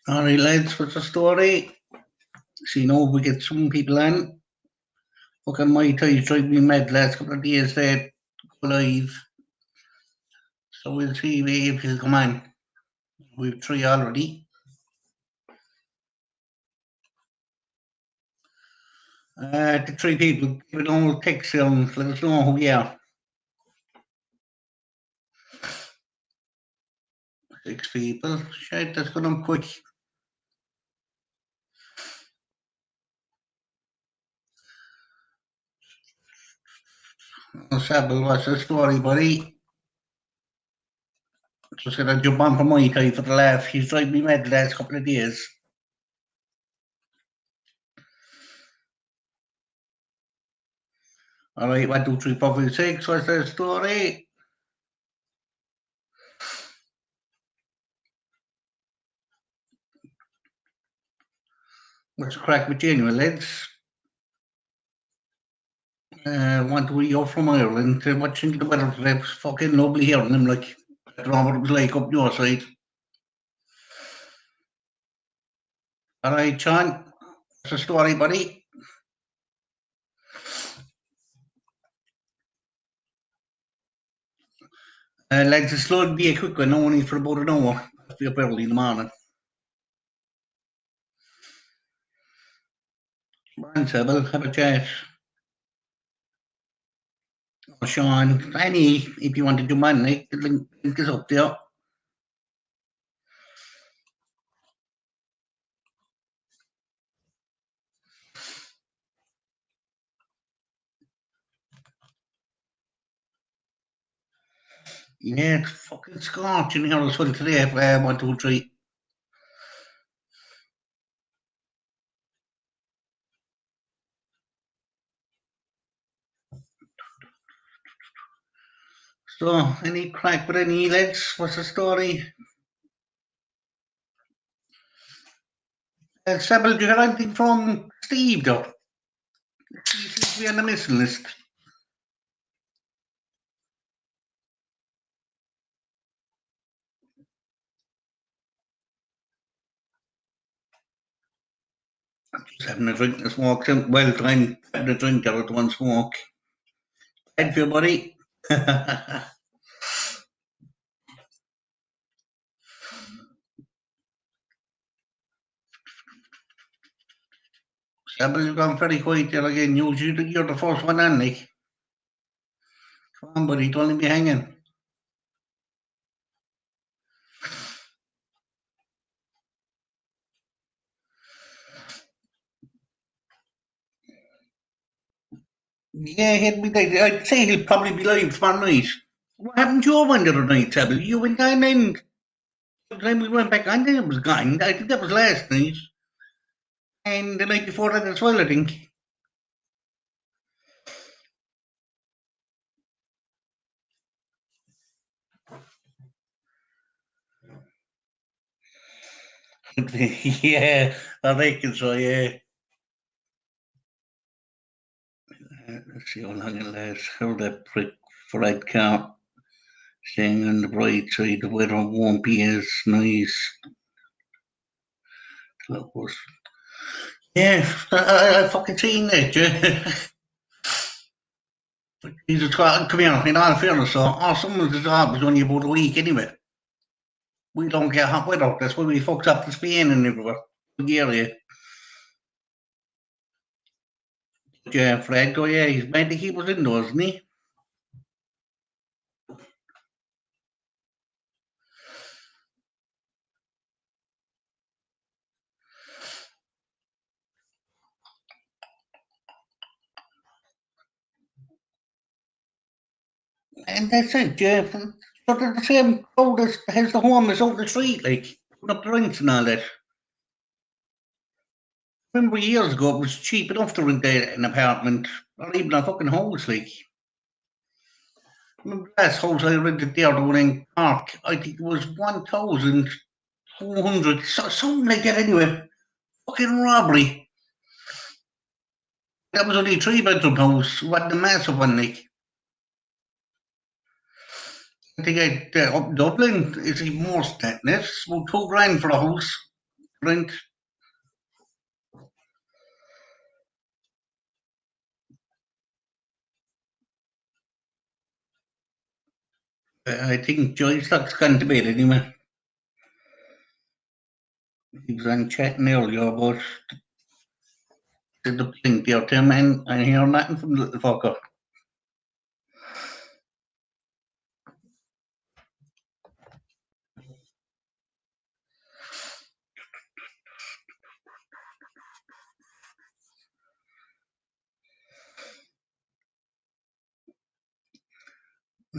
Alright, lads, what's the story? See, now we get some people in. Fucking my ties drive me mad last couple of days there, go live. So we'll see if he'll come on. We've three already. The three people, give it all text them, let us know who you are. 6 people. Shit, that's going quick. Sabble, what's the story, buddy? Just gonna jump on for my tie for the laugh. He's driving me mad the last couple of days. Alright, 1, 2, 3, 4, 5, 6. What's the story? What's the crack with you, lads? Want to you're from Ireland, watching the weather today. It was fucking lovely hearing them, like, I don't know what it was like up your side. Alright, Sean, what's the story, buddy? Lads, it's going to be a quick one, only for about an hour. I'll be up early in the morning. Brian Sebel, have a chat. Or Sean, any, if you want to do man, like, the link is up there. Yeah, it's fucking scorching here as well today. 1, 2, 3. So, any crack with any lads? What's the story? Sebel, do you have anything from Steve, though? He seems to be on the missing list. Just having a drink and smoke. Well, trying having a drink out of one smoke. Bad for your body. Sabbath, you've gone very quiet there again. You're the first one on, Nick. Come on, buddy, don't leave me hanging. Yeah, I'd say he'll probably be live tomorrow night. What happened to your one the other night, Sabbath? You went on and the time we went back on, then it was gone. I think that was last night. And the night before that as well, I think. Yeah, I reckon so, yeah. Let's see how long it lasts. How that prick Fred car staying on the bright side, the weather won't be as nice. Yeah, I fucking seen that, yeah. He's a come here, in all fairness, so our summer's job is only about a week anyway. We don't get hot weather, that's why we fucked up the Spain and everywhere. Bulgaria. Yeah, Fred, go, yeah, he's meant to keep us indoors, isn't he? And that's it, yeah. But they're the same crowd as has the homeless out the street, like, putting up drinks and all that. Remember years ago, it was cheap enough to rent an apartment, or even a fucking house, like. The last house I rented there down in Cork, I think it was 1,200, something like that anyway. Fucking robbery. That was only a 3 bedroom house, wasn't a massive one, like. I think up Dublin, it's even more than that. It's about 2 grand for a house. Rent. I think Joystock's gone to bed anyway. He was on chatting earlier about the thing there, Tim, and I hear nothing from the little fucker.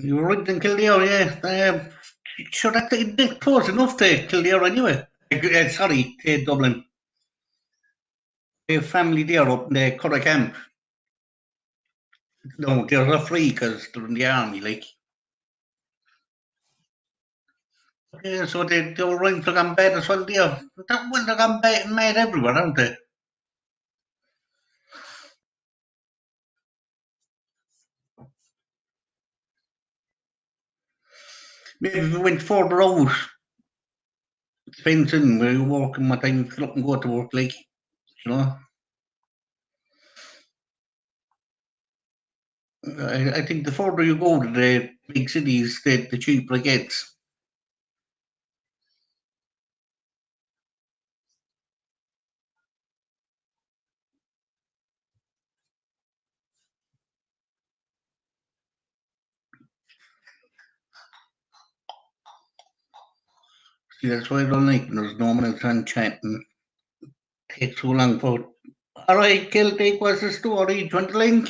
You were right in Kildare, yeah. Sure, that's close enough to Kildare anyway. Sorry, to Dublin. They have family there up in the Curragh camp. No, they're free because they're in the army, like. Yeah, so they were running to come bad as well there. Well, they're gone bad, mad everywhere, aren't they? Maybe if we went further out, depends on where you work and what time you get up and go to work, like, you know. I think the further you go to the big cities, the cheaper it gets. See, that's why I don't like when there's no one else on chatting. Takes too long for. All right, Celtic, what's the story? Do you want the link?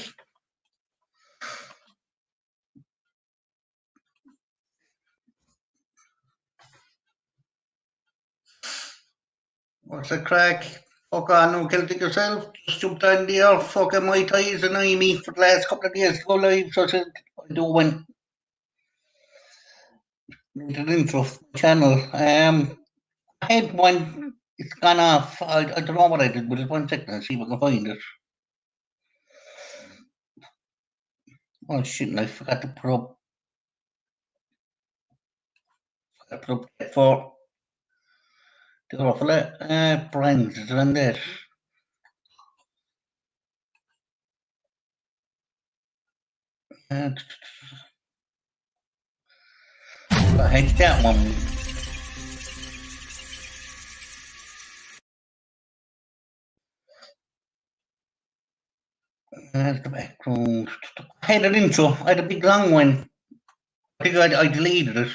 What's the crack? Fuck on, no Celtic yourself. Just jumped on there, fucking my ties and I me for the last couple of days to go live, so I said, I do when the intro of the channel. I had one, it's gone off. I don't know what I did, but it's 1 second, I'll see if I can find it. Oh shit, I forgot to put up that for the awful brands is on there. Uh, I had that one. The background. I had an intro. I had a big long one. I think I deleted it.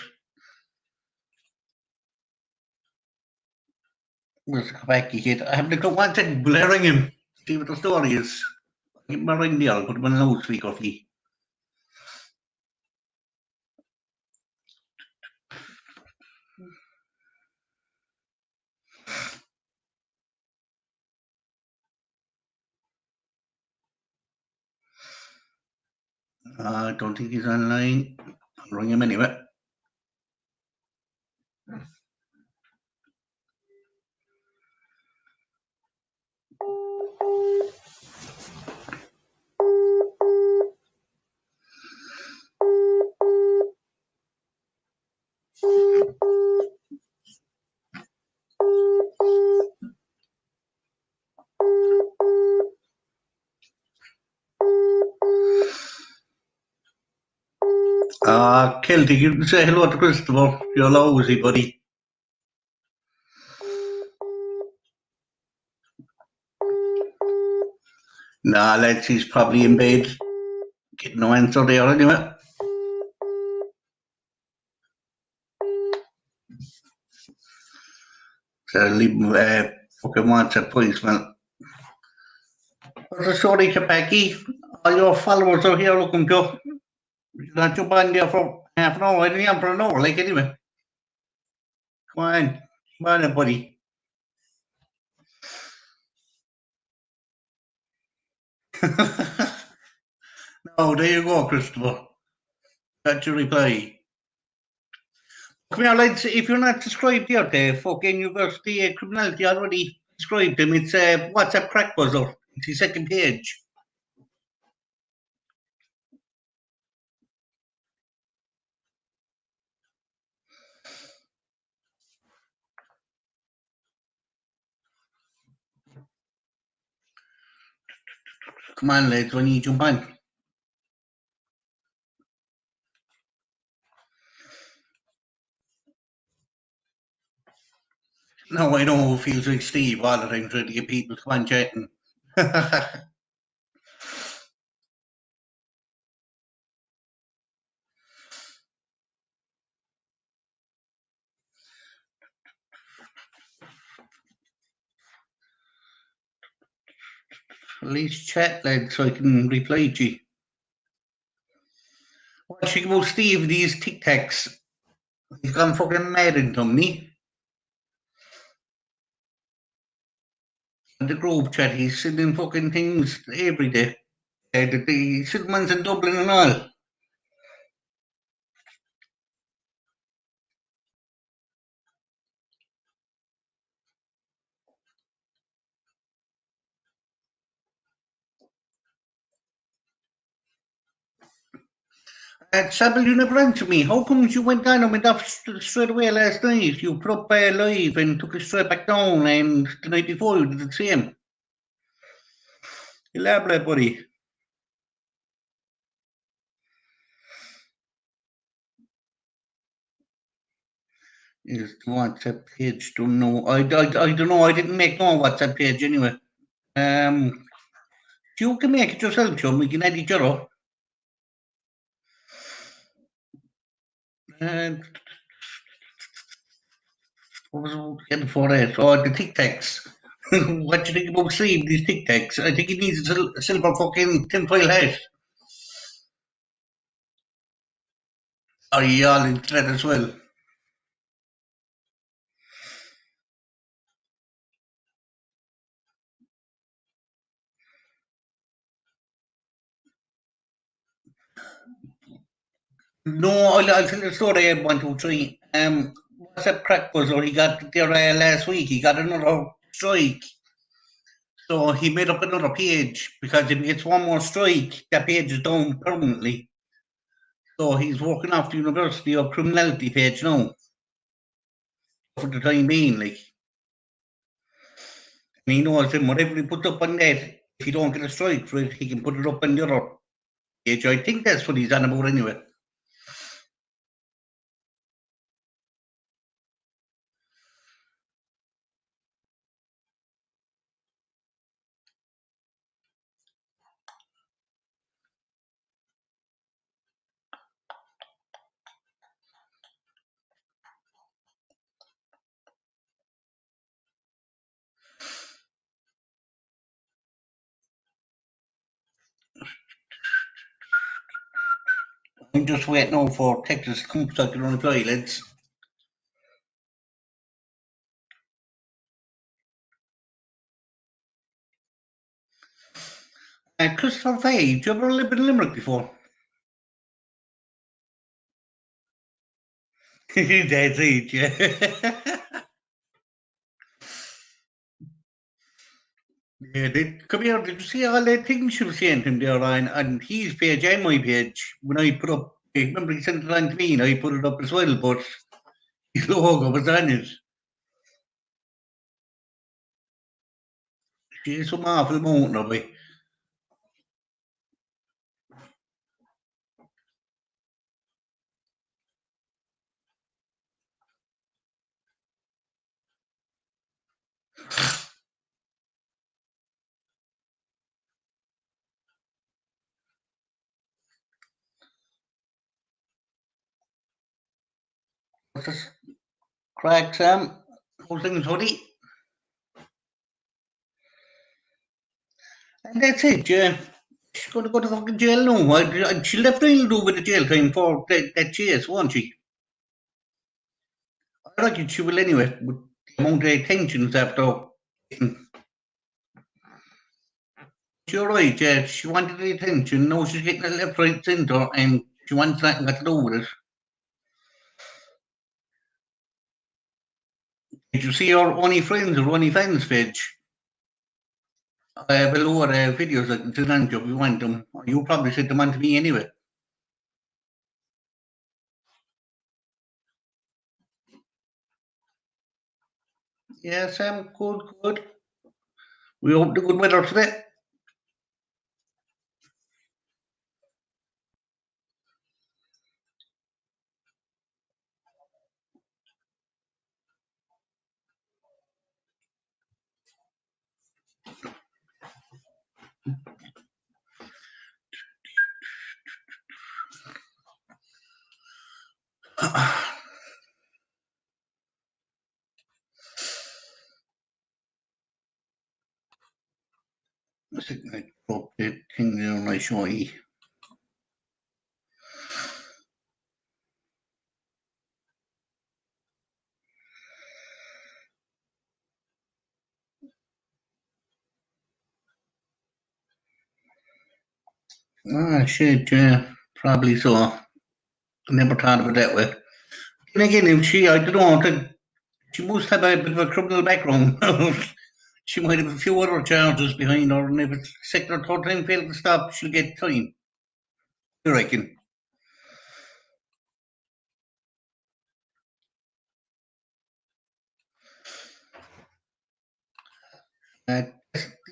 Where's the back hit? I have to go one second blaring him. See what the story is. Get my ring there. I'll put him on a loudspeaker for you. I don't think he's online. I'll ring him anyway. Celtic, you can say hello to Christopher. You're lousy, buddy. Nah, lads, he's probably in bed. Getting no answer there anyway. So leave him fucking WhatsApp voicemail. What's the story, Kapaki? All your followers are here looking to. You're not jump on there for half an hour, and for an hour, like anyway. Come on. Come on, buddy. No, there you go, Christopher. That's your reply. Come here, lads. If you're not subscribed here to fucking University Criminality already, subscribe to him. It's WhatsApp Crack Buzzer. It's his second page. Come on, lads, when you jump on. No, I know who feels like Steve all the time trying to get people to come on chatting. At least chat, lads, so I can reply to you. What you about Steve, these Tic Tacs? He's gone fucking mad into them, me. In the group chat, he's sending fucking things every day. The ones in Dublin and all. Sybil, you never answered me. How come you went down and went off straight away last night? You put up live and took it straight back down, and the night before you did the same. Elaborate, buddy. Is the WhatsApp page? Don't know. I don't know. I didn't make no WhatsApp page anyway. You can make it yourself, chum. We can add each other. And what was I getting for that? Oh, the Tic Tacs. What do you think about Steve? These Tic Tacs? I think he needs a silver fucking tinfoil hat. Are you all into that as well? No, I'll tell you the story. I want to try. What's that crack was? Or he got there last week. He got another strike. So he made up another page because if he gets one more strike, that page is down permanently. So he's working off the University of Criminality page now for the time being. Like, and he knows that whatever he puts up on that, if he don't get a strike for it, he can put it up on the other page. I think that's what he's on about anyway. I'm just waiting now for Texas to come so I can reply, lads. Christopher Fay, did you ever live in Limerick before? That's it, yeah. Yeah, come here, did you see all the things you were saying to him there on his page and my page? When I put up, I remember he sent it on to me and I put it up as well, but his logo was on it. She's some awful mountain of it. What's this? Crack, Sam? How's things, buddy? And that's it, yeah. She's going to go to fucking jail now. She'll definitely do with the jail time for that chase, won't she? I reckon she will anyway, with the amount of attentions after. You're right, yeah. She wanted the attention. Now she's getting it left, right, centre, and she wants nothing got to do with it. Did you see her only friends or only fans page? I have a lot of videos I can send on to you if you want them. You probably sent them on to me anyway. Yeah, Sam, good, good. We hope the good weather today. I think I dropped the thing there on my show you. Ah, shit, yeah, probably so. I never thought of it that way. And again, if she, I don't know, she must have a bit of a criminal background. She might have a few other charges behind her, and if it's second or third time failed to stop, she'll get time. I reckon. This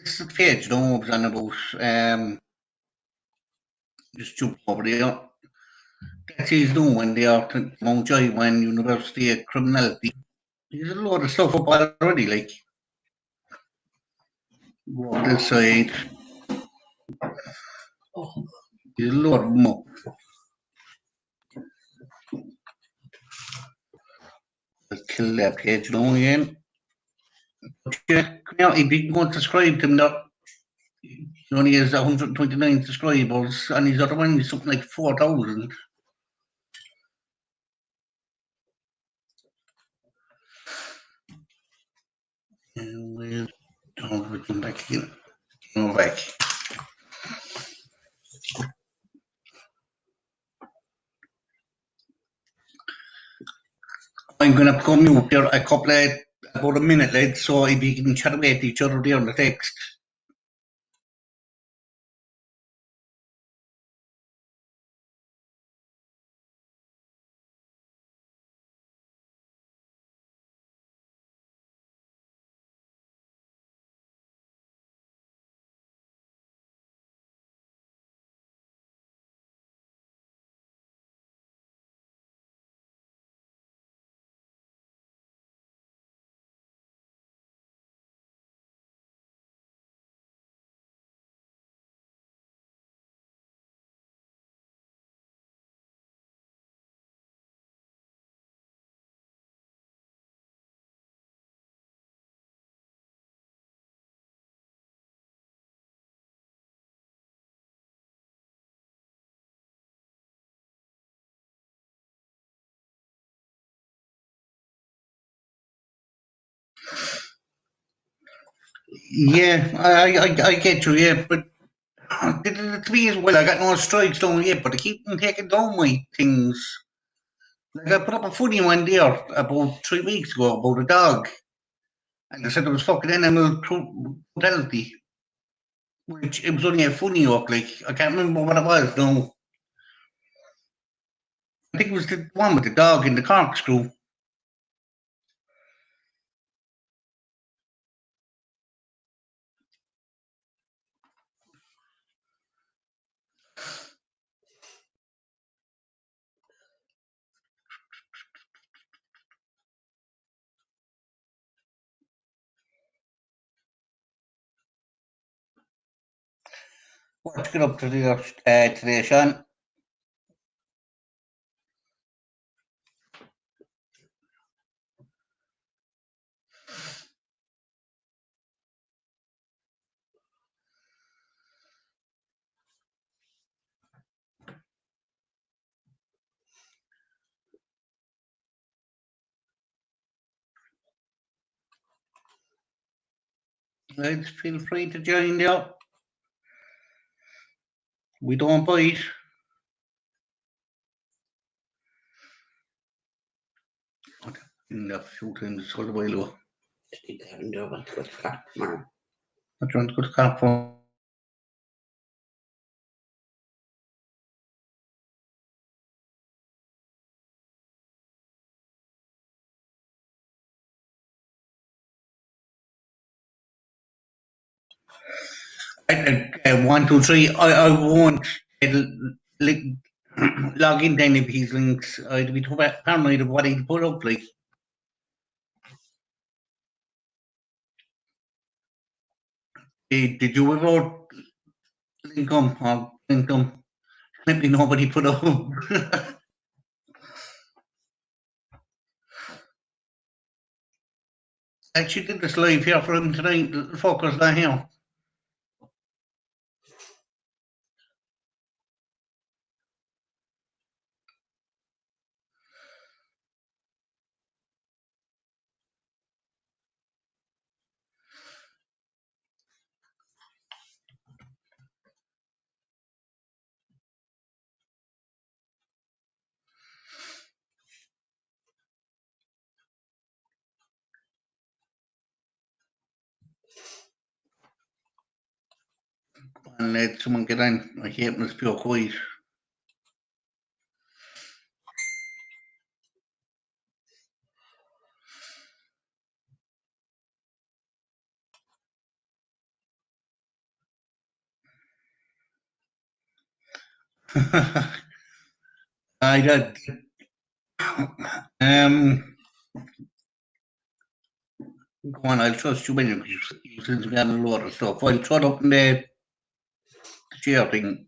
is the page, you know, I was on about, just jump over there. That is new when they are Mount Joy when University of Criminality. There's a lot of stuff up already, like, go on this side, there's a lot more. Let's kill that page now again. Yeah, if you go and subscribe to him, he only has 129 subscribers, and his other one is something like 4,000. And we'll come back again. Go back. I'm going to come mute there a couple of, about a minute, lad, so if you can chat away to each other there on the text. Yeah, I get you, yeah, but the thing is, well, I got no strikes down yet, but I keep on taking down my things. Like, I put up a funny one there about 3 weeks ago about a dog, and they said it was fucking animal cruelty, which it was only a funny up, like, I can't remember what it was, no. I think it was the one with the dog in the corkscrew. Let's get up to today, Sean. Let's feel free to join there. We don't bite. In a few times, all the way low. I trying to go to the car for. One, two, three. I won't li- log into any of his links. I'd be too paranoid of what he'd put up. Like, did you ever income or income. Maybe nobody put up. Actually did this live here for him tonight. The fucker's not here. And let someone get in. I hate when it's pure quiet. I did. Go on, I'll trust you when you since we had a lot of stuff. I'll shut up in the chair thing.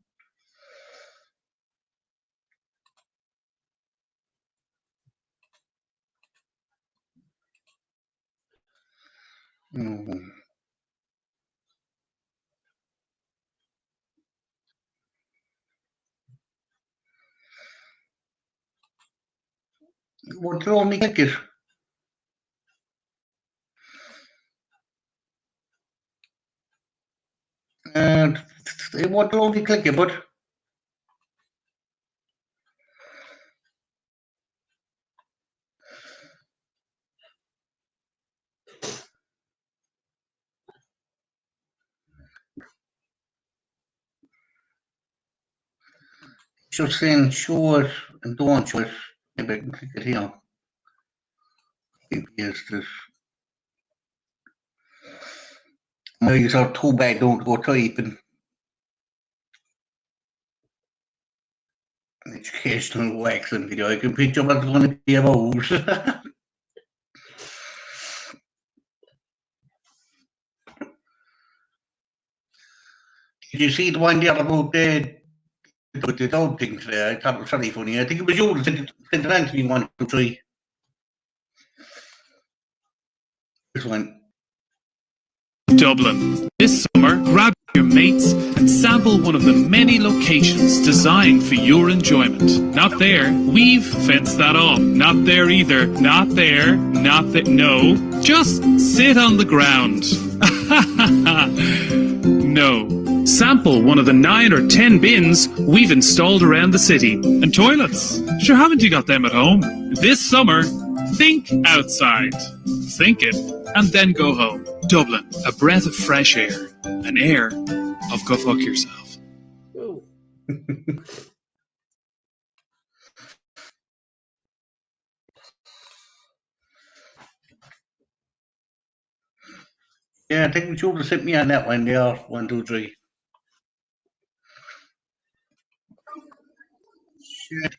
Mm. What's wrong with click it? And what wrong with click it, but just saying show it and don't show it. Maybe I can click it here. Yes, this. My eyes are too bad, don't go typing. Educational waxing video. I can picture what's going to be about. Did you see the one there about the dog things there? I thought it was very funny. I think it was you that sent it on to me 1, 2, 3. This one. Dublin. This summer, grab your mates and sample one of the many locations designed for your enjoyment. Not there, we've fenced that off. Not there either. Not there. Not there. No. Just sit on the ground. No. Sample one of the 9 or 10 bins we've installed around the city. And toilets. Sure, haven't you got them at home? This summer, think outside. Think it, and then go home. Dublin, a breath of fresh air. An air of go fuck yourself. Yeah, I think you should have sent me on that one there. 1, 2, 3. Shit.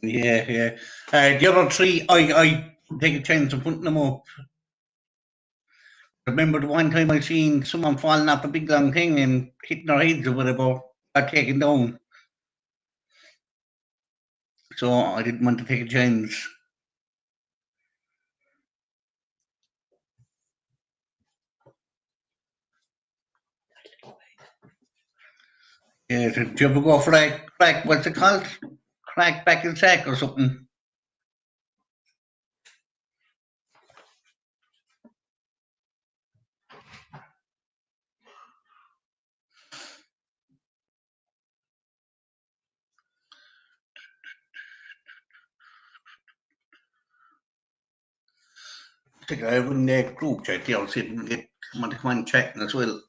Yeah, yeah. The other 3, I take a chance of putting them up. Remember the one time I seen someone falling off a big long thing and hitting their heads or whatever, got taken down. So I didn't want to take a chance. Yeah, did you ever go for that crack, what's it called? Crack back and sack or something? I think I have in the group chat here, I'll see if we can get someone to come and check as well.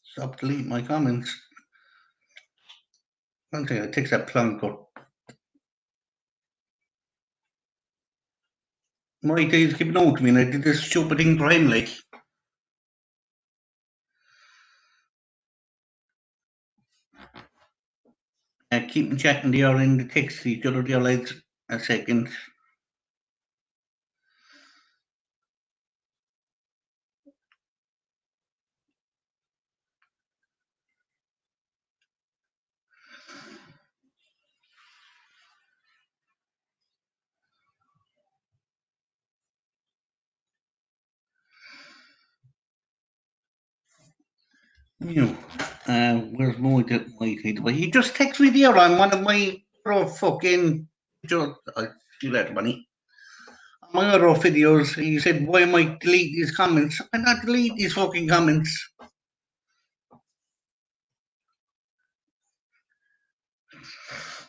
Stop delete my comments. One thing, it takes that plunk up. My day's giving out to me and I did this stupid thing for him, like. Keep chatting there in the text each other there, lads. A second. You, where's my kid? Well, he just texted me there on one of my fucking. I see that money. My other videos, he said, "Why am I delete these comments?" I not delete these fucking comments.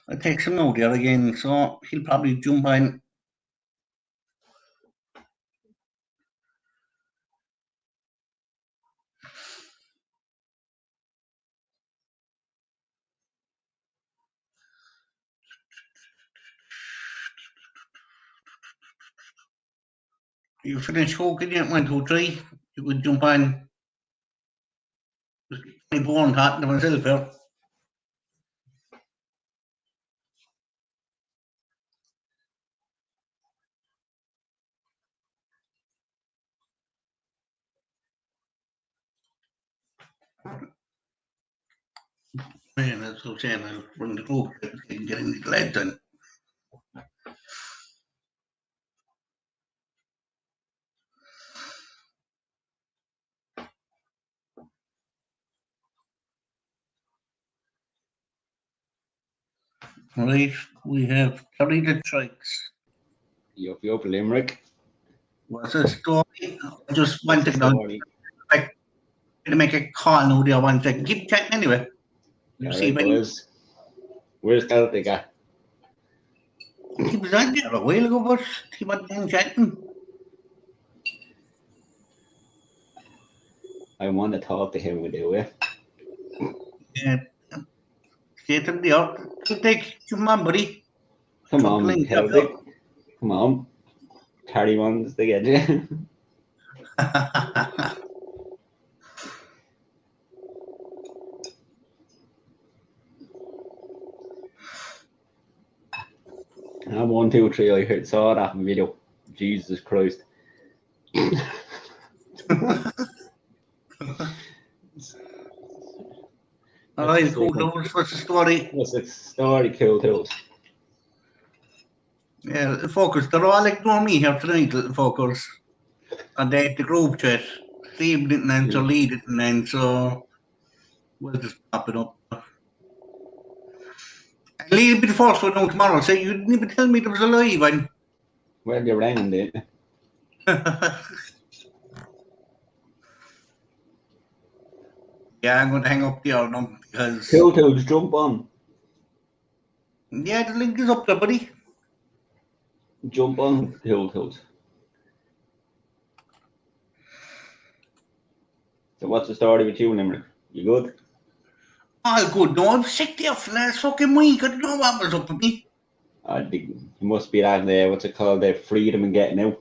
I text him out there again, so he'll probably jump on. You finish cooking yet? 1, 2, 3. You could jump on. My born hot to myself here. Man, that's so sad. I'll run the group and get in the lads done. Right, we have 30 the tricks. Yup, Limerick. What's the story? I just What's want the to know. story? To make a call now there 1 second. Keep chatting anyway. You All see right, when boys. Where's Celtic at? he was on there a while ago, but he wasn't chatting. I want to talk to him with you. Yeah. Say to him there. Take, come on, buddy. Come Drop the on, link up Celtic. Come on. 31's to get you. I'm 1, 2, 3. I saw that video. Jesus Christ. All right, cool. What's the story? What's the story, Cool Tools? Yeah, focus. They're all ignoring me here tonight, little fuckers. And they had the group chat. Steve didn't answer, Lee didn't answer. We'll just pop it up. And Lee will be the first one out tomorrow. Say, you didn't even tell me there was a live one. Well, you rang him, didn't you? Yeah, I'm going to hang up there now because. Cool Tools, jump on. Yeah, the link is up there, buddy. Jump on, Cool Tools. So what's the story with you, Limerick? You good? All good. No, I'm sick there for last fucking week. I don't know what was up with me. I think you must be that what's it called, the freedom and getting out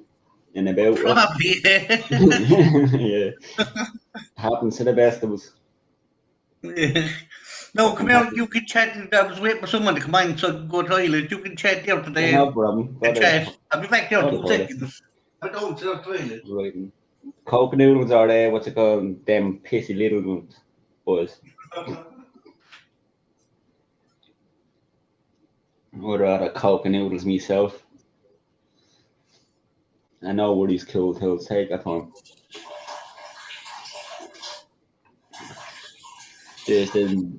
and about. Probably. Yeah. Happens to the best of us. No, come here. You can chat. I was waiting for someone to come in so I can go to the toilet. You can chat there today. No problem. Chat. I'll be back there in 2 toilet. seconds. I'm going to the toilet. Right. Coke noodles are what's it called? Them pissy little ones, boys. I'd rather Coke noodles myself. I know what these Cool Tools take at home. There's good.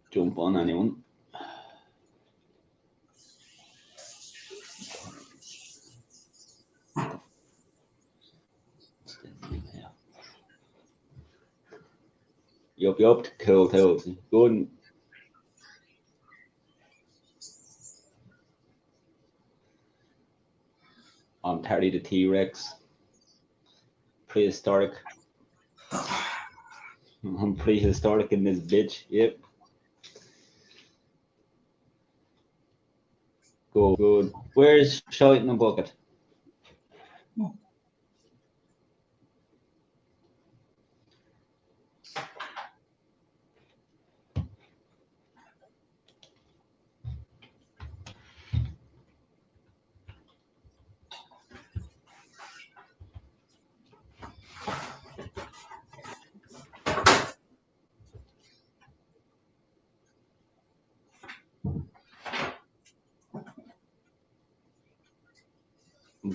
Jump on anyone. Yup, Cool Tools. Good. I'm Terry the T-Rex. Prehistoric. I'm prehistoric in this bitch. Yep. Good. Where's shite in the bucket?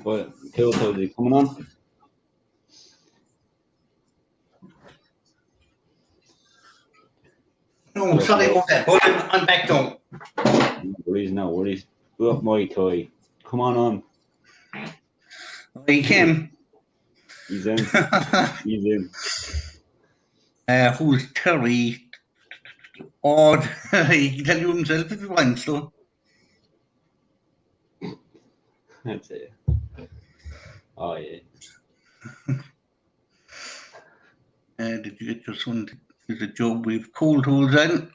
But Tilted, is coming on? No, sorry about that, but I'm back now. No worries. Go up my toy. Come on. I can. He's in. He's in. Who's Terry? Odd. He can tell you himself if he wants to. That's it. Oh yeah. Did you get your son? Is a job with cool tools in?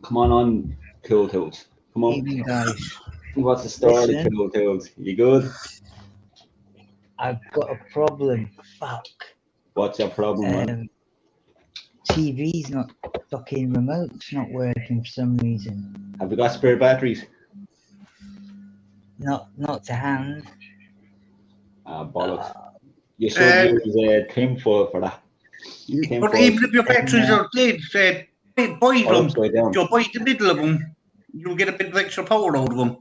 Come on, Cool Tools. Come on. Evening, guys. What's the story, Listen. Cool Tools? You good? I've got a problem. Fuck. What's your problem, man? TV's not fucking remote's not working for some reason. Have you got spare batteries? Not to hand. Bollocks. You should use a tinfoil for that. But even if your batteries are dead, buy Or them. upside down. You buy the middle of them. You'll get a bit of extra power out of them.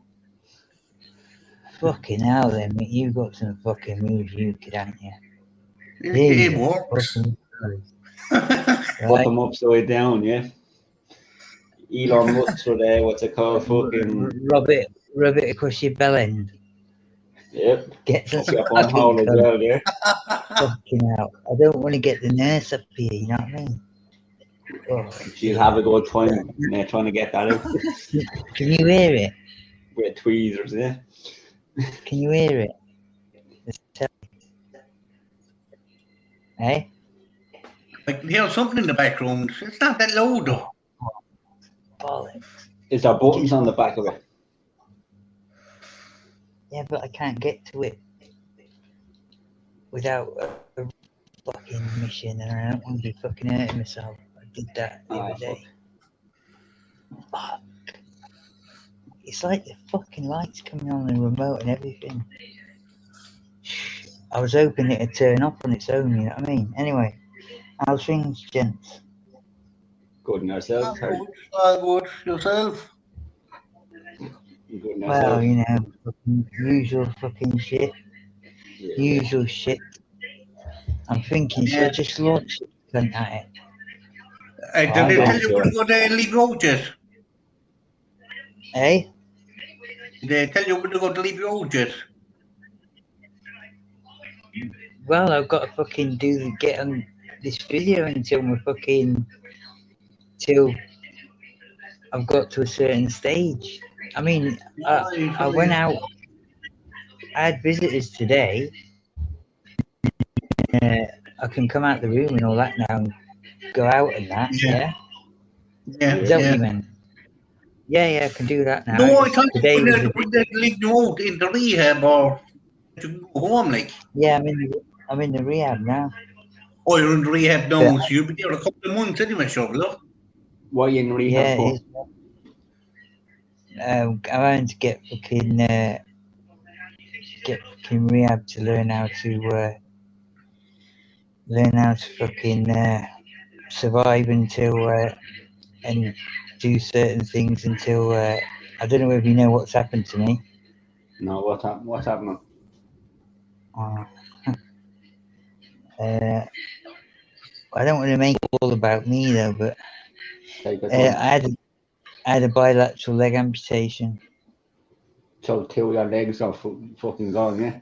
Fucking hell, then, mate. You got some fucking moves, you kid, haven't you? It works. Fucking Put right. them upside down, yeah? Elon Musk for there, what's it called? Fucking. Rub it across your bell end. Yep. Get some Up your bum hole as well, yeah? fucking hell. I don't want to get the nurse up here, you know what I mean? Oh, She'll have a good time trying to get that out can you hear it? with tweezers, yeah? Can you hear it? Hey? I can hear something in the background. It's not that loud though. Bollocks. Is there buttons on the back of it? Yeah, but I can't get to it without a fucking mission, and I don't want to be fucking hurting myself. I did that the other day. Fuck. It's like the fucking lights coming on the remote and everything. I was hoping it'd turn off on its own, you know what I mean? Anyway, how's things, gents? Good in ourselves, Harry. Good. Yourself? Good in Well, ourselves. you know, fucking usual fucking shit. Yeah. Usual shit. I'm thinking, should I just launch it at it? Did they I'm tell you sure. when you're going to leave you out yet? Eh? Did they tell you when you're going to leave you out yet? Well, I've got to fucking get on this video until I've got to a certain stage. I mean, I went out. I had visitors today. I can come out the room and all that now and go out and that. Yeah. Is that what you meant? Yeah, I can do that now. No, I thought Today was when they leave you out in the rehab or to go home, like. yeah, I'm in the rehab now. Oh, you're in the rehab now, Yeah. so you'll be there a couple of months anyway, sure, look. What are you in rehab for? I'm going to get fucking rehab to learn how to fucking survive until and do certain things until I don't know if you know what's happened to me. No, what's happening? I don't want to make it all about me though, but Take it I had a bilateral leg amputation. So 2 of your legs are fucking gone, yeah?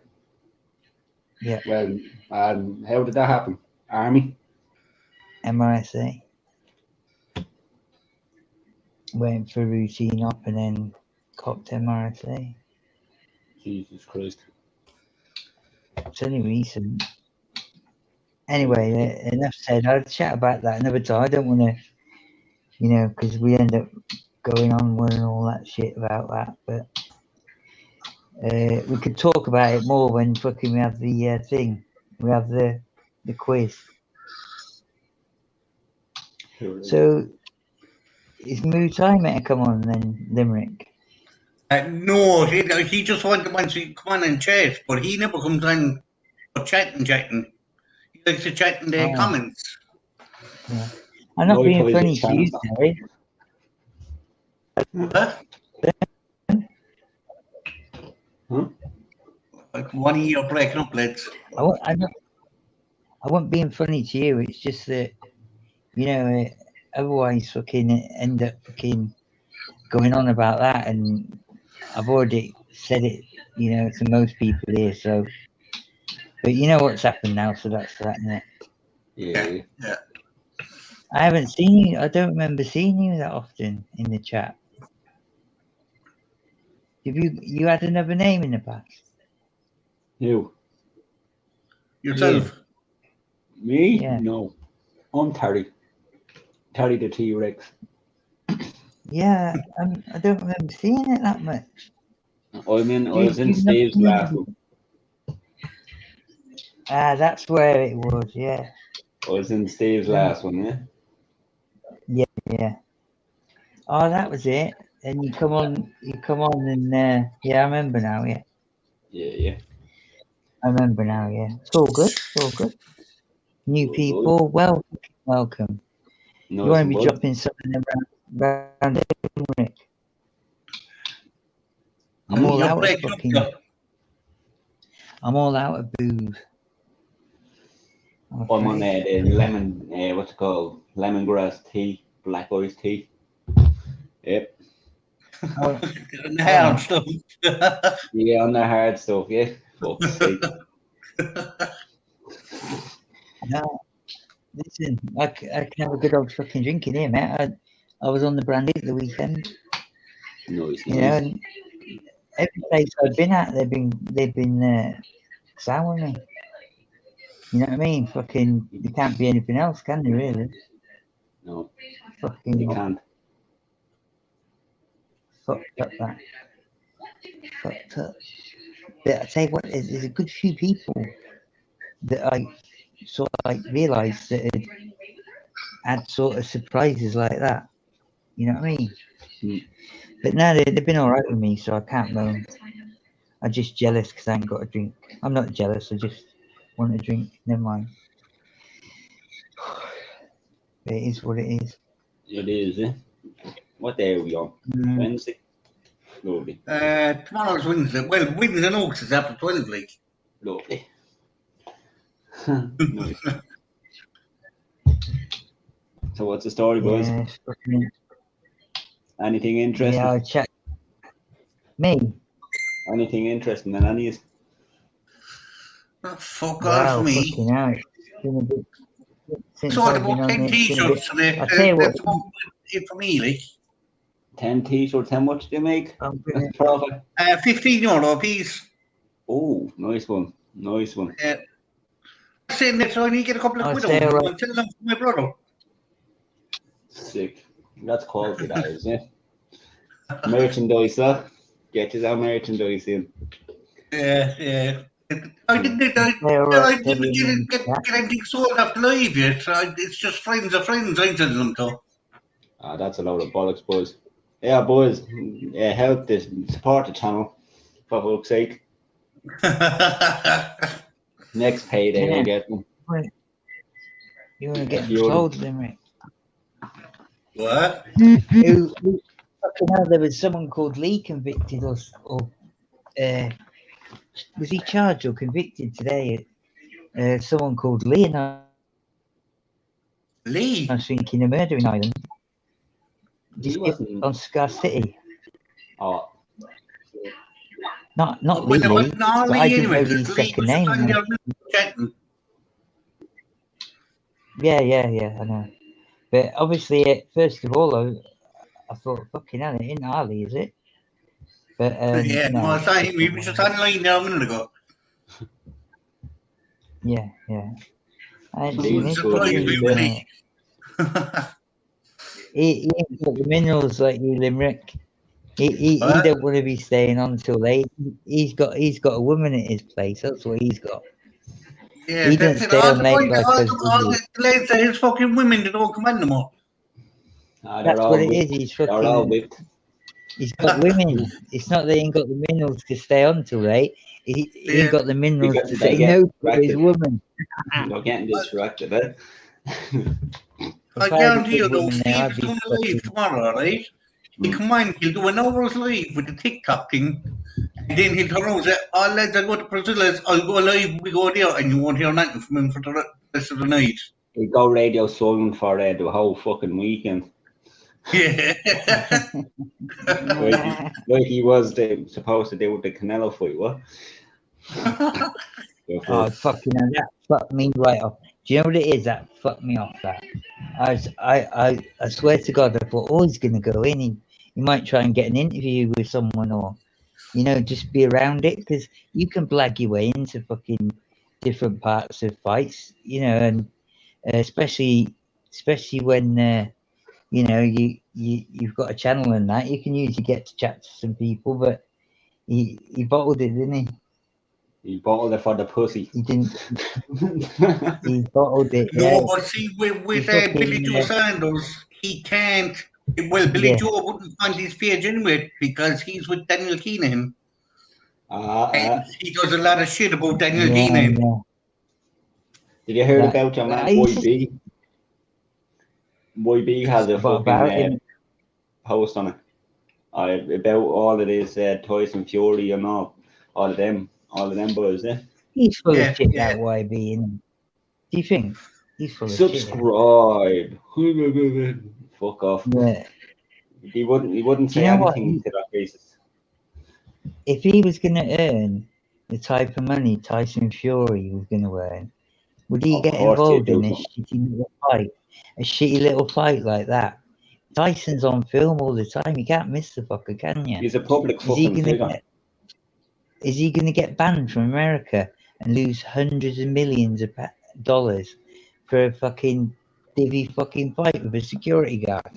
Yeah. Well, how did that happen? Army? MRSA. Went for routine op and then copped MRSA. Jesus Christ. It's only recent. Anyway, enough said. I'll chat about that another time. I don't want to, because we end up going on and all that shit about that. But we could talk about it more when fucking we have the thing. We have the quiz. So is Muay Thai meant to come on then, Limerick? No, he just wanted to come on and chat, but he never comes on for chatting. He likes to chat in the comments. Yeah. I'm not being Toys funny is to you, chance. Terry. Huh? Huh? Like 1 year breaking up, lads. I wasn't being funny to you. It's just that, otherwise fucking end up fucking going on about that, and I've already said it, to most people here. So, but you know what's happened now, so that's that, isn't it? Yeah. I haven't seen you. I don't remember seeing you that often in the chat. Have you had another name in the past? You. Yourself. Me? Yeah. No. I'm Terry. Terry the T-Rex. Yeah, I don't remember seeing it that much. I was in You Steve's last one. That's where it was. Yeah. I was in Steve's last one, yeah? Yeah. Oh, that was it. And you come on, and yeah, I remember now. Yeah, Yeah. I remember now. Yeah, it's all good. It's all good. New Good. people, welcome. Nice You want to and be bud. dropping something around Limerick? I'm all You're out of breaking up, fucking. yeah. I'm all out of booze. I'm on the lemon, what's it called? Lemongrass tea, black iced tea. Yep. And the hard stuff. Yeah, on the hard stuff, yeah. Fuck's sake. No, listen, I can have a good old fucking drink in here, mate. I was on the brandy at the weekend, Nice. and every place I've been at, they've been sour me. You know what I mean? Fucking, you can't be anything else, can you? Really? No, Fucking you can't. fucked up that. Fucked up. But I tell you what, there's a good few people that I sort of like realised that had sort of surprises like that. You know what I mean? But now they've been all right with me, so I can't moan. I'm just jealous because I ain't got a drink. I'm not jealous. I just want a drink. Never mind. It is what it is. It is, eh? What day are we on? Wednesday? Lovely. Tomorrow's Wednesday. Well, Wednesday and Oaks is after 12, like. Lovely. Nice. So what's the story, boys? Yeah, fucking, Anything interesting? yeah, I check. Me? Anything interesting than any is? Oh, fuck Wow, off me. fucking hell. It's been a bit since Sold I've been about on 10 it. It's been a bit. t-shirts today. I tell you what, That's about it for me, like. 10 t-shirts, how much do you make? I'm gonna, Profit. €15 a piece. Oh, nice one. Nice one. Saying that, so I need to get a couple of I'll quid say out. alright. I'll tell them for my brother. Sick. That's quality, that is, yeah. Merchandise, huh? Get you that merchandise in. Yeah. I didn't say alright. get anything sold after live yet. It's just friends of friends I tell them to. Ah, that's a load of bollocks, boys. Yeah, boys. Yeah, help this. Support the channel. For fuck's sake. Next payday Yeah. we'll get them. You want to get You're- sold, Limerick? What? Who fucking hell? There was someone called Lee convicted or was he charged or convicted today? Someone called Lee, and I Lee? was thinking of murder in Ireland. He wasn't. On Scar City. Oh, Not Well, Lee, it wasn't all but I Lee didn't know anyway. Lee's Lee second was just name. on there chatting. Yeah, I know. But obviously, first of all, I thought, fucking hell, it ain't Harley, is it? But Yeah, no, no, I saw him. He was just online there a minute ago. Yeah. I I ain't seen wouldn't this surprise Good, me, fucking. really. He ain't got the minerals like you, Limerick. He But don't want to be staying on till late. He's got a woman at his place. That's what he's got. yeah, He don't that's it. stay All on the late boys, like all us. the, Does all he? the lads are his fucking women that don't come in no more. They're That's what all it is. whipped. He's They're all fucking. whipped. He's got women. It's not that he ain't got the minerals to stay on till late. He ain't Yeah, got the minerals Because to they say get no to his distracted. woman. They're getting distracted, eh? I If I had a guarantee you good though, woman there, Steve I'd is be doing a live fucking. tomorrow, right? He'll Mm. come on, he'll do an hour's live with the TikTok thing, and then he'll turn around and say, oh lads, I go to Brazil, I'll go live, we go there, and you won't hear nothing from him for the rest of the night. He go radio silent for the whole fucking weekend. Yeah. Like he was supposed to do with the Canelo fight, what? Oh, fucking hell, that fucked me right off. Do you know what it is? That fucked me off. That I swear to God, I thought, oh, he's gonna go in. He might try and get an interview with someone, or just be around it, because you can blag your way into fucking different parts of fights, and especially when you've got a channel and that, you can usually get to chat to some people, but he bottled it, didn't he? He bottled it for the pussy. He didn't. He bottled it. Yeah. No, but see, with He Billy fucking Joe Sanders, he can't. Well, Billy yeah. Joe wouldn't find his page anyway because he's with Daniel Keenan. And uh, he does a lot of shit about Daniel Yeah, Keenan. yeah. did you hear That about your man I used to YB? YB has a what fucking about him. post on it about all of this Tyson Fury and all of them boys. He's full of Yeah, shit. yeah. That YB. Isn't he? Do you think he's full of shit? Subscribe. Fuck off. Yeah. He wouldn't Do you say know what? anything to that basis. If he was going to earn the type of money Tyson Fury was going to earn, would he Of get course he'd involved do in a something. shitty little fight? A shitty little fight like that. Tyson's on film all the time. You can't miss the fucker, can you? He's a public Is he fucking gonna figure. get? Is he gonna get banned from America and lose hundreds of millions of dollars for a fucking divvy fucking fight with a security guard?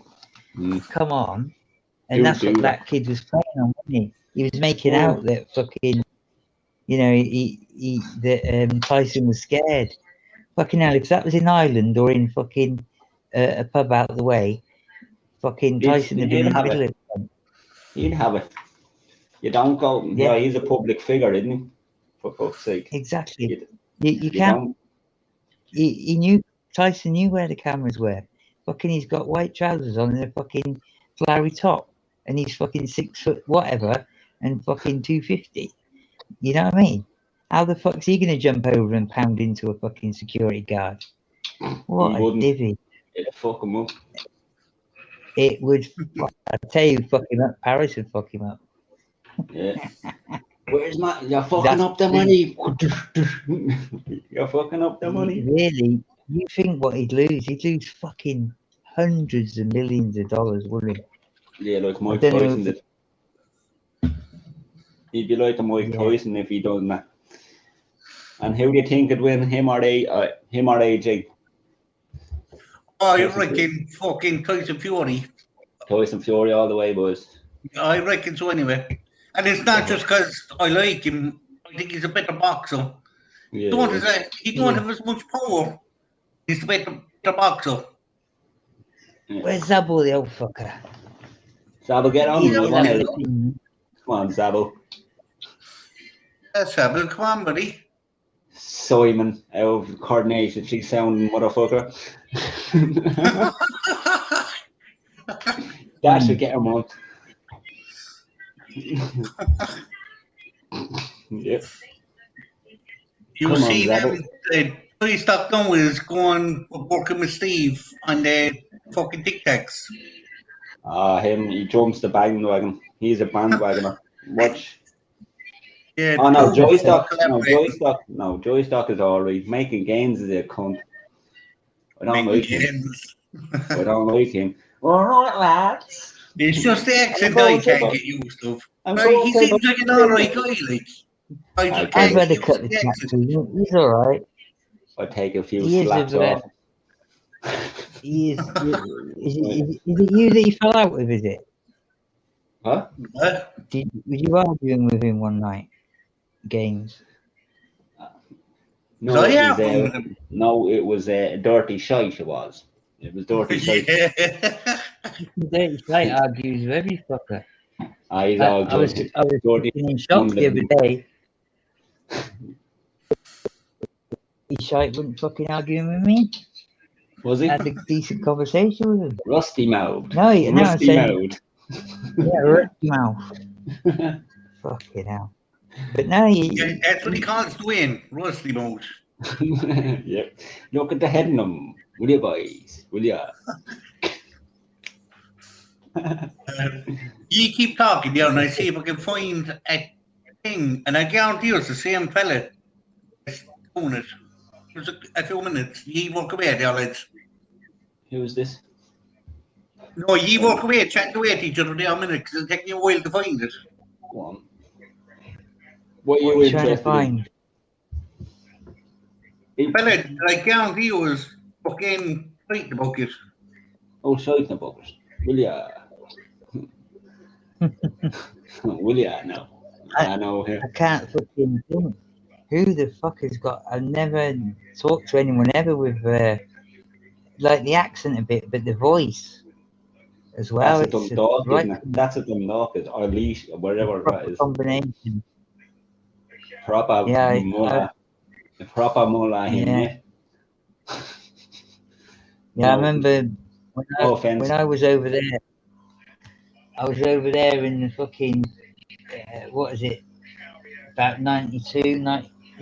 Mm. Come on! And Who'd that's what do that? that kid was playing on, wasn't he? He was making Oh, out that fucking, that Tyson was scared. Fucking hell! If that was in Ireland or in fucking a pub out of the way, fucking Tyson would be he'd in the have middle it. of it. He'd have it. You don't go. Yeah, Yeah, he's a public figure, isn't he? For fuck's sake. exactly. You, You you can't. don't. He knew Tyson knew where the cameras were. Fucking, he's got white trousers on and a fucking flowery top, and he's fucking 6 foot whatever and fucking 250. You know what I mean? How the fuck's he gonna jump over and pound into a fucking security guard? What He a wouldn't. divvy! It'd fuck him up. It would. I tell you, fuck him up. Paris would fuck him up. Yeah. Where's my? You're fucking That's up the money. You're fucking up the money. really. You think what he'd lose? He'd lose fucking hundreds of millions of dollars, wouldn't he? Yeah, like I Mike don't know Tyson if did. He'd be like the Mike Yeah. Tyson if he done that. And who do you think would win, him or AJ? I Tyson reckon fucking Tyson Fury. Tyson Fury all the way, boys. I reckon so anyway. And it's not just because I like him. I think he's a better boxer. Yeah. He don't have as much power. He's a better boxer. Where's Zabul, the old fucker? Zabel, get on. Yeah, I He'll want have to. an opinion. Come on, Zabel. That's Abel. Come on, buddy. Simon out of coordination. She's sounding motherfucker. That should get him on. Yeah. You Come on, see Zabel. them, Tony Stockton is going working with Steve on the fucking Tic Tacs. Him, he jumps the bandwagon. He's a bandwagoner. Watch. Yeah, Oh no, two of them Joystock. No, collaborating. Joystock. No, Joystock is alright. Making gains is a cunt. I don't Making like him. games. I don't like him. Alright, lads. It's just the accent going I to can't the- get used to. I'm Like, going he to seems like an alright guy, like. I just I've can't had get a used cut to the the chat accent. to him. He's alright. I'd take a few He is slaps of, off. he is. Is it you that you fell out with? Is it? Huh? Huh? Was you arguing with him one night? Games. No, So, it yeah, was it was dirty shite. It was dirty shite. yeah. Dirty Sight argues with every fucker. He's all I was good. fucking in shock the other day. His shite wouldn't fucking arguing with me. Was he? I had a decent conversation with him. Rusty mouthed. No, I Rusty said, mouthed. yeah, rusty mouth. Fucking hell. But no, That's what he calls Dwayne, Rusty Mouth. Yep. Look at the head in them. Will you, boys? Will you? You keep talking there, and I see if I can find a thing, and I guarantee it's the same fella that's doing it. There's a few minutes. You walk away there, lads. Who's this? No, you walk away, chatting away to each other there a minute, because it'll take you a while to find it. Go on. What are what you are you trying to interested find? in? Fella, I guarantee you was fucking fighting about it. Oh, shite about it. Will ya? Will ya? No. I know him. I can't fucking think. Who the fuck has got? I've never talked to anyone ever with like the accent a bit, but the voice as well. That's a It's Dundalk, right isn't it? That's a Dundalk, or at least wherever that proper is. combination. Proper Yeah, mullah. Proper mullah him, yeah. yeah. Yeah, I No, remember no offense. when I was over there. I was over there in the fucking what is it? About 92,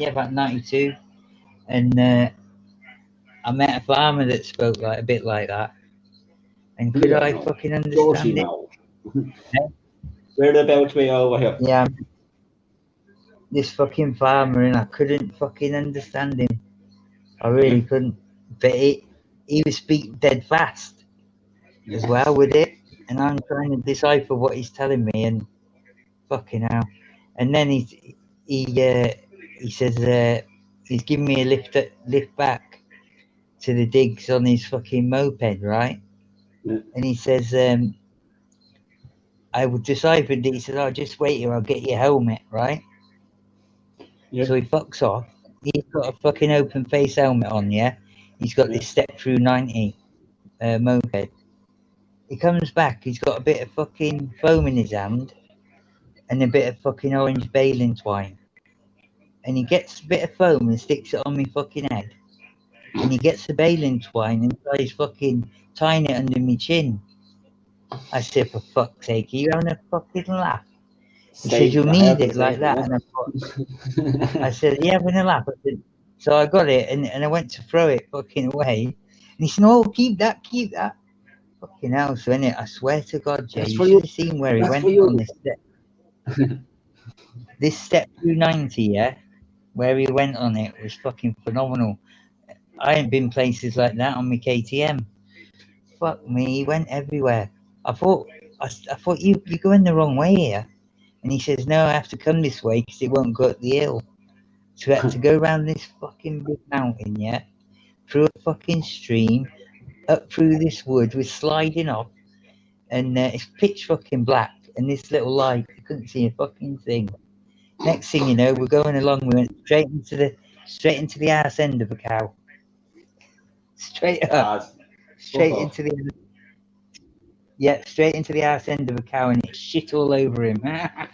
about 92, and I met a farmer that spoke like a bit like that. And could Yeah, I no. fucking Dorsey understand it? now. We're about to be over here. Yeah, this fucking farmer, and I couldn't fucking understand him. I really couldn't. But he was speaking dead fast as well with it, and I'm trying to decipher what he's telling me, and fucking hell. And then he says he's giving me a lift back to the digs on his fucking moped, right? Yeah. And he says I would deciphered it. He said, "Oh, just wait here. I'll get your helmet, right?" Yeah. So he fucks off. He's got a fucking open face helmet on, yeah. He's got this step through 90 moped. He comes back. He's got a bit of fucking foam in his hand and a bit of fucking orange baling twine. And he gets a bit of foam and sticks it on me fucking head. And he gets the baling twine and tries fucking tying it under me chin. I said, for fuck's sake, are you having a fucking laugh? He says, you'll need it like that. And I said, are you having a laugh? I said, so I got it and I went to throw it fucking away. And he said, no, keep that. Fucking hell, so innit, I swear to God, Jay, you should have seen where he went on this step. This step through 90, yeah, where he went on it was fucking phenomenal. I ain't been places like that on my KTM. Fuck me, he went everywhere. I thought you're going the wrong way here. And he says, no, I have to come this way because it won't go up the hill. So we had to go around this fucking big mountain, yeah, through a fucking stream, up through this wood, we're sliding off, and it's pitch fucking black, and this little light, you couldn't see a fucking thing. Next thing you know, we're going along, we went straight into the arse end of a cow. Straight up. Straight into the arse end of a cow, and it shit all over him. I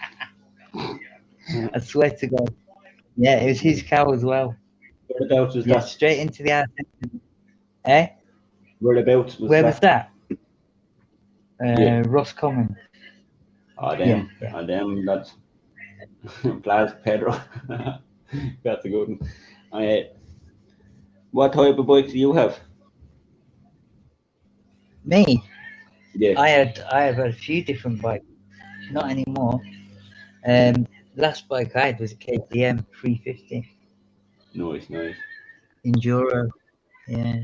swear to God. Yeah, it was his cow as well. Whereabouts was Yeah, that? straight into the arse end. Eh? Whereabouts was Where that? was that? Yeah. Roscommon. Oh, damn. Yeah. Oh, damn, that's Blas Pedro. That's a good one. What type of bike do you have? Me? Yeah. I have a few different bikes. Not anymore. Last bike I had was a KTM 350 Nice. enduro. Yeah.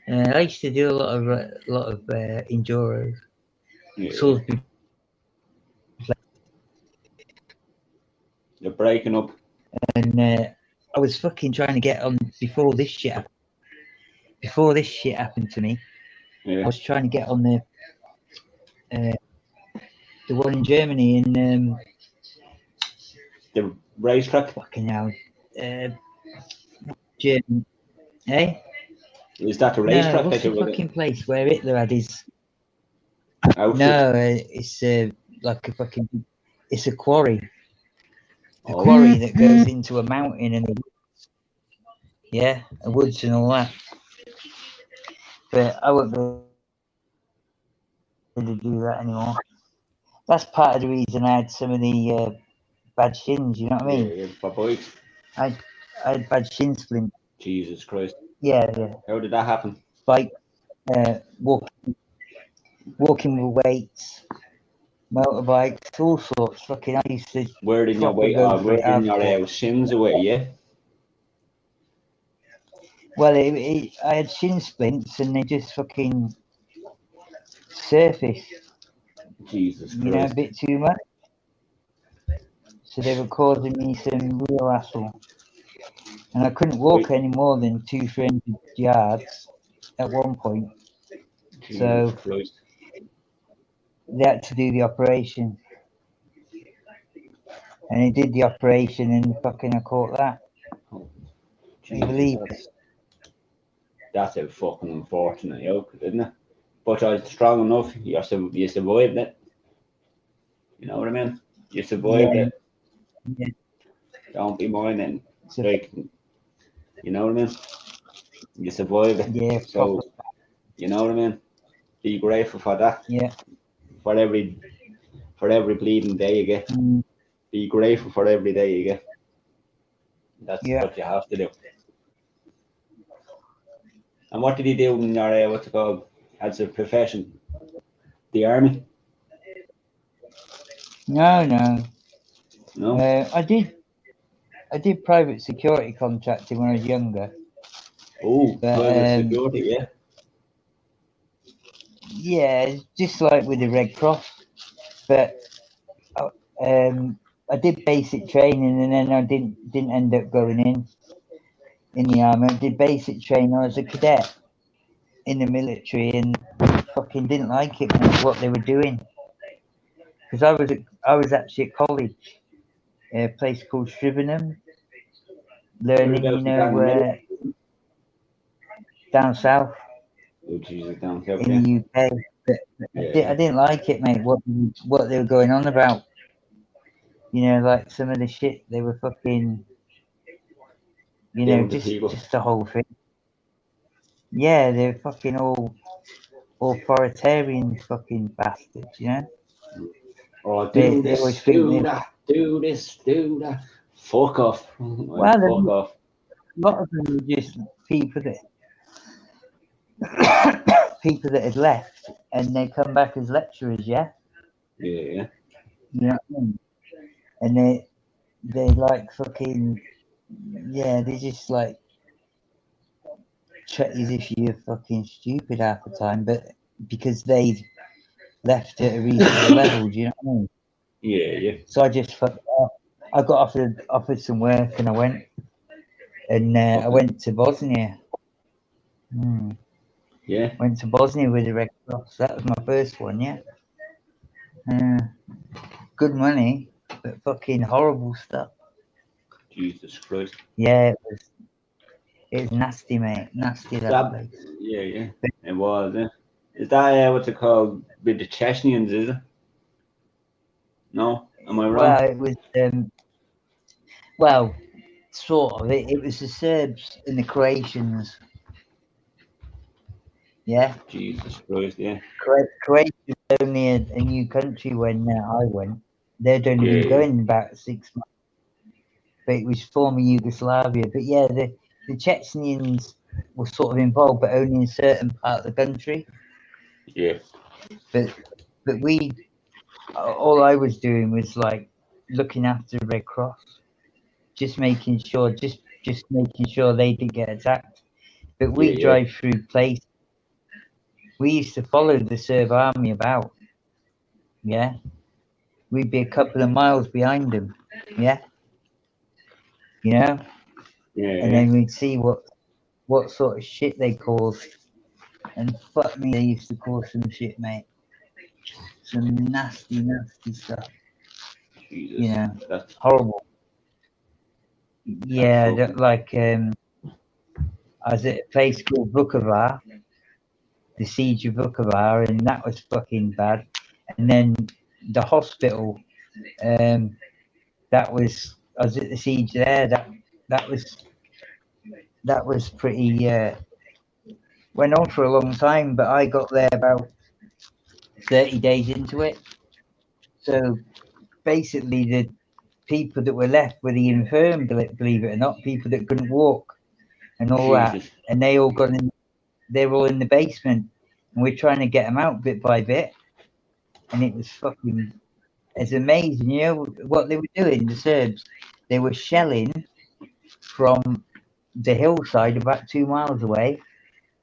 I used to do a lot of enduros. Yeah. Salisbury. You're breaking up. And I was fucking trying to get on before this shit happened. Before this shit happened to me, I Yeah. was trying to get on the one in Germany in The racetrack. fucking hell, Germany, eh? Is that the No, racetrack what's that you the were fucking place where Hitler had his? outfit? No, it's like a fucking. It's a quarry. A Oh, quarry that goes into a mountain and yeah, a woods and all that. But I won't be able to do that anymore. That's part of the reason I had some of the bad shins. You know what I mean? yeah, for bikes. I had bad shin splints. Jesus Christ. Yeah. How did that happen? Bike, walking with weights, motorbikes, all sorts. Fucking, I used to Wearing your proper weight, go for it wearing hardcore. your shins away, yeah? Well, I had shin splints and they just fucking surfaced, Jesus you know, a Christ. bit too much. So they were causing me some real hassle. And I couldn't walk Wait. any more than 200-300 yards at one point. Jesus So Christ. they had to do the operation. And he did the operation and fucking I caught that. Oh, Can you Jesus, believe it? that's a fucking unfortunate yoke, isn't it? But you're strong enough, you survived it. You know what I mean? You survived Yeah. it. Yeah. Don't be minding. So, Like, you know what I mean? You survived it. yeah, So, proper. you know what I mean? Be grateful for that. Yeah. For every bleeding day you get. Mm, Be grateful for every day you get. That's yeah. what you have to do. And what did you do in your what's it called? As a profession? The army? No. No? I did private security contracting when I was younger. Oh, But private security, yeah. yeah, just like with the Red Cross. But I did basic training and then I didn't end up going in the army. I did basic training. I was a cadet in the military and fucking didn't like it what they were doing because I was actually at college, a place called Shrivenham, learning, you Whereabouts is that in the middle? know, down south Oh, Jesus, down south, yeah. in the UK. But I Yeah. didn't like it, mate. What they were going on about, you know, like some of the shit they were fucking, you know, Down to people. just the whole thing. Yeah, they're fucking all authoritarian fucking bastards, you know. Oh, do They always this, think do they're that, do this, do that. Fuck off. well. Fuck off. A lot of them were just people that had left and they come back as lecturers, yeah. Yeah. You know what I mean? And they like fucking yeah. They just like treat you as if you're fucking stupid half the time, but because they left at a reasonable level, do you know what I mean? Yeah. So I just fucked off. I got offered some work and I went. And I Fucking, went to Bosnia. yeah. Went to Bosnia with the Red Cross. That was my first one, yeah. Uh, good money, but fucking horrible stuff. Jesus Christ. Yeah, it was nasty, mate. Nasty that That, place. yeah. It was, yeah. Is that what's it called? With the Chechens, is it? No? Am I wrong? Well, it was well, sort of. It was the Serbs and the Croatians. Yeah. Jesus Christ, yeah. Croatia was only a new country when I went. They'd only been Yeah. going about 6 months. But it was former Yugoslavia. But yeah, the Chechens were sort of involved, but only in certain part of the country. Yeah. But all I was doing was like looking after the Red Cross, just making sure they didn't get attacked. But we Yeah. drive through places. We used to follow the Serb army about. Yeah, we'd be a couple of miles behind them. Yeah, you know. and then we'd see what sort of shit they caused. And fuck me, they used to cause some shit, mate. Some nasty stuff. Jesus. You know, That's horrible. Yeah, fucking- like I was at a place called Vukovar, the siege of Vukovar, and that was fucking bad. And then the hospital, that was I was at the siege there. That was pretty. Went on for a long time, but I got there about 30 days into it. So basically, the people that were left were the infirm, believe it or not, people that couldn't walk and all that, Jesus. and they all got in. They're all in the basement, and we're trying to get them out bit by bit. And it was fucking. It's amazing, you know what they were doing. The Serbs, they were shelling from the hillside about 2 miles away.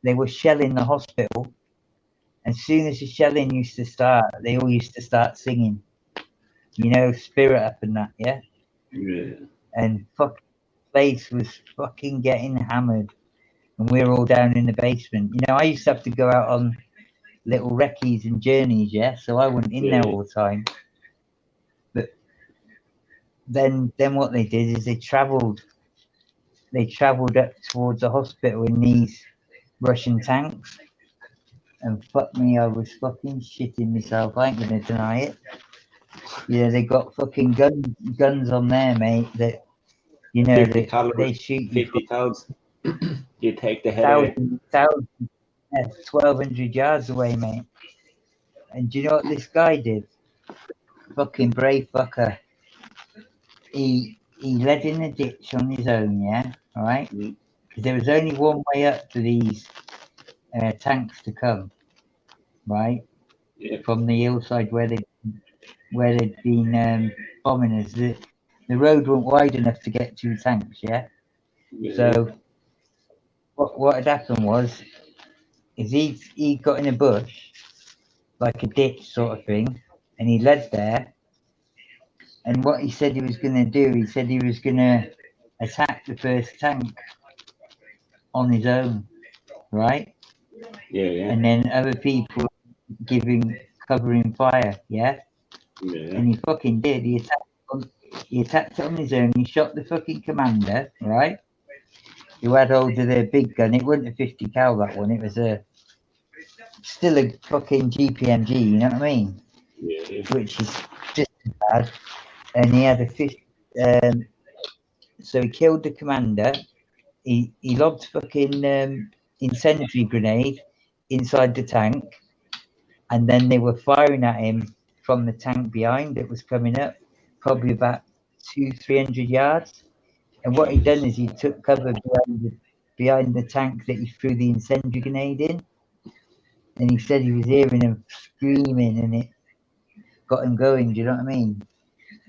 They were shelling the hospital. As soon as the shelling used to start, they all used to start singing. You know, Spirit Up and that, yeah. Yeah. And fucking place was fucking getting hammered, and we were all down in the basement. You know, I used to have to go out on little recce's and journeys, yeah. So I went in there all the time. But then what they did is they travelled up towards the hospital in these Russian tanks. And fuck me, I was fucking shitting myself. I ain't gonna deny it. Yeah, they got fucking guns on there, mate. That you know 50 that caliber, they shoot you 50,000. You take the head out. thousand, 1,200 yards away, mate. And do you know what this guy did? Fucking brave fucker. He led in a ditch on his own, yeah. All right. Mm. Because there was only one way up for these tanks to come, right? Yeah. From the hillside where they'd been bombing us. The road wasn't wide enough to get 2 tanks, yeah. Yeah. So what had happened was he got in a bush, like a ditch sort of thing, and he led there. And what he said he was going to do, he said he was going to attack the first tank on his own, right? Yeah. And then other people covering fire, yeah. Yeah. And he fucking did. He attacked on his own. He shot the fucking commander, right? Who had hold of their big gun. It wasn't a 50 cal, that one. It was still a fucking GPMG. You know what I mean? Yeah. Which is just as bad. And he had a 50. So he killed the commander. He lobbed fucking incendiary grenade inside the tank, and then they were firing at him from the tank behind that was coming up, probably about 200-300 yards. And what he done is he took cover behind the tank that he threw the incendiary grenade in, and he said he was hearing them screaming, and it got him going. Do you know what I mean?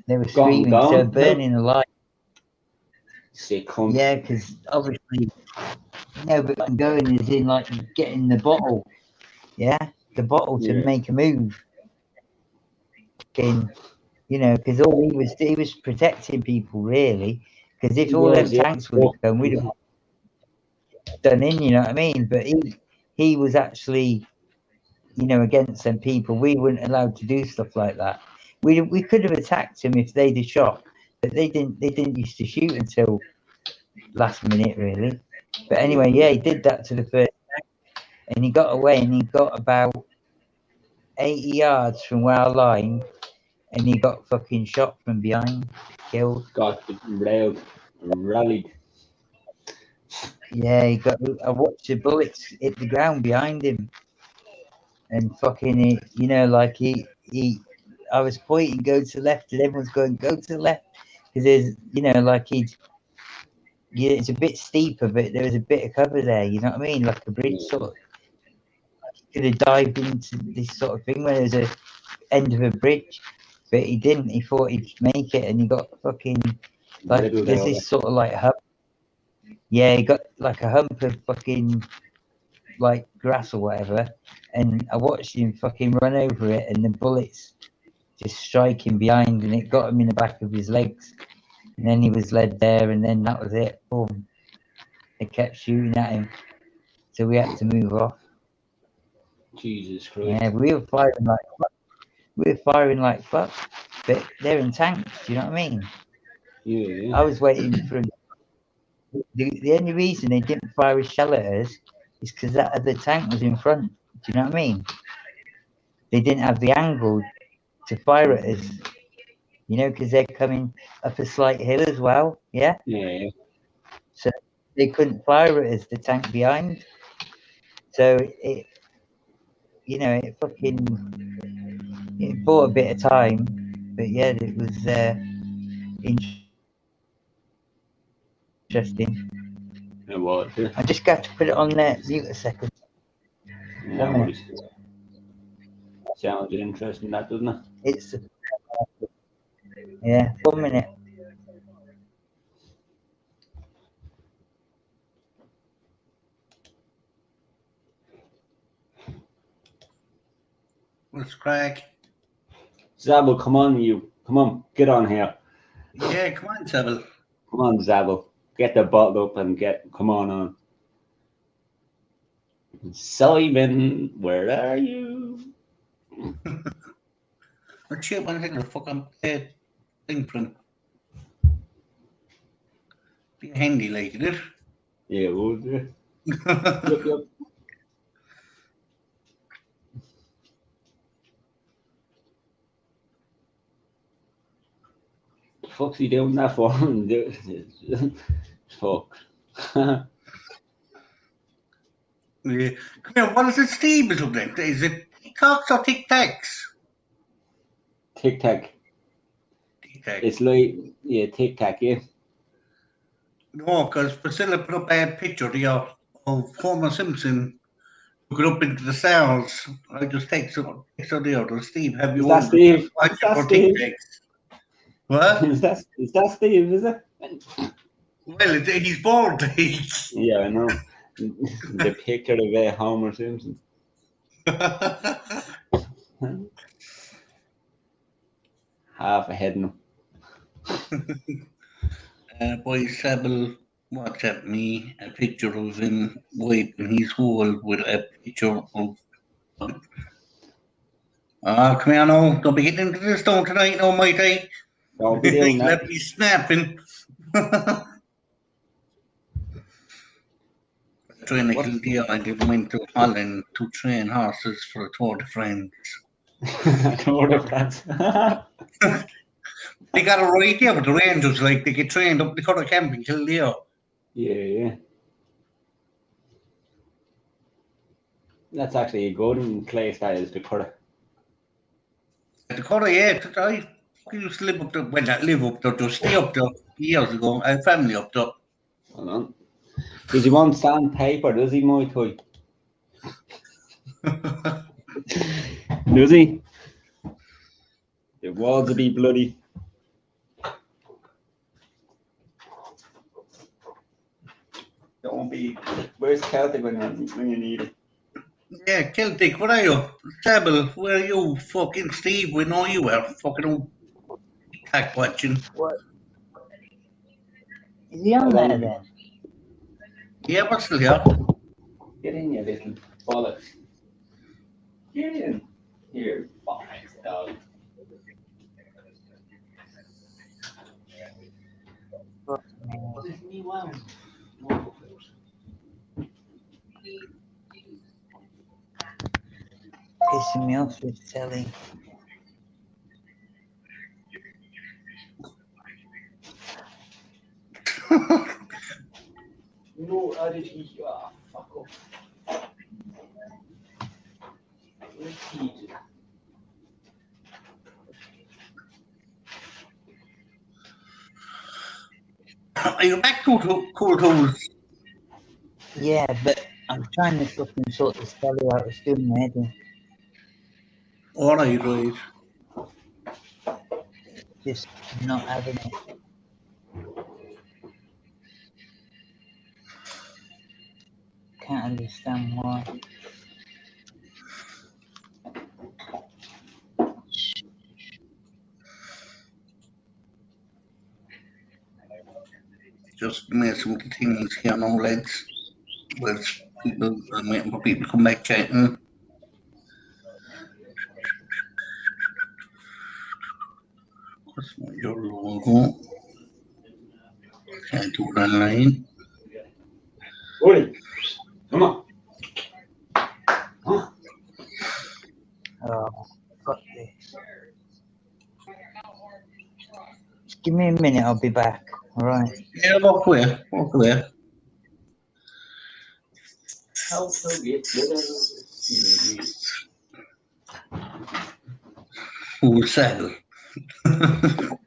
They were Got him screaming, so going. burning alive. Sick cunt. Yeah, because obviously, no, but going is in like getting the bottle, yeah, the bottle to Yeah. make a move. You know, because all he was protecting people really. Because if He all them was, yeah. tanks would have gone, we'd have done in. You know what I mean? But he was actually, you know, against them people. We weren't allowed to do stuff like that. We could have attacked him if they'd have shot, but they didn't. They didn't used to shoot until last minute, really. But anyway, yeah, he did that to the first tank, and he got away, and he got about 80 yards from our line, and he got fucking shot from behind, killed. Got railed, rallied. Yeah, he got. I watched the bullets hit the ground behind him, and fucking, you know, like he. I was pointing, go to the left, and everyone's going, go to the left, because there's, you know, like yeah, it's a bit steeper, but there was a bit of cover there. You know what I mean? Like a bridge sort of. He could have dived into this sort of thing where there's a end of a bridge, but he didn't. He thought he'd make it, and he got fucking like Riddled there's out. this sort of like hump. Yeah, he got like a hump of fucking like grass or whatever, and I watched him fucking run over it, and the bullets just strike him behind, and it got him in the back of his legs, And then he was led there, and then that was it. Boom. They kept shooting at him. So we had to move off. Jesus Christ. Yeah, we were firing like fuck. But they're in tanks, do you know what I mean? Yeah. I was waiting for him. The only reason they didn't fire a shell at us is because that other tank was in front. Do you know what I mean? They didn't have the angle to fire at us, you know, because they're coming up a slight hill as well. Yeah. Yeah. So they couldn't fire at us, the tank behind. So it, you know, it bought a bit of time, but yeah, it was interesting. It was. Yeah. I just got to put it on there. Mute a second. No 1 minute. worries. Sounds interesting, that doesn't it? It's yeah. 1 minute. What's crack? Zabel, come on, you. Come on, get on here. Yeah, come on, Sybil. Come on, Zabel. Get the bottle up and come on. Simon, where are you? What shit, one thing the fucking thing from. Be handy like it. Yeah, would you? Yep. Fuck's he doing that for? Fuck. Yeah. Come here, what is it Steve is looking at? Is it TikToks or Tic Tacs? Tic Tac. Tic Tac. It's like, yeah, Tic Tac, yeah. No, because Priscilla put up a picture there of Homer Simpson looking up into the stars. I just text her there to Steve, have Is you that opened Steve? watch Is it that for Tic Steve? Tacs? What? Is that Steve, is it? Well, he's bald. Yeah, I know. The picture of Homer Simpson. Half a head now. Boy Sybil WhatsApp me a picture of him wiping his hole with a picture of. Come here now. Don't be getting into this stone tonight, no, mate. Don't be doing that. Let me snapping. Train a What's deer and they went to Holland to train horses for a Tour de France. Tour de France? They got it right there with the Rangers, like they get trained up the Curragh camp in Kildare. Yeah. That's actually a good place, that is, the Curragh. At the Curragh, yeah, I used to live up there, well, not live up there, just stay up there years ago. I have family up there. Hold on. Does he want sandpaper? Does he, my toy? Does he? The walls will be bloody. Don't be. Where's Celtic when you need it? Yeah, Celtic, where are you? Sybil, where are you? Fucking Steve, we know you are. Fucking tack watching. What is he on Hold there on. then? Yeah, we're still here. Get in, you little bollocks. Get in. Here, bollocks, dog. What is me wow? Pissing me off with telly. No, I did he. Ah, fuck off. Where's he? Are you back to Cool Tools? Yeah, but I'm trying to fucking sort this telly out. It's doing my head in. Alright, right. Just not having it. Can't understand why. just made some of the things here now, lads. With people, I'm waiting for people to come back chatting. What's your logo? Can't do it online. Oi, come on. Oh, fuck this. Just give me a minute, I'll be back. Alright. Yeah, walk away. Walk away. How to get rid of this? Full saddle. Come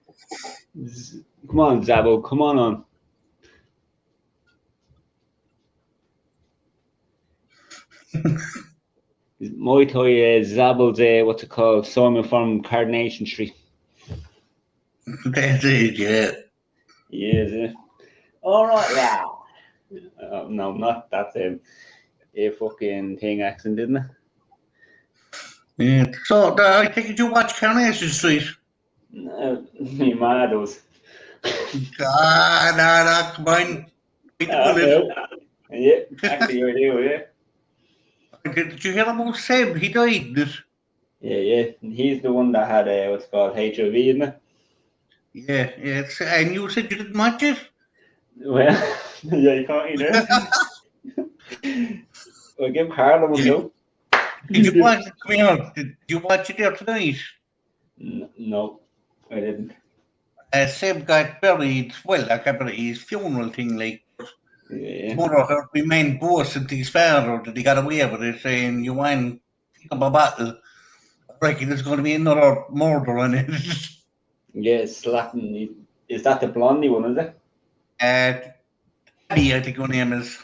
on, Zabo, come on. Muay Thai Zabo's what's it called? Simon from Coronation Street. That's it, yeah. Yes. All right, now. No, not that's a fucking thing accent, didn't it? Yeah. So, I think you watch Coronation Street. No, me mad was. Nah, come on. Beat the bullet. No. Yeah, actually, I do, yeah. Did you hear about Seb? He died. Yeah. He's the one that had what's called HIV, isn't it? Yeah. And you said you didn't watch it? Well, yeah, you can't either. Well, give Carl one go. Did you watch it? Come here. Did you watch it there tonight? No, I didn't. Seb got buried. Well, I got buried. His funeral thing, like. Yeah. Mother heard me man boasting to his father that he got away with it, saying, "You want to pick up a bottle? I reckon there's going to be another murder on it." Yeah, Slatin. Is that the blondie one, is it? Abby, I think her name is.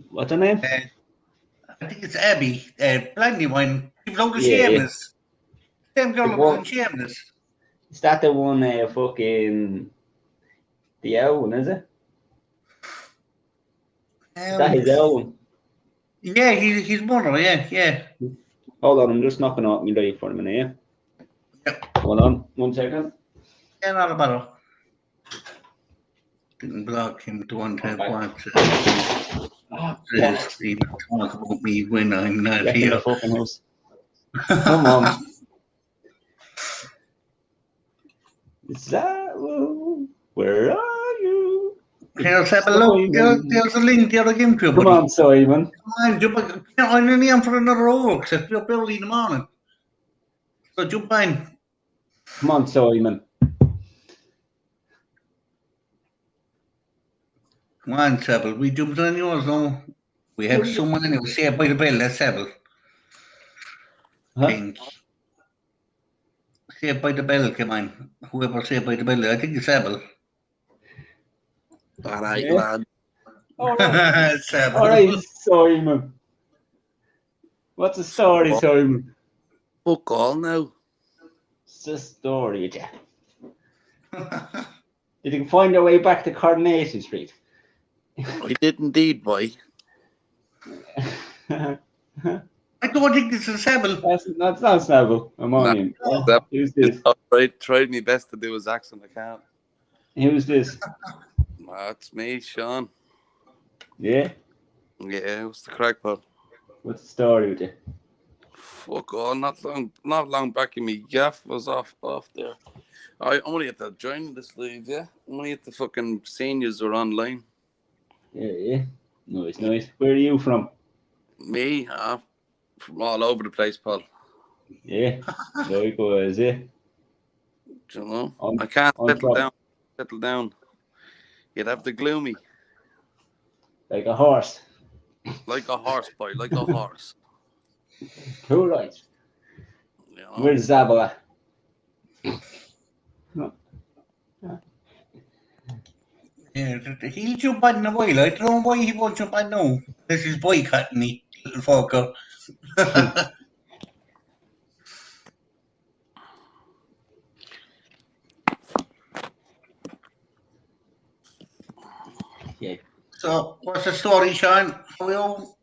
What's her name? I think it's Abby. Blondie one. She was out of Yeah. Shameless. Same girl The that was one- in Shameless. Is that the one fucking the owl one, is it? Is that his owl one? Yeah, his mother, yeah. Hold on, I'm just knocking out my light for a minute, yeah? Yep. Hold on, 1 second. Yeah, not a bother. Didn't block him, don't have Okay. WhatsApp. Ah, Says he will talk about me when I'm not Back in here. the fucking house. Come on. Zawo, where are you? Here's have a look. There's a link there again to you, Come buddy. on, Simon. Come on, jump in. I'm only in for another hour, except you're up early in the morning. So jump in. Come on, Simon. Come on, Sebel. We jumped on yours now. We have someone in it. We say by the bell, that's Sebel. Huh? Think. Say by the bell, come on. Whoever say by the bell, I think it's Sebel. All right, Yeah. lad. All right. Sebel. All right, Simon. What's the story, Simon? Fuck all now. It's the story, Jack. Did you find your way back to Coronation Street? I did indeed, boy. I don't think this is Sebel. That's not Snabble. I'm on him. That- Who's this? I tried my best to do his accent. I can't. Who's this? That's me, Sean. Yeah? Yeah, what's the crack, pal? What's the story with you? Fuck all. Not long back in me gaff was off there. I only had to join this league, yeah. Only at the fucking seniors were online. Yeah. Nice. Where are you from? Me, from all over the place, pal. Yeah. Very good, is it? Do you know? On- I can't on settle top. down. You'd have to glue me. Like a horse. Like a horse, boy, like a horse. Cool, right. You know? Where's Zabba at? Yeah, he'll jump on in a while. I don't know why he won't jump on now. This is boycotting me, little fucker. Yeah. So, what's the story, Sean? How are you?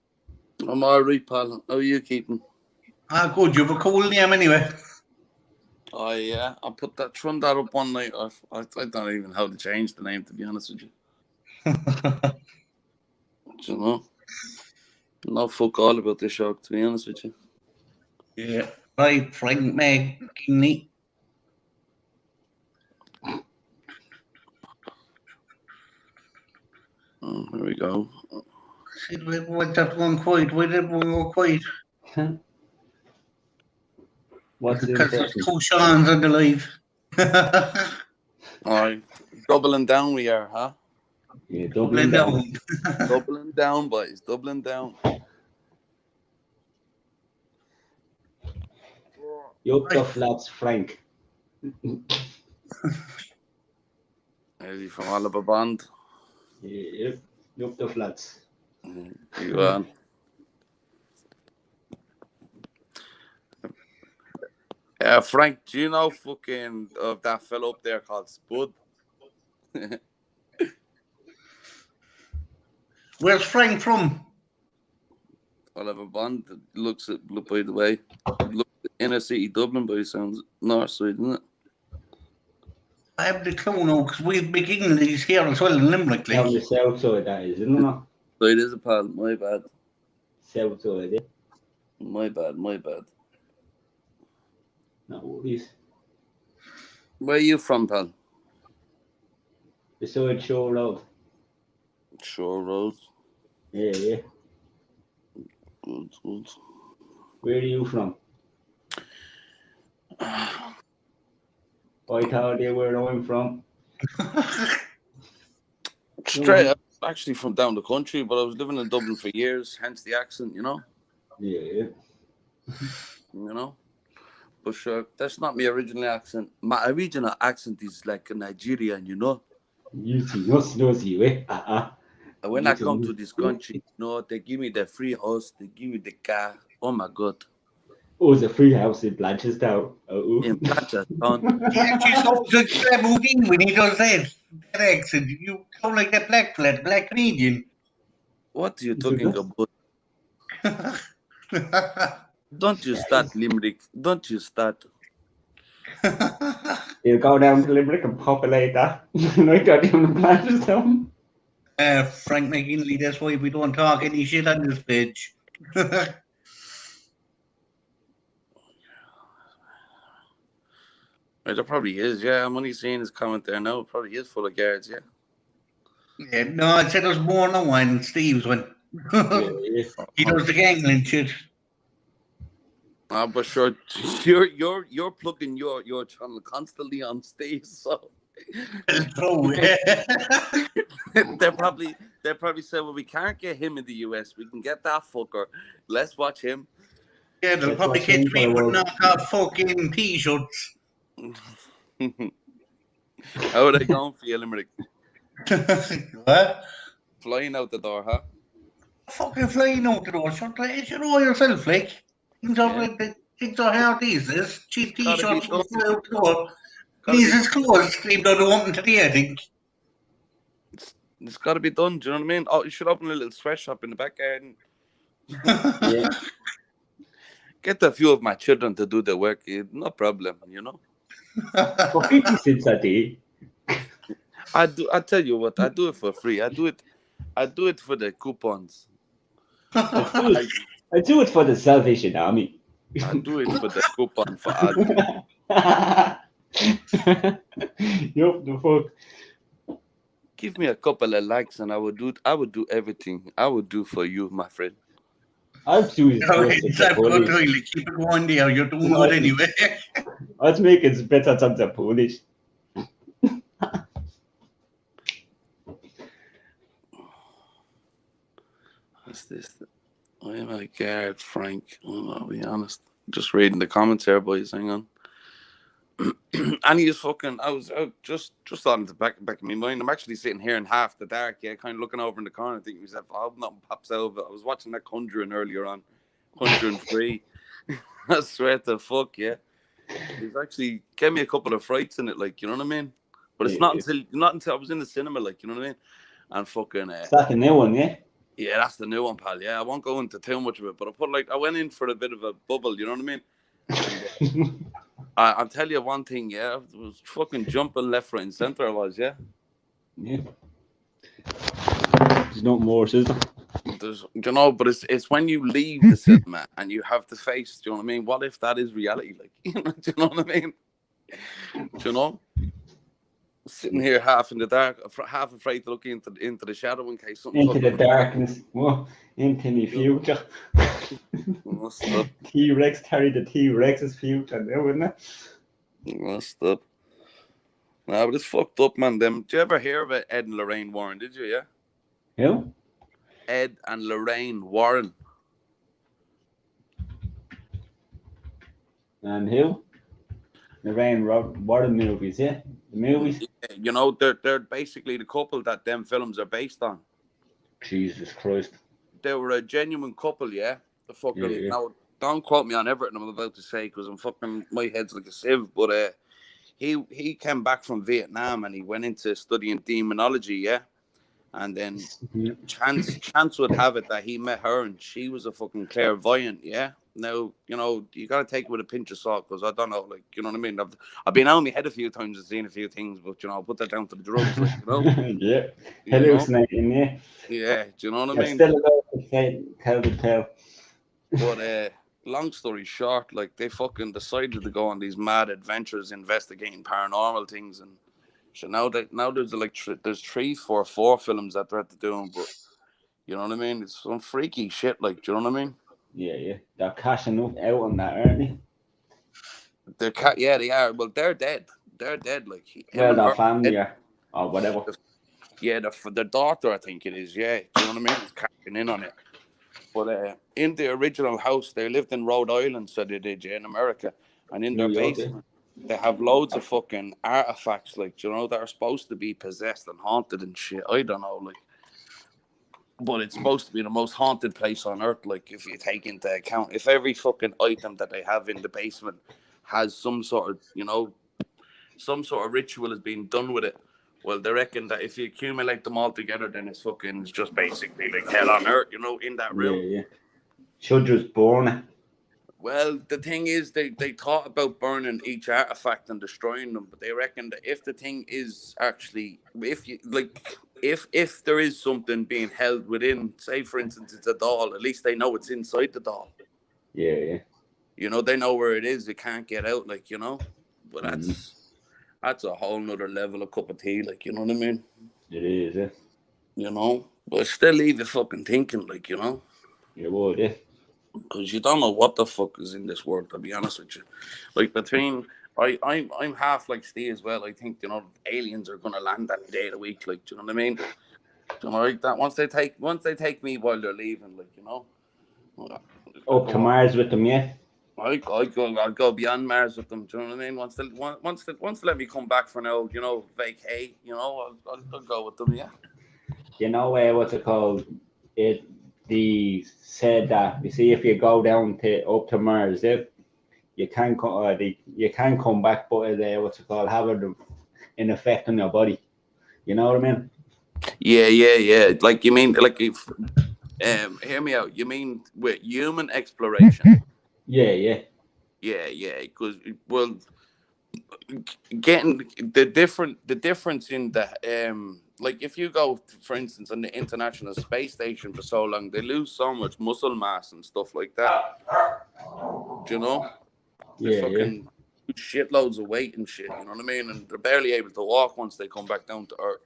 I'm alright, pal. How are you keeping? Good. You have a cool name anyway. Oh, yeah. I put that, turned that up one night. I don't even know how to change the name, to be honest with you. You know, no fuck all about this shark, to be honest with you. Yeah. Right, Frank McKinley. Oh, here we go. See, what's that one quiet? Why did everyone go quiet? What's the Because there's important? two Sean's on the live. All right, doubling down we are, huh? Yeah, doubling down. Doubling down, boys. Doubling down. You up the flats, Frank. Is he from Oliver Bond? Yeah, you up the flats. You on? Frank, do you know fucking of that fellow up there called Spud? Where's Frank from? Oliver Bond looks at, look, by the way, look inner city Dublin, but he sounds north side, isn't it? I have the clue now because we've big English here as well in Limerick. Down the Like. south side, that is, isn't it? So it is a pal. My bad. South side, yeah. My bad. My bad. No worries. Where are you from, pal? Beside Shore Road. Shore Road. Yeah, yeah. Good, good. Where are you from? I thought they where I'm from. Straight up, actually from down the country, but I was living in Dublin for years, hence the accent, you know? Yeah, yeah. You know? But sure, that's not my original accent. My original accent is like a Nigerian, you know? You see, no see, eh? And when I come to this country, you know, they give me the free house, they give me the car. Oh my God. Oh, it's a free house in Blanchardstown. In Blanchardstown. He actually sounds like Graham Houdin when he does that accent. You sound like that black Canadian. What are you talking about? Don't you start, Limerick. Don't you start. You'll go down to Limerick and populate that. Like I do in Blanchardstown. Frank McGinley, that's why we don't talk any shit on this page. Right, there probably is, yeah. I'm only seeing his comment there now. It probably is full of guards, yeah. Yeah, no, I said there's more than one. Steve's one. Yeah. He does the gangling shit. But sure, you're plugging your channel constantly on stage, so True. they probably say, well, we can't get him in the US. We can get that fucker. Let's watch him. Yeah, they'll probably catch me with knockout fucking t-shirts. How are they going for you, Limerick? What? Flying out the door, huh? Fucking flying out the door. You know yourself, like. Things are hard these days. Cheap Gotta be t-shirts done. will fly out the door. Gotta These be is closed. Leave the door open today, I think. It's got to be done. Do you know what I mean? Oh, you should open a little sweatshop in the back garden. Yeah. Get a few of my children to do the work. No problem, you know. For 50 cents a day. I tell you what. I do it for free. I do it for the coupons. I do it for the Salvation Army. I do it for the coupon for Aldi. Yup, the fuck. Give me a couple of likes and I would do everything. I would do for you, my friend. I'll do it It's not good, really. Keep it going there. You're doing good anyway. I'll make it better than the Polish. What's this? Oh my God, Frank. I'll be honest. Just reading the comments here, boys. Hang on. And he was fucking. I was just thought in the back of my mind. I'm actually sitting here in half the dark, yeah, kind of looking over in the corner, thinking to myself, I hope nothing pops out. I was watching that Conjuring earlier on, Conjuring 3. I swear to fuck, yeah. He's actually gave me a couple of frights in it, like, you know what I mean. But it's not until I was in the cinema, like, you know what I mean. And fucking. It's like a new one, yeah. Yeah, that's the new one, pal. Yeah, I won't go into too much of it, but I went in for a bit of a bubble, you know what I mean? And, I'll tell you one thing, yeah. I was fucking jumping left, right, and center, I was, yeah. Yeah. There's nothing worse, is there? There's, you know, but it's when you leave the cinema and you have to face, do you know what I mean? What if that is reality? Like, do you know what I mean? Do you know? Sitting here half in the dark, half afraid to look into the shadow in case something Into the fucking darkness. What? Into the future. What's up? T-Rex, Terry the T-Rex's future now, isn't it? What's up? Nah, but it's fucked up, man. Them. Do you ever hear about Ed and Lorraine Warren? Did you? Yeah. Who? Ed and Lorraine Warren. And who? Lorraine Warren movies, yeah? The movies? Yeah, you know, they're basically the couple that them films are based on. Jesus Christ. They were a genuine couple, yeah. The fucking Yeah. now, don't quote me on everything I'm about to say because I'm fucking my head's like a sieve. But he came back from Vietnam and he went into studying demonology, yeah. And then chance would have it that he met her and she was a fucking clairvoyant, yeah. Now, you know, you gotta take it with a pinch of salt because I don't know, like, you know what I mean. I've been out of my head a few times and seen a few things, but you know, I'll put that down to the drugs, like, you know. Yeah. You know? Hallucinating, yeah. Yeah, do you know what I You're mean? still allowed to say, tell the tale. But long story short, like they fucking decided to go on these mad adventures investigating paranormal things, and so now there's like there's 3, 4, 4 films that they're at to doing, but you know what I mean? It's some freaky shit, like, do you know what I mean? Yeah. They're cashing out on that, aren't they? Yeah, they are. Well, they're dead. They're dead. Like him Well, and their her. family are, or whatever. Yeah, their daughter, I think it is. Yeah, do you know what I mean? Is cashing in on it. But in the original house, they lived in Rhode Island, so they did, yeah, in America. And in New their York, basement, they have loads of fucking artifacts, like, you know, that are supposed to be possessed and haunted and shit. I don't know, like. But it's supposed to be the most haunted place on earth, like, if you take into account, if every fucking item that they have in the basement has some sort of, you know, some sort of ritual has been done with it. Well, they reckon that if you accumulate them all together, then it's just basically like hell on earth, you know, in that room. Yeah. Should just burn it. Well, the thing is, they thought about burning each artifact and destroying them, but they reckon that if the thing is actually, if there is something being held within, say for instance it's a doll, at least they know it's inside the doll. Yeah. You know, they know where it is. It can't get out, like, you know. But Mm-hmm. that's a whole nother level of cup of tea, like, you know what I mean? It is, yeah. You know, but still leave you fucking thinking, like, you know. You would, yeah. Because you don't know what the fuck is in this world, to be honest with you. Like, between I'm half like Steve as well. I think, you know, aliens are gonna land any day of the week, like, do you know what I mean? Do you know, like that once they take me while they're leaving, like, you know. Up to Mars with them, yeah. I'll go beyond Mars with them. Do you know what I mean? Once they let me come back for now, you know, vacay, you know, I'll go with them. Yeah. You know what's it called? They said that you see if you go down to up to Mars, you can come back, but what's it called? Have an effect on your body. You know what I mean? Yeah. Like, you mean, like, if hear me out. You mean with human exploration? Yeah. Because, well, getting the difference in the like, if you go, for instance, on the International Space Station for so long, they lose so much muscle mass and stuff like that. Do you know? They fucking shitloads of weight and shit. You know what I mean? And they're barely able to walk once they come back down to Earth.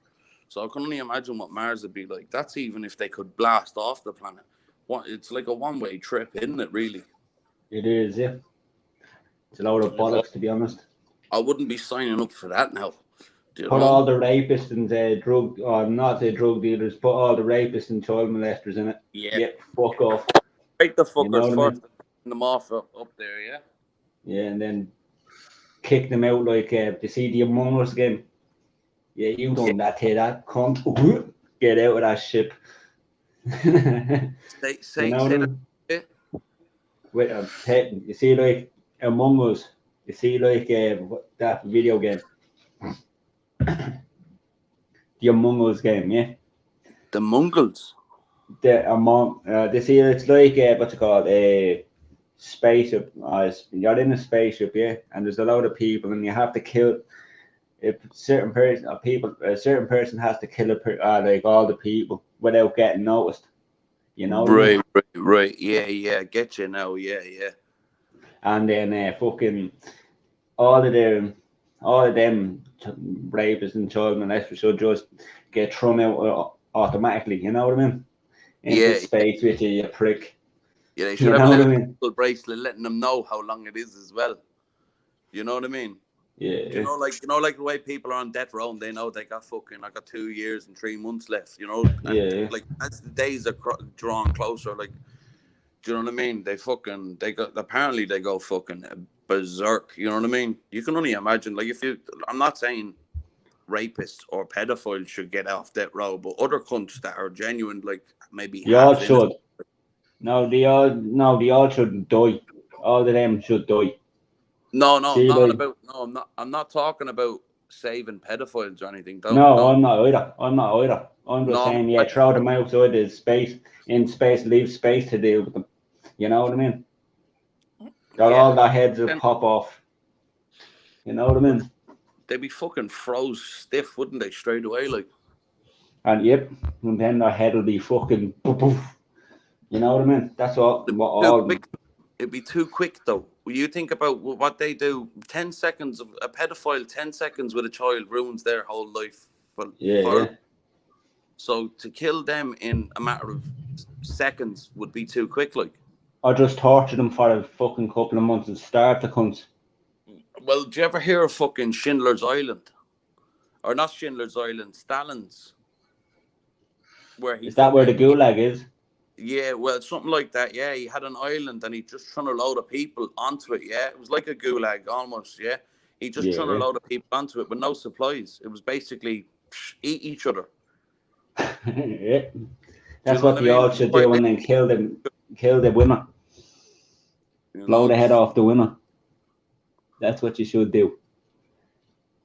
So I can only imagine what Mars would be like. That's even if they could blast off the planet. It's like a one-way trip, isn't it? Really? It is, yeah. It's a load of bollocks, to be honest. I wouldn't be signing up for that now. Put all the rapists and not the drug dealers, put all the rapists and child molesters in it. Yeah. Fuck off. Take the fuckers, you know, first, and them off up there, yeah? Yeah, and then kick them out like, you see the Among Us game? Yeah, you done that to that cunt. Get out of that ship. Say that. You see, like, Among Us. You see, like, that video game. The Among Us game, yeah? The Mongols? They see, it's like, what's it called? A spaceship. You're in a spaceship, yeah? And there's a lot of people, and you have to kill. If a certain person has to kill like all the people, without getting noticed. You know what I mean? Right. Yeah. Get you now. Yeah. And then fucking all of them rapists and child molesters should just get thrown out automatically. You know what I mean? Into space with you prick. Yeah, they should have a little bracelet letting them know how long it is as well. You know what I mean? Yeah. You know, like the way people are on death row and they know they got I got 2 years and 3 months left. You know, and like as the days are drawing closer, like, do you know what I mean? Apparently they go fucking berserk. You know what I mean? You can only imagine. Like I'm not saying rapists or pedophiles should get off death row, but other cunts that are genuine, like maybe they all should. No, they all shouldn't die. All of them should die. No, I'm not talking about saving pedophiles or anything. I'm not either. I'm just saying, throw them outside the space, leave space to deal with them. You know what I mean? All their heads will pop off. You know what I mean? They'd be fucking froze stiff, wouldn't they, straight away, like? And and then their head will be fucking poof. You know what I mean? That's all. It'd be too quick, though. You think about what they do. 10 seconds of a pedophile, 10 seconds with a child ruins their whole life. So to kill them in a matter of seconds would be too quick, like. Or just torture them for a fucking couple of months and starve the cunts. Well, do you ever hear of fucking Schindler's Island? Or not Schindler's Island, Stalin's. Is that where the gulag is? Yeah, well, something like that. Yeah, he had an island and he just thrown a load of people onto it. Yeah, it was like a gulag almost. Yeah, he just thrown a load of people onto it with no supplies. It was basically eat each other. That's what they all should do, and then kill the winner. Blow the head off the winner. That's what you should do.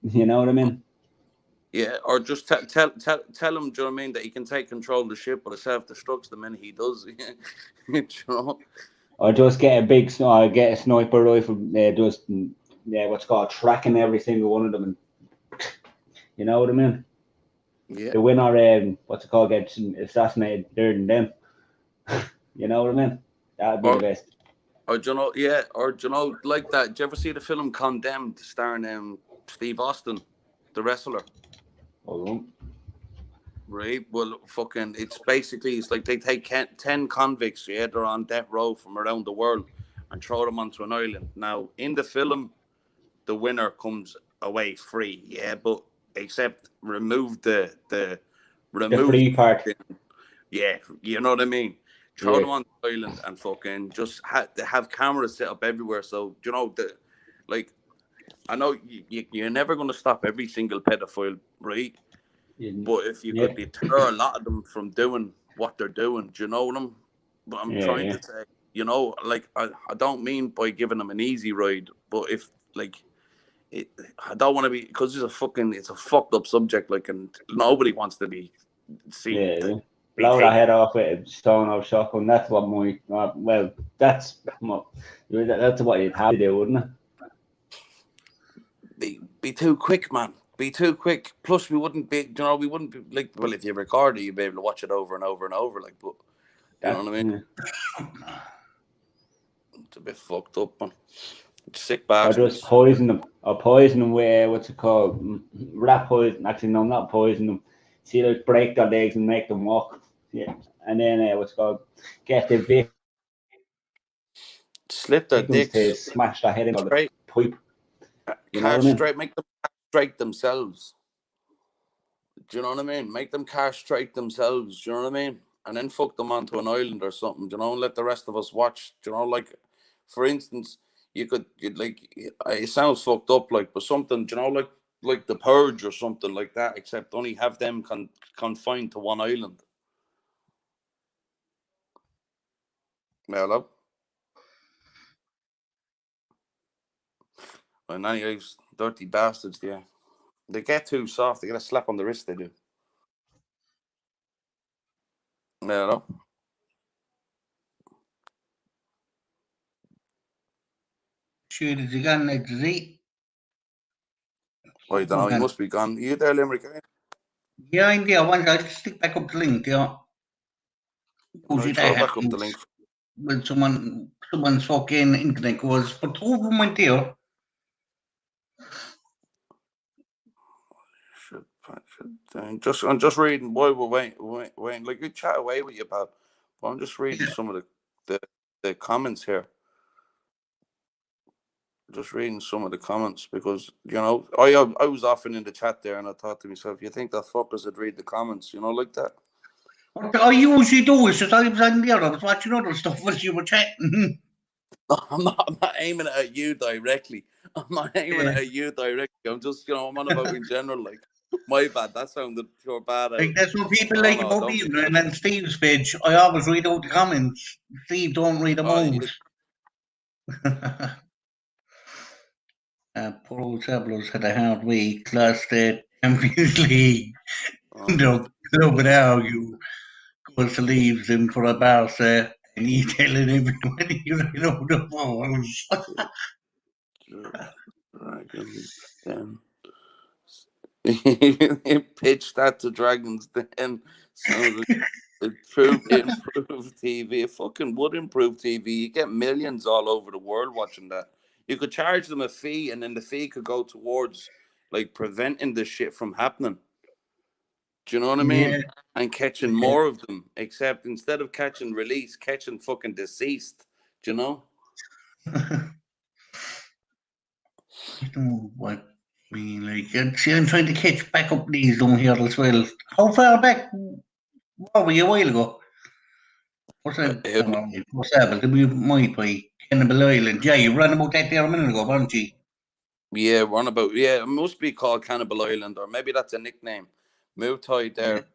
You know what I mean? Yeah, or just tell him, do you know what I mean, that he can take control of the ship, but it self-destructs the minute he does. You know? Or just get a sniper rifle, what's called tracking every single one of them, and you know what I mean? Yeah. The winner, what's it called, gets assassinated there and then. You know what I mean? That'd be the best. Or do you know, like that? Do you ever see the film Condemned, starring Steve Austin, the wrestler? Hold on. Right. Well, it's like they take 10 convicts, they're on death row from around the world, and throw them onto an island. Now, in the film, the winner comes away free, but except remove the free part. Yeah, you know what I mean? Throw them on the island and fucking just have cameras set up everywhere. So, you know, I know you're never going to stop every single pedophile, right? But if you could deter a lot of them from doing what they're doing, do you know what I'm trying to say? You know, like, I don't mean by giving them an easy ride, but if, like, I don't want to be, because it's a fucked up subject, like, and nobody wants to be seen. Blow their head off with a stone or shotgun. That's what that's what you'd have to do, wouldn't it? Be too quick, man. Be too quick. Plus, we wouldn't be like, well, if you record it, you'd be able to watch it over and over and over, like, but you know what I mean? It's a bit fucked up, man. Sick bastards. Or just poison them with what's it called? Rat poison. Actually, no, not poison them. See, like, break their legs and make them walk. Yeah, and then what's it called? Get the victims, slit their dicks, to smash their head into the pipe. Make them castrate themselves. Do you know what I mean? Make them castrate themselves. Do you know what I mean? And then fuck them onto an island or something. Do you know? And let the rest of us watch. Do you know? Like, for instance, you'd it sounds fucked up, like, but something. Do you know, like The Purge or something like that, except only have them confined to one island. Hello? And anyways, dirty bastards, they get too soft. They get a slap on the wrist, they do. Hello? Shit, is he gone, like, is he? I don't know, he must be gone. Are you there, Limerick? Yeah, I'm there. I'll stick back up the link, Usually throw that back up the link. happens when someone's fucking internet goes, but two of them went there. I'm just reading. Why we're waiting. Like you chat away with you, pal. But I'm just reading some of the comments here. Just reading some of the comments because I was often in the chat there and I thought to myself, you think that fuckers would read the comments, like that? What I usually do is just I was on there, I was watching other stuff as you were chatting. I'm not aiming it at you directly. I'm not aiming it at you directly. I'm just, I'm on about in general. Like, my bad. That sounded pure bad. Like that's what people No, like no, about me. And then Steve's page, I always read out the comments. Steve don't read them out. Poor old Travellers had a hard week. Lost the Champions League. The club would argue. Goes to leaves him for a Barca. And he telling everyone he's in all the balls. Dragons Den. He pitched that to Dragons Den. So improve TV. It fucking would improve TV. You get millions all over the world watching that. You could charge them a fee, and then the fee could go towards like preventing this shit from happening. Do you know what I mean? Yeah. And catching more of them, except instead of catching release, catching fucking deceased. Do you know? I don't know what I mean. Like, see, I'm trying to catch back up these down here as well. How far back were we a while ago? What's that? What's that? But we might be Cannibal Island. Yeah, you ran about that there a minute ago, weren't you? Yeah, we're on about. Yeah, it must be called Cannibal Island, or maybe that's a nickname. Muay there,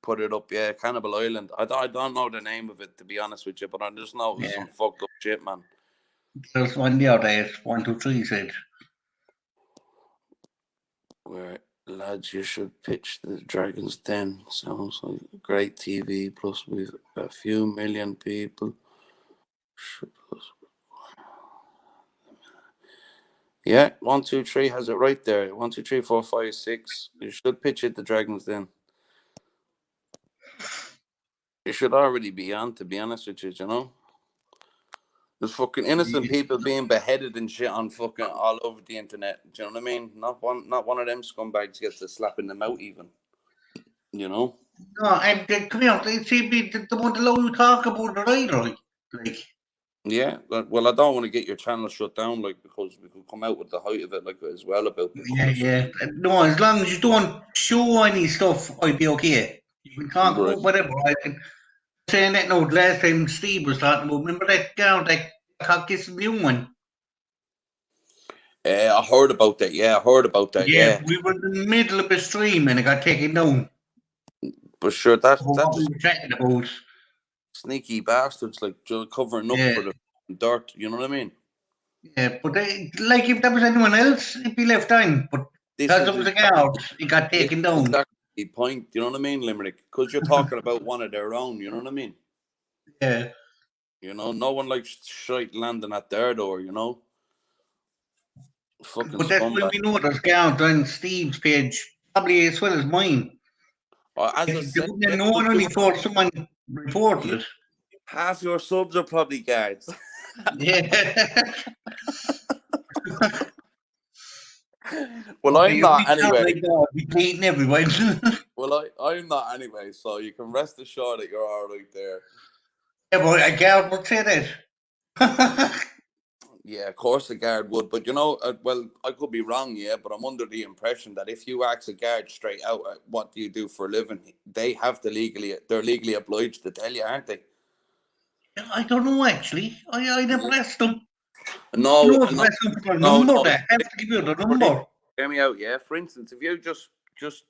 put it up. Yeah, Cannibal Island. I don't know the name of it, to be honest with you, but I just know it was some fucked up shit, man. There's one there that 1, 2, 3 said. Where lads, you should pitch the Dragons Den. Sounds like great TV. Plus, with a few million people. Yeah, 1, 2, 3 has it right there. 1, 2, 3, 4, 5, 6. You should pitch it the Dragons Den. You should already be on, to be honest with you, you know? There's fucking innocent people being beheaded and shit on fucking all over the internet. Do you know what I mean? Not one of them scumbags gets a slap in the mouth even. You know? No, and come here, they see me, the one allow you talk about the right, like. Yeah, well, I don't want to get your channel shut down, like, because we could come out with the height of it, like, as well about the Yeah. No, as long as you don't show any stuff, I'd be okay. You can talk about whatever. Saying that no, last time Steve was talking about, remember that girl that cock kissing the young one? I heard about that. Yeah, I heard about that. Yeah, we were in the middle of a stream and it got taken down. But sure, that's what we were chatting about. Sneaky bastards, like covering up for the dirt. You know what I mean? Yeah, but like if there was anyone else, it'd be left on. But because it was a girl, it got taken down. Exactly the point. You know what I mean, Limerick? Because you're talking about one of their own. You know what I mean? Yeah. You know, no one likes shite landing at their door. You know. Fucking but that's when we know there's girls on Steve's page, probably as well as mine. As I said, no one only thought someone reported it. Half your subs are probably guards. Yeah. Well, I'm not anyway. We're beating everyone. Well, I'm not anyway, so you can rest assured that you're all right there. Yeah, but a guard would say that. Yeah, of course a guard would, but you know, well, I could be wrong, yeah, but I'm under the impression that if you ask a guard straight out, what do you do for a living? They're legally obliged to tell you, aren't they? I don't know actually. I never asked them. No, They have to give you the number. Hear me out, yeah. For instance, if you just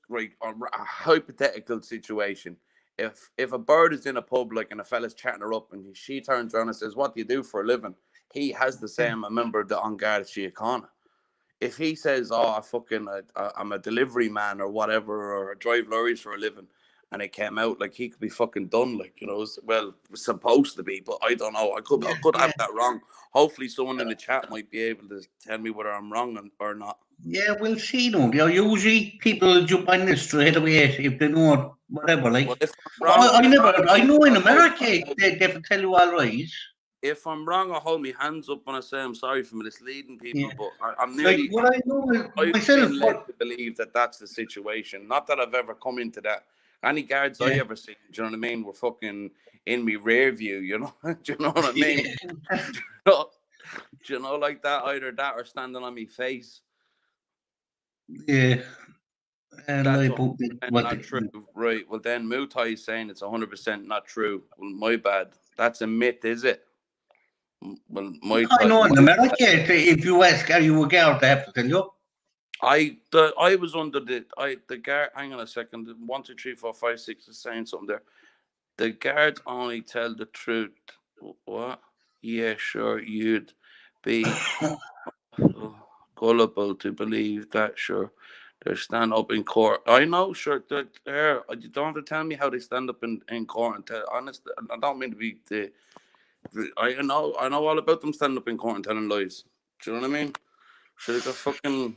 like a hypothetical situation, if a bird is in a pub, like, and a fella's chatting her up, and she turns around and says, "What do you do for a living?" He has to say, "I'm a member of the On Guard Síochána." If he says, "Oh, I'm a delivery man or whatever, or I drive lorries for a living," and it came out, like, he could be fucking done, like, you know. Well, supposed to be, but I don't know. I could have that wrong. Hopefully, someone in the chat might be able to tell me whether I'm wrong or not. Yeah, we'll see. No, usually people jump on this straight away if they know whatever. Well, Like, if I'm wrong, I know in I'll hold America they can tell you all right. if I'm wrong, I'll hold my hands up when I say I'm sorry for misleading people. Yeah, But I'm like nearly, what I know is I've myself. been led to believe that that's the situation. Not that I've ever come into that. Any guards I Yeah, ever seen, do you know what I mean, were fucking in me rear view, you know? Do you know what I mean? yeah, Do you know, like that, either that or standing on me face. yeah. And That's like, 100% what? not true. Right. Well, then Mutai is saying it's 100% not true. Well, my bad. That's a myth, is it? Well, I know in my America, if you ask, are you a guard? They have to tell you. I was under the guard. Hang on a second. 1, 2, 3, 4, 5, 6 is saying something there. The guards only tell the truth. What? Yeah, sure. You'd be gullible to believe that. Sure, they stand up in court. I know. Sure, they're. You don't have to tell me how they stand up in court and tell. Honest, I don't mean to be the. I know. I know all about them standing up in court and telling lies. Do you know what I mean? Should have got fucking.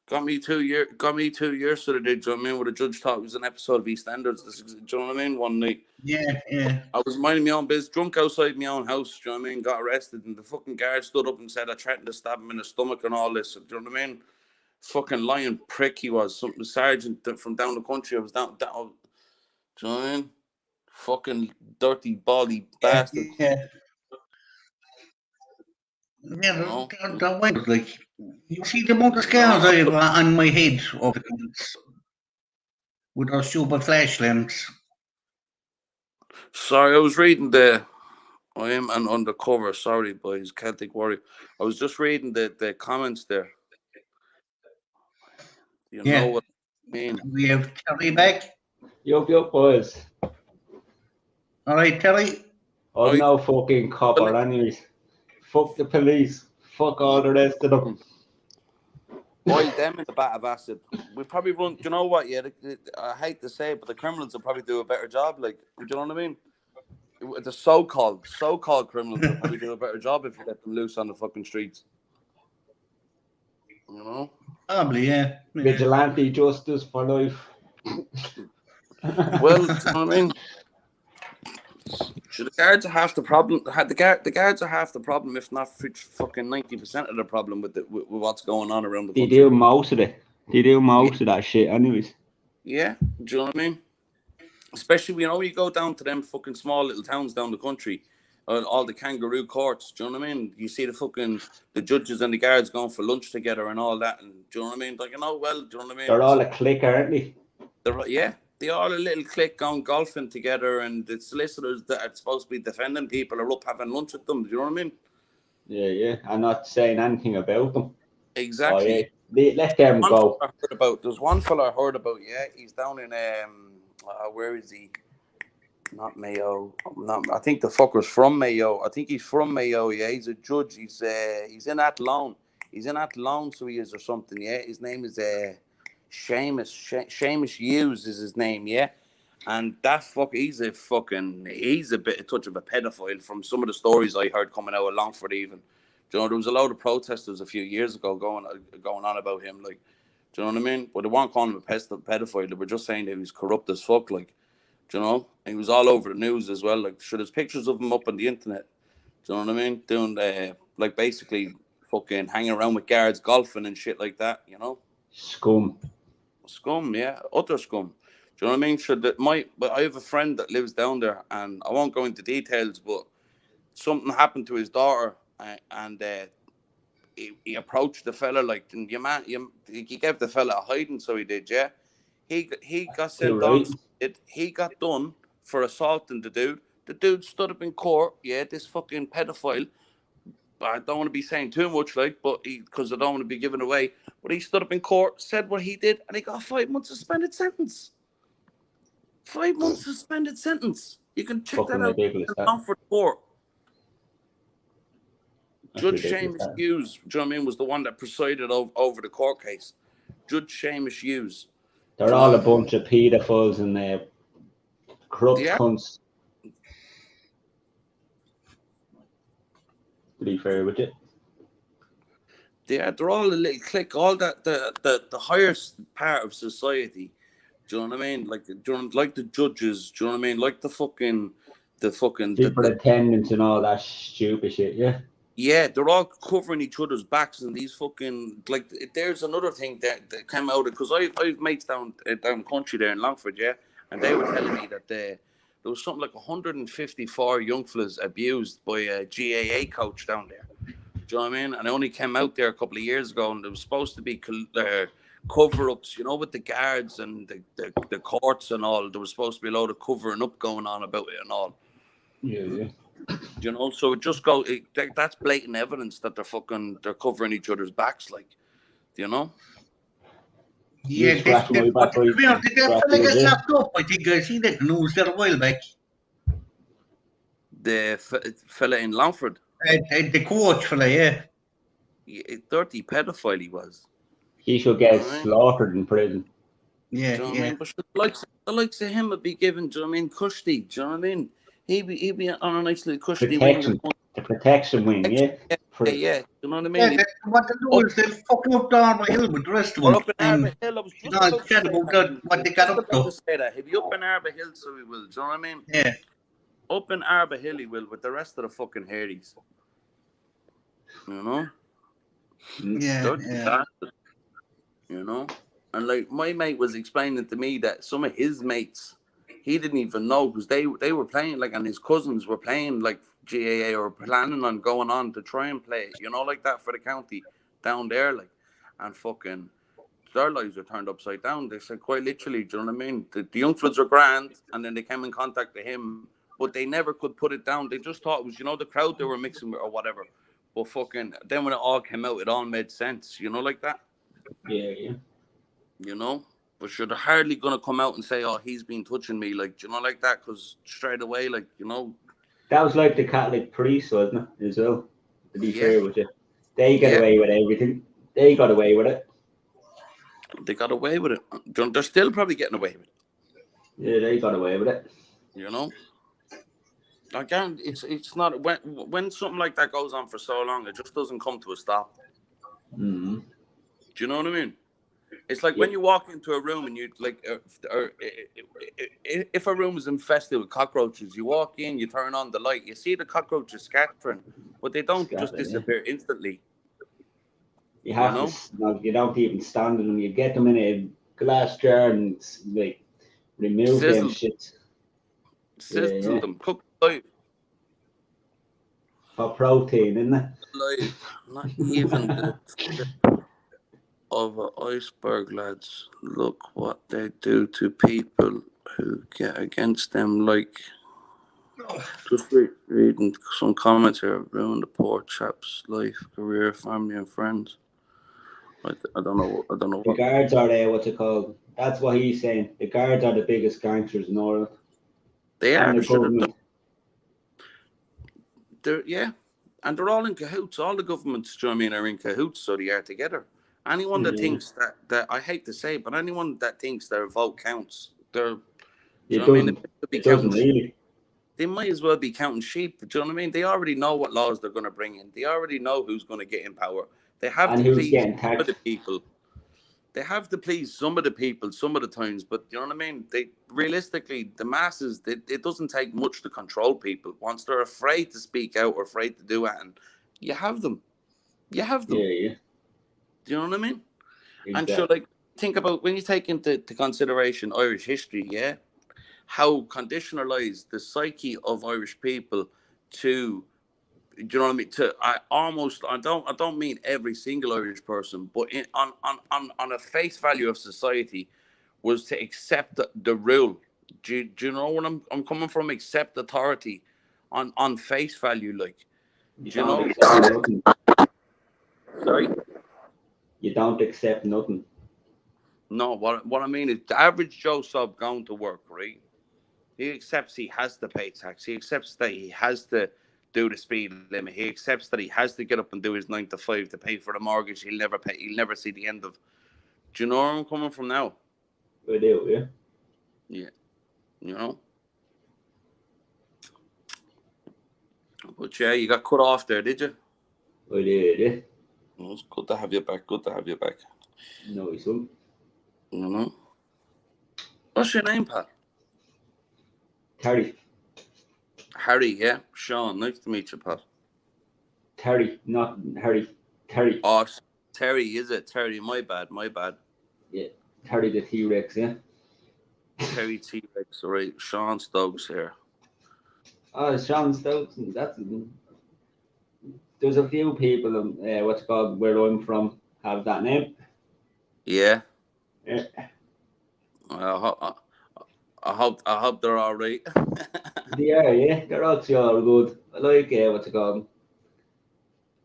Got me 2 years so they did, do you know what I mean? Where the judge thought it was an episode of EastEnders. Do you know what I mean? One night. Yeah, yeah. I was minding my own business, drunk outside my own house, do you know what I mean? Got arrested, and the fucking guard stood up and said I threatened to stab him in the stomach and all this. Do you know what I mean? Fucking lying prick he was. Something sergeant from down the country. I was down. Do you know what I mean? Fucking dirty, bally Yeah, bastard. yeah. Yeah, You know? that way. Like, you see the amount of You know? scars I have on my head with those super flash lamps. Sorry, I was reading I am an undercover. Sorry, boys. Celtic Warrior. I was just reading the comments there. You know Yeah, what I mean? we have Terry back. Yup, boys. All right, Terry. I'm I no fucking copper, anyways. Fuck the police. Fuck all the rest of them. boil them in a vat of acid. We probably run. Do you know what? Yeah, I hate to say it, but the criminals will probably do a better job. Like, do you know what I mean? The so-called criminals will probably do a better job if you let them loose on the fucking streets. You know? Probably, yeah. Vigilante justice for life. Well, do you know what I mean? So the guards are half the problem. The guards are half the problem, if not fucking 90% of the problem with what's going on around the They country. do most of it. They do most of that shit, anyways. Yeah, do you know what I mean? Especially, you go down to them fucking small little towns down the country, all the kangaroo courts. Do you know what I mean? You see the judges and the guards going for lunch together and all that. And do you know what I mean? Like, well, do you know what I mean? They're all a clique, aren't they? They all a little clique going golfing together, and the solicitors that are supposed to be defending people are up having lunch with them. Do you know what I mean? Yeah. I'm not saying anything about them. Exactly. Oh, yeah. Let them go. There's one fella I heard about. Yeah, he's down in where is he? Not Mayo. I think the fucker's from Mayo. I think he's from Mayo. Yeah, he's a judge. He's in Athlone. He's in Athlone, so he is, or something. Yeah, his name is Seamus Hughes is his name. Yeah, and that he's a touch of a pedophile from some of the stories I heard coming out of Longford. Even, there was a load of protesters a few years ago going on about him. Like, do you know what I mean? But they weren't calling him a pedophile. They were just saying that he was corrupt as fuck. Like. Do you know? And he was all over the news as well. Like, sure, there's pictures of him up on the internet. Do you know what I mean? Doing like basically fucking hanging around with guards, golfing and shit like that. You know? Scum, Yeah, utter scum. Do you know what I mean? Sure, but I have a friend that lives down there, and I won't go into details, but something happened to his daughter, and he approached the fella like, he gave the fella a hiding, so he did, yeah. He got sent on. He got done for assaulting the dude. The dude stood up in court. Yeah, this fucking pedophile. I don't want to be saying too much, like, but because I don't want to be giving away. But he stood up in court, said what he did, and he got a 5 month suspended sentence. 5 months suspended sentence. You can check fucking that out. ridiculous. For court. That's Judge ridiculous, Seamus Hughes, do you know what I mean, was the one that presided over the court case. Judge Seamus Hughes. They're all a bunch of pedophiles and corrupt cunts. To be fair with it. they're all a little clique, all that the highest part of society. Do you know what I mean? Like, like the judges. Do you know what I mean? Like the fucking People attendance and all that stupid shit. Yeah. yeah, they're all covering each other's backs and these fucking like. There's another thing that came out because I've mates down country there in Longford, yeah, and they were telling me that there was something like 154 young fellas abused by a GAA coach down there. Do you know what I mean? And I only came out there a couple of years ago, and there was supposed to be cover-ups, you know, with the guards and the courts and all. There was supposed to be a load of covering up going on about it and all. Yeah. You know, so it just that's blatant evidence that they're covering each other's backs, like, you know. Yeah, You scratch my back, to be honest, that scratch fella yours, got yeah. locked up. I think I seen that in the news there a while back. The fella in Longford, The coach fella, yeah. dirty pedophile he was. He should get slaughtered in prison. Yeah, Do you know what I yeah. mean? But the likes of him would be given, do you know what I mean, custody. Do you know what I mean? He'd be on a nice little custody Protection. wing. The protection wing, yeah. Yeah. You know what I Yeah, mean? what they do is they'll fucking up the Armour Hill with the rest of Or them. up in Arbour Hill, I was just not about to chat say about that. what they got up to. He'll be up in Arbour Hill, so he will. Do you know what I mean? Yeah. Up in Arbour Hill, he will, with the rest of the fucking Hardies. You know? Yeah, yeah. You know? And like my mate was explaining to me that some of his mates, he didn't even know because they were playing, like, and his cousins were playing like GAA or planning on going on to try and play, you know, like that for the county down there, like, and fucking their lives are turned upside down. They said quite literally, do you know what I mean? The young floods are grand, and then they came in contact with him, but they never could put it down. They just thought it was, you know, the crowd they were mixing with or whatever. But fucking then when it all came out, it all made sense, you know, like that. Yeah. You know, but sure, they're hardly gonna come out and say, "Oh, he's been touching me," like, you know, like that, because straight away, like, you know, That was like the Catholic priest, wasn't it, as well? To be Yeah. fair with you, they get away with everything. They got away with it. they got away with it. They're still probably getting away with it. Yeah, they got away with it. You know, again, it's not when something like that goes on for so long, it just doesn't come to a stop. Mm-hmm. Do you know what I mean? It's like Yeah. when you walk into a room and you like, if a room is infested with cockroaches, you walk in, you turn on the light, you see the cockroaches scattering, but they don't just disappear instantly. You have know? to. You don't even stand in them. You get them in a glass jar and like remove them shits. Sizzle them, cook live. For protein, isn't it? Live, not even the of an iceberg, lads. Look what they do to people who get against them. Like, just reading some comments here, ruin the poor chap's life, career, family, and friends. I don't know. The guards are there. What's it called? That's what he's saying. The guards are the biggest gangsters in Ireland. They are. And the government. And they're all in cahoots. All the governments, do you know what I mean, are in cahoots, so they are together. Anyone that thinks that I hate to say it, but anyone that thinks their vote counts, It doesn't really. They might as well be counting sheep. Do you know what I mean? They already know what laws they're going to bring in. They already know who's going to get in power. They have to please some of the people. They have to please some of the people some of the times, but you know what I mean? Realistically, the masses, it doesn't take much to control people. Once they're afraid to speak out or afraid to do it, and you have them. You have them. Yeah. Do you know what I mean? Exactly. And so, like, think about when you take into consideration Irish history, yeah, how conditionalized the psyche of Irish people to, do you know what I mean? I don't mean every single Irish person, but on a face value of society, was to accept the rule. Do you know what I'm coming from? Accept authority on face value, like. You do you know? accept nothing. Sorry. You don't accept nothing. No, what I mean is the average Joe sub going to work, right? He accepts he has to pay tax. He accepts that he has to do the speed limit. He accepts that he has to get up and do his 9 to 5 to pay for the mortgage he'll never pay. He'll never see the end of. Do you know where I'm coming from now? I do, yeah. Yeah. You know? But yeah, you got cut off there, did you? I did, yeah. It's good to have you back. Good to have you back. Nice one. You know. What's your name, Pat? Terry. Harry, yeah. Sean, nice to meet you, Pat. Terry, not Harry. Terry. Oh, Terry, is it? Terry, my bad. Yeah. Terry the T-Rex, yeah. Terry T-Rex, right. Sean Stokes here. Oh, Sean Stokes. There's a few people, what's it called, where I'm from, have that name. Yeah. Yeah. I hope they're all right. They are, yeah. They're actually all good. I like, what's it called?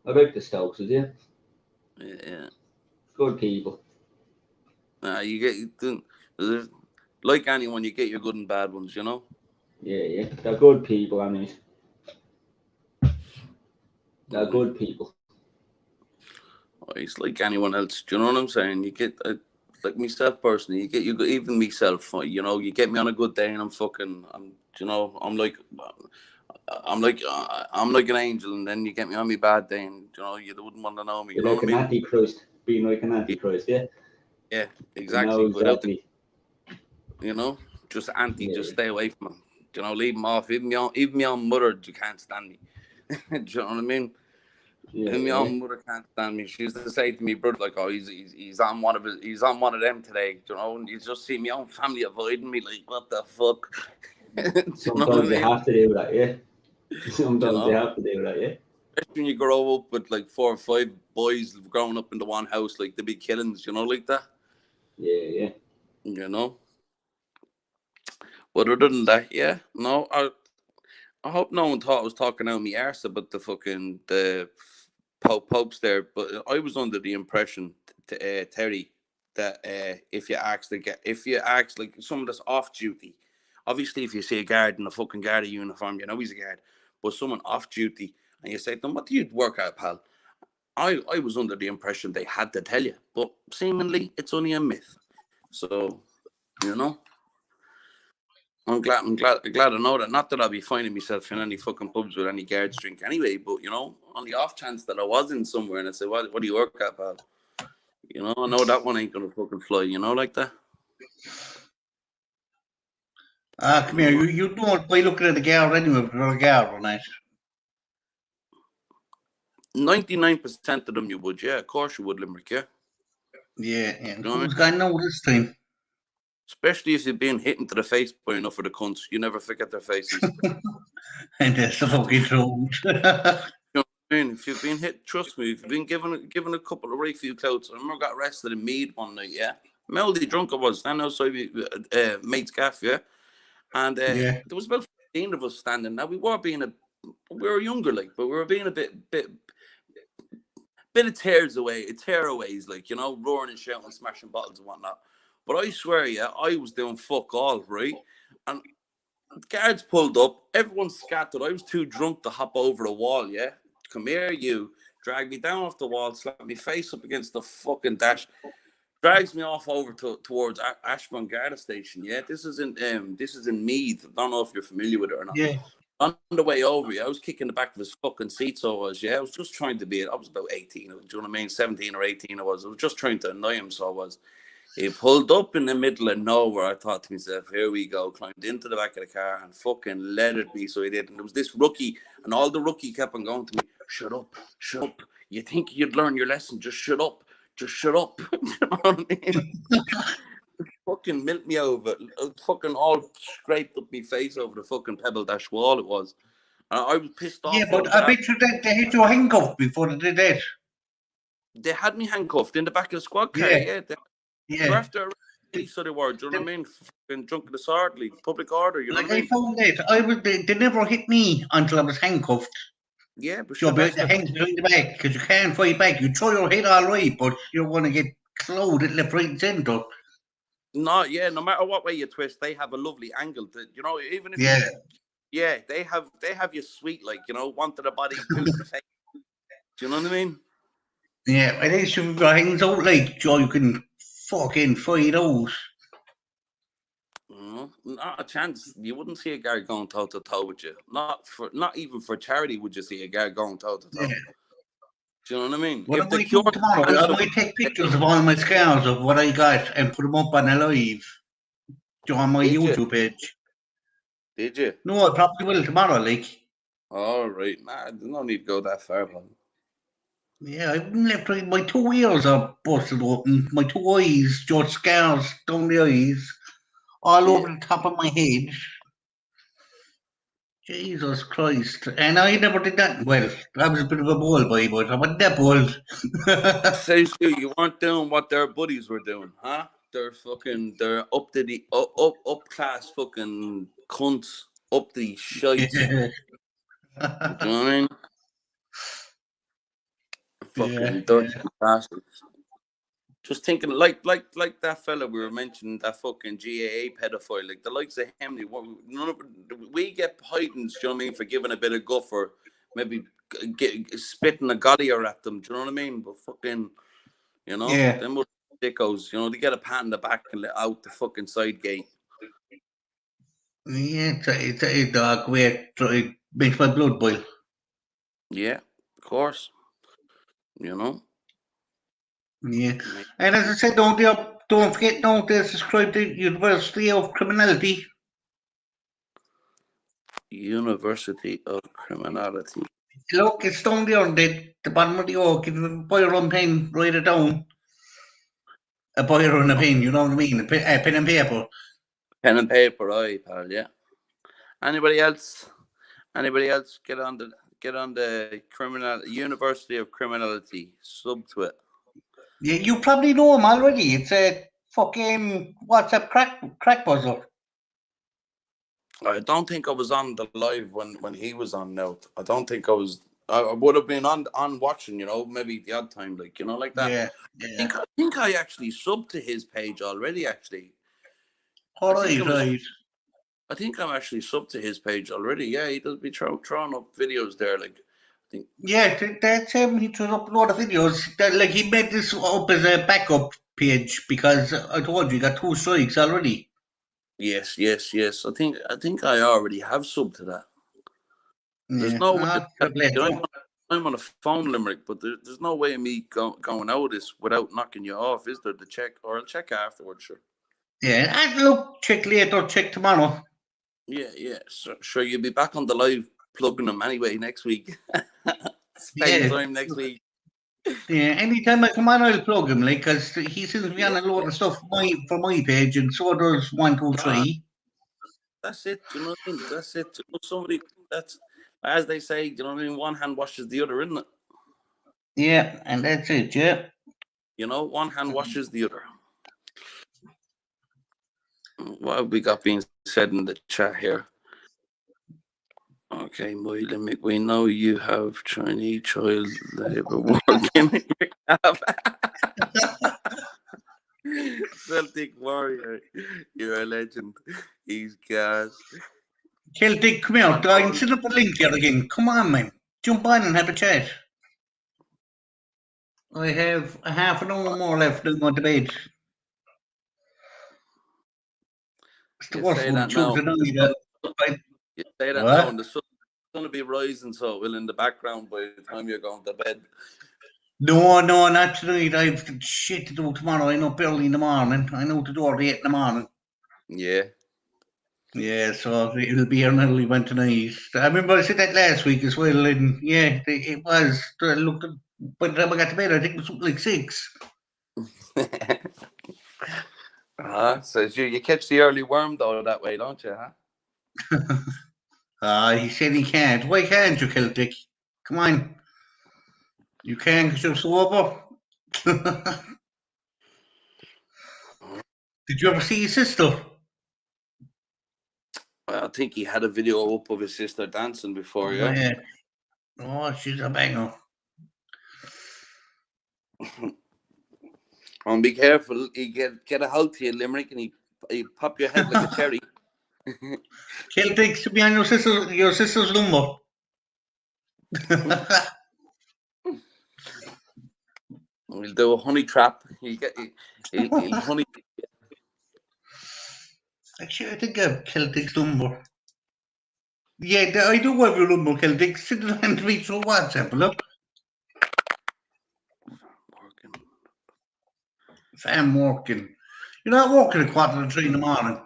I like the Stokes, yeah. Yeah. Good people. You get like anyone, you get your good and bad ones, you know. Yeah. They're good people, I mean. They're good people. It's like anyone else. Do you know what I'm saying? You get like myself personally. Even myself. You know, you get me on a good day, and I'm like an angel, and then you get me on my bad day, and you know you wouldn't want to know me. You You're know like what I an mean? antichrist, being like an antichrist, yeah? Yeah, You know, exactly. exactly. You know, just Yeah. just stay away from him. You know, leave him off. Even my own mother, you can't stand me. Do you know what I mean? And my Yeah. own mother can't stand me. She used to say to me, brother, like, oh, he's on one of them today. You know, and you just see my own family avoiding me, like, what the fuck? Do you know what I Sometimes you mean? have to do that, yeah? Do you Sometimes you know? have to do that, yeah? Especially when you grow up with like 4 or 5 boys growing up into one house, like the big killings, you know, like that. Yeah. You know. But other than that, yeah, no, I hope no one thought I was talking out my arse about the popes there, but I was under the impression, Terry, that if you ask like someone that's off duty, obviously if you see a guard in a fucking guard uniform, you know he's a guard, but someone off duty and you say to them, "What do you work at, pal?" I was under the impression they had to tell you, but seemingly it's only a myth. So, you know. I'm glad to know that. Not that I'll be finding myself in any fucking pubs with any guards drink anyway, but you know, on the off chance that I was in somewhere and I said, "What do you work at, pal?" You know, I know that one ain't gonna fucking fly. You know, like that. Come here, you don't by looking at the girl anyway, but you're a girl on it. 99% of them you would, yeah, of course you would, Limerick, yeah. Yeah. You know what I mean? Who's going now this time? Especially if you've been hit into the face by enough of the cunts, you never forget their faces. And that's the fucking truth. You know what I mean? If you've been hit, trust me, if you've been given a couple of right few clouts. I remember I got arrested in Mead one night, yeah. Melody drunk I was, standing outside mate's gaff, yeah. And Yeah. there was about 15 of us standing. Now we were younger, like, but we were being a bit of tearaways, like, you know, roaring and shouting, smashing bottles and whatnot. But I swear, yeah, I was doing fuck all, right? And guards pulled up, everyone scattered. I was too drunk to hop over the wall, yeah? Come here, you. Drag me down off the wall, slap me face up against the fucking dash, drags me off over towards Ashbourne Garda Station, yeah? This is in Meath. I don't know if you're familiar with it or not. Yeah. On the way over, yeah, I was kicking the back of his fucking seat, so I was, yeah. I was just trying to I was about 18, do you know what I mean? 17 or 18 I was just trying to annoy him, so I was. He pulled up in the middle of nowhere. I thought to myself, here we go. Climbed into the back of the car and fucking leathered me, so he did. And there was this rookie, and all the rookie kept on going to me, shut up. You think you'd learn your lesson, just shut up. You know what I mean? Fucking milked me over, fucking all scraped up my face over the fucking pebble dash wall it was. I was pissed Yeah, off but over I that. bet you that they had you handcuffed before they did that. They had me handcuffed in the back of the squad car, Yeah. yeah. They were Yeah. after so they were, do you know what I mean? Fucking drunk in the disorderly, public order, you know Like what I I mean? found that they never hit me until I was handcuffed. Yeah, but You'll sure, be that's the the hands behind the back because you can't fight back. You throw your head all right, but you're going to get clothed left, right, and centre. no matter what way you twist, they have a lovely angle. You know, even if Yeah. they have you sweet, like, you know, one to the body, two to the face. Do you know what I mean? Yeah, at least if your hands out like Joe, you can fucking fight those. Not a chance. You wouldn't see a guy going toe to toe with you. Not even for charity would you see a guy going toe to Yeah. toe. Do you know what I mean? What I If the might cure do tomorrow, I cancer, might take pictures of all my scars of what I got and put them up on a live on my Did you? YouTube page. Did you? No, I probably will tomorrow, like. All right. Nah, there's no need to go that far, man. Yeah, I've been left right. My 2 ears are busted open. My 2 eyes, just scars down the eyes, all Yeah. over the top of my head. Jesus Christ. And I never did that. Well, I was a bit of a ball boy, but I wasn't that bold. Says you weren't doing what their buddies were doing, huh? They're up to the up class fucking cunts, up the shites. Yeah. Do you know what I mean? Fucking Yeah. dirty bastards. Just thinking, like that fella we were mentioning, that fucking GAA pedophile, like the likes of him. We get heightens, do you know what I mean, for giving a bit of guff or maybe spitting a goddier at them. Do you know what I mean? But fucking, you know, Yeah. them dickos, you know, they get a pat in the back and let out the fucking side gate. Yeah, it's a dog way. It makes my blood boil. Yeah, of course. You know. Yeah. And as I said, don't forget now to subscribe to University of Criminality. University of Criminality. Look, it's down there on the bottom of the oak. If you buy your own pen, write it down. A buy your own pen, you know what I mean? A pen and paper. Pen and paper, aye, pal, yeah. Anybody else? Anybody else get on the University of Criminality, sub to it. Yeah, you probably know him already. It's a fucking WhatsApp crack buzzer. I don't think I was on the live when he was on now. I don't think I was. I would have been on watching, you know, maybe the odd time, like, you know, like that. Yeah, I think I actually subbed to his page already. Actually, all right. I think I'm actually subbed to his page already. Yeah, he does be throwing up videos there. Like, I think. Yeah, that's him. He threw up a lot of videos. Like he made this up as a backup page because I told you he got 2 strikes already. Yes. I think I already have subbed to that. There's Yeah. no way. I'm on a phone limerick, but there's no way of me going out of this without knocking you off, is there? To check, or I'll check afterwards, sure. Yeah, and look, check later, check tomorrow. Yeah. So, sure, you'll be back on the live plugging them anyway next week. Spend time next week. Yeah, anytime I come on, I'll plug him, like, because he sends me on a load of stuff for my page, and so does 123. That's it. Do you know what I mean? That's it. Somebody, that's, as they say, do you know what I mean? One hand washes the other, isn't it? Yeah, and that's it, yeah. You know, one hand washes the other. What have we got being said in the chat here? Okay, muay limit. We know you have Chinese child labor working in your cab. Celtic warrior, you're a legend. He's gas. Celtic, come out. I can set up a link here again. Come on, man. Jump on and have a chat. I have a half an hour more left to go to bed. It's the worst one. Tuesday night. You say that now, and the sun's going to be rising, so it will in the background by the time you're going to bed. No, not tonight. I've shit to do tomorrow. I'm up early in the morning. I know to do at 8 in the morning. Yeah. Yeah, so it'll be an early one tonight. I remember I said that last week as well, and yeah, it was. I looked at, by the time I got to bed, I think it was something like 6. So you catch the early worm though that way, don't you? Huh? He said he can't. Why can't you, Celtic? Come on. You can because you're sober. Did you ever see his sister? Well, I think he had a video up of his sister dancing before, yeah. Oh, she's a banger. And be careful, you get a hold to you, Limerick, and he pop your head like a cherry. Celtic should be on your sister's number. We'll do a honey trap. He'll honey. Actually, I think I have Celtic's number. Yeah, I do have your number, Celtic. Send it on to me through WhatsApp, look. If I'm working, you're not working at 2:45 in the morning.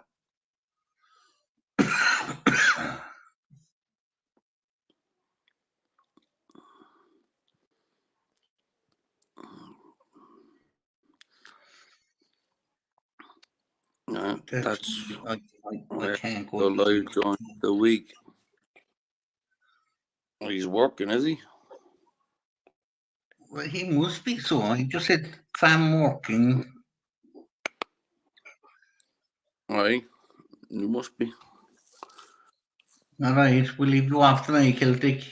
That's I can't go. the live during the week. He's working, is he? Well, he must be so. I just said if I'm working. Aye, he must be. All right, we'll leave you off tonight, Celtic.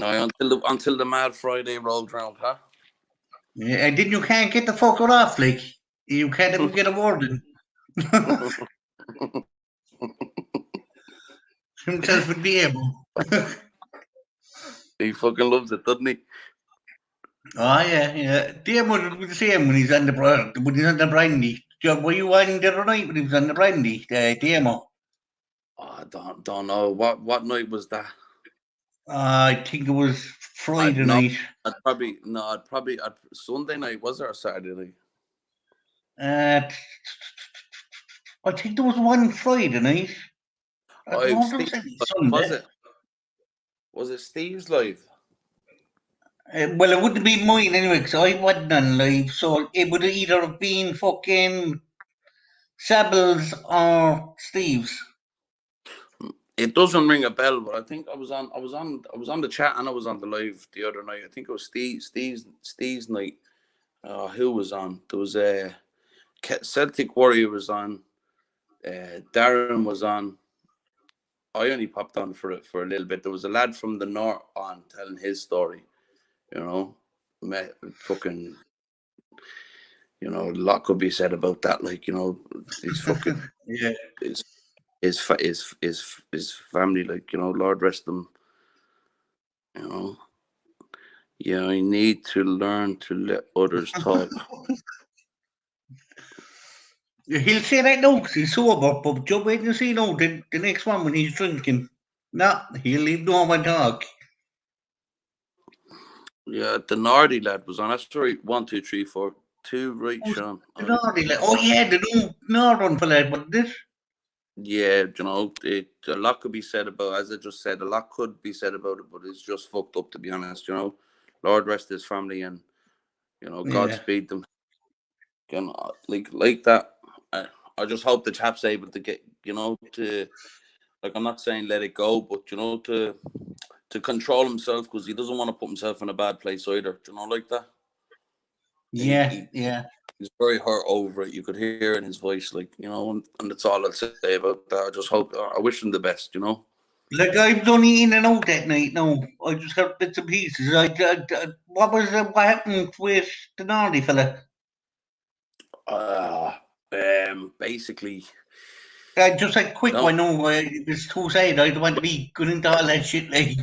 Aye, until the Mad Friday rolls round, huh? Yeah, and then you can't get the fucker off, like you can't even get a word in. Himself would be able. He fucking loves it, doesn't he? Oh yeah. Diemo would be the same when he's on the brandy. Were you on the other night when he was on the brandy? Diemo. Oh, I don't know what night was that. I think it was Friday night. I'd probably Sunday night, was there, or Saturday night? I think there was one Friday night. I don't know if there was any Sunday. Was it Steve's live? Well, it wouldn't be mine anyway, because I wasn't on live, so it would either have been fucking Sables or Steve's. It doesn't ring a bell, but I think I was on the chat and I was on the live the other night. I think it was Steve's night. Who was on? There was a Celtic Warrior was on. Darren was on. I only popped on for a little bit. There was a lad from the north on telling his story. You know, fucking. You know, a lot could be said about that. Like, you know, he's fucking Yeah. his family. Like, you know, Lord rest them. You know. Yeah, I need to learn to let others talk. He'll say that now 'cause he's sober, but just wait and see now. The next one when he's drinking. No, he'll leave no one talk. Yeah, the Nardy lad was on. That's right. 1, 2, 3, 4, 2, right, Sean. The Northern lad. Oh yeah, the new Northern fella, but this. Yeah, you know, a lot could be said about, as I just said, a lot could be said about it, but it's just fucked up, to be honest. You know, Lord rest his family, and you know, Yeah. Godspeed them. You know, like that. I just hope the chap's able to get, you know, to, like, I'm not saying let it go, but you know, to control himself, because he doesn't want to put himself in a bad place either. You know, like that. Yeah. He's very hurt over it. You could hear in his voice, like, you know, and that's all I'll say about that. I just hope, I wish him the best, you know. Like I was only in and out that night. No, I just heard bits and pieces. What happened with the Nordy fella? Basically, Just a quick no, one. No, it's too sad. I don't want to be going into all that shit. Like,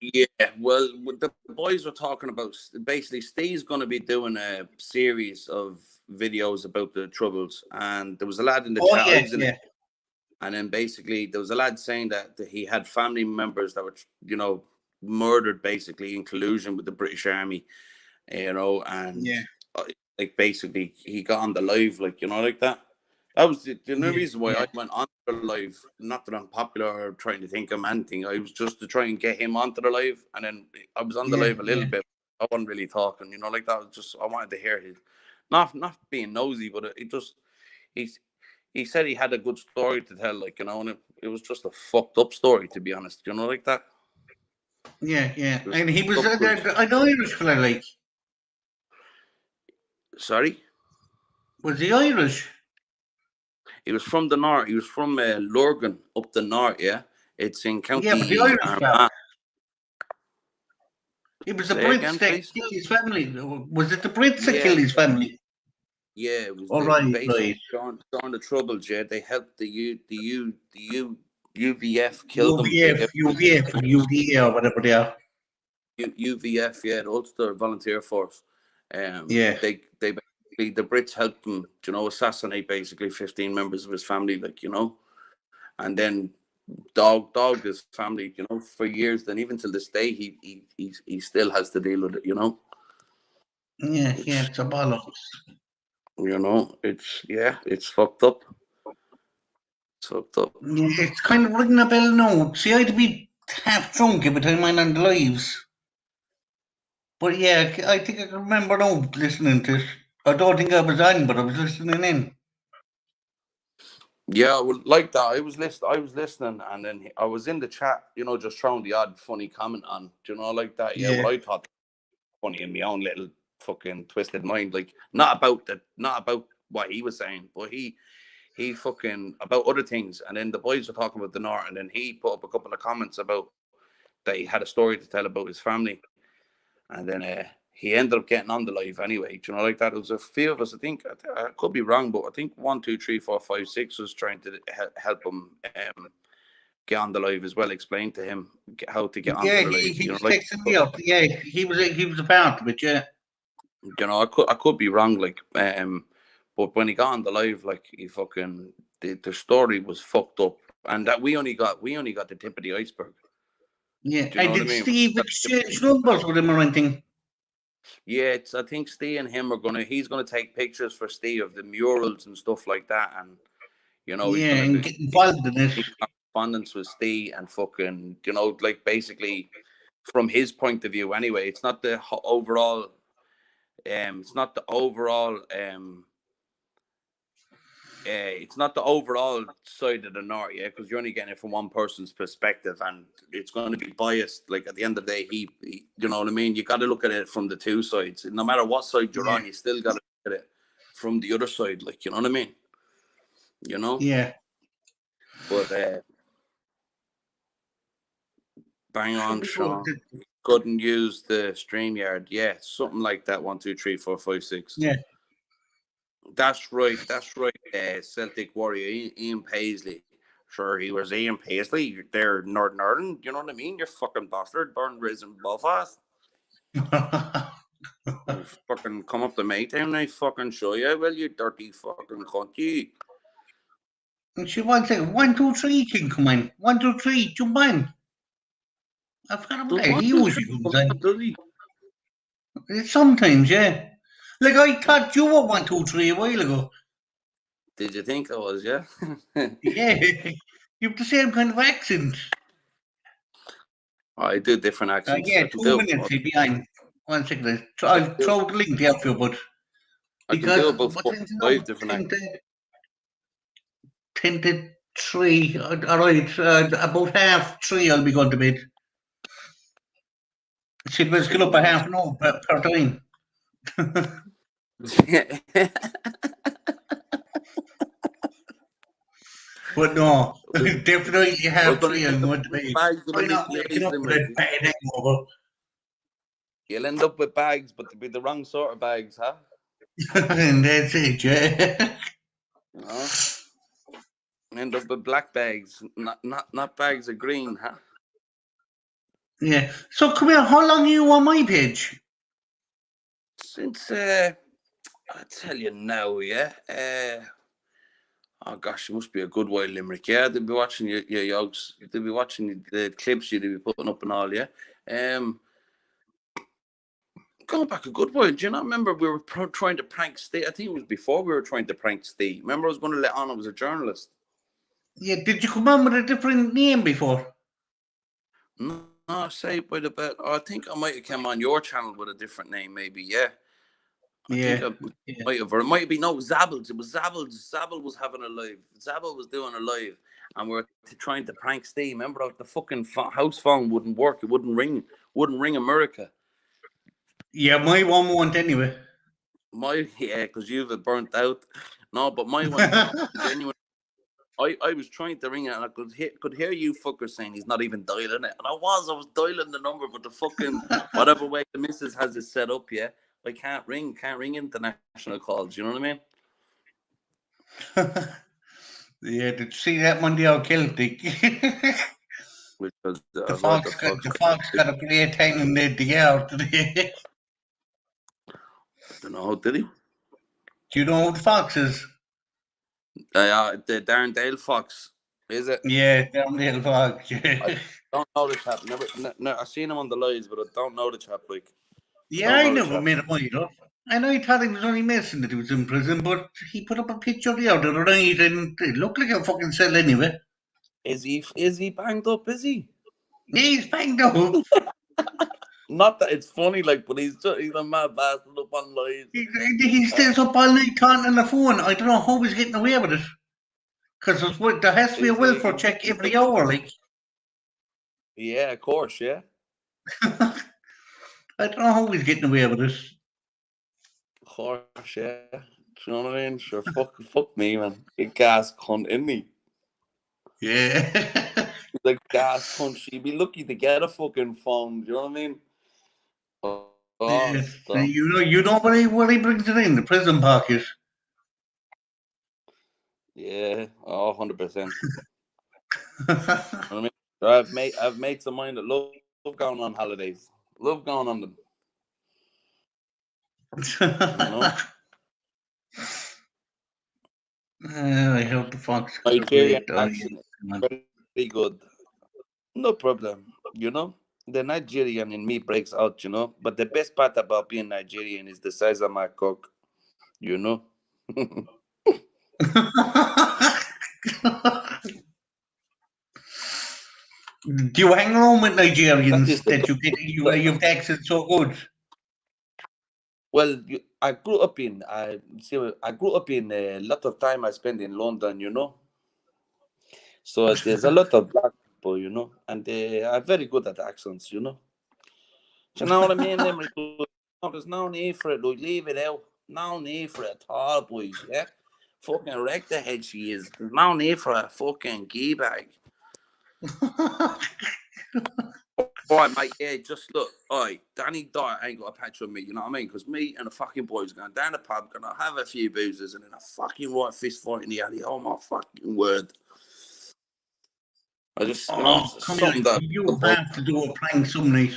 yeah. Well, what the boys were talking about, basically, Steve's going to be doing a series of videos about the Troubles, and there was a lad in the chat. I was in it, and then basically there was a lad saying that he had family members that were, you know, murdered basically in collusion with the British Army, you know, and like basically he got on the live, like, you know, like that. That was the only reason why I went on the live. Not that I'm popular or trying to think of anything. I was just to try and get him onto the live, and then I was on the live a little bit. I wasn't really talking, you know, like that. Just I wanted to hear his, not being nosy, but it just he said he had a good story to tell, like, you know, and it was just a fucked up story, to be honest, you know, like that. Yeah. And he was an Irish fella, like. Sorry? Was he Irish? He was from the north. He was from Lurgan, up the north, yeah? It's in Yeah, but the County Irish fella. Armagh. It was the Say Brits again, that please? killed his family. Was it the Brits that killed his family? Yeah, it was Right. during the Troubles, yeah. They helped the UVF kill them. UVF, and UDA or whatever they are. UVF, yeah, the Ulster Volunteer Force. Yeah. They basically, the Brits helped him, you know, assassinate basically 15 members of his family, like, you know, and then dogged his family, you know, for years. Then even till this day, he still has to deal with it, you know. Yeah, it's a bollocks. You know, it's fucked up. It's fucked up. Yeah, it's kind of ringing a bell now. See, I'd be half drunk every time I'm on the lives. But yeah, I think I can remember now listening to it. I don't think I was on, but I was listening in. Yeah, well, like that. I was listening, and then I was in the chat. You know, just throwing the odd funny comment on. Do you know, like that? Yeah, Yeah, what I thought funny in my own little fucking twisted mind. Like, not about what he was saying, but he fucking about other things. And then the boys were talking about the North, and then he put up a couple of comments about that he had a story to tell about his family, and then he ended up getting on the live anyway. Do you know, like that? It was a few of us. I think I could be wrong, but I think 1, 2, 3, 4, 5, 6 was trying to help him get on the live as well. Explain to him how to get onto yeah, the he, live. he You know, was like texting me up. Yeah, he was a part of it. Yeah, you know, I could be wrong, like but when he got on the live, like he fucking the story was fucked up, and that we only got the tip of the iceberg. yeah. Do you I know what I did mean? Steve exchange numbers with him or anything? Yeah, it's. I think Steve and him are gonna. He's gonna take pictures for Steve of the murals and stuff like that, and you know he's Yeah, gonna and be get involved in it. in correspondence with Steve and fucking. You know, like basically from his point of view, anyway. It's not the overall. It's not the overall. It's not the overall side of the North, yeah, because you're only getting it from one person's perspective, and it's going to be biased. Like at the end of the day, you know what I mean. You got to look at it from the two sides. No matter what side you're Yeah, on, you still got to look at it from the other side. Like you know what I mean. You know, yeah. but bang Should on, be good. Sean. Couldn't use the StreamYard. Yeah, something like that. 1, 2, 3, 4, 5, 6. Yeah. That's right. That's right. Celtic warrior Ian Paisley. Sure, he was Ian Paisley. They're Northern Ireland. You know what I mean? You're fucking bastard. Born, raised in Belfast. You fucking come up to Maytown and I fucking show you. Well, you dirty fucking cunt. You. And she wants like 1, 2, 3 can come in. 1, 2, 3, jump in. I forgot about Does that. one, He two, three usually comes come in. on, does he? Sometimes, yeah. Like I thought you were 1, 2, 3 a while ago. Did you think I was, yeah? Yeah. You have the same kind of accent. I do different accents. Yeah, I can 2 do minutes he'll be on. 1 second. I'll do throw the link there for you, but I can do because about what 4 time is it or now? 5 different accents. 10 to 3. All right, about half 3 I'll be going to bed. She'd best get Sweet up a noise. half an hour per time. But no, definitely We're half gonna 3 end I'm up going to with bed. bags Try underneath not the waking eyes, up with Limerick. a bad hangover. You'll end up with bags, but they'll be the wrong sort of bags, huh? And that's it, yeah. You know? End up with black bags, not bags of green, huh? Yeah. So come here, how long are you on my page? Since I tell you now, yeah. Oh gosh, it must be a good while, Limerick. Yeah, they'll be watching your yogs. They'll be watching the clips you'll be putting up and all. Yeah. Um, Going back a good while. Do you not remember we were trying to prank Steve? I think it was before we were trying to prank Steve. Remember, I was going to let on I was a journalist. Yeah, did you come on with a different name before? No, say by the bit. I think I might have come on your channel with a different name, maybe. Yeah, I think Yeah. I might have. Or it might be no Zabbles. It was Zabbles. Zabble was having a live. Zabble was doing a live, and we are trying to prank Steve. Remember, the fucking house phone wouldn't work. It wouldn't ring. Wouldn't ring America. Yeah, my one won't anyway. Yeah, because you've it burnt out. No, but my one genuine. I was trying to ring it and I could hear you fuckers saying he's not even dialing it. And I was dialing the number, but the fucking whatever way the missus has it set up, yeah, I can't ring international calls, you know what I mean? Yeah, did you see that Monday out Celtic? Because The what the Fox got fuck's the Fox got a great time in the get out today. I don't know, did he? Do you know who the Fox is? The Darren Dale Fox, is it? Yeah, down the Fox. I don't know the chap. Never, no, I seen him on the lives, but I don't know the chap. Like, Yeah, don't I know the never chap. met him either. And I thought he was only messing that he was in prison, but he put up a picture the other night and it looked like a fucking cell anyway. Is he banged up? Is he? He's banged up. Not that it's funny, like, but he's a mad bastard up on lies. He stays up all night talking on the phone. I don't know how he's getting away with it. Because there has to be a Is he? welfare check every hour, like. Yeah, of course, yeah. I don't know how he's getting away with it. Of course, yeah. Do you know what I mean? Sure, fuck me, man. You gas cunt, isn't he? Yeah. Like gas cunt. She'd be lucky to get a fucking phone. Do you know what I mean? Oh, Yes. stop. You know what he brings it in, the prison pocket. Yeah, 100%. I mean, I've mates of mine that love going on holidays. Love going on them. You know? I hope the Fox got a Nigerian great accent audience. very good. No problem. You know? The Nigerian in me breaks out, you know. But the best part about being Nigerian is the size of my cock. You know? Do you hang around with That Nigerians is the that you've accent so good? well. I grew up in. I grew up in a lot of time I spent in London. You know, so there's a lot of black people. You know, and they are very good at accents. You know, do you know what I mean? Limerick, there's no need for it. Like, leave it out. No need for it at all, boys. Yeah, fucking wreck the head she is. There's no need for a fucking key bag. All right, mate. Yeah, just look. All right, Danny Dyer ain't got a patch on me. You know what I mean? Because me and the fucking boys going down the pub, gonna have a few boozers, and then a fucking right fist fight in the alley. Oh my fucking word! I just, you know, Oh, come here. something that You have to do a prank some night.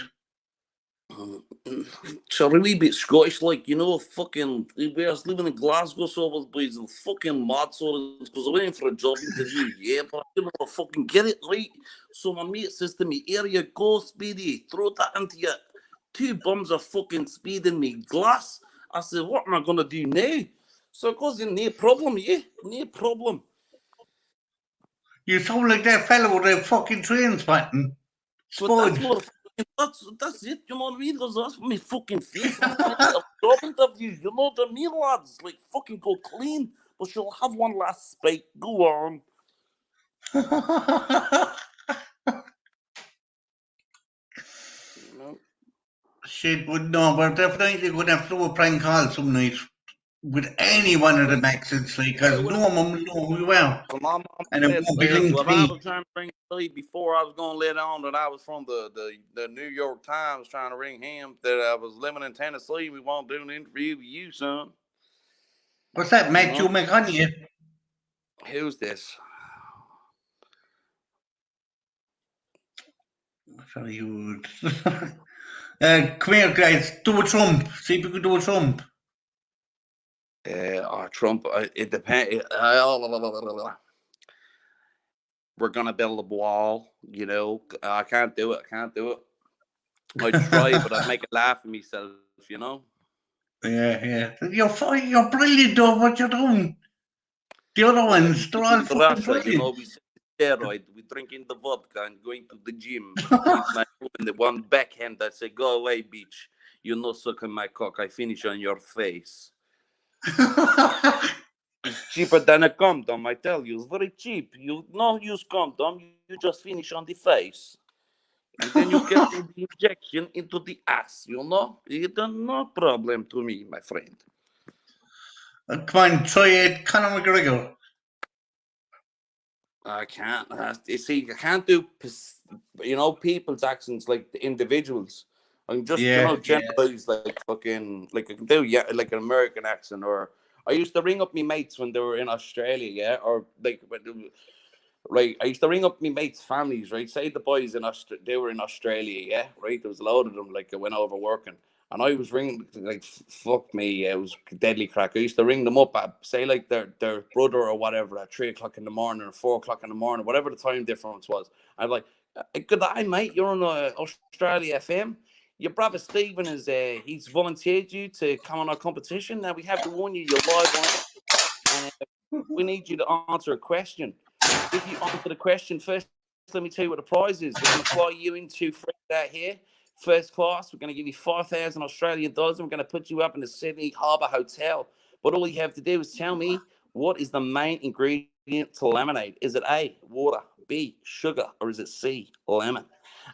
so a wee bit Scottish, like, you know, fucking. I was living in Glasgow, so I was boys and fucking mad sort of because I went in for a job interview, yeah, but I didn't want to fucking get it right. So my mate says to me, "Here you go, Speedy, throw that into you." Two bums are fucking speeding me glass. I said, "What am I gonna do now?" So it goes in, no problem, yeah, no problem. You sound like that fellow with the fucking train spotting. But that's Spud. not a that's it, you know what I mean? Because that's my fucking face. I'm trying to get a job interview, you know what I mean, lads? Like, fucking go clean. But she'll have one last spike. Go on. You know? Shit, but no, we're definitely going to have to do a prank call some night with any one of the accents, like, because no one will know who we are. So my mom And it said, won't be linked what to I me. was trying to ring Lee before I was going to let on that I was from the New York Times, trying to ring him that I was living in Tennessee. We won't do an interview with you, son. What's that, You Matthew know? McConaughey? Who's this? Very good. Come here, guys. Do a Trump. See if we can do a Trump. Trump. It depends. We're gonna build a wall. You know, I can't do it. I can't do it. I'd try, but I'd make a laugh of myself. You know. Yeah. You're fine. You're brilliant, though. What you're doing. The other Yeah, ones, they're all in fucking Russia, you know, brilliant. we steroid, we drinking the vodka and going to the gym. With my woman, the one backhand, I say, "Go away, bitch. You're not sucking my cock. I finish on your face." It's cheaper than a condom, I tell you. It's very cheap. You not use condom. You just finish on the face. And then you get the injection into the ass, you know? It's no problem to me, my friend. Come on, try it. Conor McGregor. I can't. You see, I can't do, you know, people's accents like the individuals. I can just, you know, Yeah. generalize like fucking, like I can do, yeah, like an American accent. Or I used to ring up me mates when they were in Australia, yeah, or like, right. I used to ring up me mates' families, right. Say the boys they were in Australia, yeah, right. There was a load of them, like I went over working. And I was ringing, like, fuck me, it was deadly crack. I used to ring them up at, say, like, their brother or whatever at 3 o'clock in the morning or 4 o'clock in the morning, whatever the time difference was. I'm like, good day, mate, you're on Australia FM. your brother Stephen is he's volunteered you to come on our competition. Now we have to warn you, you're live on it, and we need you to answer a question. If you answer the question first, let me tell you what the prize is. We're going to fly you into out here, first class. We're going to give you 5,000 Australian dollars, and we're going to put you up in the Sydney Harbour Hotel. But all you have to do is tell me, what is the main ingredient to lemonade? Is it A, water, B, sugar, or is it C, lemon?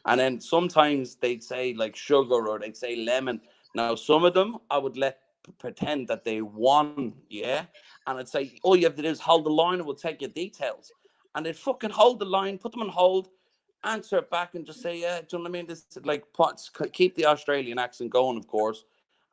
And then sometimes they'd say like sugar or they'd say lemon. Now, some of them I would let pretend that they won, yeah? And I'd say, all you have to do is hold the line and we'll take your details. And they'd fucking hold the line, put them on hold, answer it back and just say, yeah, do you know what I mean? This like keep the Australian accent going, of course,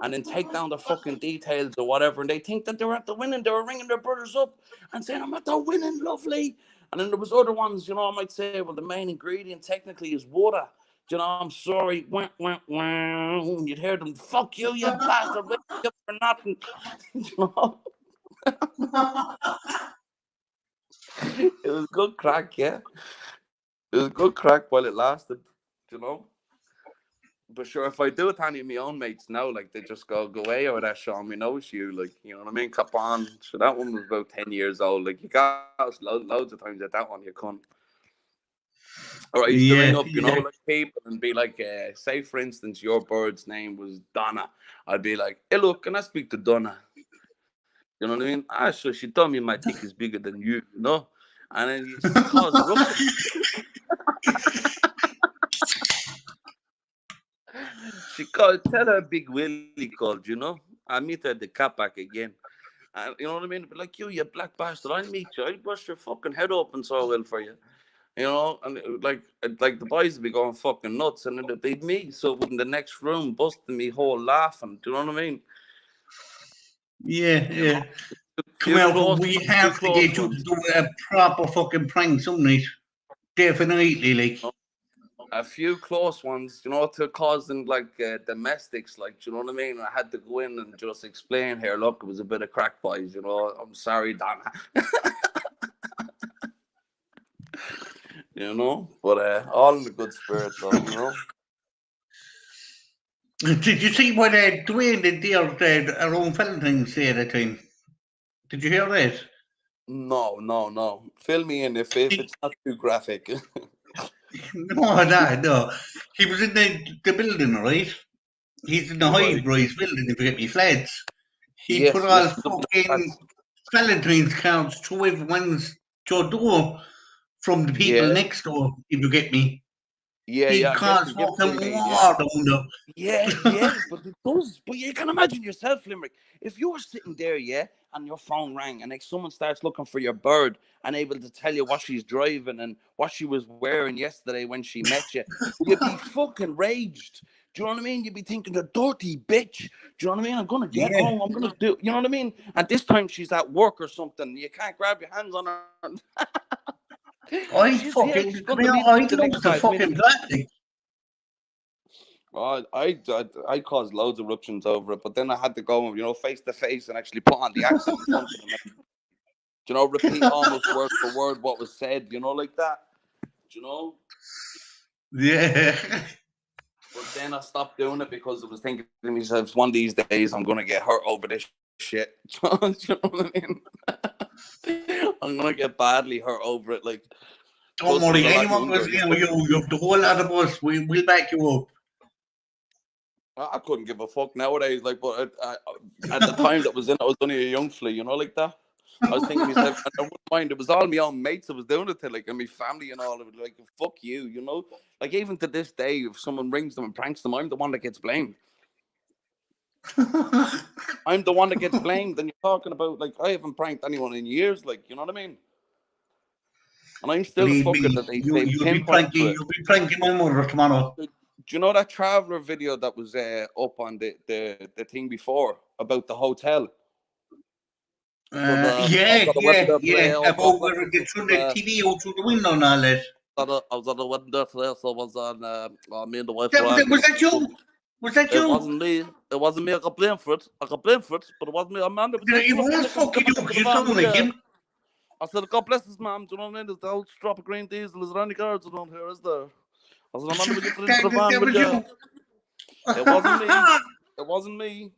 and then take down the fucking details or whatever. And they think that they're at the winning. They were ringing their brothers up and saying, I'm at the winning, lovely. And then there was other ones, you know, I might say, well, the main ingredient technically is water. You know, I'm sorry. Wah, wah, wah. You'd hear them, fuck you, you bastard. Wake up for nothing. You know? It was good crack, yeah. It was good crack while it lasted, you know. But sure, if I do it to any of my own mates now, like they just go away or that Sean, we know it's you, like, you know what I mean? Cap on. So that one was about 10 years old. Like, you got us loads of times at that one, you cunt. Or I used to ring up, you know, like people and be like, say for instance, your bird's name was Donna. I'd be like, hey, look, can I speak to Donna? You know what I mean? So she told me my dick is bigger than you know? And then you cause ruckus. She called, tell her Big Willie called, you know? I meet her at the car park again. And you know what I mean? Be like, you black bastard, I'll meet you. I'll bust your fucking head open so well for you. You know, and like the boys would be going fucking nuts, and it'd be me. So in the next room, busting me whole laughing. Do you know what I mean? Yeah, You know? Come out, we have to get you to do a proper fucking prank some night. Definitely, like. A few close ones, you know, to causing like domestics, like, do you know what I mean? I had to go in and just explain here, look, it was a bit of crack, boys, you know, I'm sorry, Donna. You know, but all in a good spirit, though, you know. Did you see what Dwayne did there around Valentine's Day at the time? Did you hear that? No. Fill me in if it's not too graphic. No. He was in the building, right? He's in the high-rise building, if you get me, flats. He put all fucking Valentine's cards to everyone's door from the people next door, if you get me. He caused fucking war down there. Yeah, but it does. But you can imagine yourself, Limerick, if you were sitting there, and your phone rang, and like someone starts looking for your bird and able to tell you what she's driving and what she was wearing yesterday when she met you, you'd be fucking raged. Do you know what I mean? You'd be thinking, the dirty bitch. Do you know what I mean? I'm gonna get home. I'm gonna do. You know what I mean? And this time she's at work or something. You can't grab your hands on her. I love the fucking plastic. I caused loads of eruptions over it, but then I had to go, you know, face to face and actually put on the accent in front of them. And, you know, repeat almost word for word what was said, you know, like that. You know? Yeah. But then I stopped doing it because I was thinking to myself, one of these days I'm gonna get hurt over this shit. You know what I mean? I'm gonna get badly hurt over it. Like, don't worry, anyone was you have the whole lot of us. We'll back you up. I couldn't give a fuck nowadays. Like, but at the time that was in, I was only a young flea, you know, like that. I was thinking to myself, I wouldn't mind. It was all my own mates I was doing it to, like, and my family and all. It was like, fuck you, you know. Like, even to this day, if someone rings them and pranks them, I'm the one that gets blamed. I'm the one that gets blamed. And you're talking about, like, I haven't pranked anyone in years, like, you know what I mean? And I'm still a fucker that they pinpoint to it. You'll be pranking my mother tomorrow. Do you know that traveller video that was up on the thing before about the hotel? Yeah. About where they threw the TV out through the window and all that. I was on the window today, so I was on me and the wife. Was that you? Was that you? It wasn't me. It wasn't me. I got blamed for it. But it wasn't me. It was fucking you. You sound like him. I said, God bless this, ma'am. Do you know what I mean? There's the old strap of green diesel. Is there any guards around here? Is there? I said, I'm on the way into the van with you. It wasn't me. It wasn't me.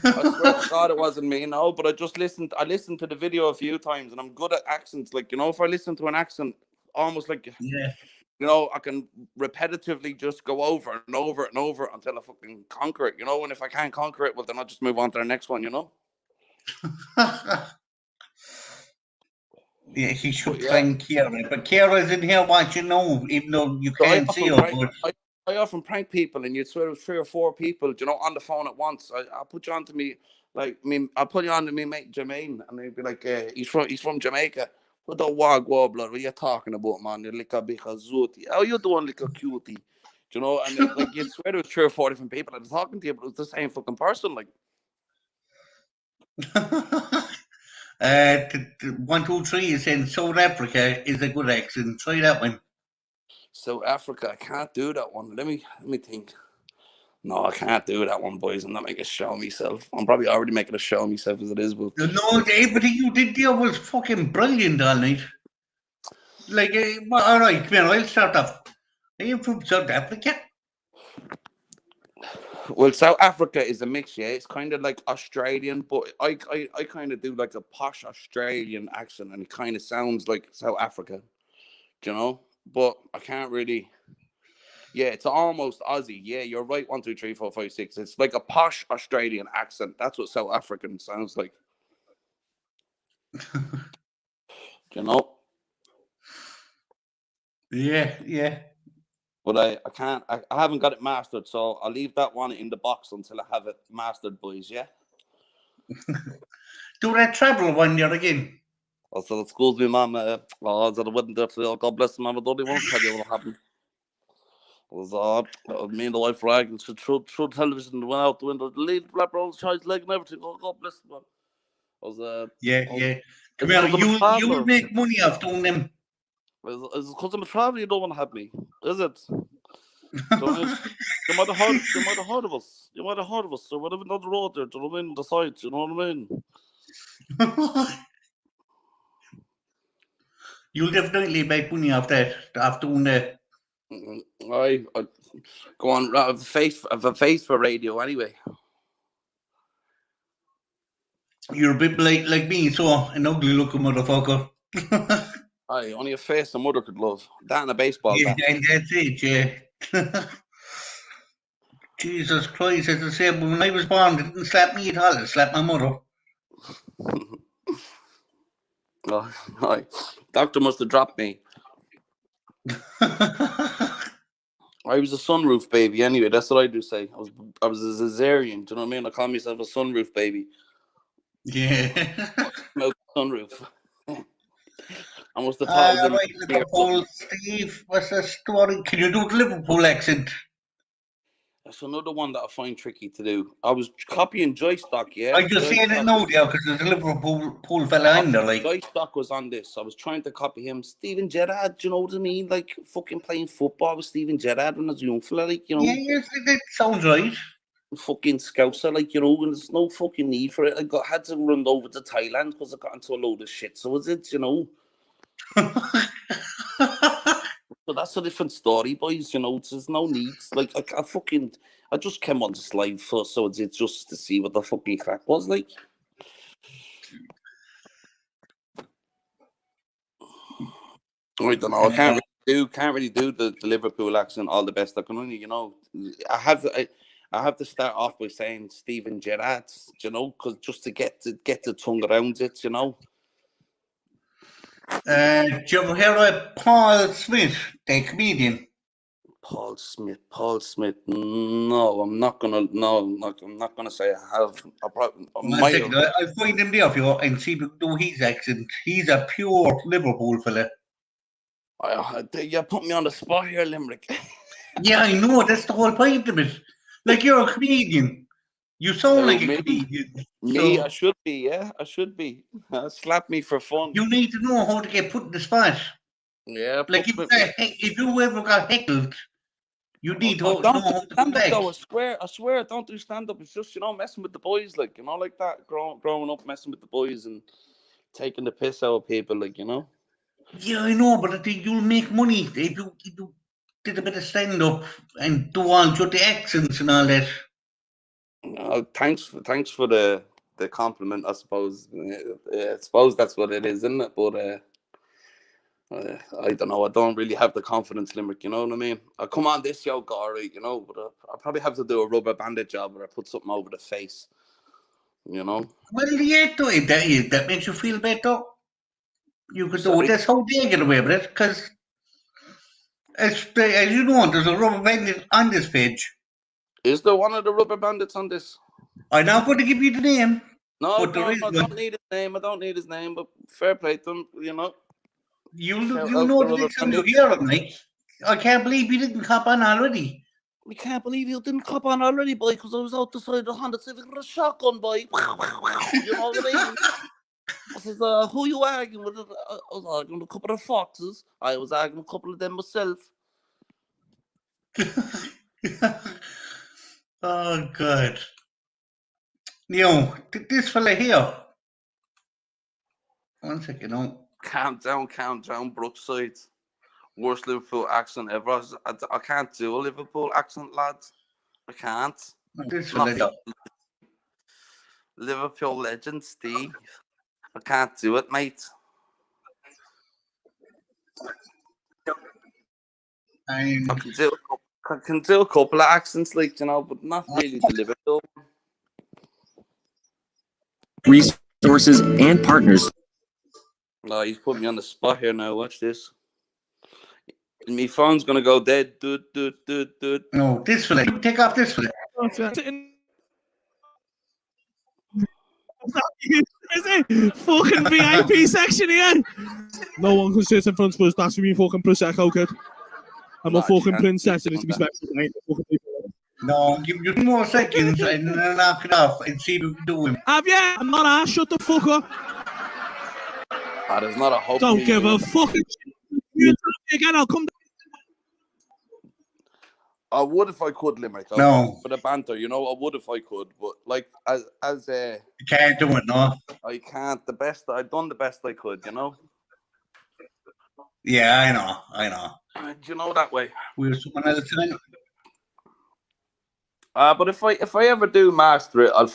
I swear to God, it wasn't me. No, but I listened to the video a few times, and I'm good at accents. Like, if I listen to an accent, almost like, Yeah. I can repetitively just go over and over and over until I fucking conquer it. And if I can't conquer it, well, then I'll just move on to the next one. Yeah, he should But yeah. thank Kira, but Kira's in here watching now, even though you So can't see her. But I often prank people, and you'd swear it was 3 or 4 people, on the phone at once. I'll put you on to me, I'll put you on to me mate Jermaine, and they'd be like, he's from Jamaica. What the wag blood? What are you talking about, man? You're like a big zooty. How you doing, like a cutie? And you'd swear it was 3 or 4 different people I was talking to you, but it was the same fucking person, like. 1, 2, 3 is in South Africa is a good accent. Try that one. South Africa, I can't do that one. Let me think. No, I can't do that one, boys. I'm not making a show of myself. I'm probably already making a show of myself as it is, but No, everything you did there was fucking brilliant all night. Like, well, all right, come here, I'll start off. Are you from South Africa? well, South Africa is a mix, yeah. It's kind of like Australian, but I kind of do like a posh Australian accent, and it kind of sounds like South Africa, But I can't really. Yeah, it's almost Aussie. Yeah, you're right. 1, 2, 3, 4, 5, 6. It's like a posh Australian accent. That's what South African sounds like. Yeah. But I can't. I haven't got it mastered, so I'll leave that one in the box until I have it mastered, boys. Yeah. Do that travel one year again. I said, excuse me, ma'am. I was at a wedding there today. God bless you, ma'am. I don't even want to tell you what happened. It was me and the wife rag and through television went out the window. The lead wrapped around the child's leg and everything. Oh, God bless you, man. I was Yeah. Come it's here, because I'm a you'll traveller. make money off doing them. It's because I'm a traveller. You don't want to have me, is it? You might have heard of us. You might have heard of us. Or whatever on the road there. Do you know what I mean? The site. You know what I mean? You'll definitely make money off that, after doing that. I go on. I have a face for radio anyway. You're a bit like me, so an ugly looking motherfucker. Aye, only a face a mother could love. That and a baseball Yeah, bat. and that's it, yeah. Jesus Christ, as I said, when I was born, they didn't slap me at all, they slapped my mother. Aye. Doctor must have dropped me. I was a sunroof baby anyway. That's what I do say. I was a cesarean. Do you know what I mean? I call myself a sunroof baby. Yeah. Sunroof. I must have thought it was Right, Liverpool, Steve, what's the story? Can you do the Liverpool accent? That's another one that I find tricky to do. I was copying Joystock, yeah. I just saying it now there because there's a Liverpool fella in there, like. Joystock was on this. I was trying to copy him. Steven Gerrard, do you know what I mean? Like fucking playing football with Steven Gerrard when I was a young fella, like, Yeah, yes, that sounds right. Fucking scouser, like, and there's no fucking need for it. Had to run over to Thailand because I got into a load of shit. So was it, But that's a different story, boys. There's no need. Like, I just came on this live first, so it's just to see what the fucking crack was like. I don't know. I can't really do the Liverpool accent all the best. I can only, I have to start off by saying Steven Gerrard, because just to get the tongue around it, Did you ever hear of Paul Smith, the comedian? Paul Smith. No, I'm not gonna. No, I'm not gonna say I have. I'll find him there for you and see if you can do his accent. He's a pure Liverpool fella. You put me on the spot here, Limerick. Yeah, I know. That's the whole point of it. Like, you're a comedian. You sound like a comedian. Me, I should be. Yeah, I should be. Slap me for fun. You need to know how to get put in the spot. Yeah. Like, if you ever got heckled, you need to know how to stand up, though. I swear, I don't do stand up. It's just, messing with the boys, like, like that. Growing up, messing with the boys and taking the piss out of people, like, Yeah, I know, but I think you'll make money if you did a bit of stand up and do all the accents and all that. Thanks for the compliment. I suppose. I suppose that's what it is, isn't it? But I don't know. I don't really have the confidence, Limerick. You know what I mean? I come on this yoke, alright, you know, but I probably have to do a rubber bandage job where I put something over the face. You know. Well, yeah, that makes you feel better. You could do Sorry? it. That's how they get away with it, because as you know, there's a rubber bandit on this page. Is there one of the rubber bandits on this? I'm not going to give you the name, No, but there no, is I one. don't need his name. I don't need his name, but fair play to him, you know. You Shout know out the to rubber next time you bandits. hear him, like, I can't believe you didn't cop on already. I can't believe you didn't cop on already, boy, because I was out the side of the Honda Civic with a shotgun, boy. You know what I mean? I says, who you arguing with? I was arguing with a couple of foxes. I was arguing with a couple of them myself. Oh, God. You know, this fella here. 1 second, no. Calm down, Brookside. Worst Liverpool accent ever. I can't do a Liverpool accent, lads. I can't. This fella here. Liverpool legend, Steve. I can't do it, mate. I can do a couple of accents, like, you know, but not really the Liverpool. Resources and partners. No, he's put me on the spot here now. Watch this. My phone's gonna go dead. Dude. No, this fella. You take off this fella. Is it? Fucking VIP section here. No one can sit in front of us. That's me fucking Prosecco, kid. I'm a fucking princess and it's to be special, mate. No, give you 2 more seconds and then knock it off and see if you can do him. Have you? I'm not ass. Shut the fuck up. There's not a hope. Don't give a fuck. You tell me again, I'll come. I would if I could, Limerick. No. For the banter, you know, I would if I could, but like as You can't do it, no. I can't. I've done the best I could, you know. Yeah, I know. Do you know that way? We're someone else time. But if I ever do master it, I'll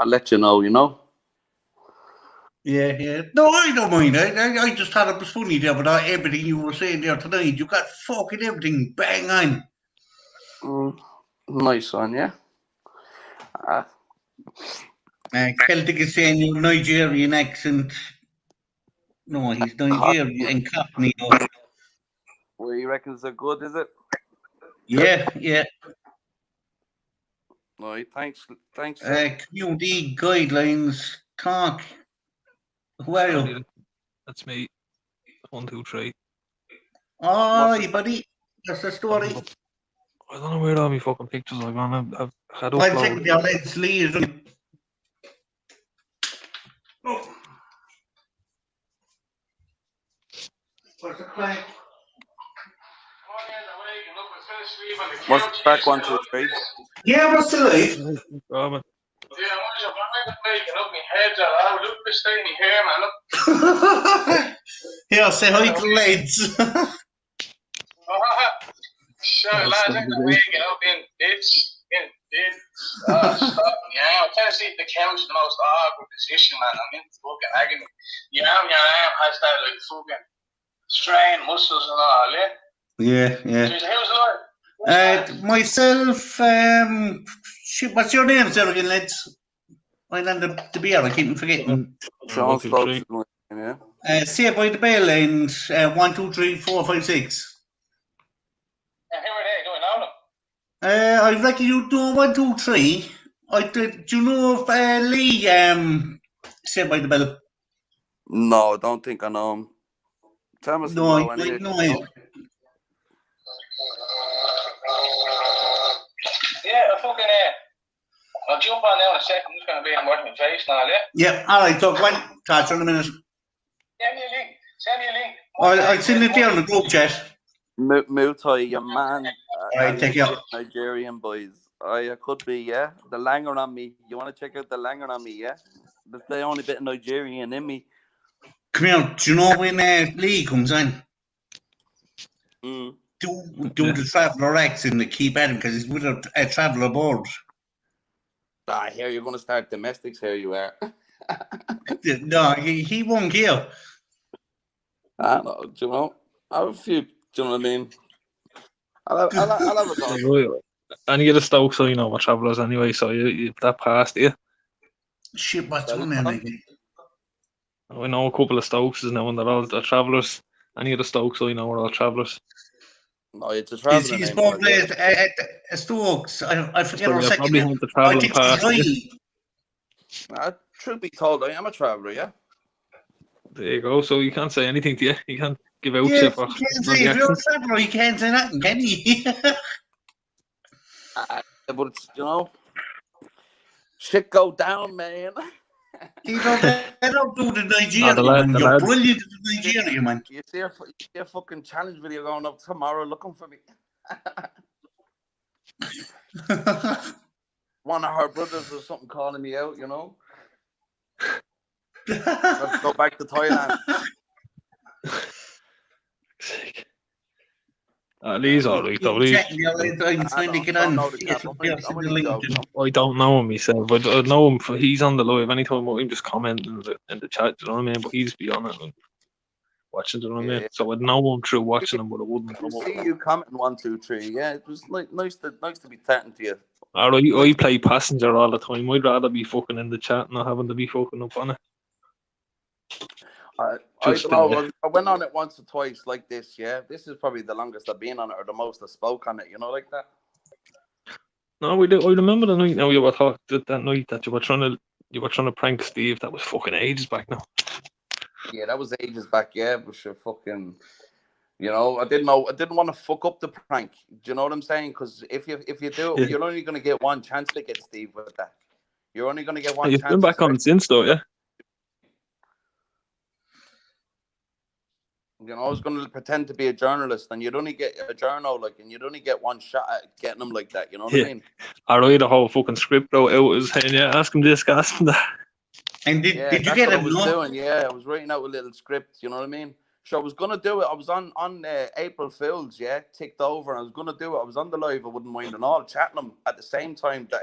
let you know, you know. Yeah. No, I don't mind. I just thought it was funny there, but everything you were saying there tonight, you got fucking everything bang on. Nice one, yeah. Celtic is saying your Nigerian accent. No, he's Nigerian and Cockney. Well, you reckon they're good, is it? Yeah. No, thanks. Community guidelines talk. Who are you? That's me. 1, 2, 3. Oh, buddy. That's the story. I don't know where all my fucking pictures are gone. I've had 1 second uploaded. there, let's leave. Oh. What's the crack? What's back 1, 2, 3? Yeah, what's the life? Oh, man. Here, say hi to the lads. Shut lads, I'm the way you know, being bitch. Stop. Yeah, I can't see the couch the most awkward position, man. I'm in fucking agony. Your arm has that like fucking strained muscles and all, yeah? Yeah. Jeez, how's life? Myself, what's your name, sir, again, lads? I'm on the beer, I keep forgetting. Sean 1, 2, 3. yeah. Say by the bell and 1, 2, 3, 4, 5, 6. And who are they doing now? I reckon you do 1, 2, 3. Do you know if Lee say by the bell? No, I don't think I know him. Tell us No, anyway. Yeah, I fucking I'll jump on now in a second. I'm just going to be on watching my face now, yeah? Yeah, alright, talk one. Catch you in a minute. Send me a link. I'll send it there in the group chat. Muay, your man. Alright, take care. Nigerian boys. I could be, yeah. The langer on me. You want to check out the langer on me, yeah? That's the only bit of Nigerian in me. Come here, do you know when Lee comes in? do the traveller accent and keep at him because he's with a traveller board. Here you're going to start domestics. Here you are. No, he won't care. I know. Do you know? I have a few. Do you know what I mean? I'll have a go. And you get a Stoke, so you know what travellers anyway. So you that past you. Shit, what's on there again? We know a couple of Stokes now, and they're all travellers. Any of the Stokes, so you know, we're all travellers. No, it's a traveller He's name. both players at Stokes. I forget So our second probably name. had the travelling I past. Truth be told, I am a traveller, yeah? There you go. So you can't say anything to you. You can't give out Yeah, shit for you can't say if you're a traveller, you can't say nothing, can you? But it's, you know, shit go down, man. You know, they don't do the Nigeria, man. You're brilliant at the Nigeria, man. You see a fucking challenge video going up tomorrow looking for me. One of her brothers or something calling me out, you know? Let's go back to Thailand. He's alright though. I don't know him myself, but I know him. He's on the live anytime. I just comment in the chat. You know what I mean? But he's be on it and watching. You know what I mean? So I'd know him through watching him, but I wouldn't come up. See you commenting 1, 2, 3. Yeah, it was nice to be chatting to you. I play passenger all the time. I'd rather be fucking in the chat, not having to be fucking up on it. I don't know. I went on it once or twice like this. Yeah, this is probably the longest I've been on it, or the most I spoke on it. You know, like that. No, we do. I remember the night. Now you were talking that night that you were trying to prank Steve. That was fucking ages back now. Yeah, that was ages back. Yeah, but sure, fucking. You know, I didn't want to fuck up the prank. Do you know what I'm saying? Because if you do it, you're only going to get one chance to get Steve with that. You're only going to get one chance. You've been back on since though, yeah. You know, I was going to pretend to be a journalist, and you'd only get a journal, like, and you'd only get one shot at getting them like that. You know what I mean? I read the whole fucking script out his head. Yeah, ask him this, ask him that. And did you get it? I was doing. Yeah, I was writing out a little script. You know what I mean? So I was gonna do it. I was on April Fools. Yeah, ticked over. And I was gonna do it. I was on the live. I wouldn't mind and all chatting them at the same time that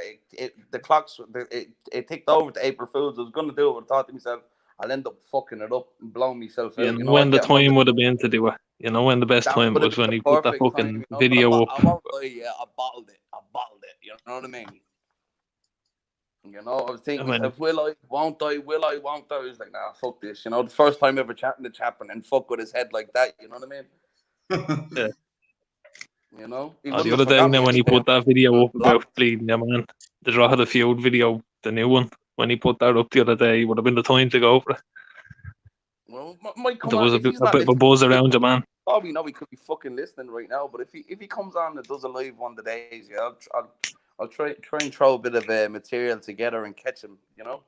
the clocks it ticked over to April Fools. I was gonna do it. But I thought to myself, I'll end up fucking it up and blowing myself out. You know, when the time would have been to do it. You know, when the best time was when he put that fucking video up. Yeah, I bottled it. You know what I mean? You know, I was thinking, will I, won't I, will I, won't I? I was like, nah, fuck this. You know, the first time ever chatting to Chapman and fuck with his head like that. You know what I mean? Yeah. You know? The other day now when he put that video up about bleeding, yeah, man. The Draw of the Field video, the new one. When he put that up the other day, would have been the time to go for it. Well, there was a bit of a buzz around you, man. Probably know he could be fucking listening right now, but if he comes on and does a live one of the days, yeah, I'll try and throw a bit of material together and catch him, you know?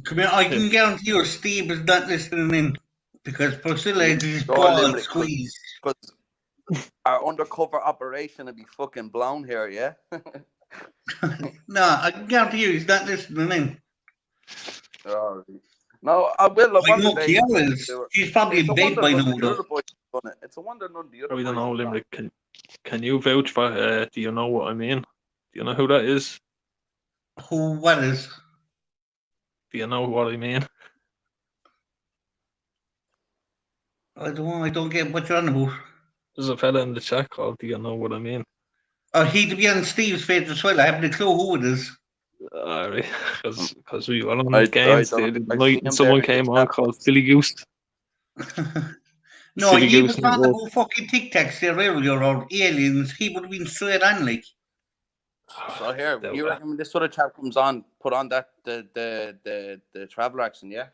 Come here, I can guarantee you Steve is not listening in because Priscilla is his ball squeeze. Because our undercover operation would be fucking blown here, yeah? No, I can guarantee you he's not listening in. No, I will. He's probably in bed by now. It's a wonder none of the other boys. I don't know, Limerick. Can you vouch for? Do you know what I mean? Do you know who that is? Who? What is? Do you know what I mean? I don't get what you're on about. There's a fella in the chat called. Do you know what I mean? Oh, he'd be on Steve's page as well. I haven't a clue who it is. Right, because we were on games and someone came on called Silly Goose. No, Silly he was on the fucking TikToks there earlier or aliens. He would have been straight on like. So here, you reckon when this sort of chap comes on, put on that the traveller accent, yeah?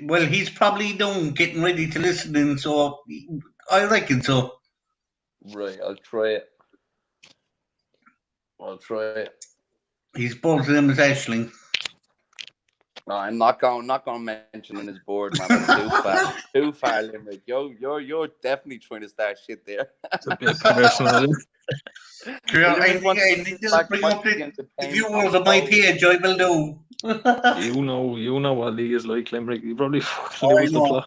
Well, he's probably done getting ready to listen in, so I reckon so. Right, I'll try it. He's both of them as Ashling. No, I'm not going to mention his board, man. That's too far, Limerick. You're definitely trying to start shit there. It's a bit personal. If you were on my page, I will do. You know what Lee is like, Limerick. You probably I know.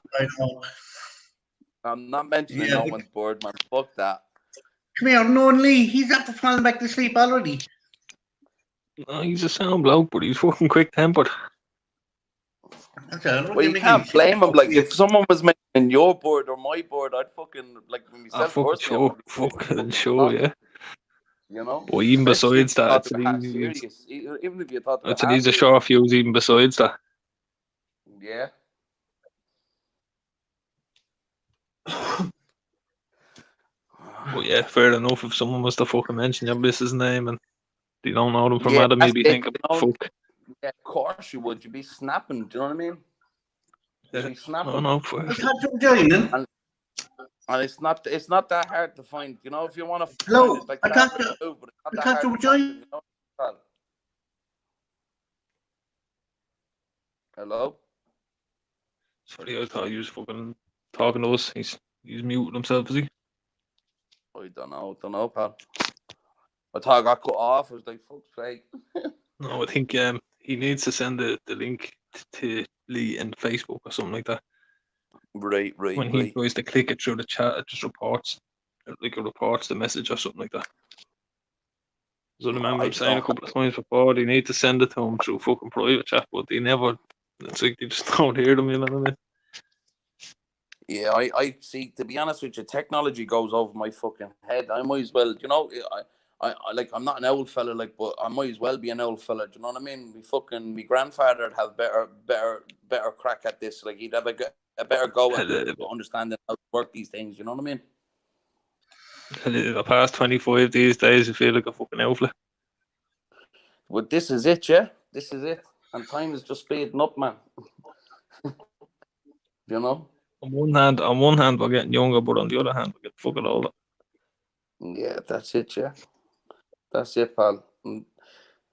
I'm not mentioning Yeah, no but one's bored, man. Fuck that. come here, no, Lee. He's after falling back to sleep already. No, he's a sound bloke, but he's fucking quick tempered. That's all. Well, Look you at can't blame him. Like, if someone was mentioning your board or my board, I'd fucking, like, myself Fucking personally, I'd sure, probably fucking sure, yeah. you know? But even Especially if besides you that, thought it's they were half serious. Even if you thought they were half he's a serious. short fuse even besides that. Yeah. But yeah, fair enough. If someone was to fucking mention your missus' name and they don't know them from Yeah, Adam, that's maybe it. think You about know, fuck. yeah, of course you would. You'd be snapping. Do you know what I mean? You'd Yeah. be snapping. Oh no, I thought you were joining. And it's not that hard to find. You know, if you want to Hello, find it, like I hard thought to do, but it's not I that thought hard you to were find joining. them. You know. Pal. Hello. sorry, I thought he was fucking talking to us. He's muted himself, is he? I don't know, pal. I thought I got cut off. I was like, fuck's sake. No, I think he needs to send the link to Lee in Facebook or something like that. Right. When he tries to click it through the chat, it just reports, like it reports the message or something like that. So I remember him saying a couple of times before they need to send it to him through fucking private chat, but they never. It's like they just don't hear them. You know what I mean? Yeah, I see. To be honest with you, technology goes over my fucking head. I might as well, you know. I like. I'm not an old fella, like, but I might as well be an old fella. Do you know what I mean? My grandfather'd have better crack at this. Like, he'd have a better go at understanding how to work these things. You know what I mean? The past 25 these days, you feel like a fucking outfit. But this is it, yeah. This is it, and time is just speeding up, man. You know. On one hand, we're getting younger, but on the other hand, we're getting fucking older. Yeah, that's it, yeah. That's it, pal. And,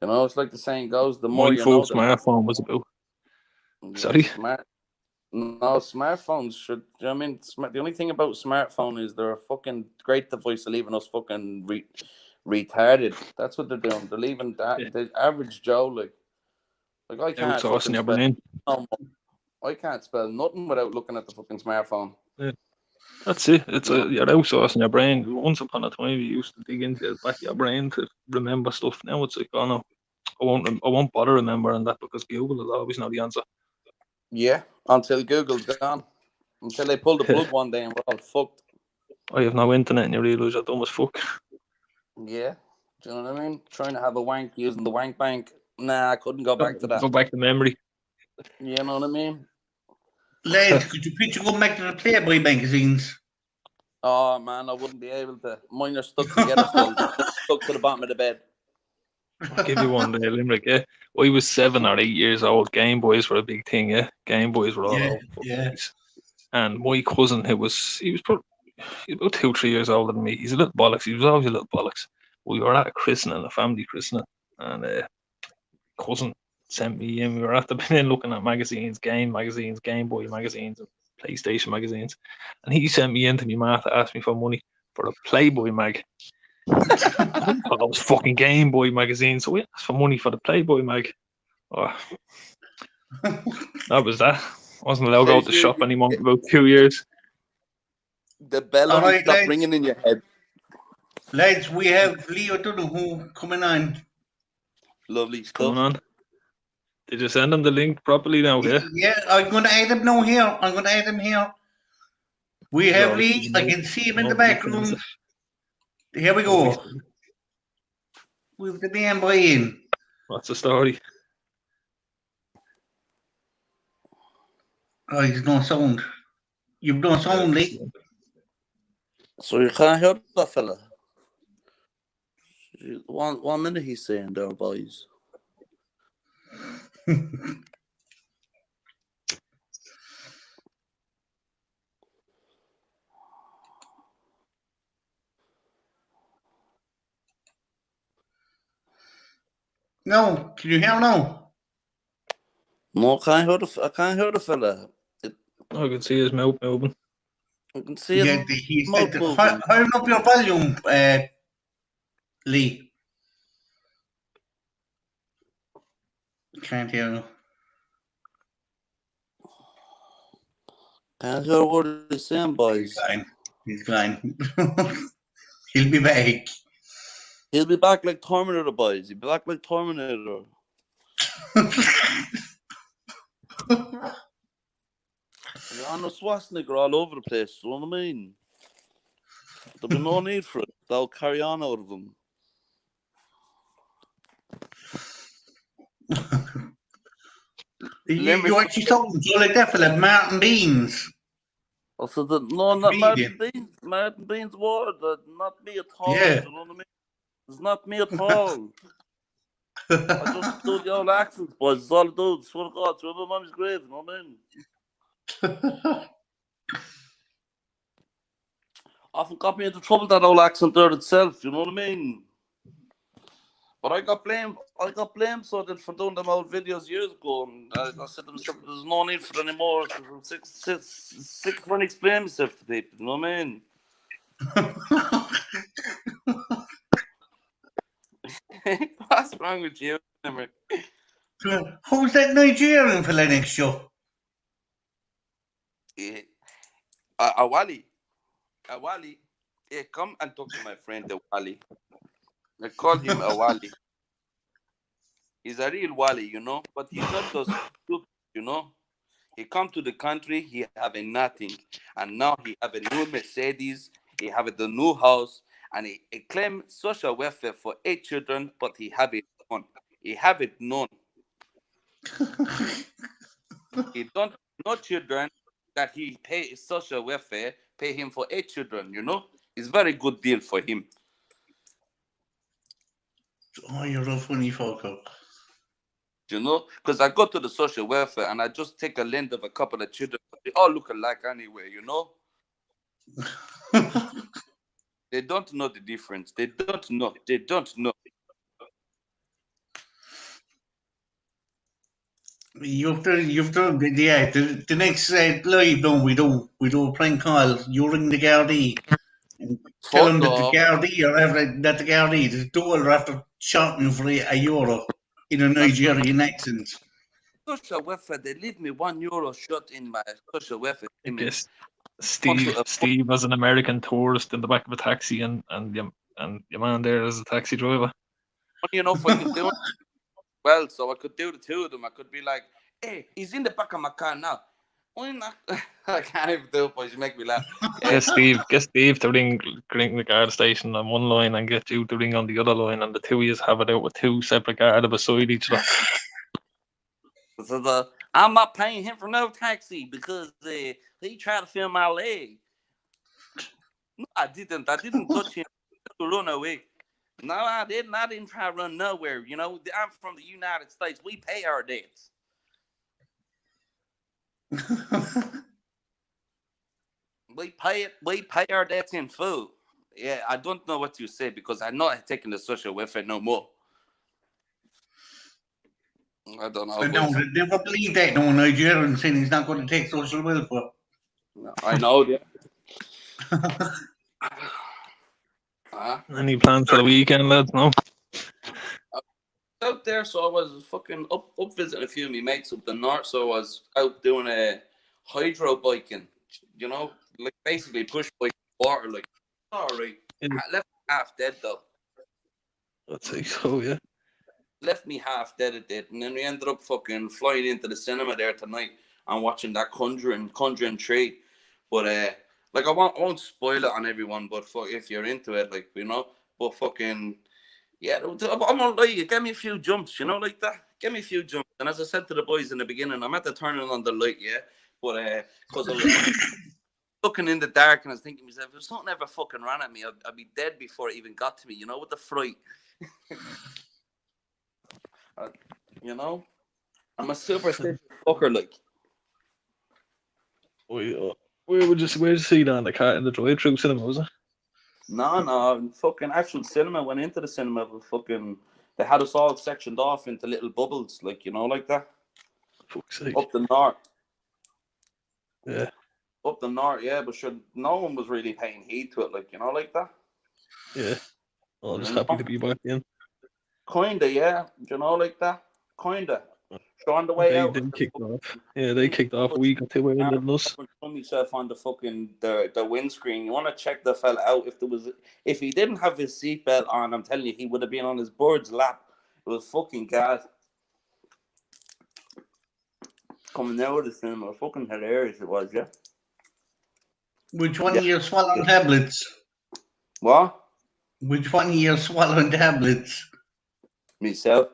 you know, it's like the saying goes: the more My you know, first smartphone was about. Sorry. Smartphones should. You know what I mean, the only thing about smartphone is they're a fucking great device, leaving us fucking retarded. That's what they're doing. They're leaving the average Joe like I can't Outsourcing fucking your spell. brain. I can't spell nothing without looking at the fucking smartphone. Yeah. That's it. It's you're outsourcing your brain. Once upon a time, you used to dig into the back of your brain to remember stuff. Now it's like, oh no, I won't bother remembering that because Google will always know the answer. Yeah, until Google's gone. Until they pull the plug one day and we're all fucked. I have no internet and you realise you're dumb as fuck. Yeah. Do you know what I mean? Trying to have a wank using the wank bank. Nah, I couldn't go back to that. Go back to memory. You know what I mean? Lads, could you picture going back to the Playboy magazines? Oh man, I wouldn't be able to. Mine are stuck together still. Stuck to the bottom of the bed. I'll give you one day, Limerick. Yeah, I was 7 or 8 years old. Game Boys were a big thing. Yeah, Game Boys were all over the place. And my cousin, he was about 2-3 years older than me. He's a little bollocks. He was always a little bollocks. We were at a christening, a family christening, and cousin sent me in. We were at the bin looking at magazines, Game Boy magazines, and PlayStation magazines. And he sent me into my ma to ask me for money for a Playboy mag. I thought it was fucking Game Boy magazine, so we asked for money for the Playboy mag. Oh, that was that. I wasn't allowed to go to the shop anymore for about 2 years. The bell All only right, stopped lads. ringing in your head. Lads, we have Leo Donoghue coming on. Lovely stuff. Coming on. Did you send him the link properly now, yeah? Yeah, I'm going to add him now here. I'm going to add him here. We have Right, Lee. I can see him in the nobody background. can- Here we go. With the damn boy in. What's the story? Oh, he's no sound. You've no sound, Lee. So you can't hear that fella. 1 minute he's saying there, boys. No, can you hear now? No, I can't hear the fella. I can see his mouth moving. I can see his He's mouth moving. turn up your volume, Lee. Can't hear you. I heard what he's saying, boys. He's gone. He'll be back. He'll be back like Terminator, boys. He'll be back like Terminator. You're on a Schwarzenegger all over the place, you know what I mean? There'll be no need for it. They'll carry on out of them. You actually talking to like that fella, Martin Beans? I said that, no, not Martin Beans. Martin Beans word, not me at all. Yeah. You know what I mean? It's not me at all. I just do the old accents, boys. It's all I do. Swear to God, it's my mommy's grave, you know what I mean? Often got me into trouble, that old accent there itself, you know what I mean? But I got blamed so that for doing them old videos years ago, and I said to myself, there's no need for it anymore. I'm sick of explaining myself to people, you know what I mean? What's wrong with you, Limerick? Who's that Nigerian fella next show? Awali. Yeah, come and talk to my friend Awali. I call him Awali. He's a real Wally, you know, but he's not those stupid, you know. He come to the country, he have nothing, and now he have a new Mercedes, he have the new house, and he claim social welfare for 8 children, but he have it none. He have it none. He don't no children that he pay social welfare, pay him for 8 children, you know. It's very good deal for him. Oh, you're a funny fucker. You know, because I go to the social welfare and I just take a lend of a couple of children. They all look alike anyway, you know. They don't know the difference. They don't know. You've done, yeah. The next live, no, we do a prank call. You ring the Gardaí and tell them that the Gardaí the dollar after shouting for €1 in a Nigerian accent. Social welfare, they leave me €1 shot in my social welfare. I guess Steve was an American tourist in the back of a taxi, and your man there is a taxi driver. You know, if I could do it well, so I could do the two of them. I could be like, hey, he's in the back of my car now. Why not? I can't even do it, but you make me laugh. Get Steve to ring the guard station on one line and get you to ring on the other line, and the two of you have it out with 2 separate guards beside each other. So I'm not paying him for no taxi because he tried to film my leg. No, I didn't touch him to run away. No, I didn't. I didn't try to run nowhere. You know, I'm from the United States. We pay our debts. We pay our debts in full. Yeah, I don't know what you say because I'm not taking the social welfare no more. I don't know. I don't never believe that. No Nigerian saying he's not going to take social welfare. No, I know that. Any plans for the weekend, lads? No. Out there, so I was fucking up visiting a few of my mates up the north. So I was out doing a hydro biking. You know, like basically push bike water. Like, sorry, I left me half dead though. Let's see. So yeah. Left me half dead at it, and then we ended up fucking flying into the cinema there tonight and watching that Conjuring 3. But like I won't spoil it on everyone, but if you're into it, like, you know, but fucking yeah, I'm gonna lie, you give me a few jumps, you know, like that. Give me a few jumps, and as I said to the boys in the beginning, I'm at the turning on the light, yeah, but because I was looking in the dark and I was thinking to myself, if something ever fucking ran at me, I'd be dead before it even got to me, you know, with the fright. You know, I'm a superstitious fucker, like. Where would you see that in the car in the drive-through cinema? Was it? No, fucking actual cinema. Went into the cinema, but fucking they had us all sectioned off into little bubbles, like, you know, like that. Fuck's sake. Up the north. Yeah. Up the north, yeah, but sure, no one was really paying heed to it, like, you know, like that. Yeah. Well, I'm just happy to be back in. Kinda, yeah. You know, like that. Kinda. So on the way out, They kicked off. Yeah, they kicked off a week or two in the nuts. I myself on the fucking the windscreen. You want to check the fella out if he didn't have his seatbelt on. I'm telling you, he would have been on his bird's lap. It was fucking gas. Coming out of the cinema, fucking hilarious it was, yeah. Which one of you swallowing tablets? What? Which one of you swallowing tablets? Myself.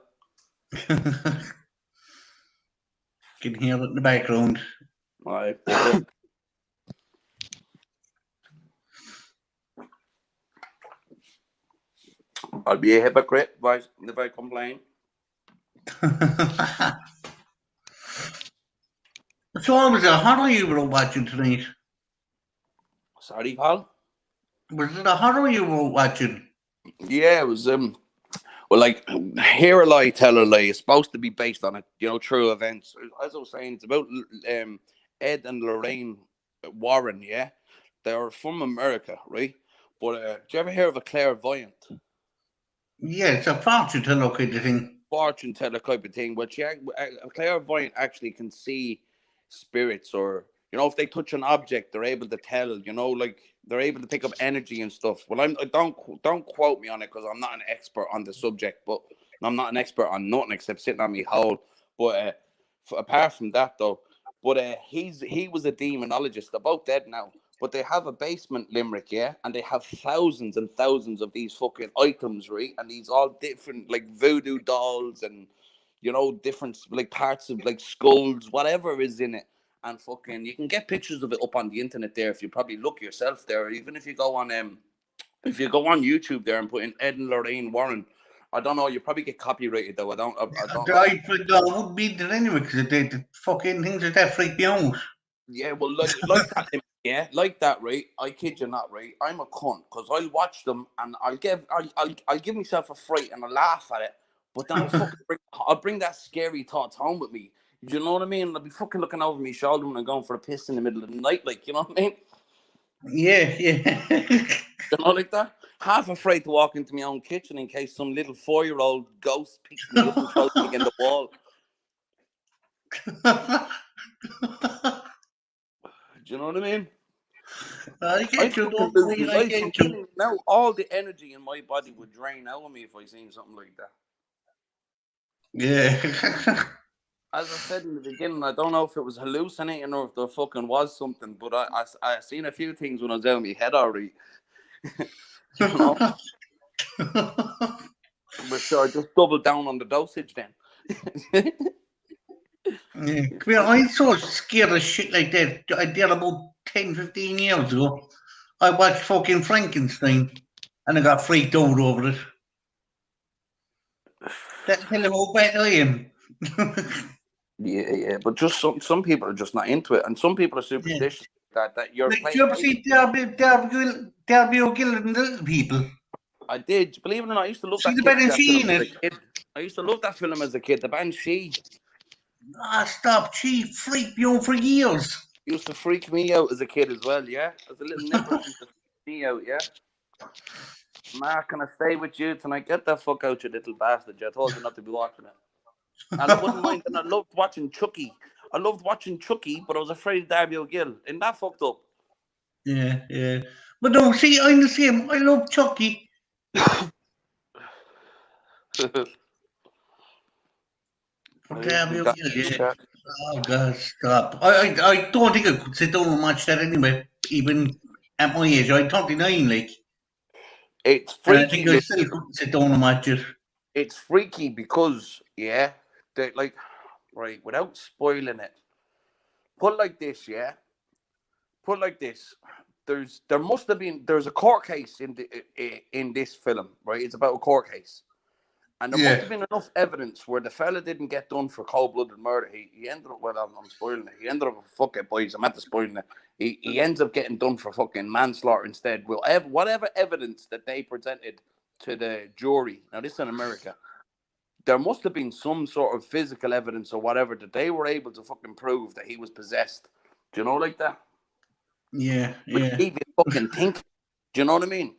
Can hear it in the background. Right. I'll be a hypocrite if I complain. So what was a horror you were watching tonight? Sorry, pal. Was it a horror you were watching? Yeah, it was well, like, Hear a Lie, Tell a Lie. It's supposed to be based on true events. As I was saying, it's about Ed and Lorraine Warren. Yeah, they're from America, right? But do you ever hear of a clairvoyant? Yeah, it's a fortune teller kind of thing. Fortune teller type of thing. But a clairvoyant actually can see spirits, or if they touch an object, they're able to tell. Like they're able to pick up energy and stuff. Well, don't quote me on it because I'm not an expert on the subject, but I'm not an expert on nothing except sitting on my hole. But apart from that, though, he was a demonologist. They're both dead now. But they have a basement, Limerick, yeah, and they have thousands and thousands of these fucking items, right? And these all different, like, voodoo dolls and, different, like, parts of, like, skulls, whatever is in it. And fucking, you can get pictures of it up on the internet there if you probably look yourself there. Or even if you go on YouTube there and put in Ed and Lorraine Warren, I don't know, you probably get copyrighted though. I don't know. I would be there anyway because the fucking things like that freak me out. Yeah, well, like that, yeah, like that, right? I kid you not, right? I'm a cunt because I'll watch them and I'll give myself a fright and I'll laugh at it, but then I'll bring that scary thoughts home with me. Do you know what I mean? I'll be fucking looking over my shoulder when I'm going for a piss in the middle of the night, like, you know what I mean? Yeah. Like that. Half afraid to walk into my own kitchen in case some little 4-year-old ghost picks me up and throws me against the wall. Do you know what I mean? I get you, don't worry, I get you. Now all the energy in my body would drain out of me if I seen something like that. Yeah. As I said in the beginning, I don't know if it was hallucinating or if there fucking was something, but I seen a few things when I was out of my head already. But sure, just double down on the dosage then. Yeah. I'm so scared of shit like that. I did about 10, 15 years ago. I watched fucking Frankenstein and I got freaked out over it. That tell him how bad I am. Yeah, but just some people are just not into it, and some people are superstitious that you're. Did you ever see Darby O'Gill and the Little People? I did. Believe it or not, I used to love See that the film Banshee as a kid. I used to love that film as a kid. The Banshee. Stop! She freaked me out for years. Used to freak me out as a kid as well. Yeah, as a little nipper, used to freak me out. Yeah. Mark, can I stay with you tonight? Get the fuck out, you little bastard! I told you not to be watching it. And I wouldn't mind. And I loved watching Chucky. But I was afraid of Darby O'Gill. Isn't that fucked up? Yeah. But no, see, I'm the same. I love Chucky. Darby O'Gill, yeah. Oh God, stop! I don't think I could sit down and watch that anyway. Even at my age, I'm 39, like. It's freaky. And I think I still couldn't sit down and watch it. It's freaky because, yeah, they like, right, without spoiling it. Put like this, yeah. Put like this. There's a court case in this film, right? It's about a court case. And there must have been enough evidence where the fella didn't get done for cold-blooded murder. He ended up, well, I'm spoiling it. He ended up, fuck it, boys, I'm at the spoiling it. He ends up getting done for fucking manslaughter instead. Whatever evidence that they presented to the jury, now this is in America, there must have been some sort of physical evidence or whatever that they were able to fucking prove that he was possessed. Do you know, like that? Yeah. Which gave you fucking think. Do you know what I mean?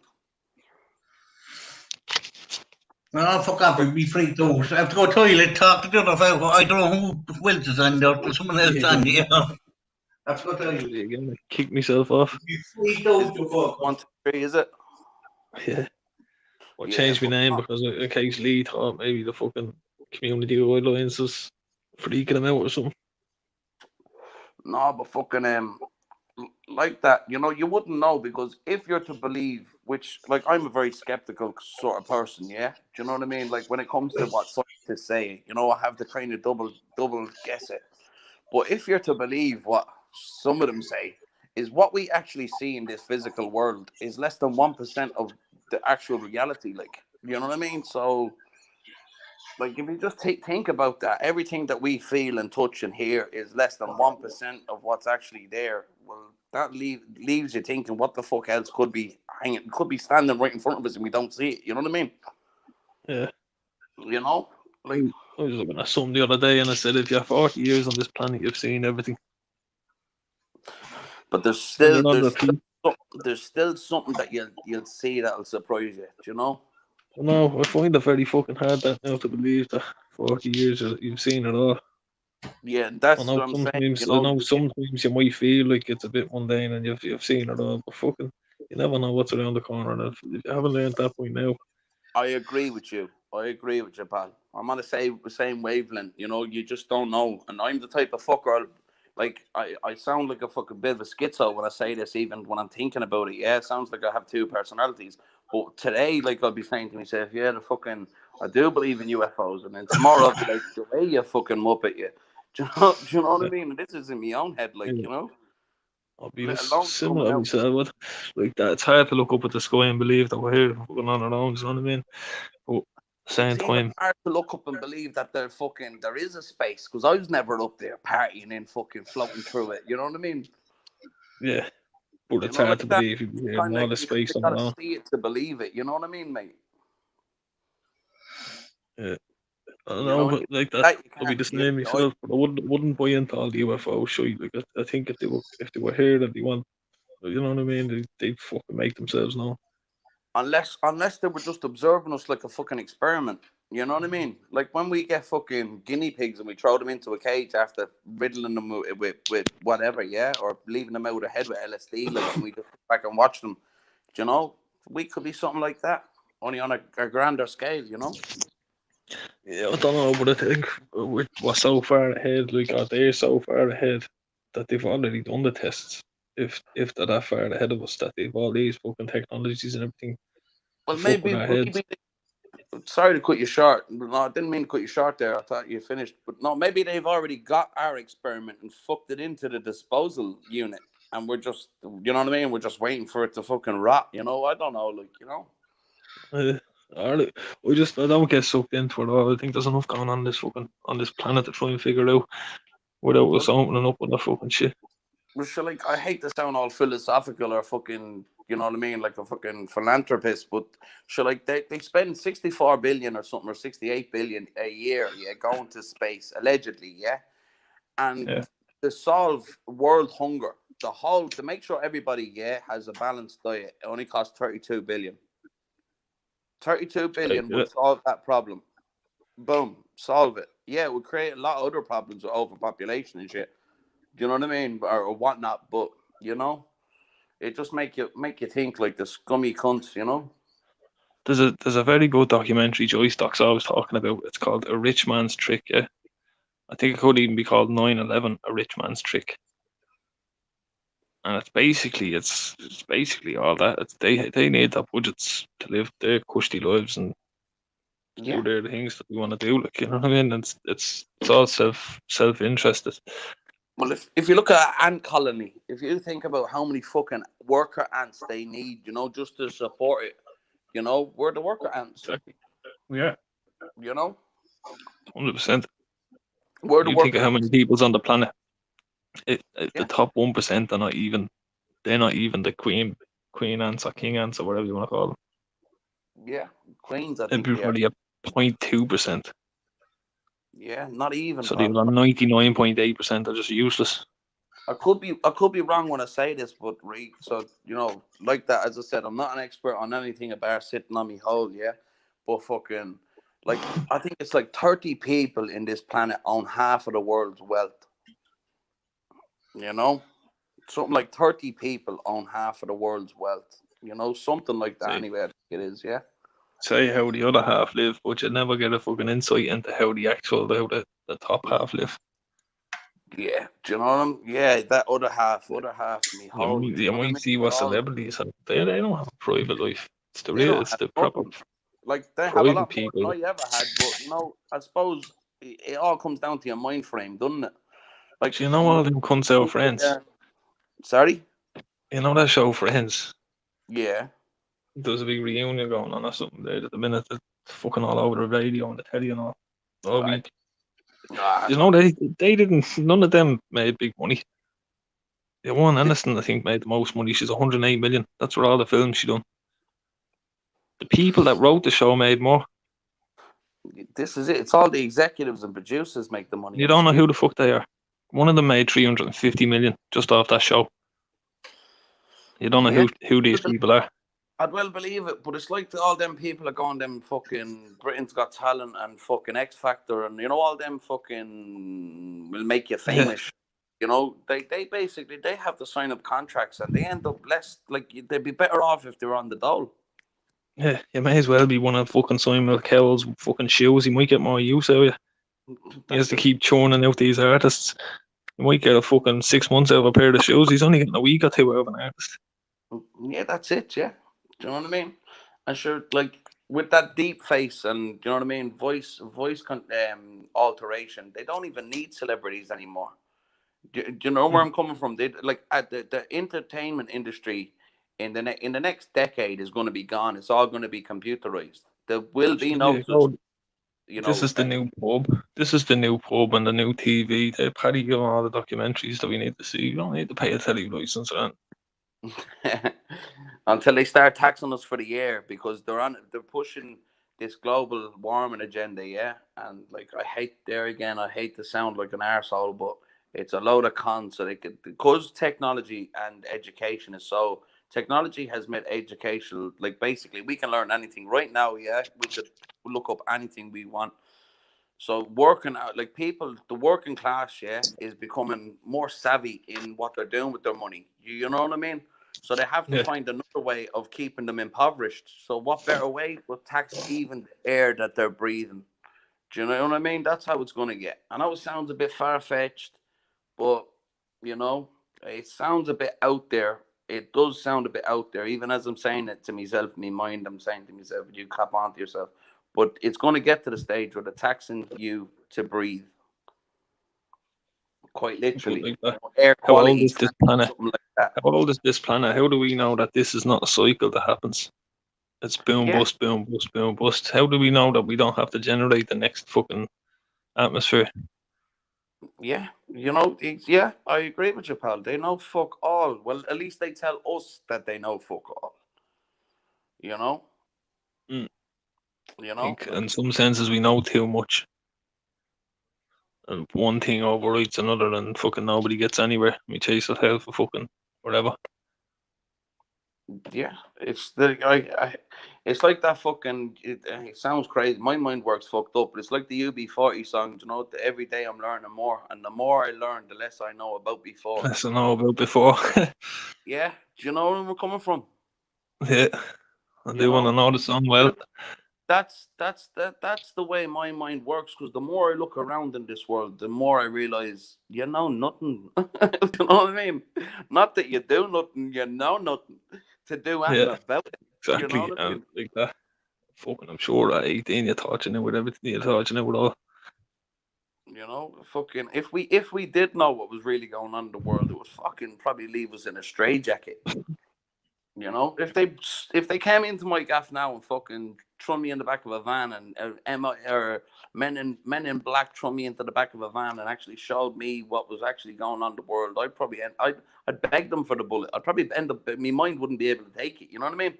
Oh, fuck off, you'd be freaked out. I have to go to the toilet, talk to the other fellow. I don't know who else is on there, there's someone else on there. I have to go to the toilet. Again, kick myself off. You'd be freaked Is out, it you fuck. 1, 2, 3? Is it? Yeah. I Yeah, changed my but name because in case Lee thought maybe the fucking community guidelines was freaking him out or something. no, but fucking like that, you know, you wouldn't know, because if you're to believe, which, like, I'm a very skeptical sort of person, yeah. Do you know what I mean? Like, when it comes to what scientists say, you know, I have to kind of double guess it. But if you're to believe what some of them say, is what we actually see in this physical world is less than 1% of the actual reality. Like, you know what I mean? So, like, if you just think about that, everything that we feel and touch and hear is less than 1% of what's actually there. Well, that leaves you thinking, what the fuck else could be hanging, could be standing right in front of us and we don't see it. You know what I mean? Yeah. You know, like, I was looking at something the other day and I said, if you're 40 years on this planet, you've seen everything. but there's And still you're not repeat. there's still something that you'll see that'll surprise you. Do you know? No, I find it very fucking hard that now to believe that 40 years you've seen it all. Yeah, I that's know what I'm saying. sometimes, You I know, know sometimes you might feel like it's a bit mundane and you've seen it all, but fucking, you never know what's around the corner. And if you haven't learned that point now, I agree with you. I agree with you, pal. I'm on the same wavelength. You know, you just don't know. And I'm the type of fucker. Like, I sound like a fucking bit of a schizo when I say this, even when I'm thinking about it. Yeah, it sounds like I have two personalities. But today, like, I'll be saying to myself, yeah, I do believe in UFOs. And then tomorrow I'll be like, the way you fucking muppet, you. Do you know what I mean? And this is in my own head, like, yeah, you know? I'll be Let alone coming similar to out. myself. But like that, it's hard to look up at the sky and believe that we're here fucking on our own. You know what I mean? But at the same It's even time, hard to look up and believe that there is a space, because I was never up there partying and fucking floating through it. You know what I mean? yeah, but You it's know, hard to like that. believe you'd be here in Kind of all this you space on gotta our own. see it to believe it. You know what I mean, mate? Yeah. I don't You know, know but like that, that you I'll be can't. the same myself. But I wouldn't buy into all the UFO shit. Like I think if they were here and they want, you know what I mean, they'd fucking make themselves known. Unless they were just observing us like a fucking experiment. You know what I mean? Like when we get fucking guinea pigs and we throw them into a cage after riddling them with whatever, yeah, or leaving them out of head with LSD, like, and we just sit back and watch them. You know, we could be something like that, only on a grander scale. You know. Yeah, I don't know, but I think we're so far ahead. Like, they're so far ahead that they've already done the tests. If they're that far ahead of us, that they've all these fucking technologies and everything to Well, fuck with our heads. sorry to cut you short. No, I didn't mean to cut you short there. I thought you finished. But no, maybe they've already got our experiment and fucked it into the disposal unit. And we're just, you know what I mean? We're just waiting for it to fucking rot. You know, I don't know. Like, you know. Uh, I don't get sucked into it all. I think there's enough going on this planet to try and figure out without us opening up with that fucking shit. Well, sure, like, I hate to sound all philosophical or fucking, you know what I mean, like a fucking philanthropist, but sure, like, they spend 64 billion or something, or 68 billion a year, yeah, going to space, allegedly, yeah? And Yeah. to solve world hunger, to make sure everybody, yeah, has a balanced diet, it only costs 32 billion. 32 billion would solve that problem. Boom, solve it. Yeah, it would create a lot of other problems with overpopulation and shit. Do you know what I mean? Or whatnot, but, you know, it just make you think like the scummy cunts, you know. There's a very good documentary Joy Stock's always talking about. It's called A Rich Man's Trick. Yeah, I think it could even be called 9/11, A Rich Man's Trick. And it's basically all that. They need their budgets to live their cushy lives and do their things that we want to do. Like, you know what I mean? It's all self interested. Well, if you look at ant colony, if you think about how many fucking worker ants they need, you know, just to support it, you know, we're the worker ants. Exactly. Yeah. You know, 100%. we're the You think worker of how many ants. people's on the planet. The Yeah. top 1% are not even. They're not even the queen ants or king ants or whatever you want to call them. Yeah, queens, I It'd think be they are. probably a 0.2%. Yeah, not even. So the other 99.8% are just useless. I could be wrong when I say this, but so, you know, like that, as I said, I'm not an expert on anything about sitting on me hole, yeah. but fucking, like, I think it's like 30 people in this planet own half of the world's wealth. You know, something like 30 people own half of the world's wealth. You know, something like that. See, Anyway, I think it is. Yeah. say how the other half live, but you never get a fucking insight into how the top half live. Yeah. Do you know what I'm? Yeah, that other half, me whole. Do you You know what I might mean? see They what all, celebrities have. They don't have a private life. It's the they real, don't it's have the proper nothing. Like they have a private lot more than people. I ever had, but you know, I suppose it all comes down to your mind frame, doesn't it? Like So you know you all them cunts out think that Friends. Sorry. You know that show Friends. Yeah. There's a big reunion going on or something there at the minute. It's fucking all over the radio and the telly and all Right. week. Ah, You no. know they didn't. None of them made big money. The one Aniston, I think, made the most money. She's 108 million. That's for all the films she done. The people that wrote the show made more. This is it. It's all the executives and producers make the money You in the don't know studio. who the fuck they are. One of them made 350 million just off that show. You don't know Yeah. who these people are. I'd well believe it, but it's like all them people are going them fucking Britain's Got Talent and fucking X Factor and you know all them fucking will make you Yeah, famous. You know they basically they have to sign up contracts and they end up less like they'd be better off if they were on the dole. yeah. You may as well be one of fucking Simon Cowell's fucking shows. He might get more use out of you. He has That's to just keep churning out these artists. He might get a fucking 6 months out of a pair of shoes. He's only getting a week or two out of an artist. yeah, that's it. Yeah, do you know what I mean? And sure, like with that deep face and you know what I mean, alteration, they don't even need celebrities anymore. Do you know where I'm coming from? They like at the entertainment industry in the next decade is going to be gone. It's all going to be computerized. There will be There no you such, go. you This know. is the new pub. This is the new pub and the new TV. They're probably giving all the documentaries that we need to see. You don't need to pay a telly license or Until they start taxing us for the air because they're pushing this global warming agenda, yeah. And like I hate to sound like an arsehole, but it's a load of cons. So they could because technology and education is so technology has made educational like basically we can learn anything right now, yeah. We could look up anything we want. So working out like people, the working class, yeah, is becoming more savvy in what they're doing with their money. You know what I mean? So they have to yeah. find another way of keeping them impoverished. So what better way but tax even the air that they're breathing? Do you know what I mean? That's how it's gonna get. I know it sounds a bit far fetched, but you know, it sounds a bit out there. It does sound a bit out there, even as I'm saying it to myself, in my mind, I'm saying to myself, you clap onto yourself. But it's going to get to the stage where they're taxing you to breathe, quite But literally. like You that, know, air how old quality is this standards, planet? something like that. How old is this planet? How do we know that this is not a cycle that happens? It's boom, Yeah, bust, boom, bust, boom, bust. How do we know that we don't have to generate the next fucking atmosphere? yeah. You know, yeah, I agree with you, pal. They know fuck all. Well, at least they tell us that they know fuck all. You know, Mm. Like, like in some senses, we know too much. And one thing overrides another, and fucking nobody gets anywhere. We chase it hell for fucking whatever. yeah, it's like that fucking. It sounds crazy. My mind works fucked up, but it's like the UB40 song. You know, every day I'm learning more, and the more I learn, the less I know about before. Less I know about before. Yeah, do you know where we're coming from? Yeah, I You do want to know, know the song well. that's the way my mind works. Because the more I look around in this world, the more I realize you know nothing. You know what I mean? Not that you do nothing, you know nothing to do anything Yeah, about it. You know exactly. what I And mean? like that. Fucking, I'm sure at 18 you're touching it with everything. You're touching it with all. You know, fucking if we did know what was really going on in the world, it would fucking probably leave us in a straitjacket. You know, if they came into my gaff now and fucking throw me in the back of a van and or men in black throw me into the back of a van and actually showed me what was actually going on in the world, I'd beg them for the bullet. I'd probably end up my mind wouldn't be able to take it. You know what I mean?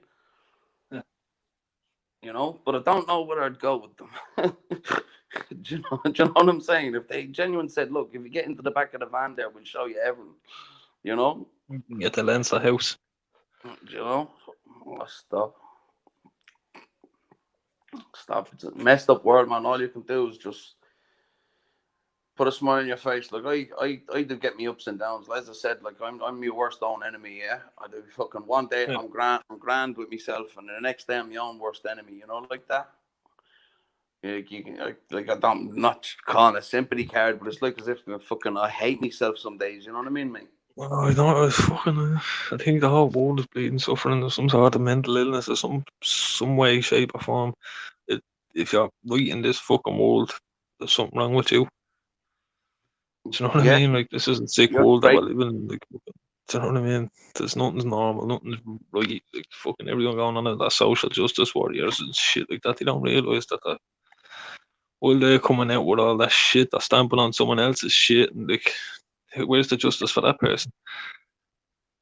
Yeah. You know, but I don't know where I'd go with them. Do you know what I'm saying? If they genuinely said, "Look, if you get into the back of the van, there, we'll show you everything," you know, You can get the Leinster house. you know, stuff. Stop. It's a messed up world, man. All you can do is just put a smile on your face. Like I do get me ups and downs. As I said, like I'm my worst own enemy. Yeah, I do. Fucking one day Yeah. I'm grand with myself, and the next day I'm my own worst enemy. You know, like that. You can, like I'm not calling a sympathy card, but it's like as if I hate myself some days. You know what I mean, mate? Well, I know it's fucking. I think the whole world is bleeding, suffering of some sort of mental illness or some way, shape, or form. If you're right in this fucking world, there's something wrong with you. Do you know what I Yeah, mean? Like, this is a sick you're world that great. we're living in. Like, do you know what I mean? There's nothing's normal, nothing's right. Like, fucking everyone going on that social justice warriors and shit like that. They don't realise that while they're coming out with all that shit, they're stamping on someone else's shit, and like, where's the justice for that person?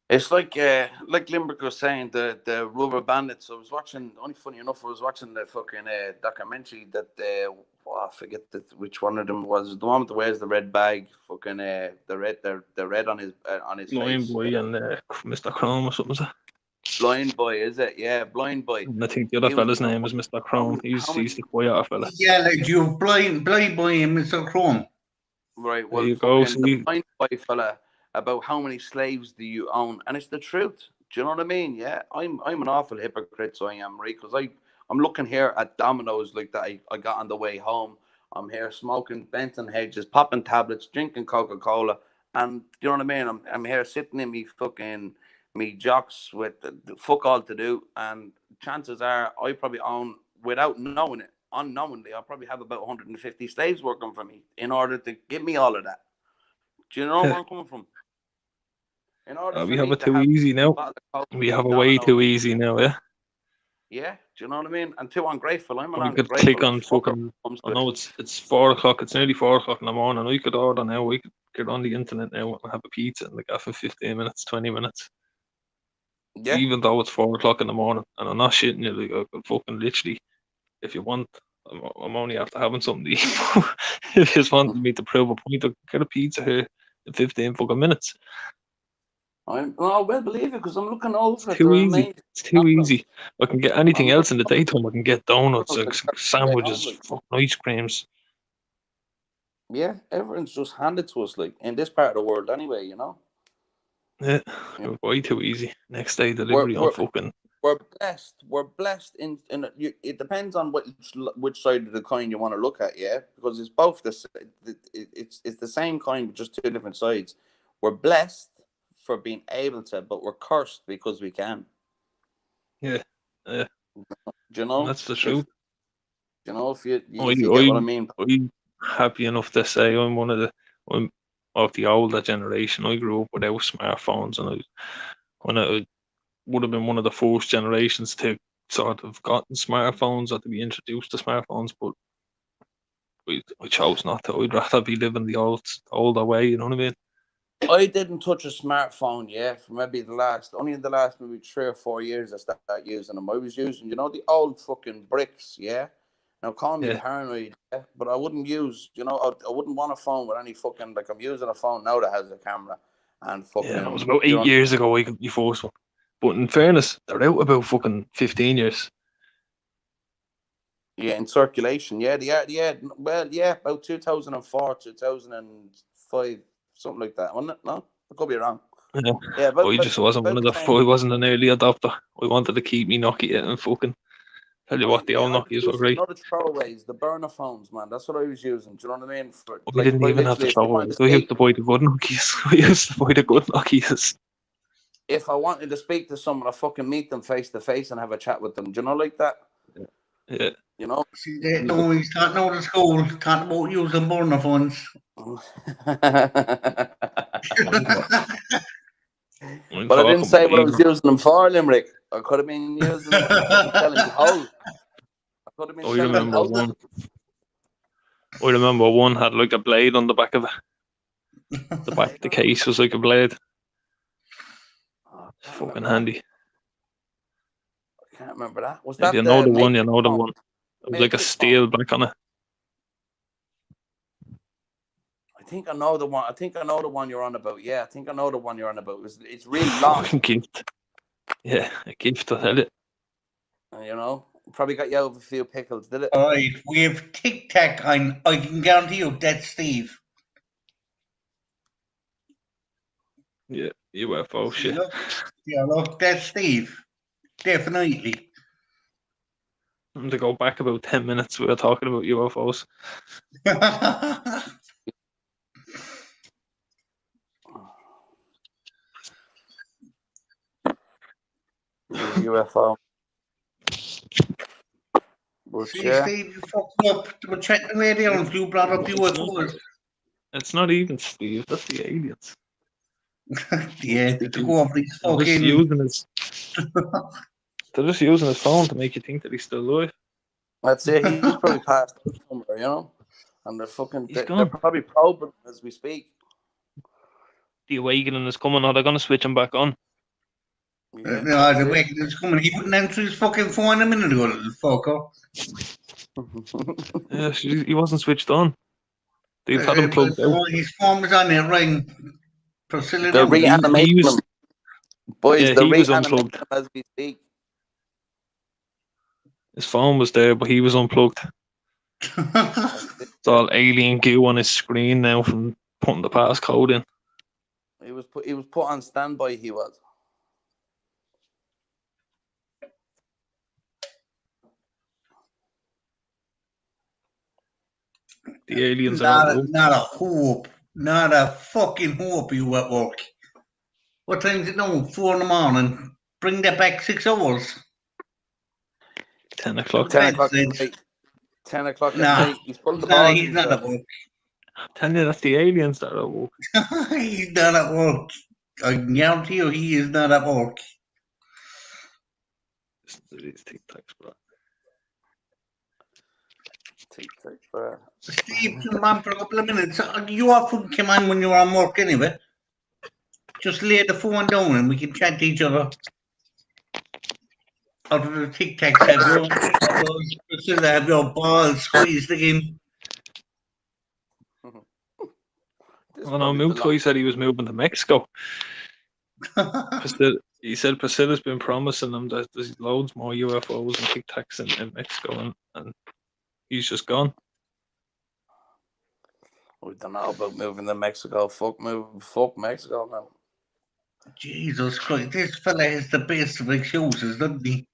It's like Limerick was saying, the rubber bandits. I was watching. Only funny enough, I was watching the fucking documentary that I forget which one of them was. The one with the wears the red bag, fucking the red on his Lion face. Boy and Mr. Chrome or something. Blind boy, is it? Yeah, blind boy. And I think the other He was fella's name is Mr. Chrome. He's how many the quieter fella. Yeah, like you blind boy and Mr. Chrome. right? There Well, you go. fucking the See, blind boy fella about how many slaves do you own, and it's the truth. Do you know what I mean? Yeah, I'm an awful hypocrite, so I am, right? Because I'm looking here at Domino's like that. I got on the way home. I'm here smoking Benton Hedges, popping tablets, drinking Coca-Cola, and you know what I mean. I'm here sitting in me jocks with the fuck all to do, and chances are I probably own, without knowing it, unknowingly, I probably have about 150 slaves working for me in order to give me all of that. Do you know where I'm coming from? In order for we have me it to too have easy a now. bottle of Coke We and have me a way too Domino's, easy now, yeah. yeah, do you know what I mean? And too ungrateful. I'm an We could click ungrateful on fucker when fucking. it comes I to it. know it's 4 o'clock. It's nearly 4 o'clock in the morning. We could order now. We could get on the internet now and have a pizza in like after 15 minutes, 20 minutes. Yeah, Even though it's 4 o'clock in the morning, and I'm not shitting you. Like, I could fucking literally, if you want, I'm only after having something to eat. If you just wanted me to prove a point, I could get a pizza here in 15 fucking minutes. well believe it, because I'm looking over It's at the too easy. remaining It's too Domino's. easy. I can get anything I'm else looking in the over daytime. I can get donuts, like the way home. sandwiches, Like, fucking ice creams. yeah, everyone's just handed to us, like in this part of the world, anyway. You know, Yeah, you know? way too easy. Next day We're, delivery on we're fucking. we're blessed. We're blessed it depends on which side of the coin you want to look at, yeah, because it's both it's the same coin with just two different sides. We're blessed for being able to, but we're cursed because we can. Yeah, yeah, Do you know? that's the If truth. if you get what I mean. I'm happy enough to say I'm of the older generation. I grew up without smartphones, and I would have been one of the first generations to sort of gotten smartphones or to be introduced to smartphones, but I chose not to. I'd rather be living the older way. You know what I mean? I didn't touch a smartphone yet for maybe only in the last maybe 3 or 4 years I started using them. I was using, the old fucking bricks, yeah. Now call me Yeah. paranoid, yeah, but I wouldn't use, I wouldn't want a phone with any fucking, like I'm using a phone now that has a camera and fucking. Yeah, it was about 8 years ago I got the first one. But in fairness, they're out about fucking 15 years. Yeah, in circulation. Yeah, yeah. Well, yeah, about 2004, 2005, something like that, wasn't it? No, I could be wrong. Yeah, Yeah, I just wasn't one of the. I wasn't an early adopter. I wanted to keep me Nokia and fucking. Tell you what, the old Nokias were great. The throwaways, the burner phones, man. That's what I was using. Do you know what I mean? We didn't even have the throwaways. I used to buy the good Nokias. I used to buy the good Nokias. If I wanted to speak to someone, I fucking meet them face to face and have a chat with them. Do you know, like that? Yeah. You know? See, they don't always start out of school, talking about using burner phones. But I didn't say what I was using them for, Limerick. I could have been using them for telling me how. I could have been I remember one. I remember one had like a blade on the back of it. The back of the case was like a blade. It's fucking handy. I can't remember that. Was If that you know the one, you know the one. It was like a steel back on it. I think I know the one. I think I know the one you're on about. Yeah, I think I know the one you're on about. It's really long. Gift. Yeah, a gift, I tell you. You know, Probably got you over a few pickles, did it? All right, we have Tic Tac. I can guarantee you that's Steve. Yeah, UFO shit. Look, that's Steve. Definitely. To go back about 10 minutes, we were talking about UFOs. UFO. But See, yeah, Steve, you fucked up. We're chatting away there and you brought up UFOs. It's not even Steve, that's the aliens. Yeah, to go off these They're just fucking. using his they're just using his phone to make you think that he's still alive. I'd say he's probably passed out somewhere, you know? And they're gone. probably probing as we speak. The awakening is coming, or they're gonna switch him back on. Yeah, No, the way it's coming. He wouldn't answer his fucking phone a minute ago, little fucker. Yeah, he wasn't switched on. They've had him plugged out. His phone was on there, ring. Priscilla They're knew. reanimating he was- him. Boys, Yeah, they're he was reanimating unplugged. him as we speak. His phone was there, but he was unplugged. It's all alien goo on his screen now from putting the passcode in. He was put on standby, he was. The aliens are at work. Not a hope. Not a fucking hope you at work. What time is it now? 4 in the morning. Bring that back 6 hours. 10 o'clock. 10 o'clock at night. 10 o'clock at night. He's pulling the balls He's not at work. I'm telling you, that's the aliens that are at work. He's not at work. I can guarantee you he is not at work. Listen to these tic-tacs, bro. Tic-tac, bro. Steve, come on for a couple of minutes. You often come on when you're on work anyway. Just lay the phone down and we can chat to each other. Out of the tic-tacs, have your balls squeezed again. Well, no, Muay said he was moving to Mexico. He said Priscilla's been promising him that there's loads more UFOs and tic-tacs in Mexico, and he's just gone. We don't know about moving to Mexico. Fuck Mexico, man. Jesus Christ, this fella has the best of excuses, doesn't he?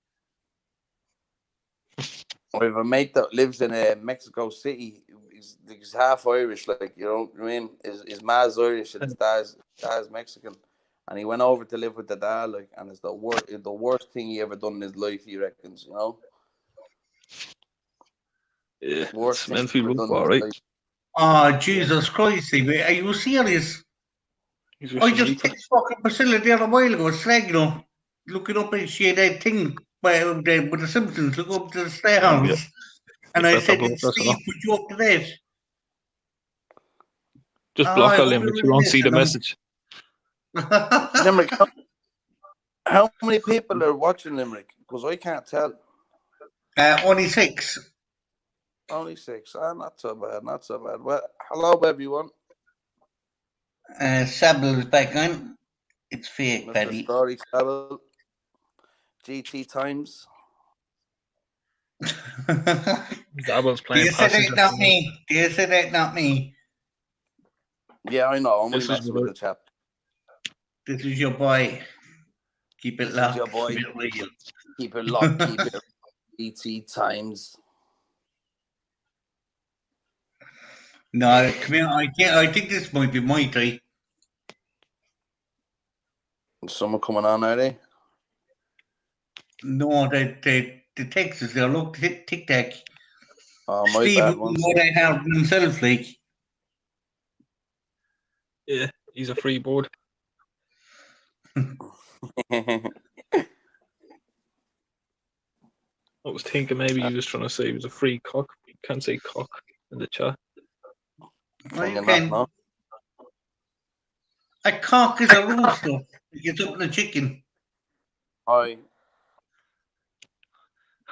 We have a mate that lives in Mexico City. He's half Irish, like, you know what I mean? His ma's Irish and his dad's Mexican. And he went over to live with the dad, like, and it's the worst thing he ever done in his life, he reckons, you know? Yeah, Worst it's meant thing to he be ever done all in his right. life. Oh, Jesus Christ, Steve, are you serious? I just texted fucking Priscilla the other while ago, slag, you know, looking up and she had that thing with the Simpsons, look up to the stars. Yeah. And I said, did Steve put you up to that? Just block her, Limerick. You won't see the message. Limerick, how many people are watching Limerick? Because I can't tell. Only 6. Only 6. Not so bad, not so bad. Well, hello, everyone. Sabble's back on. It's fake, Mr. Paddy. Story Sabble. GT Times. Sabble's playing You said passenger. it, not me. You said it, not me. Yeah, I know. I'm only This is messing with the chap. This is your boy. Keep it This locked. is your boy. Keep it real. Keep it locked. Keep it GT Times. No, come here. I think this might be my time. Someone coming on, are they? No, the Texas there. Look, Tic Tac. Oh, my Steve bad. wouldn't know that hard himself, like. Yeah, he's a free board. I was thinking maybe he was trying to say he was a free cock. You can't say cock in the chat. Well, you can. A cock is a rooster. It gets up in a chicken. Hi.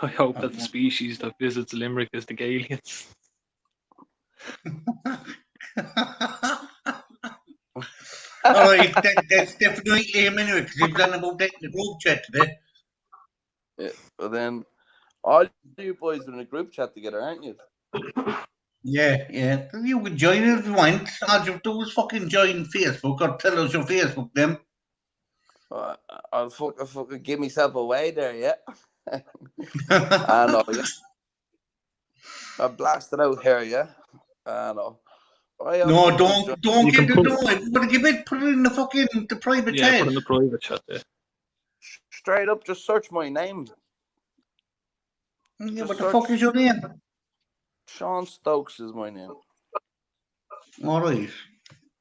I hope that the species that visits Limerick is the Galians. Alright, that's definitely him anyway, because he's done about that in the group chat today. Yeah, but then All you boys are in a group chat together, aren't you? Yeah, yeah. You could join if you want. All you have to do is fucking join Facebook or tell us your Facebook then. I'll fucking give myself away there, yeah. I know, yeah. I blasted out here, yeah. I know. No, don't You give can the put door. But give it, put it in the fucking the private yeah, chat. put in the private chat there. Straight up, just search my name. Yeah, Just what the fuck is your name? Sean Stokes is my name. All right.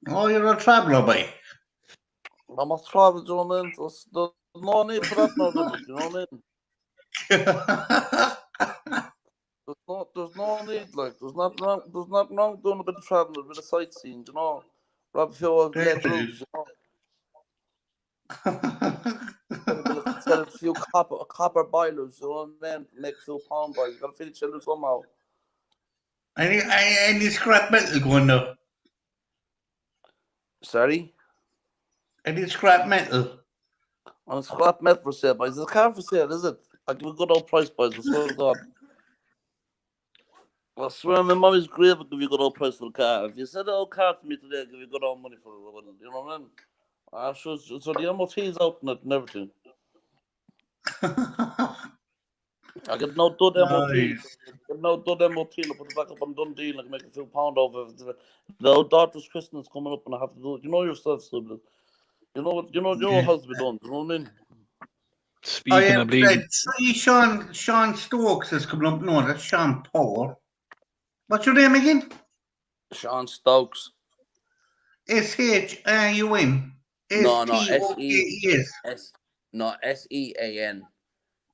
Oh, you're a traveller, boy. I'm a travel, you know what I mean? There's no need for that now, Limerick, you know what I mean? There's no need, like, there's nothing wrong doing a bit of traveling, a bit of sightseeing, you know? Grab a few lead brews, you know? Sell a few copper boilers, you know what I mean? Make a few pound boys. Gotta feed each other somehow. Any scrap metal going there? Sorry? Any scrap metal? On scrap metal for sale, boys. There's a car for sale, is it? I'll give a good old price, boys. I swear to God. I swear on my mommy's grave, I'll give you a good old price for the car. If you sell the old car to me today, I'll give you good old money for it. You know what I mean? So the MOT's out and everything. I get no dud MOT. Get no dud MOT. I put it back up on Dundee and I can make a few pound over it. The old daughter's christening's coming up and I have to do it. You know yourself, sibling. You know what? You know what has to be done. You know what I mean? Speaking of bleeding, Sean Stokes is coming up. No, that's Sean Power. What's your name again? Sean Stokes. SHRUN. No, STOKES. No, SEAN.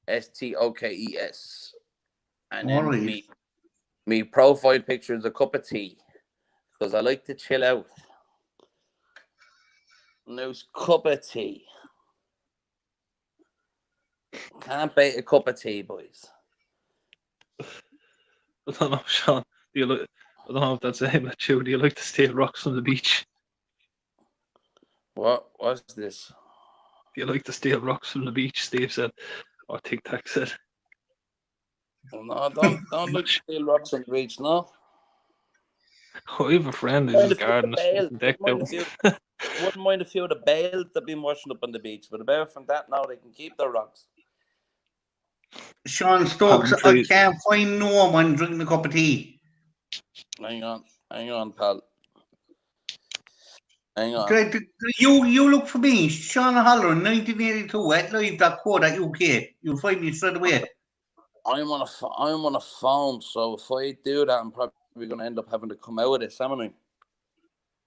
STOKES. And All then right. me profile picture is a cup of tea. Because I like to chill out. Nice cup of tea. Can't beat a cup of tea, boys. I don't know, Sean. I don't know if that's aiming at you. Do you like to steal rocks from the beach? What's this? Do you like to steal rocks from the beach? Steve said, or Tic Tac said. No, don't like to steal rocks on the beach, no. Oh, I have a friend whose garden is fucking decked out. Wouldn't mind a few of the bales that have been washing up on the beach, but apart from that, now they can keep their rocks. Sean Stokes, I can't find no one drinking a cup of tea. Hang on, pal. Hang on. You look for me, Sean Holler, 1982 at live.co.uk. You'll find me straight away. I'm on a phone, so if I do that, I'm probably going to end up having to come out of this, haven't I?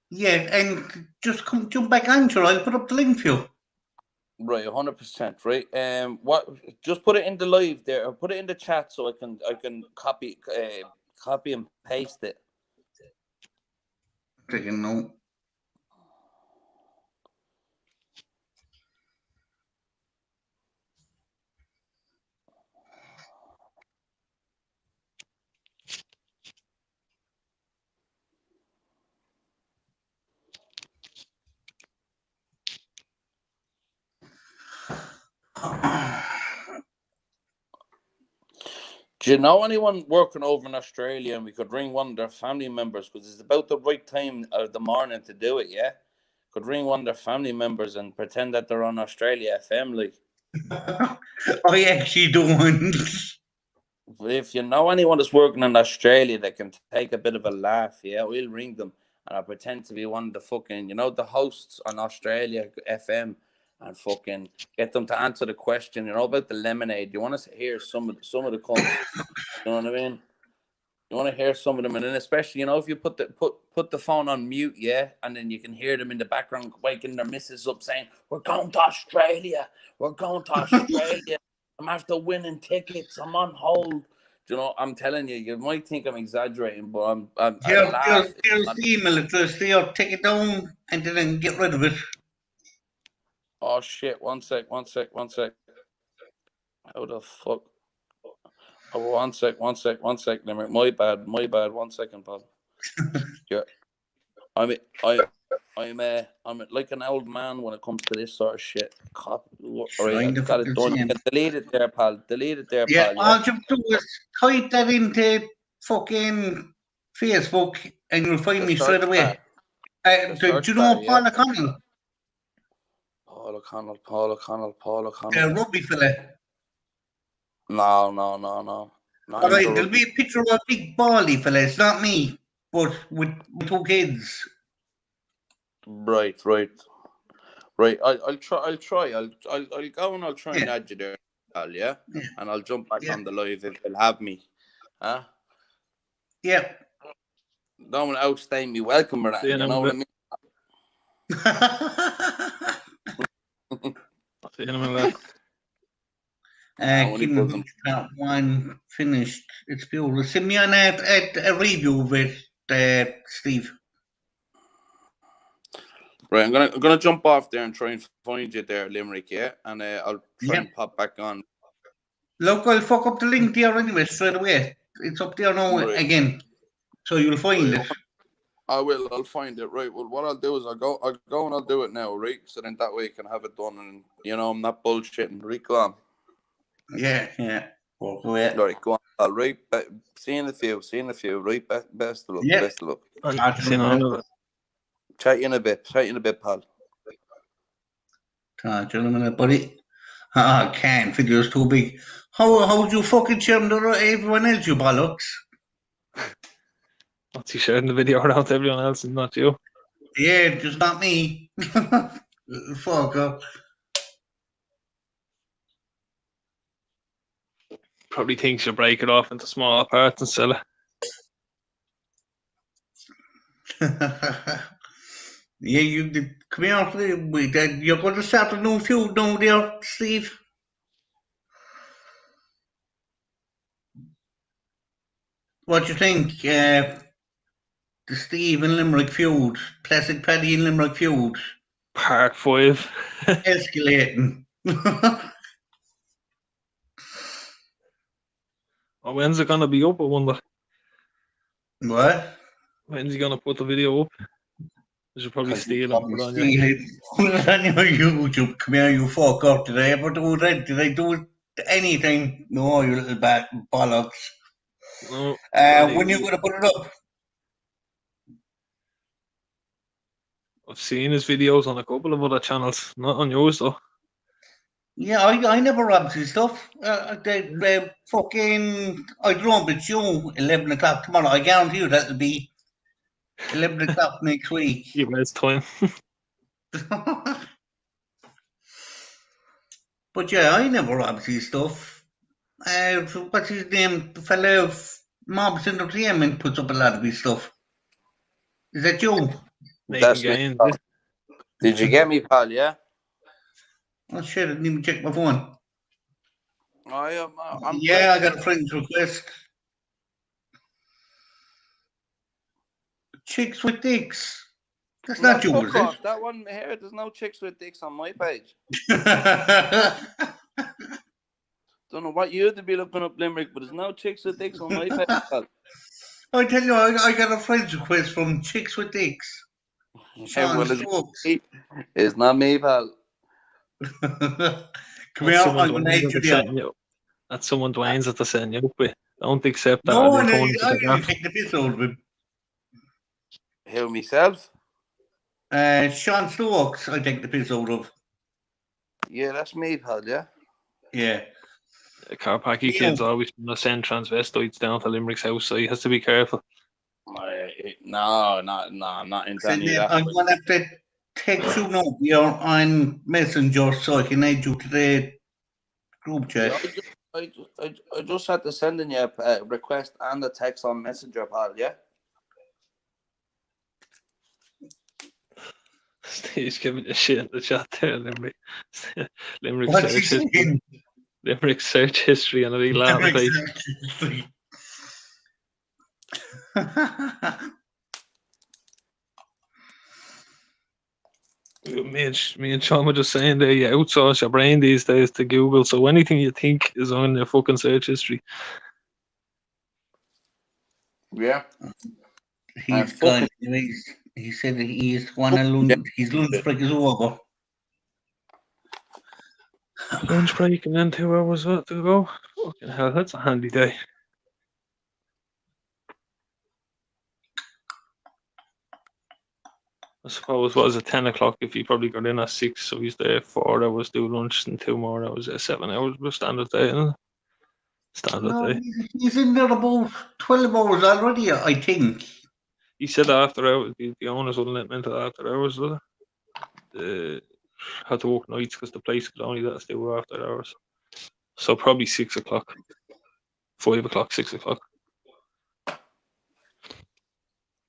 Yeah, and just jump back onto it. I'll put up the link for you. Right, 100%. Right. Just put it in the live there, or put it in the chat so I can copy and paste it. Taking note. Do you know anyone working over in Australia and we could ring one of their family members because it's about the right time of the morning to do it, yeah? Could ring one of their family members and pretend that they're on Australia FM, like. I actually don't. If you know anyone that's working in Australia that can take a bit of a laugh, yeah, we'll ring them and I'll pretend to be one of the fucking, the hosts on Australia FM and fucking get them to answer the question, about the lemonade. You want to hear some of the cunts, you know what I mean? You want to hear some of them, and then especially, if you put the phone on mute, yeah, and then you can hear them in the background waking their missus up saying, "We're going to Australia. We're going to Australia. I'm after winning tickets. I'm on hold." I'm telling you, you might think I'm exaggerating, but I'm Here's the email address there. Take it down and then get rid of it. Oh shit! One sec. How the fuck? Oh, one sec. My bad. 1 second, pal. Yeah, I'm like an old man when it comes to this sort of shit. All right, Trying to I've got it fucking done. see You him. can delete it there, pal. Delete it there, Yeah, pal. Yeah. all you have to do is type that into fucking Facebook and you'll find The me straight search bar. away. The Do search you bar, know yeah. Paul O'Connell? Paul O'Connell. The rugby fella. No. Not All into right, there'll be rugby. a picture of a big baldy fella. It's not me, but with 2 kids. Right. I'll try. I'll go and I'll try and Yeah, add you there, pal. Yeah. yeah, And I'll jump back yeah, on the live if they'll have me. Huh? yeah. Don't outstay me welcome or that. See You know what I mean? See you in a minute. Only Keenan buzzing. that one finished. It's beautiful. Send me on a review of it, Steve. Right, I'm gonna jump off there and try and find you there, Limerick, yeah, and I'll try Yep. and pop back on. Look, I'll fuck up the link there anyway straight away. It's up there now Right. again, so you'll find it. I will. I'll find it. Right. Well, what I'll do is I'll go and I'll do it now, right? So then that way I can have it done, and I'm not bullshitting. Right, go on. Yeah. Walk away. Right, go on. All right. See you in a few. Right. Best of luck. Yeah. Best of luck. See you in a minute. Chat you in a bit, pal. Gentlemen, buddy. I can't. Video's too big. How do you fucking share them to everyone else, you bollocks? What's he sharing the video around to everyone else and not you? Yeah, just not me. Fuck up. Probably thinks you break it off into small parts and sell it. Yeah, you come here with that. You're going to start a new feud now there, Steve. What do you think? The Steve and Limerick feud, Classic Paddy and Limerick feud, Part 5. escalating. Oh, when's it gonna be up? I wonder. What? When's he gonna put the video up? You should probably steal it and put it on you. Steal it. Put it on your YouTube. Come here, you fuck up. Did I ever do that? Did I do it anything? No, you little bollocks. No. When you going to put it up? I've seen his videos on a couple of other channels, not on yours though. Yeah, I never robbed his stuff. Fucking, I don't know, but it's you, 11 o'clock tomorrow. I guarantee you that'll be 11 o'clock next week. You waste time. But yeah, I never robbed his stuff. What's his name? The fellow Mobs Entertainment puts up a lot of his stuff. Is that you? That's me. Did you get me, pal? Yeah. Oh shit! I didn't even check my phone. I'm I got a friend's request. Chicks with dicks. That's not you, is it? That one here. There's no chicks with dicks on my page. Don't know what you'd be looking up, Limerick, but there's no chicks with dicks on my page, pal. I tell you, I got a friend's request from Chicks with Dicks. Sean Stokes. It's not me, pal. Come here, I'm going to hate you there. That's someone Dwayne's at the setting you up with. Don't accept that. No, I'm going to take the piss out of him. Who, myself? Sean Stokes, I take the piss out of. Yeah, that's me, pal, yeah? Yeah. The Carpackie kid's always going to send transvestites down to Limerick's house, so he has to be careful. No, not into any of that. I'm going to have to text you now here on Messenger so I can add you to the group chat. Yeah, I just had to send in you a request and a text on Messenger, pal, yeah? He's giving you shit in the chat there, Limerick. Limerick search history and a wee laugh face. Me and Sean were just saying there, you outsource your brain these days to Google, so anything you think is on your fucking search history. Yeah. He's He said that he's going to lunch. His lunch break is over. Lunch break and then 2 hours to go. Fucking hell, that's a handy day. I suppose what was it 10 o'clock if he probably got in at 6, so he's there 4 hours do lunch and 2 more hours 7 hours with standard day, isn't it? Standard No, day. he's in there about 12 hours already, I think. He said after hours, the owners wouldn't let him into after hours, would they? Had to work nights because the place could only let us do after hours. So probably 6 o'clock, 5 o'clock, 6 o'clock.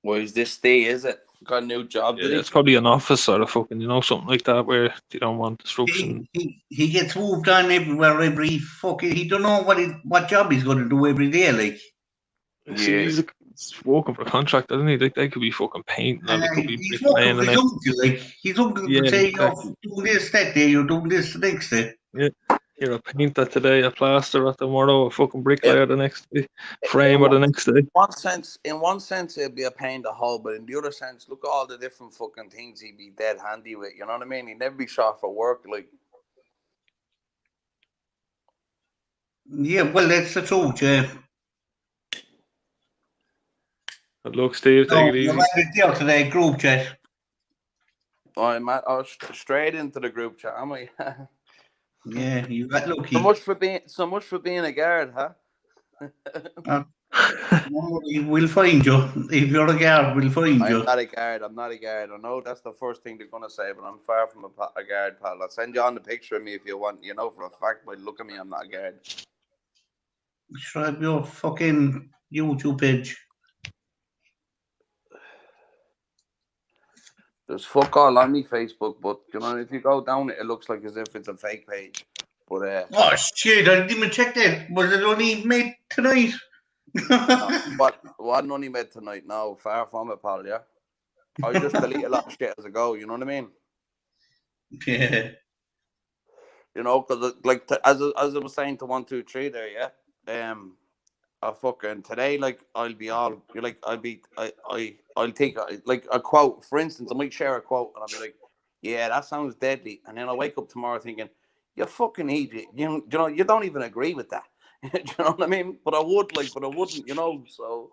Why is this stay, is it? Got a new job, did Yeah, he? it's probably an office or a fucking, something like that where they don't want disruption. He gets moved on everywhere every fucking. He don't know what job he's going to do every day, like. See, he's working for a contract, doesn't he? They could be fucking painting, or they could be He's working for his uncle, like. His uncle Yeah, could say, exactly. you're doing this that day, you're doing this the next day. Yeah, you're a painter today, a plasterer tomorrow, a fucking bricklayer the next day, framer the next day. In one sense, it'd be a pain in the hole, but in the other sense, look at all the different fucking things he'd be dead handy with. You know what I mean? He'd never be shot for work, like. Yeah, well, that's the truth, yeah. But look, Steve, take it easy. You're right there today, group chat. I'm straight into the group chat, am I? Yeah, you got lucky. So much for being a guard, huh? We'll find you. If you're a guard, we'll find you. I'm not a guard. I know that's the first thing they're going to say, but I'm far from a guard, pal. I'll send you on the picture of me if you want. You know for a fact, but look at me, I'm not a guard. Should have your fucking YouTube page. There's fuck all on me Facebook, but if you go down it looks like as if it's a fake page. But oh shit! I didn't even check that. Was it only made tonight? But wasn't only made tonight. No, far from it, pal. Yeah, I just delete a lot of shit as I go. You know what I mean? Yeah. Because like as I was saying to 123 there, yeah. Fucking today, like I'll take like a quote. For instance, I might share a quote and I'll be like, "Yeah, that sounds deadly," and then I'll wake up tomorrow thinking, "You fucking idiot! You don't even agree with that." Do you know what I mean? But I would but I wouldn't. So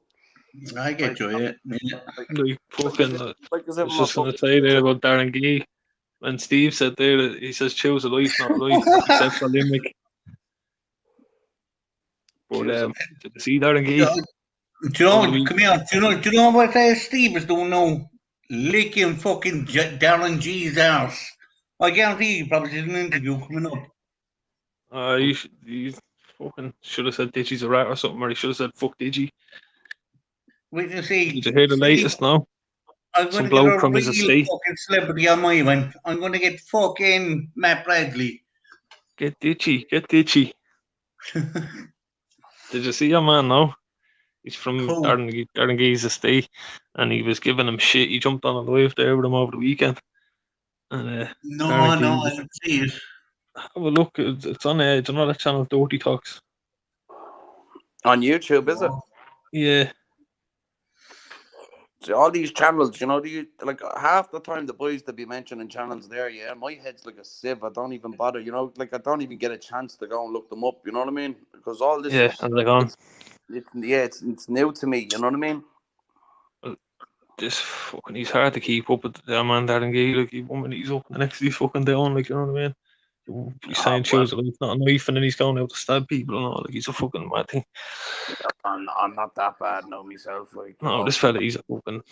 I get you. Yeah. I was just gonna say there about Darren Gee. When Steve said there that he says choose a life, not a life. He said for Limerick. But did you see Darren Gee? Come here. Do you know what Steve is doing now? Licking fucking Darren G's ass. I guarantee he probably did an interview coming up. He fucking should have said Digi's a rat or something, or he should have said fuck Digi. Wait to see. Did you hear the latest now? I'm going to get a real fucking celebrity on my one. I'm going to get fucking Matt Bradley. Get Digi. Did you see your man now? He's from Darren Gee's estate, and he was giving him shit. He jumped on a live there with him over the weekend. And no, I didn't see it. Have a look. It's on that channel, Dirty Talks. On YouTube, is it? Yeah. So all these channels, like half the time the boys that be mentioning channels there, yeah, my head's like a sieve. I don't even bother, like I don't even get a chance to go and look them up. You know what I mean? Because all this and they're gone. It's new to me. You know what I mean? This fucking, he's hard to keep up with the man Darren Gee. Like one minute he's up, and the next he's fucking down. Like, you know what I mean? He's saying choose a life, not a knife, and then he's going out to stab people and all. Like, he's a fucking mad thing. I'm not that bad now myself. Like, no, this fella, he's a fucking,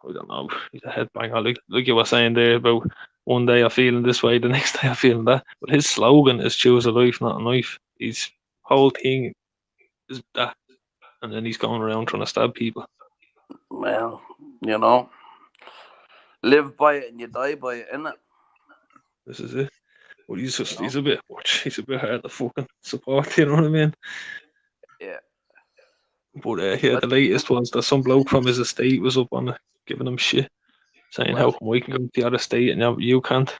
I don't know, he's a headbanger. Like you were saying there about one day I'm feeling this way, the next day I'm feeling that. But his slogan is choose a life, not a knife. His whole thing is that, and then he's going around trying to stab people. Well, live by it and you die by it, innit? This is it. But he's a bit hard to fucking support, you know what I mean? Yeah. But the latest was that some bloke from his estate was up on it, giving him shit, saying how come we can go to the other state and you can't.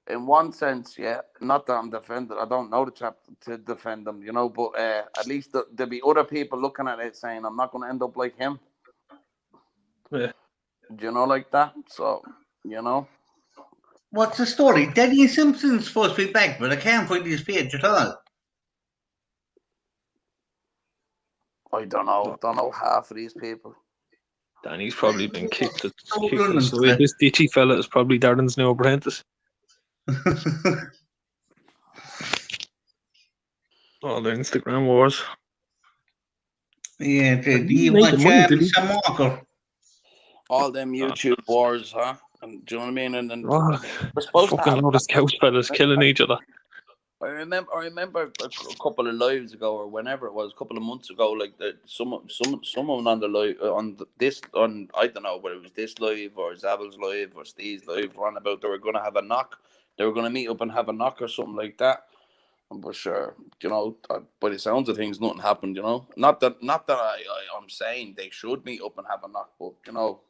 In one sense, yeah. Not that I'm defending. I don't know the chap to defend him, but at least there'll be other people looking at it saying, I'm not going to end up like him. Yeah. You know, like that. So, you know. What's the story? Danny Simpson's supposed to be back, but I can't find his page at all. I don't know half of these people. Danny's probably been kicked to South kicked London aside. This ditchy fella is probably Darren's new apprentice. All the Instagram wars. Yeah, do He you making watch money, did he? Sam Walker? All them YouTube wars, huh? And do you know what I mean? And Oh, we're supposed to fucking have. all these couch fellas killing each other. I remember a couple of lives ago, or whenever it was, a couple of months ago, like someone on the live on I don't know whether it was this live or Zabel's live or Steve's live, ran about they were going to have a knock, they were going to meet up and have a knock or something like that. But sure, you know, by the sounds of things, nothing happened. You know, not that I'm saying they should meet up and have a knock, but you know,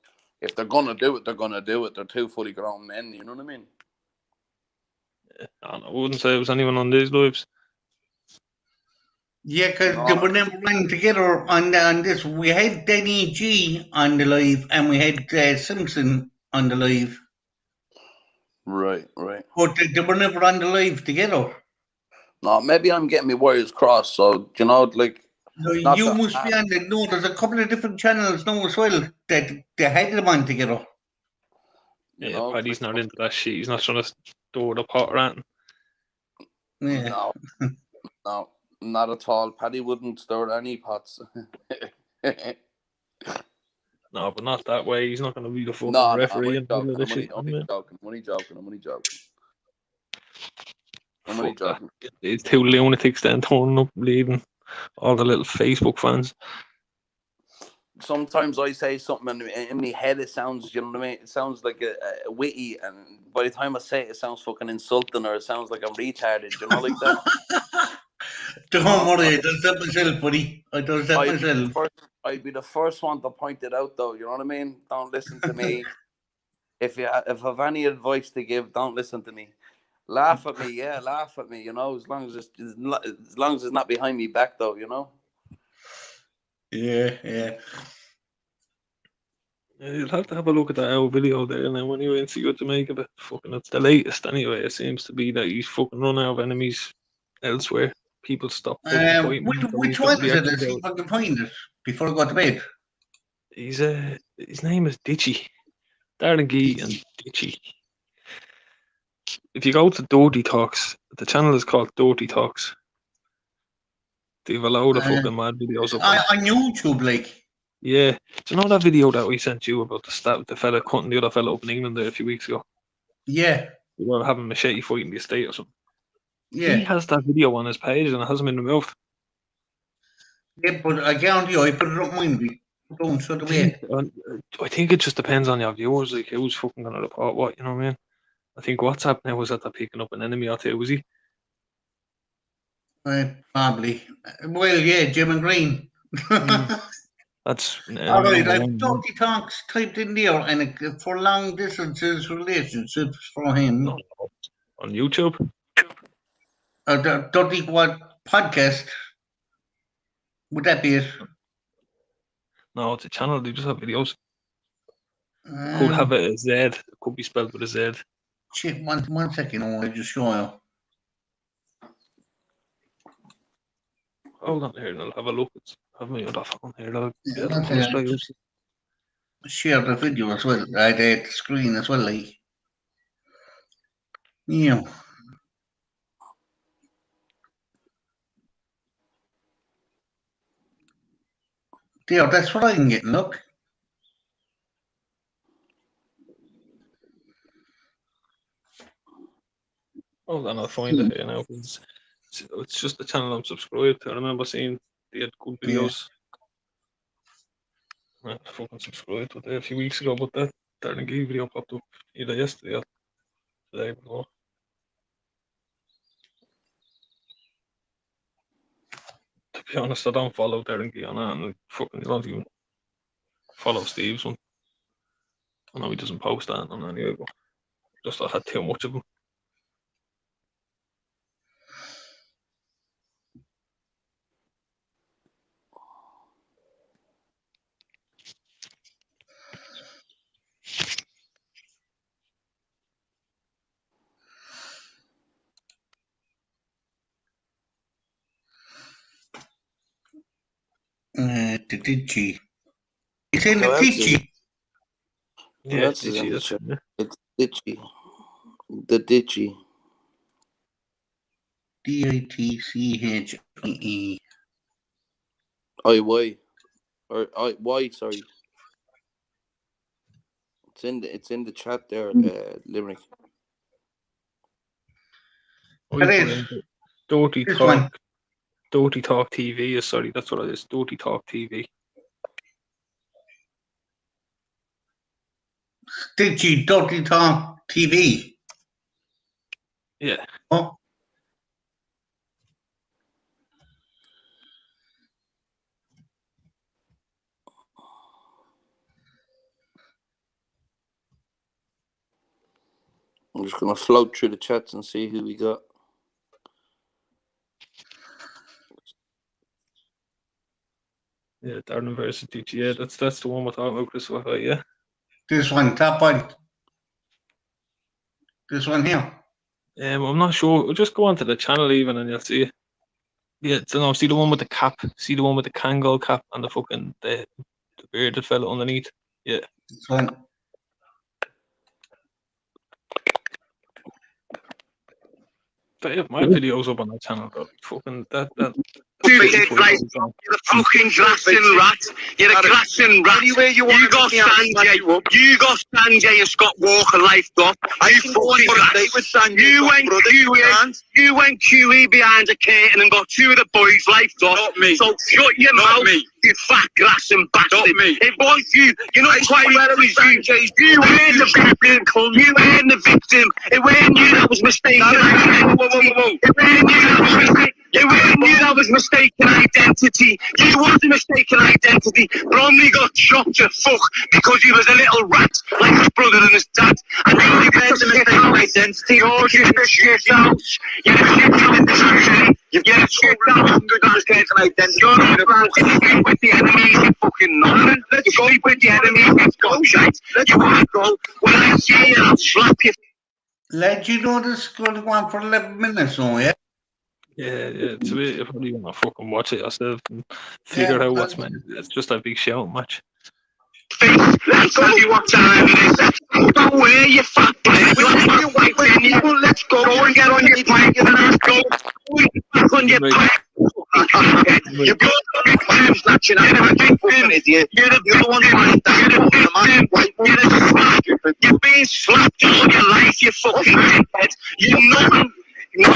if they're gonna do it, they're gonna do it. They're two fully grown men. You know what I mean? I wouldn't say it was anyone on these lives. Yeah, because No. they were never running together on this. We had Danny G on the live, and we had Simpson on the live. Right. But they were never on the live together. No, maybe I'm getting my wires crossed. So you know, like, No, not you that. must be on the. No, there's a couple of different channels now as well that they had them on together. You Yeah, know, Paddy's like, not into that shit. He's not trying to store the pot or anything. Yeah. No, not at all. Paddy wouldn't stir any pots. No, but not that way. He's not going to be the fucking No, I'm referee only in the middle joking. of this shit. I'm only joking. I'm only Fuck that. joking. It's two lunatics then turning up, leading all the little Facebook fans. Sometimes I say something in my head, it sounds, you know what I mean? It sounds like a witty, and by the time I say it, it sounds fucking insulting, or it sounds like I'm retarded, you know, like that. Don't worry, I does that myself, buddy. I does that myself. I'd be the first one to point it out, though. You know what I mean? Don't listen to me. If I have any advice to give, don't listen to me. Laugh at me, yeah, laugh at me. You know, as long as it's not behind me back, though. You know. Yeah. You'll have to have a look at that old video there now anyway and see what to make of it. Fucking, it's the latest anyway. It seems to be that he's fucking run out of enemies elsewhere. People stop fucking fighting him, so he's Which got one is it? reaction Let's see videos. if I can find it before I go to bed. He's his name is Ditchy. Darren Gee and Ditchy. If you go to Dirty Talks, the channel is called Dirty Talks. They have a load of fucking mad videos up on. On YouTube, like. Yeah. Do you know that video that we sent you about the fella cutting the other fella up in England there a few weeks ago? Yeah. They were having a machete fight in the estate or something. Yeah. He has that video on his page and it hasn't been removed. Yeah, but I guarantee you, I put it up mine. Don't shut away. I think it just depends on your viewers, like who's fucking gonna report what, you know what I mean? I think WhatsApp now is that they're picking up an enemy or two, is he? Probably. Well, yeah, Jim and Green. That's All right, number I've one. Dirty Talks typed in there, and for long distances relationships for him. No, on YouTube? Dirty what podcast? Would that be it? No, it's a channel, they just have videos. Could have it as Z, it could be spelled with a Z. Shit, one second, I'll just show you. Hold on here and I'll have a look. I have my other phone here. I'll Yeah, get it pull straight up. Share the video as well. I did the screen as well, like. Yeah. Yeah, that's what I can get. Look. Hold on, I'll find it here now. It's just the channel I'm subscribed to. I remember seeing they had good videos. I fucking subscribed to it a few weeks ago, but that Darren Gee video popped up either yesterday or today before. To be honest, I don't follow Darren Gee on that, and fucking don't even follow Steve's one. I know he doesn't post that on anyway, but just I had too much of him. the Digi. It's in the Who else is Digi. it? Who Yeah, else is in Digi, the that's chat? it, yeah. It's Ditchy. The Ditchy. DITCHIE. IY. Or Y, sorry. It's in the chat there, Limerick. I That put is. in Dirty This Talk. one. Dirty Talk TV. Sorry, that's what it is. Dirty Talk TV. Digi Dirty Talk TV. Yeah. Oh. I'm just gonna float through the chats and see who we got. Yeah, Darren versus Digi. Yeah, that's the one we're talking about, Chris. Yeah. This one, top one. This one here. I'm not sure. We'll just go onto the channel even and you'll see it. Yeah, so no, see the one with the cap. See the one with the Kangol cap and the fucking the bearded fella underneath. Yeah. This one. But yeah, my videos up on that channel, but fucking that Stupid place. You're a fucking grassing rat. You're a grassing rat. Anywhere you want. You got Sanjay. You got Sanjay and Scott Walker life up. You fucking rat. You went QE behind a curtain and got two of the boys life up. Not me. So shut your mouth. You fat grassing bastard. Not me. It was you. You're not quite where it was Sanjay. You weren't the victim. You weren't the victim. It weren't you that was mistaken. It weren't you that was mistaken. You knew that was mistaken identity. You was a mistaken identity. Bromley got chopped to fuck because he was a little rat, like his brother and his dad. And then you get the mistaken identity. You're just a shit house. You're a shit house in the country. You're a shit house. You're a mistaken identity. You're not sleep with the enemy, you fucking nothing. You sleep with the enemy, you go shite. You want to go? When I see you, I'll slap you. Let you know this is going to go on for 11 minutes now, yeah? Yeah, it's a bit. You probably want to fucking watch it yourself and figure out what's meant. It's just a big shout match. Let's tell you what time it is. Don't wear your fat blade. Let's go and get on your plank and let's go. Back on your plank. You're the snatching out. You're an idiot. You're the one who you're being slapped all your life, you fucking dickhead. You're nothing. You're a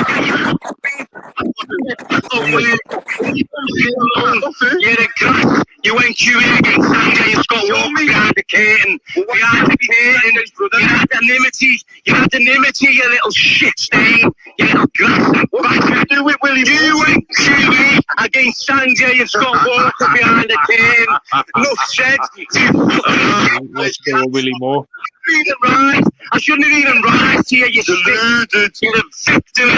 grass. You went QA against Sanjay and Scott Walker behind the curtain. Behind the curtain. You had anonymity. You had anonymity, you little shit stain. You little grass. What did you do with Willie? You went QA against Sanjay and Scott Walker behind the curtain. Enough said. Let's go, Willie Moore. Right. I shouldn't have even rise to you, you deluded. You're a victim.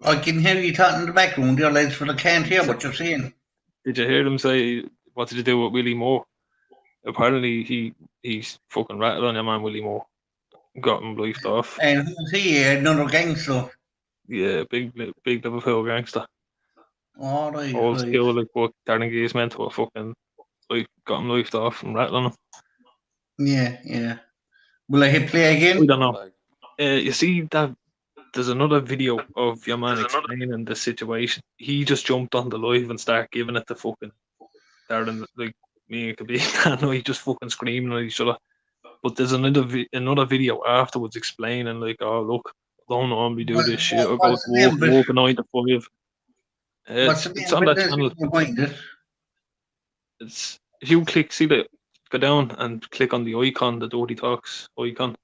I can hear you talking in the background there, lads, but I can't hear what you're saying. Did you hear them say, what did you do with Willie Moore? Apparently he's fucking rattled on your man Willie Moore. Got him liefed off. And who's he? Another gangster. Yeah, big Liverpool gangster. All right, Old right. skill, like what Darren Gay's meant to a fucking, like, got him liefed off and rattling him. Yeah. Will I hit play again? I don't know. You see that there's another video of your man explaining the situation. He just jumped on the live and started giving it to fucking Darren, like me and Khabib. I know he just fucking screaming at each other. But there's another video afterwards explaining, like, oh look, I don't normally do this shit. I go to work 9 to 5. It's on that channel. It's if you click, go down and click on the icon, the Dirty Talks icon.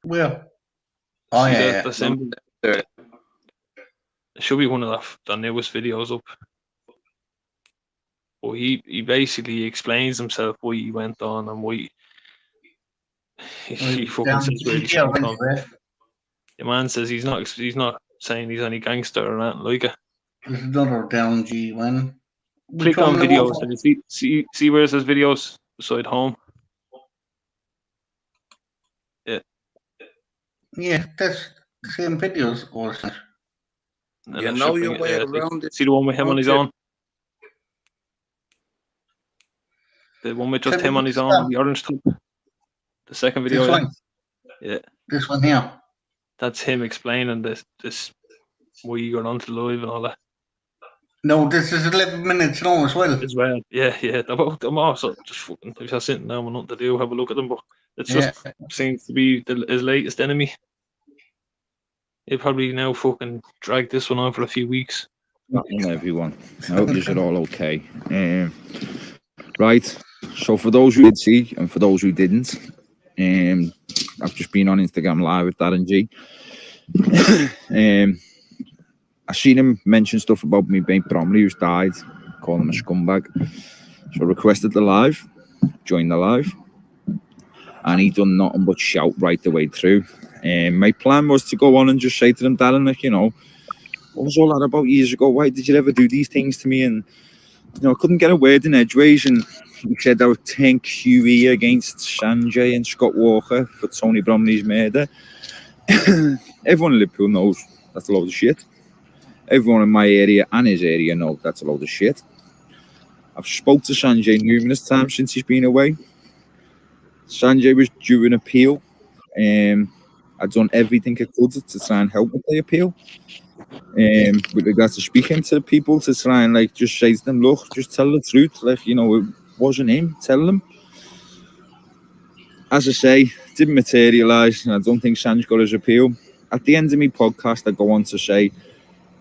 Where? Oh, yeah. The symbol. It should be one of the newest videos up. But he basically explains himself why he went on and why he fucking says where he's from. Your man says he's not saying he's any gangster or anything like it. There's another down G1. Click on videos and you see where it says videos beside home. Yeah. Yeah, that's the same videos, or And You I know should your bring way it. around it. See the one with him on his don't you? own? The one with just Tell me him on his this own, one. the orange top. The second video. This one. Yeah. This one here. That's him explaining this why you got onto the live and all that. No, this is 11 minutes long as well. As well. Yeah. I'm also just fucking, if you're sitting down with nothing to do, have a look at them. But it's Yeah. just seems to be his latest enemy. He'll probably now fucking drag this one on for a few weeks. Welcome everyone. I hope you're all okay. Right, so for those who did see and for those who didn't, I've just been on Instagram Live with Darren G. I seen him mention stuff about me being Bromley who's died, calling him a scumbag. So I requested the live, joined the live, and he done nothing but shout right the way through. My plan was to go on and just say to them, Darren, like, you know, what was all that about years ago? Why did you ever do these things to me? And, you know, I couldn't get a word in edgeways. And he said I would turn QE against Sanjay and Scott Walker for Tony Bromley's murder. Everyone in Liverpool knows that's a load of shit. Everyone in my area and his area know that's a load of shit. I've spoke to Sanjay numerous times since he's been away. Sanjay was due an appeal. I'd done everything I could to try and help with the appeal. With regards to speaking to people to try and like just say to them, look, just tell the truth, like, you know, it wasn't him, tell them. As I say, didn't materialise, and I don't think Sanj got his appeal. At the end of my podcast, I go on to say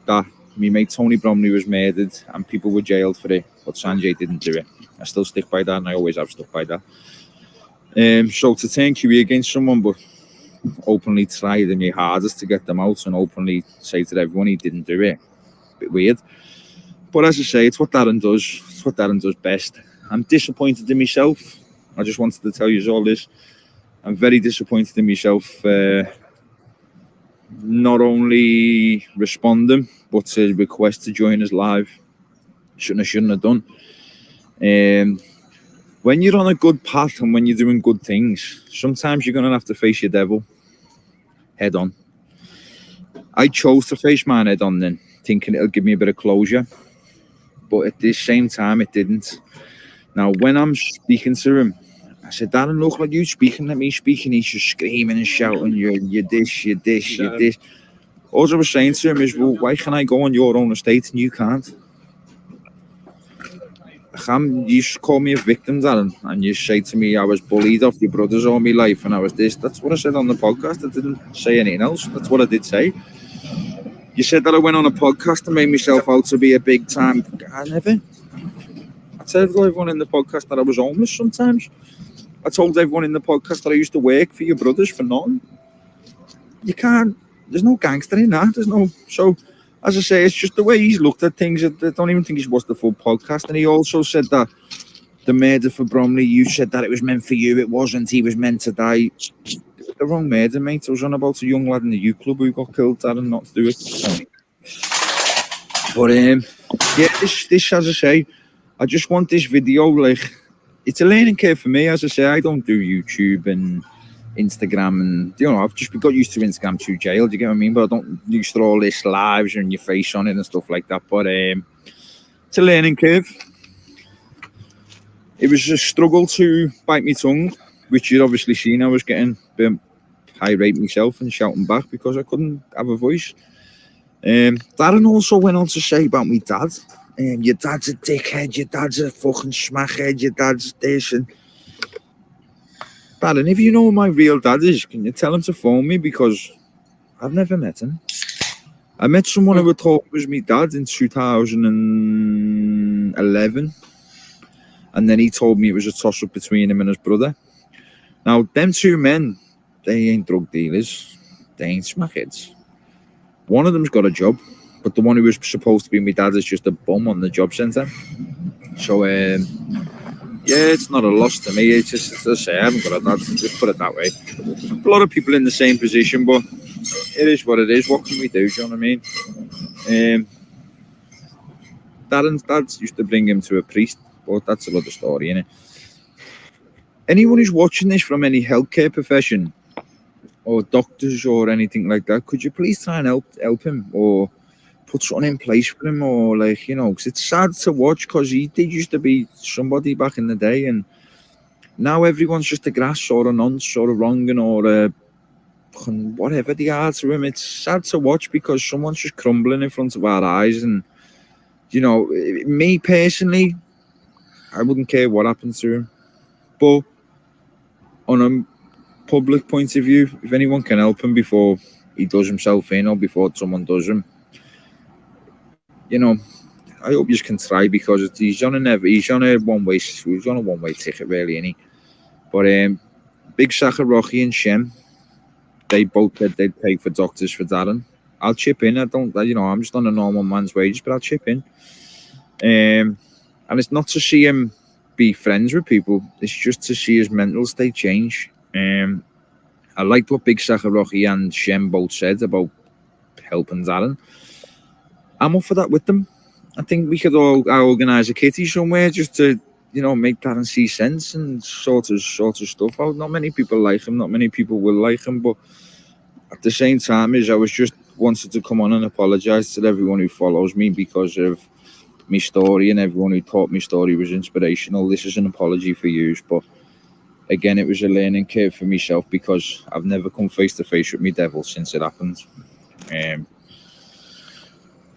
that me mate Tony Bromley was murdered and people were jailed for it, but Sanjay didn't do it. I still stick by that, and I always have stuck by that. So to turn QE against someone, but openly tried my hardest to get them out and openly say to everyone he didn't do it. A bit weird. But as I say, it's what Darren does. It's what Darren does best. I'm disappointed in myself. I just wanted to tell you all this. I'm very disappointed in myself. Not only responding, but to request to join us live. Shouldn't have done. When you're on a good path and when you're doing good things, sometimes you're going to have to face your devil head on. I chose to face mine head on then, thinking it'll give me a bit of closure. But at the same time, it didn't. Now, when I'm speaking to him, I said, Darren, look, like you speaking, let me speaking. He's just screaming and shouting, you're this, you're this, you're this. All I was saying to him is, well, why can I go on your own estate and you can't? You call me a victim, Darren, and you say to me I was bullied off your brothers all my life and I was this. That's what I said on the podcast. I didn't say anything else. That's what I did say. You said that I went on a podcast and made myself out to be a big time. I never. I told everyone in the podcast that I was homeless sometimes. I told everyone in the podcast that I used to work for your brothers for nothing. You can't. There's no gangster in that. There's no. So, as I say, it's just the way he's looked at things. I don't even think he's watched the full podcast. And he also said that the murder for Bromley, you said that it was meant for you. It wasn't. He was meant to die. The wrong murder, mate. I was on about a young lad in the youth club who got killed. That had not to do it. But yeah, this, as I say, I just want this video. Like, it's a learning curve for me. As I say, I don't do YouTube and Instagram, and you know, I've just got used to Instagram through jail. Do you get what I mean? But I don't used to all this lives and your face on it and stuff like that. But it's a learning curve. It was a struggle to bite my tongue, which you'd obviously seen. I was getting a bit irate myself and shouting back because I couldn't have a voice. Darren also went on to say about my dad. Your dad's a dickhead. Your dad's a fucking smackhead. Your dad's this and. Darren, if you know who my real dad is, can you tell him to phone me because I've never met him. I met someone who thought was my dad in 2011, and then he told me it was a toss-up between him and his brother. Now, them two men, they ain't drug dealers, they ain't smackheads. One of them's got a job, but the one who was supposed to be my dad is just a bum on the job centre. So, yeah, it's not a loss to me. It's just, as I say, I haven't got a dad. Just put it that way. A lot of people in the same position, but it is what it is. What can we do? Do you know what I mean? Darren's dad used to bring him to a priest, but that's another story, innit? Anyone who's watching this from any healthcare profession or doctors or anything like that, could you please try and help him or put something in place for him, or like, you know, 'cause it's sad to watch because he did used to be somebody back in the day, and now everyone's just a grass or a nonce or a wronging or a whatever they are to him. It's sad to watch because someone's just crumbling in front of our eyes, and you know, me personally, I wouldn't care what happened to him, but on a public point of view, if anyone can help him before he does himself in or before someone does him, you know, I hope you can try, because he's on a one-way ticket really, isn't he? But Big Saka, Rocky and Shem, they both said they'd pay for doctors for Darren. I'll chip in. I'm just on a normal man's wages, but I'll chip in. And it's not to see him be friends with people, it's just to see his mental state change. I liked what Big Saka, Rocky and Shem both said about helping Darren. I'm up for that with them. I think we could all organise a kitty somewhere just to, you know, make Darren see sense and sort of stuff out. Not many people like him, not many people will like him, but at the same time, I was just wanted to come on and apologise to everyone who follows me because of my story, and everyone who thought my story was inspirational. This is an apology for you, but again, it was a learning curve for myself because I've never come face to face with my devil since it happened.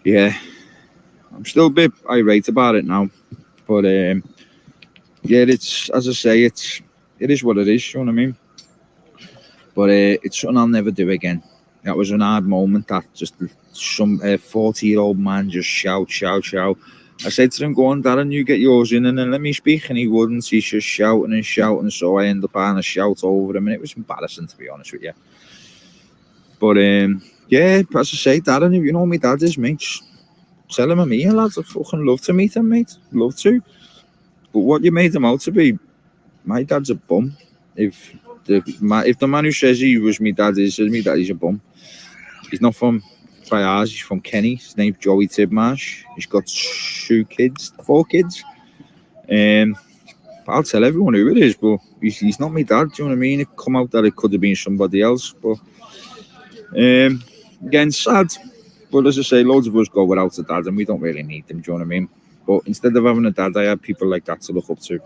Yeah, I'm still a bit irate about it now, but yeah, it's, as I say, it is what it is. You know what I mean? But it's something I'll never do again. That was an hard moment. That just some 40-year-old man just shout. I said to him, "Go on, Darren, you get yours in, and then let me speak." And he wouldn't. He's just shouting. So I ended up having a shout over him, and it was embarrassing, to be honest with you. But yeah, as I say, Darren, if you know who my dad is, mate, tell him I'm here, lads. I'd fucking love to meet him, mate. Love to. But what you made him out to be, my dad's a bum. If the man who says he was my dad says me dad, he's a bum. He's not from by ours, he's from Kenny. His name's Joey Tidmarsh. He's got 4 kids. I'll tell everyone who it is, but he's not my dad. Do you know what I mean? It come out that it could have been somebody else, but again, sad. But as I say, loads of us go without a dad, and we don't really need them. Do you know what I mean? But instead of having a dad, I have people like that to look up to.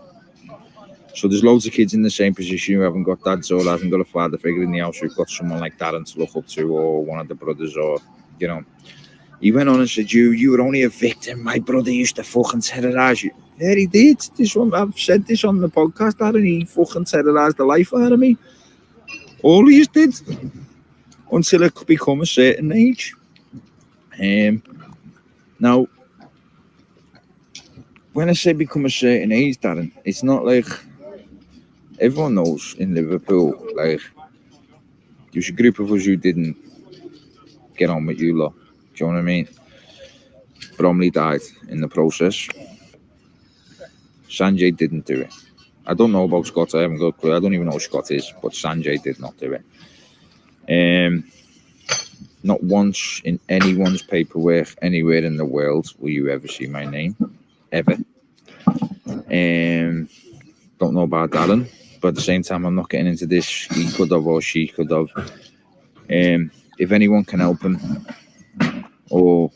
So there's loads of kids in the same position who haven't got dads or haven't got a father figure in the house who've got someone like Darren to look up to, or one of the brothers, or, you know. He went on and said, you were only a victim. My brother used to fucking terrorise you. Yeah, he did. I've said this on the podcast, Darren. He fucking terrorised the life out of me. All he did. Until it could become a certain age. Now, when I say become a certain age, Darren, it's not like everyone knows in Liverpool, like, there's a group of us who didn't get on with you lot. Do you know what I mean? Bromley died in the process. Sanjay didn't do it. I don't know about Scott. I haven't got a clue. I don't even know who Scott is, but Sanjay did not do it. Not once in anyone's paperwork anywhere in the world will you ever see my name. Ever. Don't know about Darren, but at the same time, I'm not getting into this. He could have or she could have. If anyone can help him, or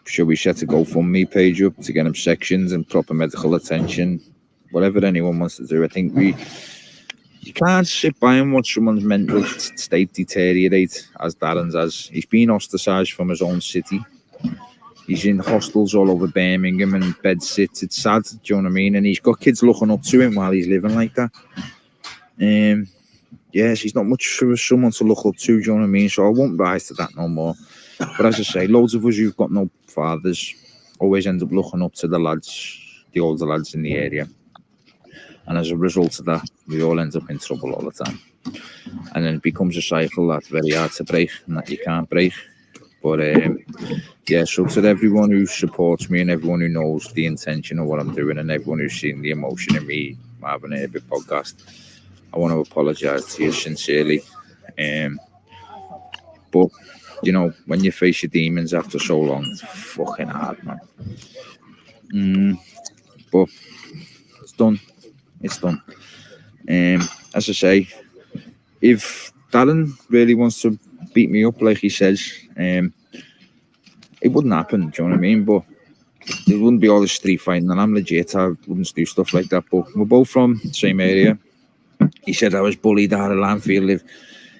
should we set a GoFundMe page up to get him sections and proper medical attention, whatever anyone wants to do, I think you can't sit by and watch someone's mental state deteriorate as Darren's has. He's been ostracised from his own city. He's in hostels all over Birmingham and bed sits. It's sad, do you know what I mean? And he's got kids looking up to him while he's living like that. Yes, he's not much for someone to look up to, do you know what I mean? So I won't rise to that no more. But as I say, loads of us who've got no fathers always end up looking up to the lads, the older lads in the area. And as a result of that, we all end up in trouble all the time. And then it becomes a cycle that's very hard to break and that you can't break. But yeah, so to everyone who supports me and everyone who knows the intention of what I'm doing and everyone who's seen the emotion in me having a bit podcast, I want to apologise to you sincerely. But, you know, when you face your demons after so long, it's fucking hard, man. But it's done. It's done. As I say, if Darren really wants to beat me up like he says, it wouldn't happen. Do you know what I mean? But there wouldn't be all the street fighting, and I'm legit. I wouldn't do stuff like that. But we're both from the same area. He said I was bullied out of Lanfield.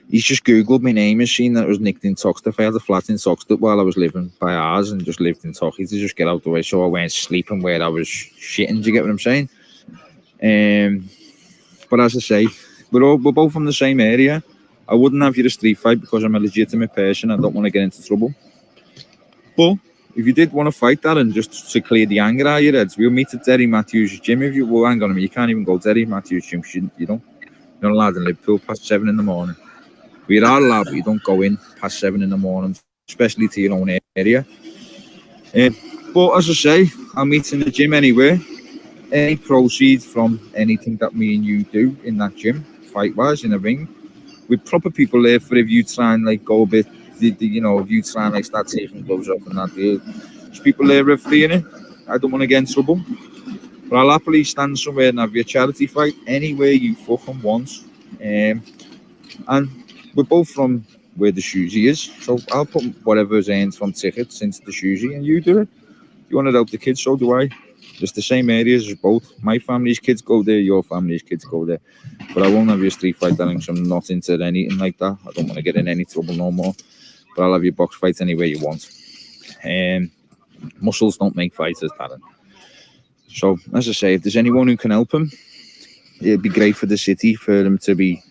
He's just Googled my name and seen that it was nicked in Toxteth. I had a flat in Toxteth while I was living by ours and just lived in Toxteth to just get out the way. So I went sleeping where I was shitting. Do you get what I'm saying? But as I say, we're both from the same area. I wouldn't have you a street fight because I'm a legitimate person. I don't want to get into trouble. But if you did want to fight that and just to clear the anger out of your heads, we'll meet at Derry Matthews' gym. If you hang on a minute, you can't even go to Derry Matthews' gym. You're not allowed in Liverpool past 7 in the morning. We are allowed, but you don't go in past 7 in the morning, especially to your own area. But as I say, I'll meet in the gym anyway. Any proceeds from anything that me and you do in that gym, fight-wise, in a ring, with proper people there for if you try and like go a bit, if you try and like start taking gloves off and that, there's people there refereeing it. I don't want to get in trouble, but I'll happily stand somewhere and have your charity fight anywhere you fucking want. And we're both from where the Shuzi is, so I'll put whatever's earned from tickets into the Shuzi and you do it. If you want to help the kids, so do I. Just the same areas as both. My family's kids go there, your family's kids go there. But I won't have you a street fight, darling, because I'm not into anything like that. I don't want to get in any trouble no more. But I'll have your box fight anywhere you want. Muscles don't make fighters, darling. So, as I say, if there's anyone who can help him, it'd be great for the city for them to be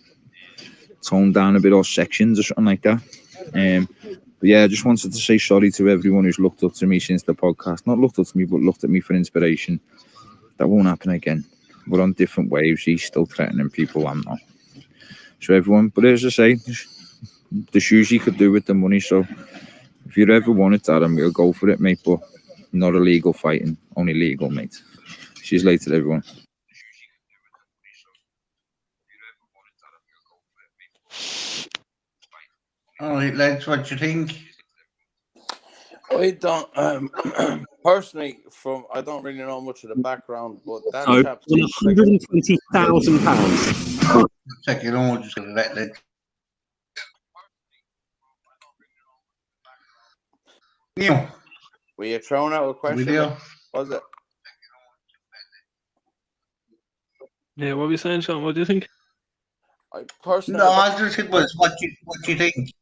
toned down a bit, or sections or something like that. But yeah, I just wanted to say sorry to everyone who's looked up to me since the podcast. Not looked up to me, but looked at me for inspiration. That won't happen again. We're on different waves. He's still threatening people, I'm not. So everyone, but as I say, the shoes you could do with the money. So if you ever want it, Adam, we'll go for it, mate. But not illegal fighting, only legal, mate. See you later, everyone. All right, lads, what do you think? I don't personally. I don't really know much of the background, but that So, chap £120,000. Take it on, just gonna let that. Neil, were you throwing out a question? Video. Was it? Yeah, what were you saying, Sean? What do you think? I personally. No, I just said was what do you think?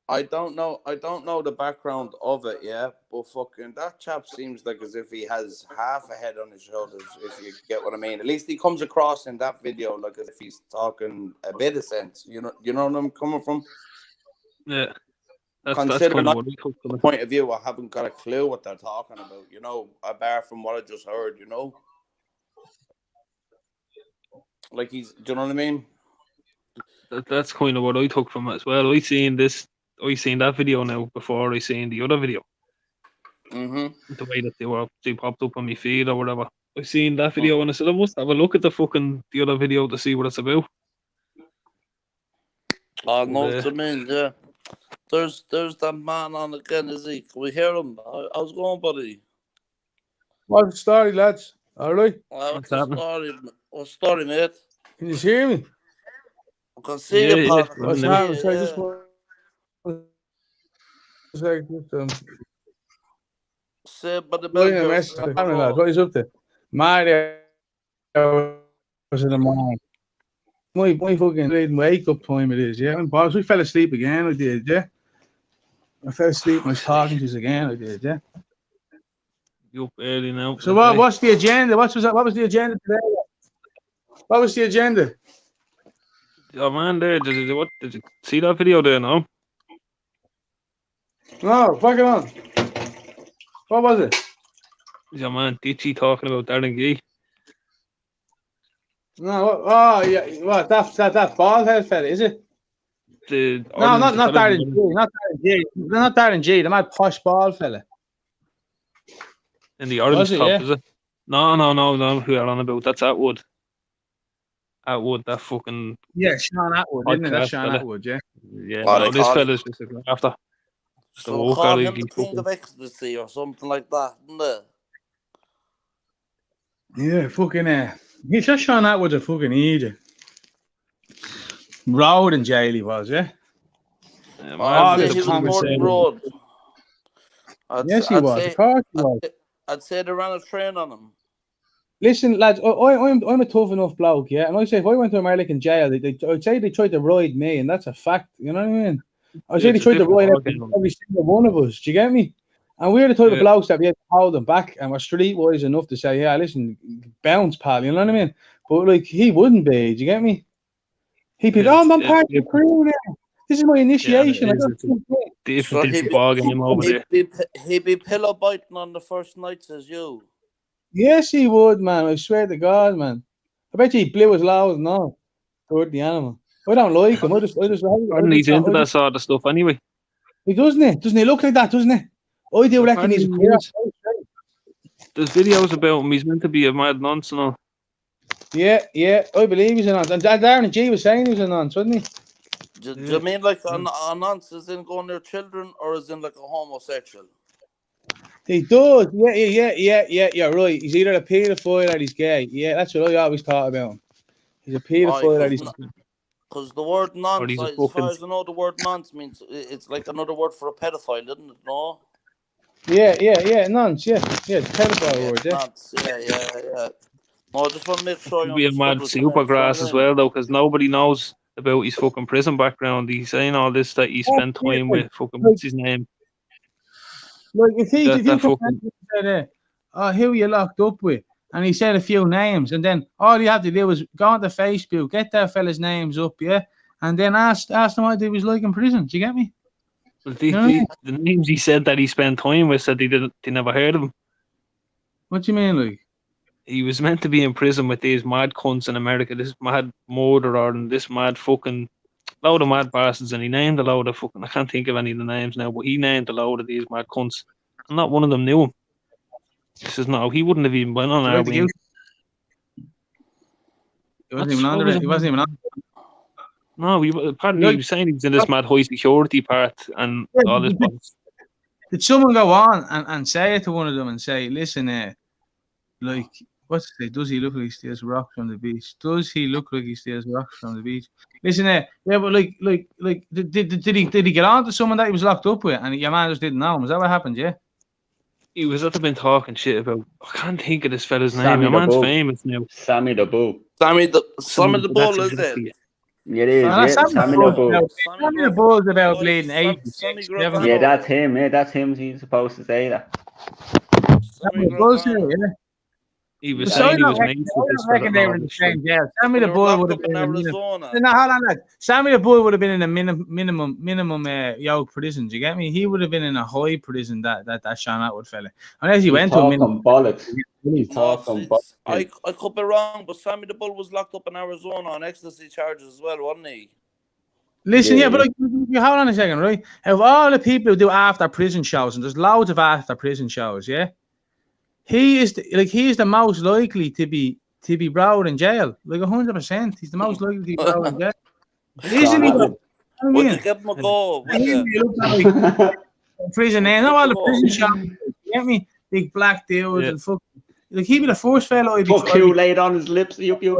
I don't know the background of it, yeah, but fucking that chap seems like as if he has half a head on his shoulders, if you get what I mean. At least he comes across in that video like as if he's talking a bit of sense. You know what I'm coming from? Yeah. That's Considering kind of what we took from the it. point of view, I haven't got a clue what they're talking about, apart from what I just heard, Like do you know what I mean? That's kind of what I took from it as well. I seen that video now before I seen the other video. Mm-hmm. The way that they popped up on my feed or whatever. I seen that video and I said I must have a look at the other video to see what it's about. I know what you mean, yeah. There's that man on again, is he? Can we hear him? How's it going, buddy? What's the story, lads? All right? What's the story? What's the story, mate? Can you hear me? I can see you, yeah. What's happening? Sorry, just one second. Say, but the Playing a message to the camera, lad. What is up to? Mario was in the morning. My fucking wake up time it is, yeah. And boss, we fell asleep again, I did, yeah. I fell asleep and I was talking to you again, I did, yeah. You up early now. So what's the agenda? What was the agenda today? What was the agenda? Oh man, did you see that video there now? No, fuck it on. What was it? Yeah man, Ditchy talking about Darren Gee. No, yeah, what, that bald head fella, is it? No, not Darren G. Not Darren G. Not Darren G. The mad posh bald fella. In the orange top, yeah? is it? No. Who are on about? That's Atwood. Atwood, that fucking. Yeah, Sean Atwood, isn't it? That's Sean Atwood, yeah. Yeah, no, this fella's just a grafter. So call him the king of ecstasy or something like that, isn't it? Yeah, fucking he's just Sean Atwood's a fucking idiot. Road in jail he was, yeah. He was road. Yes, he was. Of course he was. I'd say they ran a train on him. Listen, lads, I'm a tough enough bloke, yeah. And I say if I went to American jail, I'd say they tried to ride me, and that's a fact. You know what I mean? I'd say they tried to ride every single one of us. Do you get me? And we're the type of blokes that we had to hold them back, and we're streetwise enough to say, yeah, listen, bounce, pal. You know what I mean? But like he wouldn't be. Do you get me? He'd be, I'm part of the crew now. This is my initiation. Different ball game over there. He'd be pillow biting on the first nights as you. Yes, he would, man. I swear to God, man. I bet you he blew his loud and all. Toward the animal. I don't like him. He's into that sort of stuff anyway. He doesn't he? Doesn't he look like that, doesn't he? I do reckon he's a queer. There's videos about him. He's meant to be a mad nonce and all. Yeah, I believe he's a nonce. And Darren G was saying he was a nonce, wasn't he? Do you mean like a nonce is in going near children, or is in like a homosexual? He does. Yeah, you're right. He's either a paedophile or he's gay. Yeah, that's what I always thought about him. He's a paedophile or he's... Because the word nonce, as far as I know, the word nonce means it's like another word for a pedophile, isn't it? No? Yeah, nonce, yeah. Yeah, it's a pedophile word, yeah. Nonce, yeah. No, I just want to make sure He'll be a mad supergrass as well, though, because nobody knows about his fucking prison background. He's saying all this that he spent time with fucking, what's his name? Like, if you come and said, who you locked up with? And he said a few names, and then all you have to do is go onto Facebook, get that fella's names up, yeah, and then ask them what he was like in prison. Do you get me? Well, the names he said that he spent time with said they never heard of him. What do you mean, like? He was meant to be in prison with these mad cunts in America, this mad murderer and this mad fucking load of mad bastards, and he named a load of fucking, I can't think of any of the names now, but he named a load of these mad cunts, and not one of them knew him. He says, no, he wouldn't have even went on our wing. He wasn't even on. No, pardon me, he was saying he was in this mad high security part and all this. Did someone go on and say it to one of them and say, listen, like, what's it say? Does he look like he steals rocks from the beach? Does he look like he steals rocks from the beach? Listen, yeah, but like, did he get on to someone that he was locked up with, and your man just didn't know him? Is that what happened? Yeah. He was at the been talking shit about. I can't think of this fella's name. Your man's famous now. Sammy the Bull. Sammy the Bull, is it? It is. Yeah, Sammy the Bull. Sammy the Bull's about bleeding 80. Yeah, that's him. Yeah, that's him. He's supposed to say that. Sammy the Bull's here, yeah. He was saying he was mates with this fella. They were in the same jail. Sammy the Bull would have been in Arizona. No, hold on, lad. Sammy the Bull would have been in a minimum yoke prison. Do you get me? He would have been in a high prison. That Sean Atwood fella. Unless he went to a minimum. I could be wrong, but Sammy the Bull was locked up in Arizona on ecstasy charges as well, wasn't he? Listen, yeah, but like, hold on a second, right? Of all the people who do after prison shows, and there's loads of after prison shows, yeah. He is the most likely to be browed in jail, like 100%. He's the most likely to be browed in jail, isn't he? Would you give him a go? Prison, not all the prison shows. You get me? Big black dudes and fuck. Like he'd be the first fellow. Fuck you, laid on his lips. If you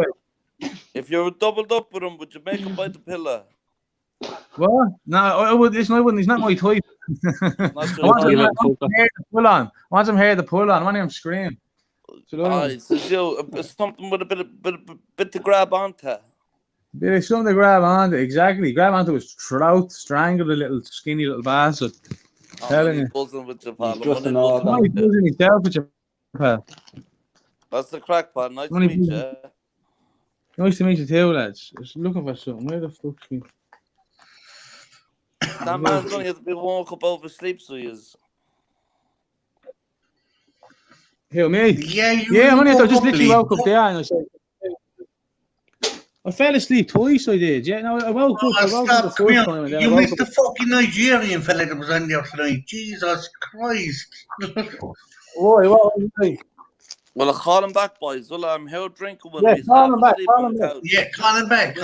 were doubled up with him, would you make him bite the pillar? What? No, I would. Listen, I wouldn't. He's not my type. I want him hair to pull on. I want him scream. It's something with a bit to grab onto. There's something to grab onto. Exactly. Grab onto his throat, strangle the little skinny little bastard. Telling you. Buzzing with your pal. He's buzzing himself with your pal. That's the crack, pal. Nice to meet you. Nice to meet you too, lads. Just looking for something. Where the fuck's me? That man's only has to be woke up over sleep, so he is. Who, me? Yeah, I just literally woke up there and I said, I fell asleep twice, I did. Yeah, no, I woke up the first time. You missed the fucking Nigerian fella that was on there tonight. Jesus Christ. Why? What was he? Well, I'll call him back, boys. Well, I'm here drinking with him. Call him back. Yeah, call him back.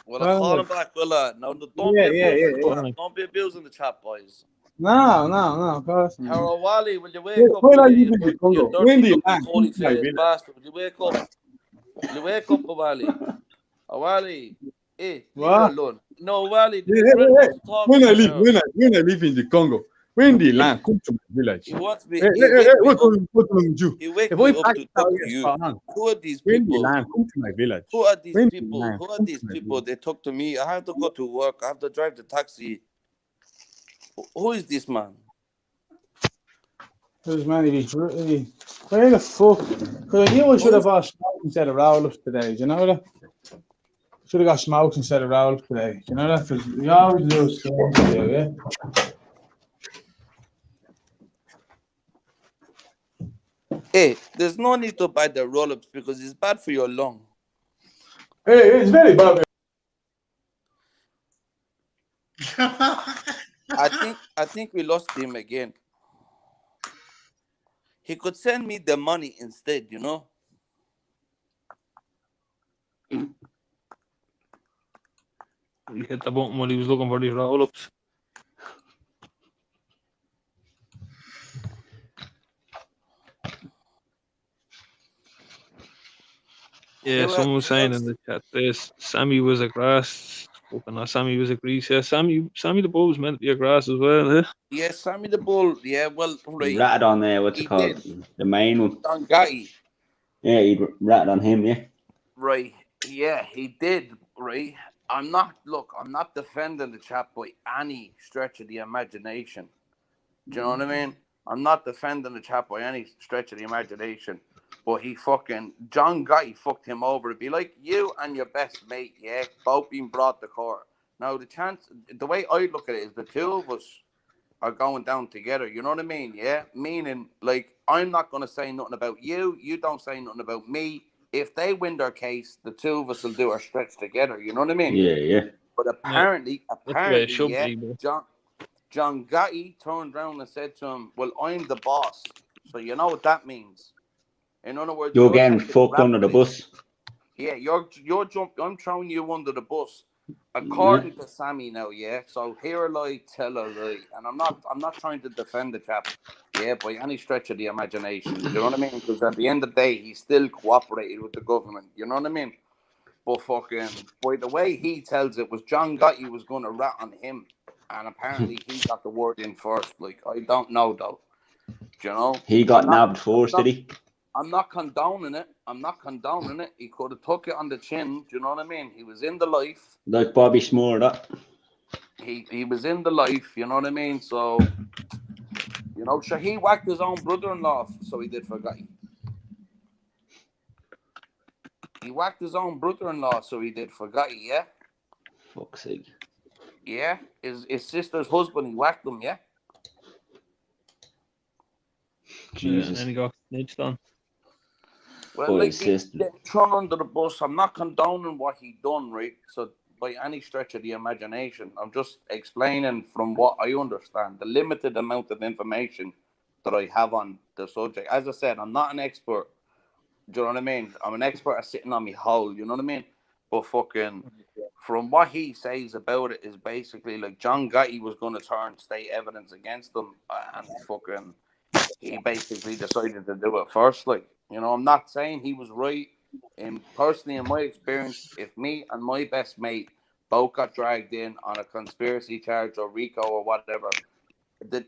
Well, I'll call him back, will I? No, don't be abusing the chat, boys. No, of course not. Harold Wally, will you wake up? You dirty holy face bastard. Will you wake up? Will you wake up, Wally? Wally. Hey, leave me alone. No, Wally. When I live in the Congo, Windy land, come to my village. He wants me. Hey, He hey, hey, wake hey, me up. what will you do? He wake If me I up pack to it talk out to here, you. spot on. Who are these Windy people? land, come to my village. Who are these Windy people? land, Who are come these to my people? village. They talk to me. I have to go to work. I have to drive the taxi. Who is this man? There's man, where the fuck? Because I knew I should have bought smoke instead of roll-ups today. Do you know that? Should have got smokes instead of roll-ups today. Do you know that? Because we always do scams here, yeah? Hey, there's no need to buy the roll-ups because it's bad for your lung. Hey, it's very bad. I think we lost him again. He could send me the money instead, you know. He hit the button while he was looking for these roll-ups. Yeah, someone was saying in the chat this Sammy was a grass. Fucking not Sammy was a grease. Yeah, Sammy the Bull was meant to be a grass as well. Eh? Yeah, Sammy the Bull. Yeah, well, right. He ratted on what's He it called? did. The main one. Don Gotti. Yeah, he ratted on him, yeah. Right. Yeah, he did, right? I'm not defending the chap by any stretch of the imagination. Do you know what I mean? I'm not defending the chap by any stretch of the imagination. But John Gotti fucked him over. It'd be like you and your best mate, yeah, both being brought to court. Now, the way I look at it is the two of us are going down together. You know what I mean? Yeah? Meaning, like, I'm not going to say nothing about you. You don't say nothing about me. If they win their case, the two of us will do our stretch together. You know what I mean? Yeah, yeah. But apparently, yeah, be, John Gotti turned around and said to him, well, I'm the boss. So you know what that means. In other words, You're getting taking fucked rap under for the this. bus. Yeah, I'm throwing you under the bus. According to Sammy now, yeah. So hear a lie, tell a lie. And I'm not trying to defend the chap, yeah, by any stretch of the imagination. Do you know what I mean? Because at the end of the day, he still cooperated with the government. You know what I mean? But by the way he tells it, was John Gotti was going to rat on him, and apparently he got the word in first. Like, I don't know though. Do you know? He got nabbed first, did he? I'm not condoning it. He could have took it on the chin. Do you know what I mean? He was in the life. Like Bobby Smore, that. He was in the life. You know what I mean? So, you know, sure, he whacked his own brother-in-law, so he did for Gotti. He whacked his own brother-in-law, so he did for Gotti, yeah? Fuck's sake. Yeah? His sister's husband, he whacked him, yeah? Jesus. And then he got snitched on. Well, like, thrown under the bus. I'm not condoning what he done, right? So, by any stretch of the imagination, I'm just explaining from what I understand, the limited amount of information that I have on the subject. As I said, I'm not an expert. Do you know what I mean? I'm an expert at sitting on my hole. You know what I mean? But from what he says about it is basically like John Gotti was going to turn state evidence against them, and he basically decided to do it first. Like, you know, I'm not saying he was right. Personally, in my experience, if me and my best mate both got dragged in on a conspiracy charge or RICO or whatever, the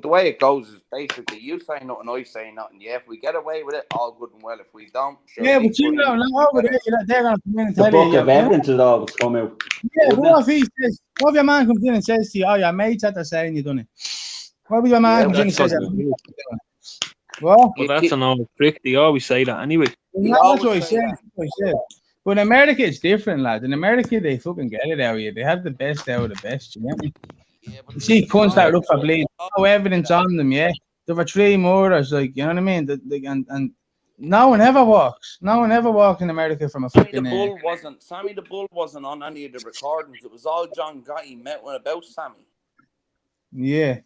way it goes is basically you say nothing, I say nothing. Yeah, if we get away with it, all good and well. If we don't, sure. Yeah, but you know, over there, they're going to come in and The tell book you. of evidence is all that's come out. Yeah, but what if he says, what if your man comes in and says to you, oh, your mate's at the saying you done it? What if your man comes in and says, what? But that's an old trick. They always say that anyway. That's what I said. But in America, it's different, lad. In America, they fucking get it out of you. They have the best out of the best, you know what I mean? You see cunts that look for bleed, no evidence on them, yeah? There were 3 murders, like, you know what I mean? And no one ever walks. No one ever walks in America from a fucking... Sammy the Bull wasn't on any of the recordings. It was all John Gotti met one about Sammy. Yeah.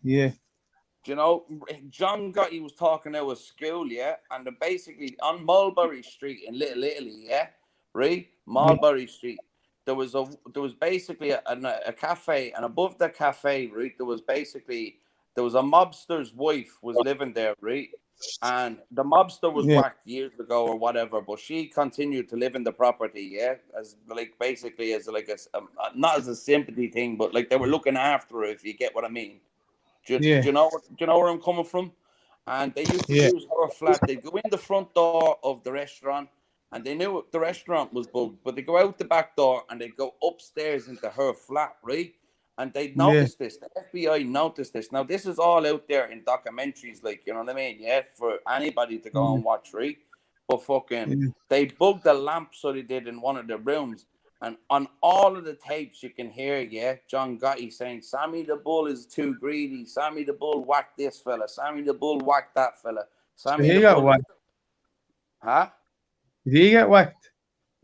You know, John Gotti was talking out of school, yeah? And basically on Mulberry Street in Little Italy, yeah? Right? Mulberry Street. There was basically a cafe, and above the cafe, right, there was a mobster's wife was living there, right? And the mobster was whacked years ago or whatever, but she continued to live in the property, yeah, as like basically as like not as a sympathy thing, but like they were looking after her, if you get what I mean. Do Yeah. you know where I'm coming from? And they used to use her flat. They'd go in the front door of the restaurant, and they knew the restaurant was bugged, but they go out the back door and they go upstairs into her flat, right? And they noticed this. The FBI noticed this. Now, this is all out there in documentaries, like, you know what I mean? Yeah, for anybody to go and watch, right? But fucking, they bugged the lamp, so they did in one of the rooms. And on all of the tapes, you can hear, John Gotti saying, Sammy the Bull is too greedy. Sammy the Bull whacked this fella. Sammy the Bull whacked that fella. Sammy he the got Bull. whacked. Huh? Did he get whacked?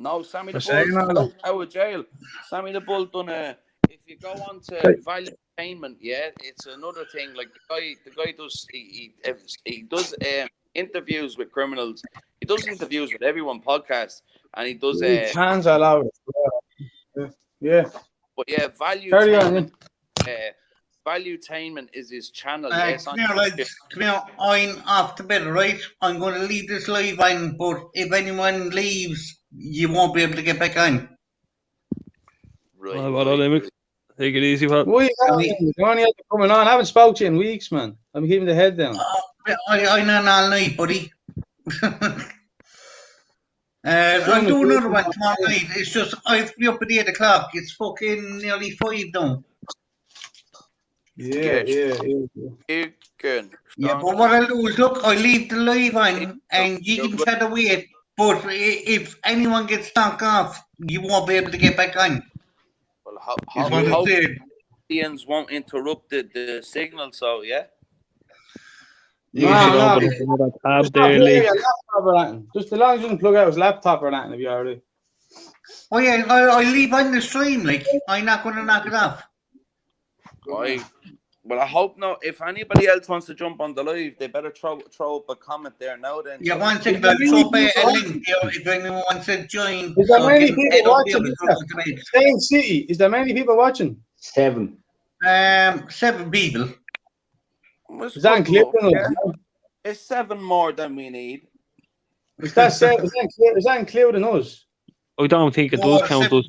No, Sammy the For saying all Bull's that? out of jail. Sammy the Bull done a. If you go on to Value Entertainment, it's another thing. Like the guy does he does interviews with criminals. He does interviews with everyone, podcasts, and he does Hands all out. Yeah. But yeah, Carry on. Valuetainment is his channel. Come here, lads. Come here. I'm off to bed, right? I'm going to leave this live on, but if anyone leaves, you won't be able to get back on. Right. Take it easy, pal. Why you only coming on? I haven't spoken to you in weeks, man. I'm keeping the head down. I'm on all night, buddy. I'll do another one tomorrow night. It's just, I have to be up at 8 o'clock. It's fucking nearly 5 now. Yeah. Yeah, but what I'll do is, look, I'll leave the live on and you can chat away. But if anyone gets knocked off, you won't be able to get back on. Well, we hope aliens won't interrupt the signal, so yeah. No. Just as long as you can plug out his laptop or anything, it'll be alright. Oh yeah, I leave on the stream, like, I'm not going to knock it off. Well, I hope not. If anybody else wants to jump on the live, they better throw up a comment there now. Then. Yeah, one second. I'll throw up a link there if anyone wants to join. Is there many people watching? Same city. Is there many people watching? 7. 7 people. Is that including us? It's 7 more than we need. Is that including us? I don't think it does count us.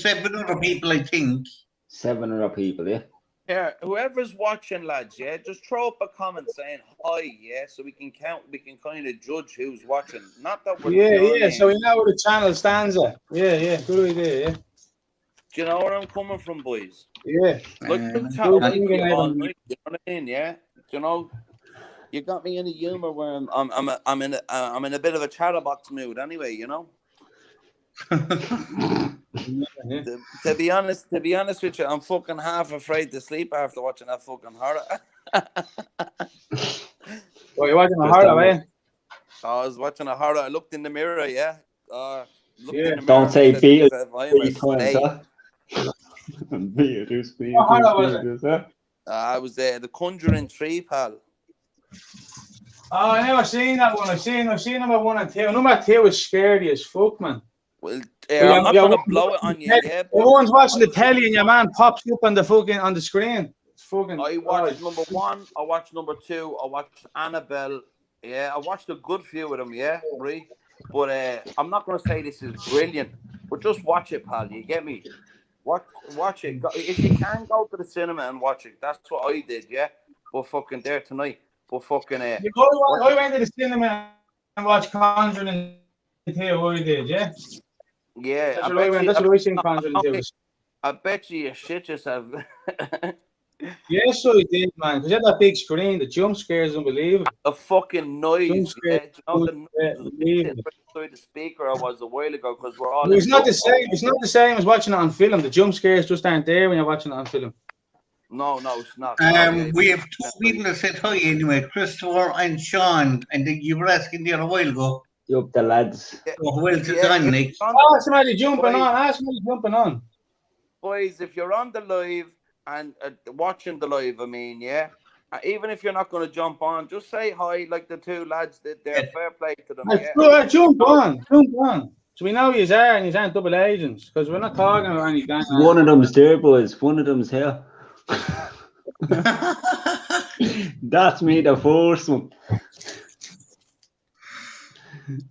Seven other people, I think. 7 other people, yeah. Yeah, whoever's watching, lads, just throw up a comment saying hi, so we can count, we can kind of judge who's watching. Not that we're so we know where the channel stands at. Yeah, good idea, Do you know where I'm coming from, boys? Yeah. Like, you know what I mean, yeah? Do you know, you got me in a humor where I'm in a bit of a chatterbox mood anyway, you know? To be honest with you, I'm fucking half afraid to sleep after watching that fucking horror. Well, you're watching a horror, eh? I was watching a horror. I looked in the mirror, yeah. Don't say Beatles. I was there, The Conjuring 3, pal. Oh, I never seen that one. I've seen number 1 and 2. Number 2 was scary as fuck, man. Well, I'm not gonna blow it on you, yeah. Everyone's watching the telly and your man pops up on the screen. It's fucking. I watched number 1. I watched number 2. I watched Annabelle. Yeah, I watched a good few of them. Yeah, right. But I'm not gonna say this is brilliant. But just watch it, pal. You get me? Watch it. If you can go to the cinema and watch it, that's what I did. Yeah. But fucking there tonight. But fucking. I went to the cinema and watched Conjuring 2. I did. Yeah. Yeah, that's what I seen Conjuring 2. I bet you shit yourself. Yes, I did, man. Because you had that big screen, the jump scare is unbelievable. The fucking noise. Yeah. Do you know the noise inside the speaker I was a while ago because we're all. It's not the same. It's not the same as watching it on film. The jump scares just aren't there when you're watching it on film. No, it's not. We have 2 people that said hi anyway, Christopher and Sean, and you were asking there a while ago. Yup, the lads. Who else is on, Nick? Somebody jumping on. Boys, if you're on the live and watching the live, I mean, yeah, even if you're not going to jump on, just say hi like the 2 lads did there. Fair play to them. Jump on. So we know he's there and he's aren't double agents because we're not talking about any gang. One of them's there, boys. One of them's here. That's me, the first one.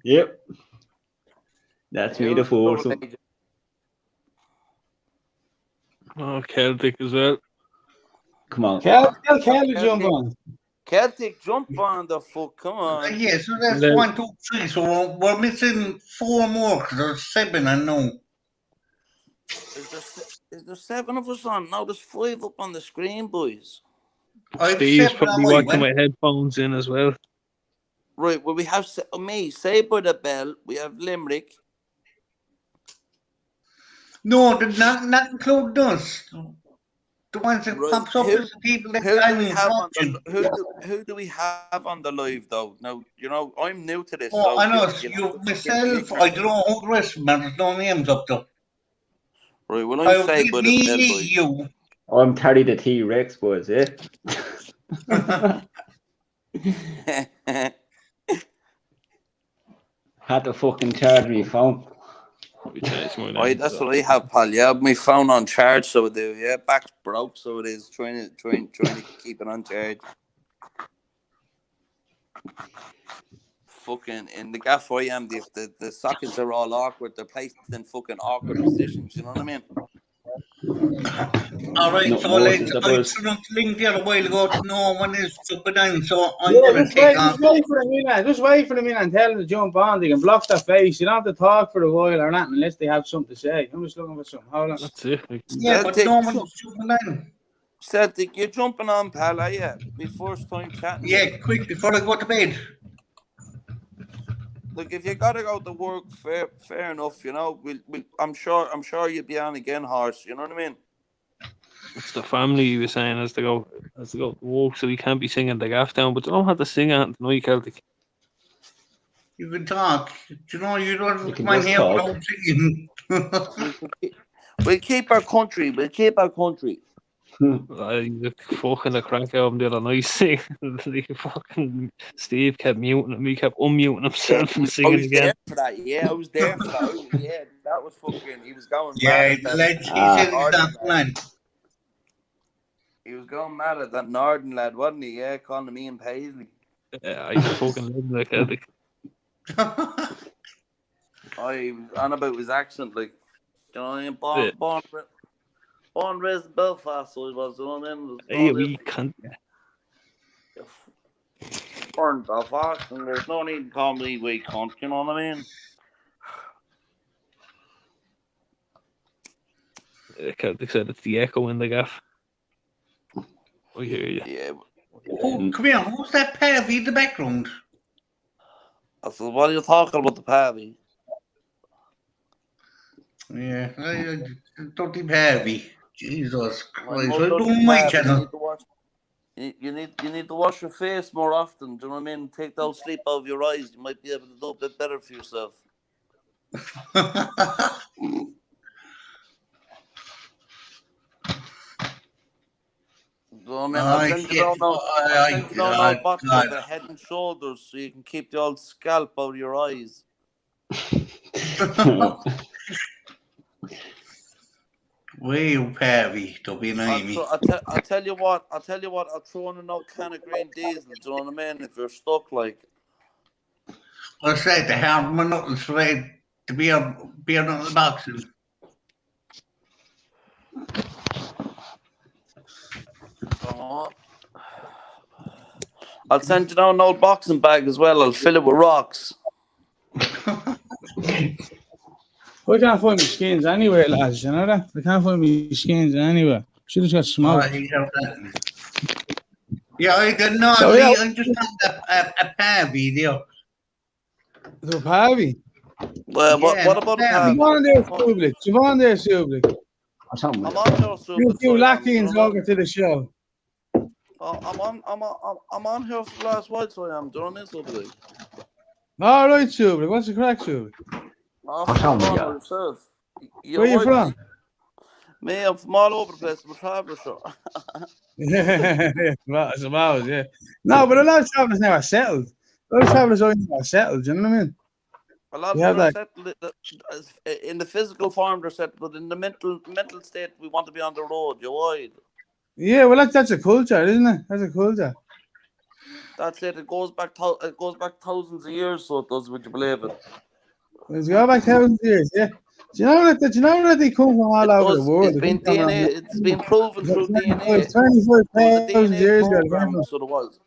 Yep. That's me, the first one. Oh, Celtic as well. Come on. Tell Kel to jump on. Celtic, jump on the fuck, come on. Yeah, so that's 1, 2, 3. So we're missing 4 more because there's 7, I know. Is there 7 of us on? No, there's 5 up on the screen, boys. Steve's probably watching my headphones in as well. Right, well, we have me, Saved by the Bell. We have Limerick. No, not include us. The ones that pops up as the people that Who do we have on the live though? Now, you know, I'm new to this. Oh, so I know. you Myself, I don't know who the rest of them are. There's no names up there. Right, well, I'm Saved by the Bell, boys. You. I'm Terry the T-Rex, boys, eh? Had to fucking charge me phone. That's what I have, pal. Yeah, my phone on charge, so it do. Yeah, back's broke, so it is. Trying to keep it on charge. Fucking in the gaff I am, the sockets are all awkward. They're placed in fucking awkward positions. You know what I mean? All right, so like, I threw up the link there a while ago. No one is jumping on, so I'm gonna take off. Just wait for a minute. Just wait for a minute and tell them to jump on. They can block their face. You don't have to talk for a while or nothing unless they have something to say. I'm just looking for something. Hold on. That's it. Yeah, but no one's jumping on. Celtic, you're jumping on, pal, are you? My first time chatting. Yeah, quick before I go to bed. Look, if you gotta go to work, fair enough. You know, I'm sure you'll be on again, horse. You know what I mean? It's the family you were saying has to go to work, so we can't be singing the gaff down. But you don't have to sing it tonight, Celtic. You can talk. You know, you don't can mind just hearing talk. without singing. We'll keep our country. The fucking the crack album the other night singing. Fucking Steve kept muting him. He kept unmuting himself and singing again. I was there for that. Yeah, that was fucking. He was going. Yeah, mad he said he's not playing. He was going mad at that Northern lad, wasn't he? Yeah, calling me and Paisley. Yeah, I fucking love the Celtic. He was on about his accent, like, you know what I mean? Born raised in Belfast, so he was, you know what I mean? Hey, we can't. Born in Belfast, and there's no need to call me we cunt, you know what I mean? Celtic said it's the echo in the gaff. I hear you. Yeah. Come here, who's that Pavy in the background? I said, what are you talking about, the Pavy? Yeah, dirty Pavy. Jesus Christ, I Dirty don't my Pavy, channel. You need to wash your face more often, do you know what I mean? Take those sleep out of your eyes, you might be able to do a bit better for yourself. I mean, I'll send you down our bottom of the Head and Shoulders so you can keep the old scalp out of your eyes. Way Pavy, don't be naive. I'll tell you what, I'll throw in an old can of green diesel, do you know what I mean? If you're stuck, like. I said to have my knuckles ready to be a knuckle boxing. I'll send you down an old boxing bag as well. I'll fill it with rocks. We can't find my skins anywhere, lads. You know that? We can't find my skins anywhere. Should have got smoked. Yeah, I did not. So, yeah. I just had a Pavy there. The Pavy? Well, yeah, what about a Pavy? Siobhan there, Sublik. Siobhan there, Sublik. I'm on here, Sublik. You Lackins over to the show. I'm on here for the last while, so I am. Do you know what I mean, Sublik? All right, Sublik. What's the crack, Sublik? Where are you from? Me, I'm from all over the place. I'm a traveller, sure. I suppose, yeah. No, but a lot of travellers now are settled. A lot of travellers are settled, do you know what I mean? A lot of them are settled in the physical form, they're settled, but in the mental state, we want to be on the road. You're wide. Yeah, well, that's a culture, isn't it? That's a culture. That's it. It goes back thousands of years, so it does. Would you believe it? Let's go back thousands of years, yeah. Do you know that they come from all It over the does. world? It's They come been from around DNA. It's been proven through DNA. 25,000 DNA years ago. They came program, from. so there was.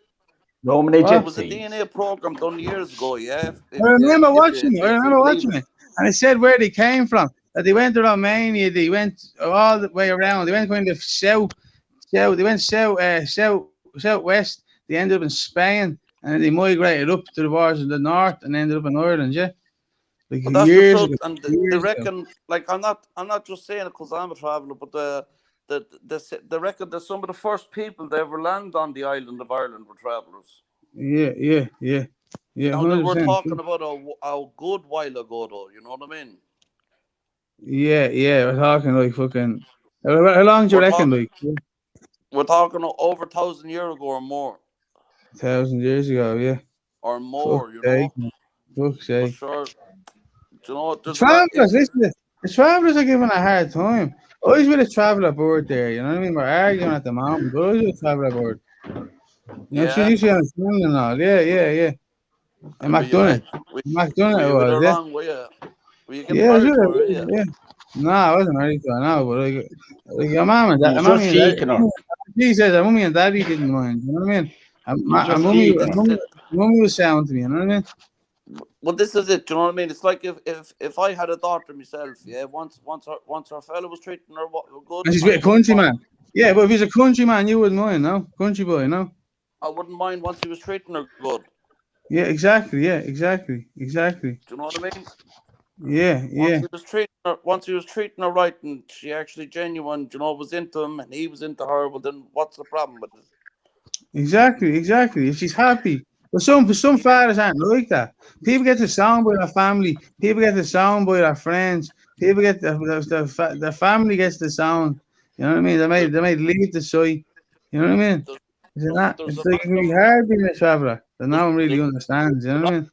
Roman There What? was a Egyptians. DNA program done years ago. Yeah, I remember if you believe watching it. it, and it said where they came from. That they went to Romania, they went all the way around. They went kind of south. They went southwest. They ended up in Spain, and then they migrated up to the borders of the north, and ended up in Ireland. Yeah, like But that's the years ago. truth, and they Years ago. reckon. Like I'm not just saying it because I'm a traveller, but they reckon that some of the first people that ever landed on the island of Ireland were travellers. Yeah. Now 100%. we're talking about a good while ago, though. You know what I mean? Yeah. We're talking like fucking. How long do you We're reckon? talking. Like We're talking over 1,000 years ago or more, 1,000 years ago. Yeah. or Fuck's more. You sake, know, man. Fuck's for sake. sure. Do you know, The there's a lot. travelers, listen, the travelers are giving a hard time. Always with a traveler board there, you know what I mean? We're arguing at the moment, but always with a traveler board. You know, she Yeah. usually on film and all. Yeah. And Were you McDonagh. met? Were McDonagh it you with was, her yeah. long? Were you getting Yeah, married to sure, her? Yeah. yeah. No, I wasn't married to her, no, but like your mom and dad, He's just mommy and dad, cheeking her. she says her mummy and daddy didn't mind, you know what I mean? He's just Mummy, cheeking her. mummy was sound to me, you know what I mean? Well, this is it. Do you know what I mean? It's like if I had a daughter myself, yeah. Once her fella was treating her good, And she's I with a wouldn't mind. countryman. Yeah, but if he's a countryman, you wouldn't mind, no? Country boy, no? I wouldn't mind once he was treating her good. Yeah, exactly. Exactly. Do you know what I mean? Yeah. Once he was treating her right, and she actually genuine, you know, was into him, and he was into her. Well, then what's the problem with it? Exactly. If she's happy. But some fathers aren't like that. People get the sound by their family. People get the sound by their friends. People get the family gets the sound. You know what I mean? They might leave the site. You know what I mean? There's It's a like lot it of can be them. hard being a traveller. That no one really There's understands. You know a what I lot. mean?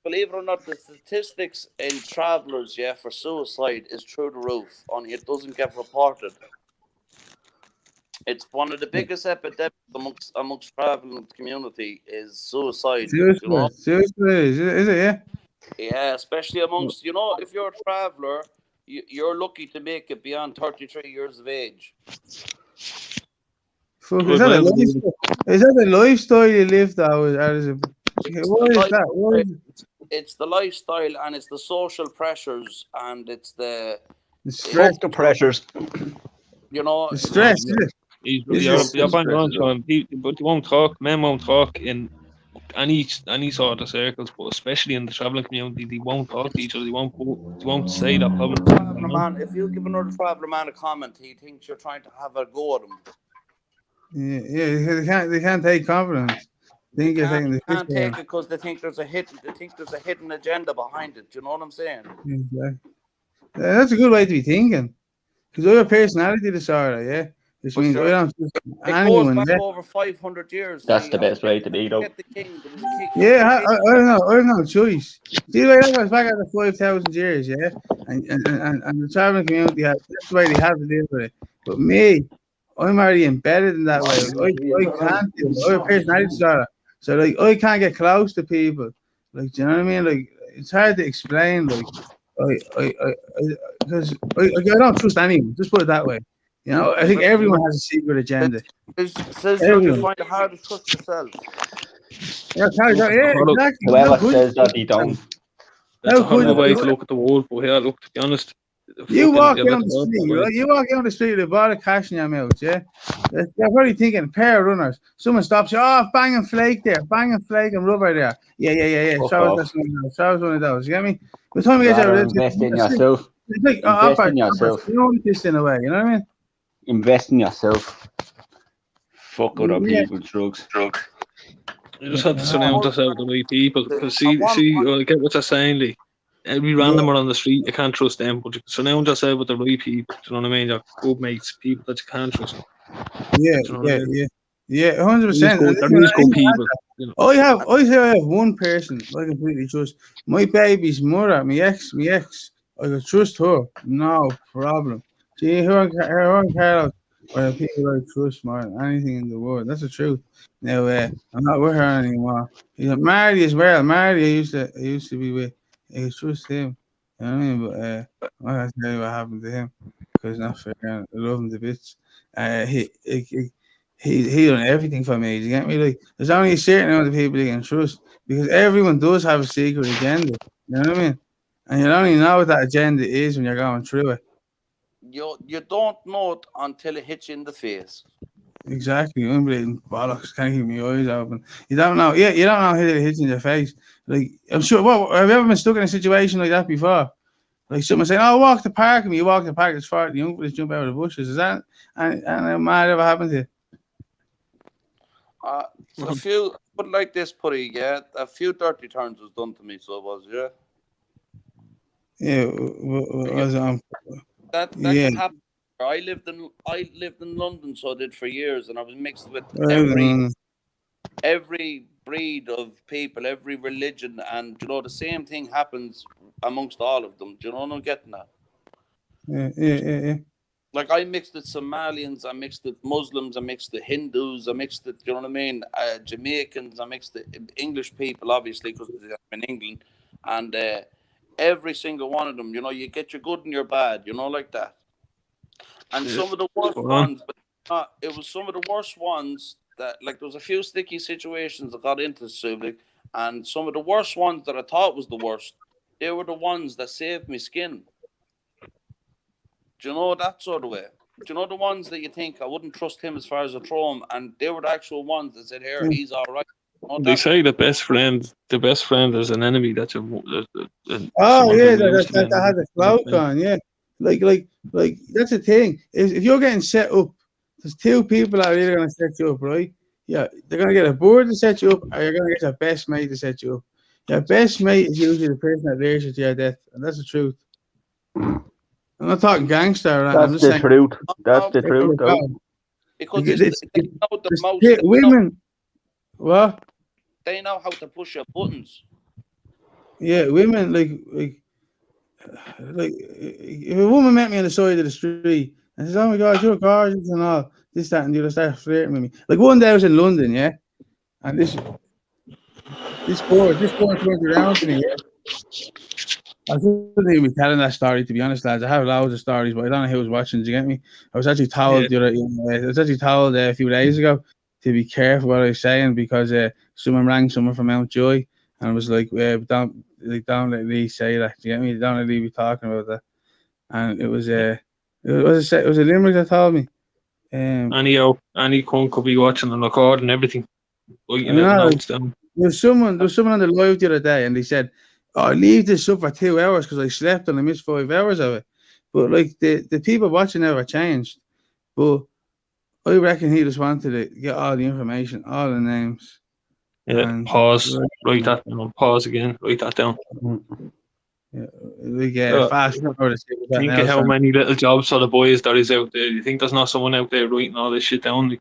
Believe it or not, the statistics in travelers, yeah, for suicide is through the roof. Only it doesn't get reported. It's one of the biggest epidemics amongst traveling community is suicide. You know, Seriously, is it? Yeah. yeah, especially amongst if you're a traveler, you're lucky to make it beyond 33 years of age. Fuck, is that a lifestyle you live though? Or is it? What is that? What is it? It's the lifestyle, and it's the social pressures, and it's the stress. Fuck the pressures. You know, The stress. You're bang on, Sean. But you won't talk. Men won't talk in any sort of circles, but especially in the traveling community, they won't talk to each other. They won't say that problem. Traveler man, if you give another traveler man a comment, he thinks you're trying to have a go at him. Yeah. They can't take confidence. They can't take it because they think there's a hidden agenda behind it. Do you know what I'm saying? Exactly. That's a good way to be thinking. Because I have a personality disorder, yeah. Which means I don't trust anyone. Goes back over 500 years. That's the best way to be, though. Yeah, I don't know choice. See, like that goes back after 5,000 years, yeah. And the traveling community that's the way they have to deal with it. But me, I'm already embedded in that way. I can't do it. I have a personality disorder. So like I can't get close to people. Like, do you know what I mean? Like it's hard to explain. Like because I don't trust anyone. Just put it that way. You know, I think everyone has a secret agenda. It says you find it hard to trust yourself. Yeah, exactly. Whoever says that, he don't. That's a horrible way to look at the world. But yeah, look, to be honest, you walk down the street, right? You walk down the street with a bottle of cash in your mouth, yeah? They're probably thinking, a pair of runners. Someone stops you, bang and flake there, bang and flake and rubber there. Yeah. Show us one of those. You get me? By the time you get invest in yourself. It's like, invest in yourself. You know this in a way, you know what I mean? Invest in yourself. Fuck other people's drugs. You just have to surround yourself with the right people. Because see, I get what you're saying, Lee. Every randomer on the street, you can't trust them, but you can surround yourself with the right people. Do you know what I mean? Your good mates, people that you can trust. Yeah, 100%. There is good people. You know. I have one person I completely trust. My baby's mother, my ex. I can trust her, no problem. See, her and Carlos are the people I trust more than anything in the world. That's the truth. Now, I'm not with her anymore. Marty as well. Marty, I used to be with. I trust him. You know what I mean? But I'm not gonna tell you what happened to him because it's not fair. I love him to bits. He done everything for me. You get me? Like, there's only a certain amount of people you can trust because everyone does have a secret agenda. You know what I mean? And you only know what that agenda is when you're going through it. You don't know it until it hits you in the face. Exactly, unbelievable bollocks. Can't keep my eyes open. You don't know. Yeah, you don't know who it hits in your face. Like, I'm sure. What have you ever been stuck in a situation like that before? Like someone saying, "Oh, walk the park," and you walk the park. It's far. The young fellas jump out of the bushes. Is that and mad ever happened to you? A few, but like this, Putty, yeah, a few dirty turns was done to me, so it was, yeah. Yeah, was that yeah. can happen. I lived in London, so I did for years, and I was mixed with every breed of people, every religion, and you know the same thing happens amongst all of them. Do you know what I'm getting at? Yeah. Like I mixed with Somalians, I mixed with Muslims, I mixed with Hindus, I mixed with, you know what I mean, Jamaicans, I mixed with English people, obviously, because I'm in England, and every single one of them, you know, you get your good and your bad, you know, like that. And some of the worst ones, but it was some of the worst ones that, like, there was a few sticky situations that got into Subic, and some of the worst ones that I thought was the worst, they were the ones that saved me skin. Do you know that sort of way? Do you know the ones that you think I wouldn't trust him as far as I throw him, and they were the actual ones that said, "Here, he's all right." You know They that? say the best friend is an enemy. That's Oh yeah, that that has a clout on. Yeah, like that's the thing. If you're getting set up, there's two people that are either gonna set you up, right? Yeah, they're gonna get a board to set you up, or you're gonna get your best mate to set you up. Your best mate is usually the person that leads you to your death, and that's the truth. I'm not talking gangster. Right? I'm That's just the saying. truth. That's the truth, though. Because women. What? They know how to push your buttons. Yeah, women like if a woman met me on the side of the street and says, "Oh my God, you're gorgeous and all this, that, and the other," start flirting with me. Like one day I was in London, yeah, and this boy turned around to me. Yeah? I shouldn't even be telling that story, to be honest, lads. I have loads of stories, but I don't know who was watching. Do you get me? I was actually told a few days ago to be careful what I was saying because someone rang someone from Mountjoy and was like, "Don't let Lee say that." Do you get me? Don't let Lee be talking about that. And it was a limerick that told me. Any cunt could be watching and recording everything. There's someone on the live the other day, and they said, "Oh, I leave this up for 2 hours because I slept and I missed 5 hours of it." But like the people watching never changed. But I reckon he just wanted to get all the information, all the names. Yeah, pause. Write that down. Pause again. Write that down. Fast forward. Think of how many little jobs for the boys there is out there. You think there's not someone out there writing all this shit down?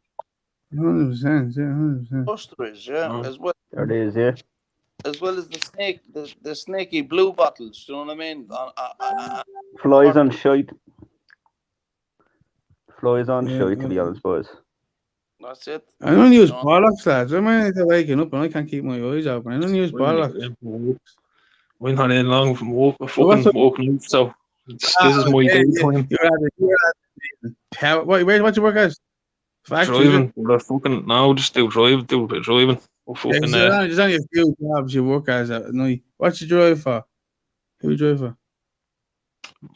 100%, yeah, 100%. There is, yeah, as well. There it is, yeah. As well as the snaky blue bottles. Do you know what I mean? Flies on shite. Flies on shite, to be honest, boys. That's it. I don't use bollocks, lads. I'm waking up and I can't keep my eyes open. I don't use bollocks. We're not in long from fucking walking, so this is my day time. What's your work as? Driving. Just do driving. There's only a few jobs you work as at night. What you drive for? Who you drive for?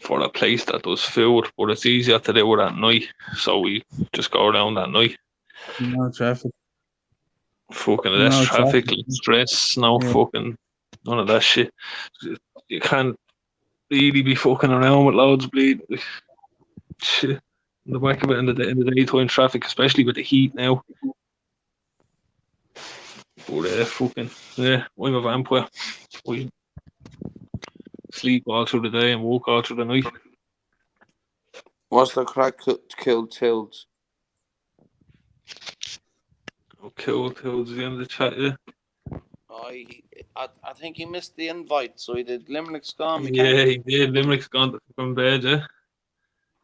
For a place that does food, but it's easier to do it at night, so we just go around at night. No traffic. Fucking less traffic, less stress, fucking none of that shit. You can't really be fucking around with loads of bleed. Shit. In the back of it in the daytime traffic, especially with the heat now. But I'm a vampire. We sleep all through the day and walk all through the night. What's the crack killed Tills? Killed the end of the chat, yeah. I think he missed the invite, so he did. Limerick's gone. Yeah, he did. Limerick's gone from bed, yeah.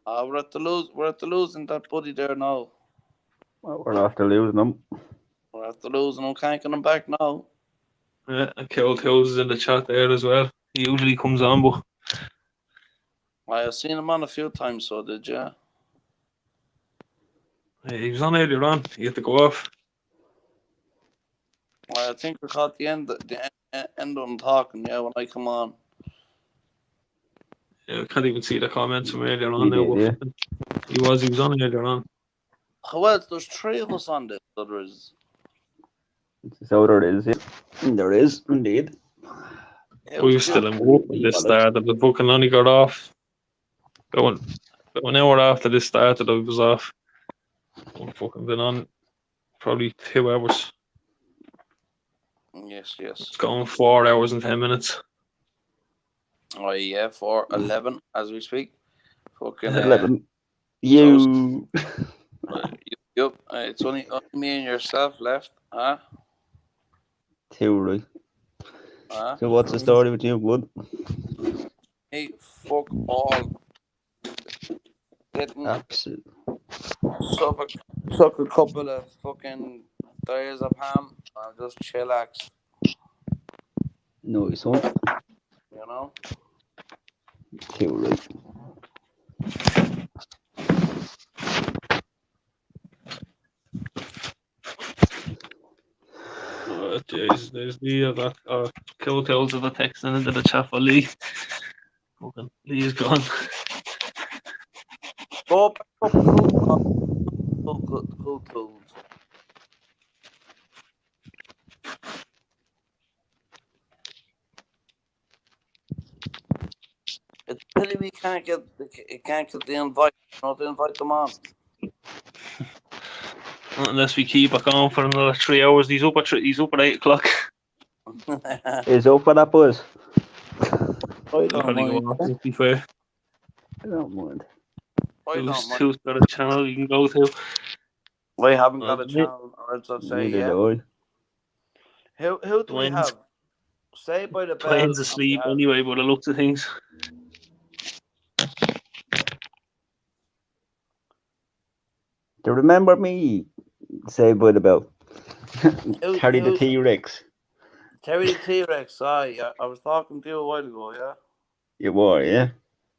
We're at the losing that buddy there now. Well, we're after losing them. We're after losing him. Can't get him back now. Yeah, and Killed Hills is in the chat there as well. He usually comes on, but I've seen him on a few times, so did you? He was on earlier on. He had to go off. I think we caught the end of them talking, yeah, when I come on. Yeah, I can't even see the comments from earlier on He now. did, But he was on earlier on. Well, there's 3 of us on this, so there is. So there is, yeah. There is, indeed. We were still in work when this started. The booking only got off. About an hour after this started, I was off. I've fucking been on probably 2 hours. Yes. It's going 4 hours and 10 minutes. Oh, yeah, for 11 as we speak. Fucking 11. You. Yep, it's only me and yourself left, huh? 2, right? Huh? So what's the story with you, bud? Hey, fuck all. Didn't Absolutely. suck a couple of fucking days of ham and just chillax, Nice one. you know? 2, right? Oh, jeez, there's the kill tells of the text into the chat for Lee. Fucking Lee is gone. Go back up cool tools. It's pity we can't get the invite, to invite them on. Unless we keep it going for another 3 hours. He's up at 8 o'clock. Is up for that, boys? I don't mind. To be fair. I don't mind. Who's got a channel you can go to? I haven't got a channel, or else I'd say Neither yeah. do I. Who do we have? Say by the bell. Dwayne's asleep anyway, by the looks of things. Do you remember me? Saved by the Bell. Terry the T-Rex. Terry the T-Rex, I was talking to you a while ago, yeah? You were, yeah?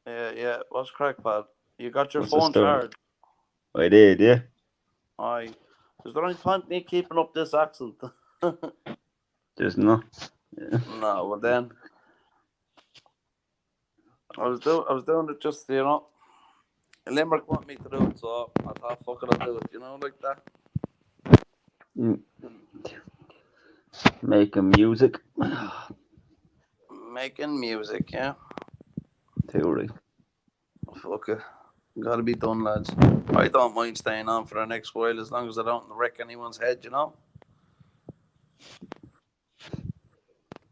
Yeah. What's crack, pal? You got your What's the phone story? charged? I did, yeah. Aye. Is there any point in me keeping up this accent? There's not. Yeah. No, well then. I was doing it just, Limerick want me to do it, so I thought, fuck it, I'll do it, like that. Making music. Making music, yeah. Theory. Fuck it. Gotta be done, lads. I don't mind staying on for the next while as long as I don't wreck anyone's head,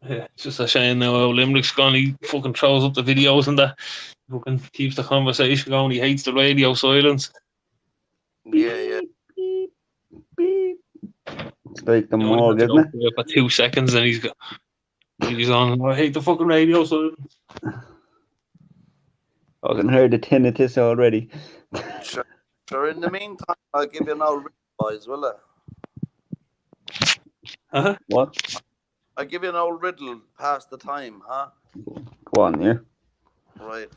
Yeah, it's just a shame now how Limerick's gone. He fucking throws up the videos and that. Fucking keeps the conversation going. He hates the radio silence. Yeah. It's like the morgue, isn't it? For 2 seconds and he's on. I hate the fucking radio silence. I can hear the tinnitus already. Sure, in the meantime, I'll give you an old riddle, boys, will I? Huh? What? I'll give you an old riddle past the time, huh? Go on, yeah. Right.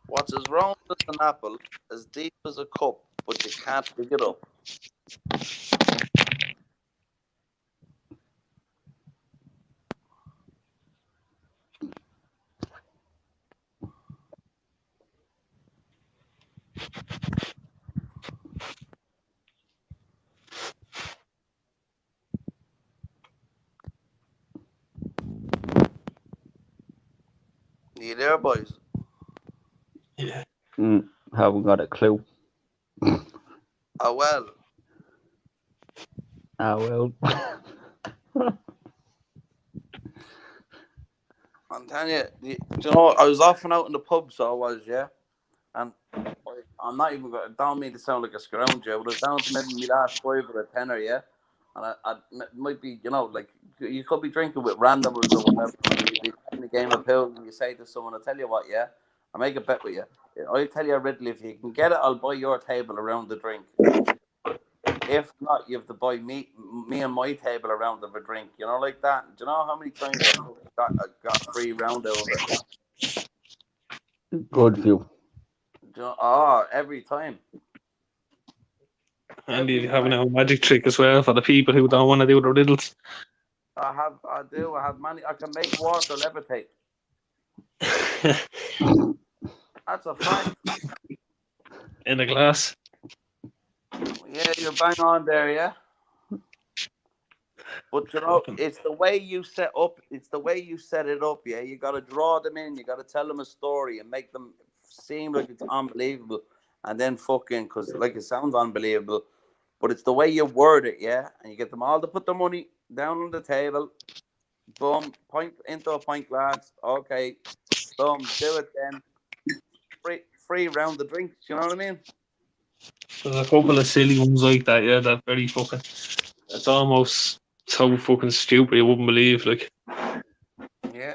What's as round as an apple, as deep as a cup, but you can't pick it up? You there, boys? Yeah. Haven't got a clue. Oh, well. Well. I'm telling you, I was off and out in the pub, so I was, yeah? And I'm not even going to, don't mean to sound like a scrounger, but I was down to maybe my last 5 or a tenner, yeah? And I might be, like, you could be drinking with randomers or whatever, and you'd be playing a game of pool, and you say to someone, I'll tell you what, yeah? I'll make a bet with you. I'll tell you a riddle, if you can get it, I'll buy your table around the drink. If not, you have to buy me and my table around of a drink, like that. Do you know how many times I got a free round over it? Good view. Every time. And you have a magic trick as well for the people who don't want to do the riddles. I do. I have many. I can make water levitate. That's a fact. In a glass. Yeah, you're bang on there, yeah. But you know, it's the way you set up. It's the way you set it up. Yeah, you got to draw them in. You got to tell them a story and make them seem like it's unbelievable, and then because like it sounds unbelievable, but it's the way you word it. Yeah, and you get them all to put the money down on the table. Boom, point into a pint glass. Okay, boom, do it then. Free round the drinks. You know what I mean? There's a couple of silly ones like that, yeah, that very fucking. It's almost so fucking stupid you wouldn't believe, like. Yeah.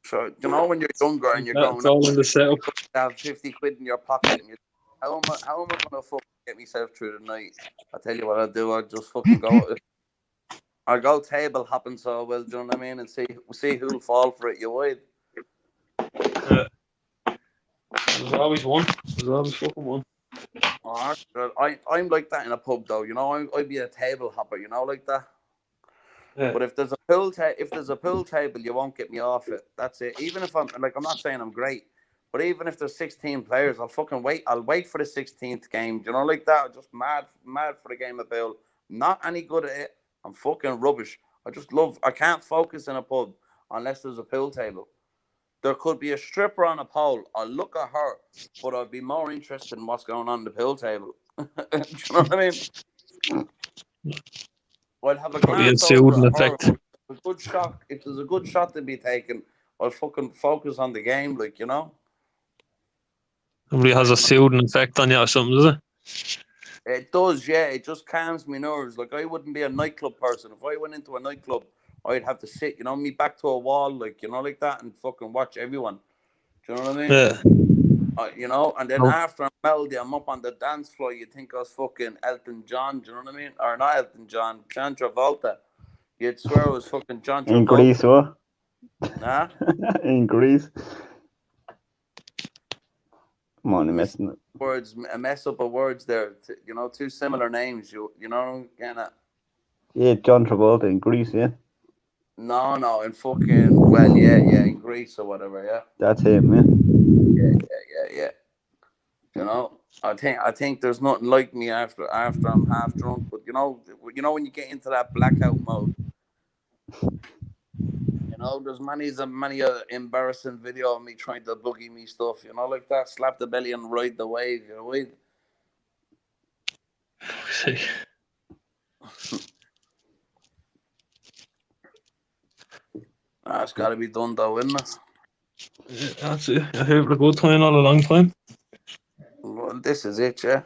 So you know when you're younger and you're That's going all in the setup. Have 50 quid in your pocket and how am I gonna fucking get myself through the night? I tell you what I'll do. I'll just fucking go. I'll go table hopping, so well, do you know what I mean? And see who'll fall for it. You would. There's always one. There's always fucking one. Oh, I'm like that in a pub though. You know, I'd be a table hopper. You know, like that. Yeah. But if there's a pool table, you won't get me off it. That's it. Even if I'm not saying I'm great, but even if there's 16 players, I'll fucking wait. I'll wait for the 16th game. You know, like that. I'm just mad for the game of pool. Not any good at it. I'm fucking rubbish. I can't focus in a pub unless there's a pool table. There could be a stripper on a pole. I'll look at her, but I'd be more interested in what's going on the pool table. Do you know what I mean? I'll have a Probably a glance over soothing at her. effect. A good shot. If there's a good shot to be taken, I'll fucking focus on the game, like, you know. Probably has a soothing effect on you or something, does it? It does, yeah. It just calms me nerves. Like I wouldn't be a nightclub person. If I went into a nightclub, I'd have to sit, me back to a wall, like, like that, and fucking watch everyone. Do you know what I mean? Yeah. And then after I'm melody, I'm up on the dance floor. You think I was fucking Elton John? Do you know what I mean? Or not Elton John, John Travolta. You'd swear it was fucking John Travolta. In Greece, what? Nah. In Greece. Come on, messing it. Words, a mess up of words there. Two similar names. You know, kind of. Yeah, John Travolta in Greece, yeah. No, in fucking in Greece or whatever, yeah. That's him, Yeah. I think there's nothing like me after I'm half drunk, but when you get into that blackout mode, there's many embarrassing video of me trying to boogie me stuff, like that, slap the belly and ride the wave, See. That's got to be done though, isn't it? Yeah, that's it. I heard a good time, not a long time. Well, this is it, yeah.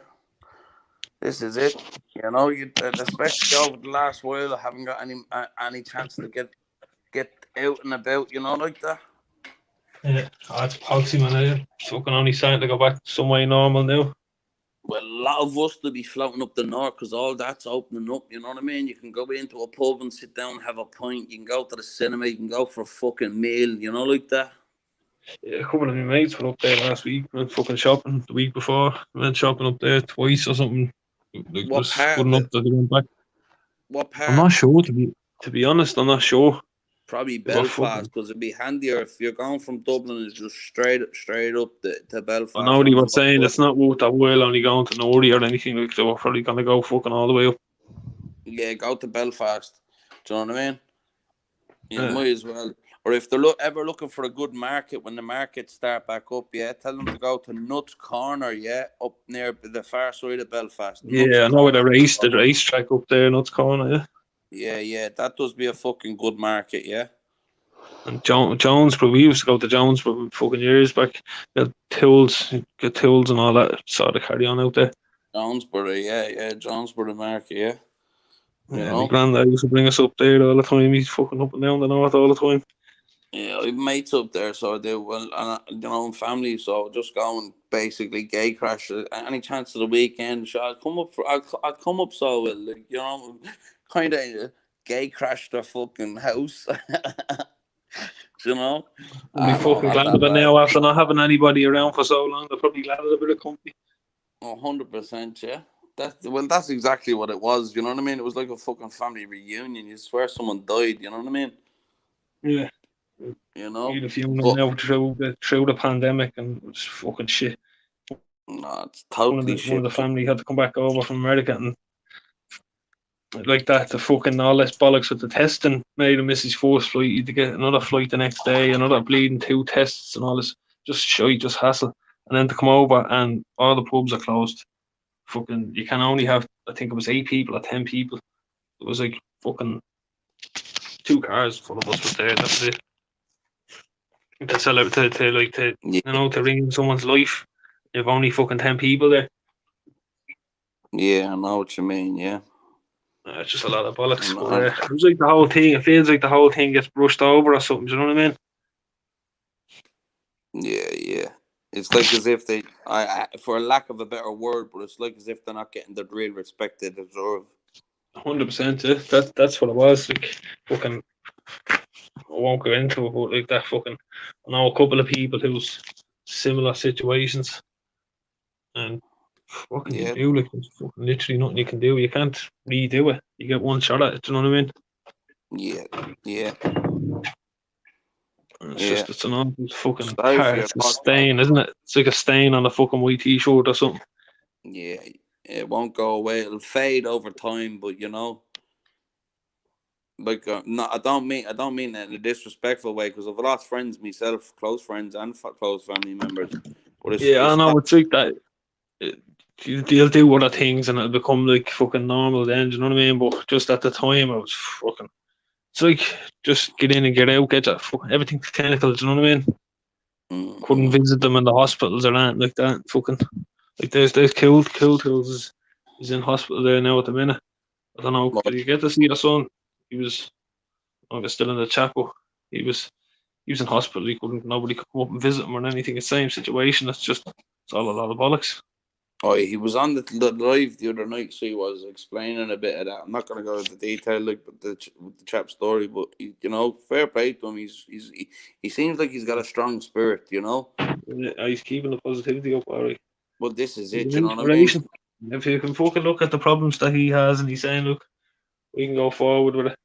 This is it. Especially over the last while, I haven't got any chance to get out and about, like that. Yeah, it's policy, man. I'm fucking only starting to go back some way normal now. Well, a lot of us to be floating up the north because all that's opening up, you know what I mean? You can go into a pub and sit down and have a pint. You can go to the cinema. You can go for a fucking meal, like that. Yeah, a couple of my mates were up there last week. Went fucking shopping the week before. Went shopping up there twice or something. It What was part good of enough it? that they went back. What part? I'm not sure, to be honest. I'm not sure. Probably Belfast, because it'd be handier if you're going from Dublin. It's just straight up to Belfast. I know they were saying it's not worth that while only going to Nori or anything. Like they were probably gonna go fucking all the way up. Yeah, go to Belfast. Do you know what I mean? You Yeah. might as well. Or if they're ever looking for a good market when the markets start back up, yeah, tell them to go to Nuts Corner, yeah, up near the far side of Belfast. Yeah, I know where the racetrack up there, Nuts Corner, yeah. Yeah, that does be a fucking good market, yeah. And Jonesboro, we used to go to Jonesboro fucking years back. Get tools and all that sort of carry on out there. Jonesboro, yeah, Jonesboro market, yeah. Yeah, my granddad used to bring us up there all the time. He's fucking up and down the north all the time. Yeah, I have mates up there, so I do. Well, and family, so I'll just go and basically gay crash any chance of the weekend. So I'll come up so well, like, kind of gay crash their fucking house. You know? They'll be fucking not glad that of it bad. now after not having anybody around for so long. They're probably glad of a bit of company. 100%, yeah. That's exactly what it was. You know what I mean? It was like a fucking family reunion. You swear someone died. You know what I mean? Yeah. You know. We had a funeral now through the pandemic, and it was fucking shit. No, it's totally One of the shit. family had to come back over from America, and like that, the fucking all this bollocks with the testing made him miss his first flight. He had to get another flight the next day, another bleeding 2 tests, and all this just hassle. And then to come over, and all the pubs are closed. Fucking, you can only have, I think it was 8 people or 10 people. It was like fucking 2 cars full of us was there. That was it. To sell out to ring in someone's life. You've only fucking 10 people there. Yeah, I know what you mean. Yeah. It's just a lot of bollocks. But, it was like the whole thing. It feels like the whole thing gets brushed over or something. Do you know what I mean? Yeah. It's like as if they, for a lack of a better word, but it's like as if they're not getting the real respect they deserve. 100%. That's what it was. Like fucking, I won't go into it, but like that fucking, I know a couple of people who's similar situations, and what can you do? Like, there's fucking literally nothing you can do. You can't redo it. You get one shot at it. Do you know what I mean? Yeah. It's an awful fucking Sorry for part. your It's a loss, stain, isn't it? It's like a stain on a fucking white t-shirt or something. Yeah, it won't go away. It'll fade over time, but you know, like no, I don't mean that in a disrespectful way, because I've lost friends myself, close friends and close family members. But I know it's like that. They'll do other things and it'll become like fucking normal then. Do you know what I mean? But just at the time, I was fucking. It's like just get in and get out, get that fucking everything's clinical. Do you know what I mean? Couldn't visit them in the hospitals or anything like that. Fucking like there's Cool Tools is in hospital there now at the minute. I don't know. Did you get to see the son? He was. I was still in the chapel. He was in hospital. Nobody could come up and visit him or anything. It's the same situation. It's all a lot of bollocks. Oh, he was on the live the other night, so he was explaining a bit of that. I'm not going to go into detail like with the chap's story, but you know, fair play to him. He seems like he's got a strong spirit, you know. Yeah, he's keeping the positivity up, alright. But this is it, He's you an know what I mean? inspiration. If you can fucking look at the problems that he has, and he's saying, "Look, we can go forward with it.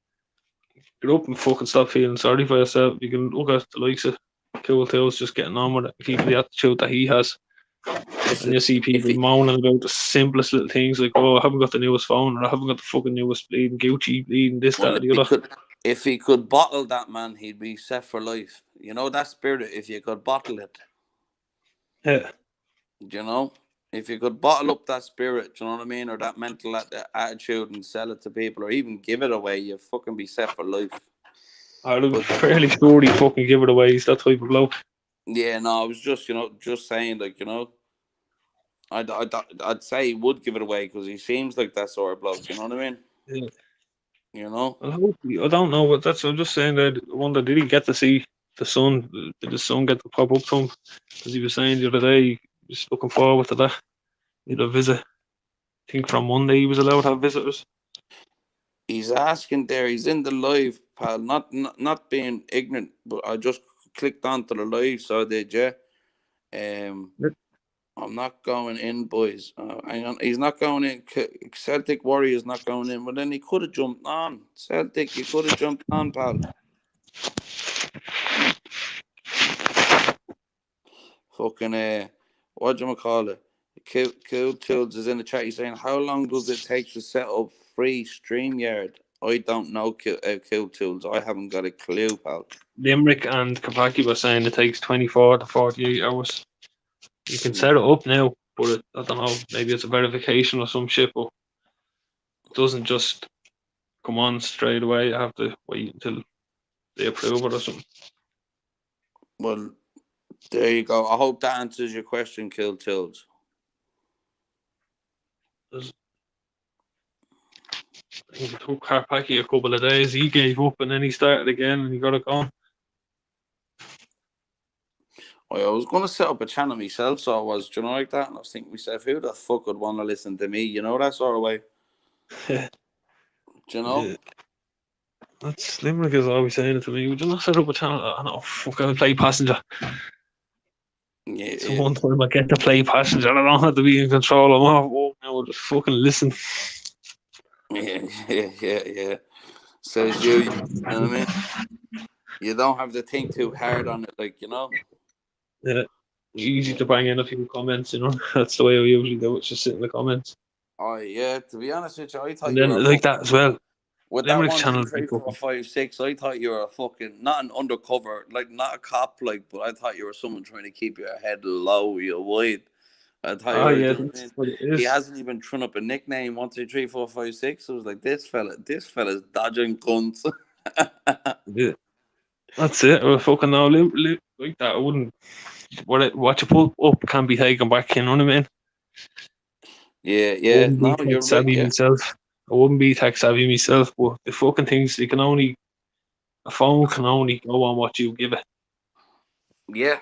Get up and fucking stop feeling sorry for yourself." You can look at the likes of Cool Tools just getting on with it, keeping the attitude that he has. And you see people moaning about the simplest little things like, "Oh, I haven't got the newest phone, or I haven't got the fucking newest bleeding Gucci, bleeding this, that, or the other." If he could bottle that, man, he'd be set for life. You know that spirit. If you could bottle it, yeah. You know, if you could bottle up that spirit, do you know what I mean, or that mental attitude, and sell it to people, or even give it away, you fucking be set for life. I'm fairly sure he fucking give it away. He's that type of bloke. Yeah, no, I was just, just saying, like, I'd say he would give it away because he seems like that sort of bloke. You know what I mean? Yeah. You know. I don't know, but I'm just saying that. I wonder, did he get to see the son? Did the son get to pop up to him? As he was saying the other day, he was looking forward to that. He had a visit. I think from Monday he was allowed to have visitors. He's asking there. He's in the live, pal. Not being ignorant, but I just clicked onto the live, so did you? I'm not going in, boys. Hang on. He's not going in. Celtic Warriors not going in, but then he could have jumped on. Celtic, you could have jumped on, pal. Fucking what do you call it? Cool Tools is in the chat. He's saying, how long does it take to set up free StreamYard? I don't know, Cool Tools. I haven't got a clue, pal. Limerick and Kapaki were saying it takes 24 to 48 hours. You can set it up now, but I don't know, maybe it's a verification or some shit, but it doesn't just come on straight away. You have to wait until they approve it or something. Well, there you go. I hope that answers your question, Kill Tills. I think it took Karpaki a couple of days. He gave up and then he started again and he got it going. I was going to set up a channel myself, so I was, you know, like that. And I was thinking to myself, who the fuck would want to listen to me? You know, that sort of way. Do you know? That's Limerick is always saying it to me. Would you not set up a channel? I know, fuck, I'll play passenger. Yeah, So one time I get to play passenger and I don't have to be in control. I'm off walk now, just fucking listen. yeah. Says you know what I mean? You don't have to think too hard on it, like, you know? Yeah. Easy to bang in a few comments, you know. That's the way I usually do it, just sit in the comments. Oh, yeah, to be honest with you, I thought And you then were like that as well. with that Limerick's 1, 2, channel 3, 4, 5, 6. I thought you were a fucking not an undercover, like not a cop, like, but I thought you were someone trying to keep your head low, you're wide. I thought you Oh were. yeah, You know what I that's mean? what it He is. hasn't even thrown up a nickname. 1, 2, 3, 4, 5, 6. I was like, this fella's dodging cunts. Yeah. That's it. Well, fucking no, like that. I wouldn't. What you put up can be taken back. You know what I mean? Yeah. Wouldn't be No, tech you're right. savvy Yeah, myself. I wouldn't be tech savvy myself. But the fucking things you can only a phone can only go on what you give it. yeah.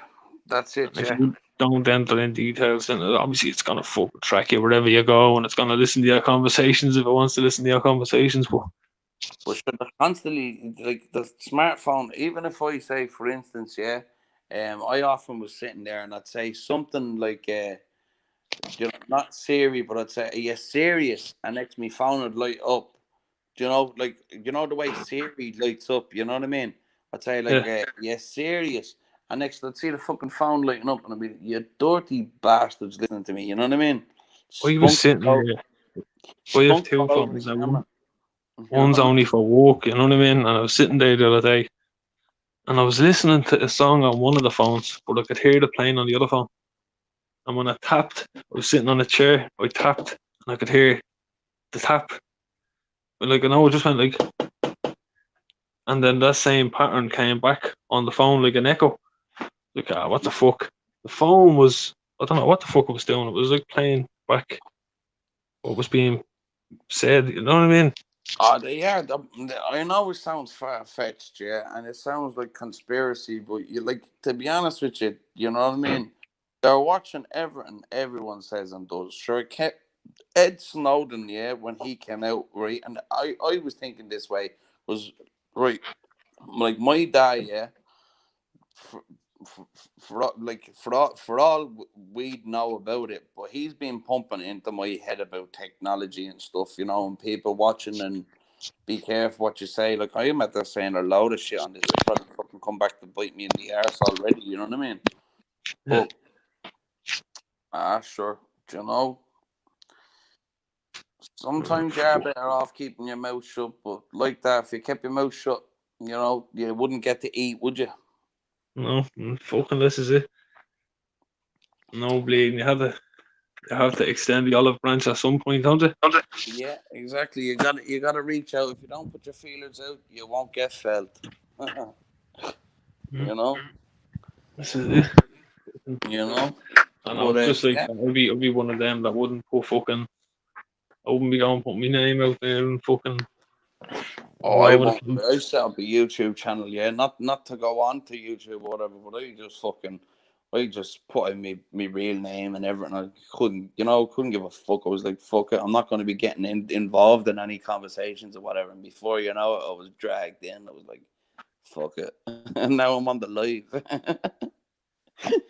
That's it. And if Yeah. you don't enter in details, then obviously it's gonna fucking track you wherever you go, and it's gonna listen to your conversations if it wants to listen to your conversations. But But should constantly like the smartphone. Even if I say, for instance, yeah, I often was sitting there and I'd say something like, you know, not Siri, but I'd say, "Are you serious?" And next, my phone would light up. Do you know, like, you know the way Siri lights up? You know what I mean? I'd say like, yeah, "Yeah, serious." And next, I'd see the fucking phone lighting up, and I'd be, "You dirty bastards, listening to me." You know what I mean? I was Spunk sitting all, there. I have spunk two all over the phones. camera. You One's know? only for work. You know what I mean? And I was sitting there the other day, and I was listening to a song on one of the phones, but I could hear the playing on the other phone. And when I tapped, I was sitting on a chair. I tapped, and I could hear the tap. But like, I know, it just went like, and then that same pattern came back on the phone like an echo. Like, what the fuck? The phone was, I don't know what the fuck it was doing. It was like playing back what was being said. You know what I mean? Oh, yeah. I know it sounds far fetched, yeah, and it sounds like conspiracy, but you like to be honest with you, you know what I mean? They're watching everything everyone says and does. Sure, Ed Snowden, yeah, when he came out, right, and I was thinking this way was right, like my dad, yeah, for, for all we know about it, but he's been pumping into my head about technology and stuff, you know, and people watching and be careful what you say. Like I am at there saying a load of shit on this. It'll probably fucking come back to bite me in the arse already. You know what I mean? Yeah. But sure. Do you know? Sometimes you're better off keeping your mouth shut. But like that, if you kept your mouth shut, you know, you wouldn't get to eat, would you? No, fucking this is it. No bleeding. You have to extend the olive branch at some point, don't you? Yeah, exactly. You gotta reach out. If you don't put your feelers out, you won't get felt. You know. This is it. You know. And I But was just like, yeah. I'd be one of them that wouldn't put fucking. I wouldn't be going to put my name out there and fucking Oh, all I over the won't. place. I set up a YouTube channel, yeah. Not to go on to YouTube or whatever, but I just put in me real name and everything. I couldn't give a fuck. I was like, fuck it. I'm not going to be getting involved in any conversations or whatever. And before you know it, I was dragged in. I was like, fuck it. And now I'm on the live.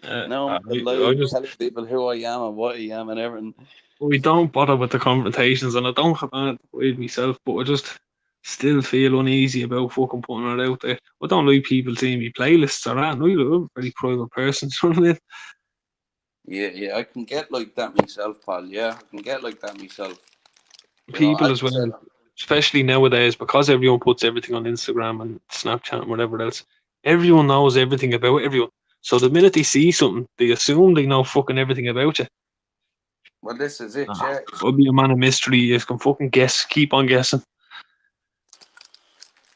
Now I'm on the I live just telling people who I am and what I am and everything. we don't bother with the confrontations, and I don't have anything with myself, but I just still feel uneasy about fucking putting it out there. I don't like people seeing me playlists or that. I'm a very private person, you know what I mean? Yeah, I can get like that myself, pal. Yeah, I can get like that myself. You know, People as as I well, said, especially nowadays, because everyone puts everything on Instagram and Snapchat and whatever else. Everyone knows everything about everyone. So the minute they see something, they assume they know fucking everything about you. well, this is it, yeah. I'll be a man of mystery. You can fucking guess. Keep on guessing.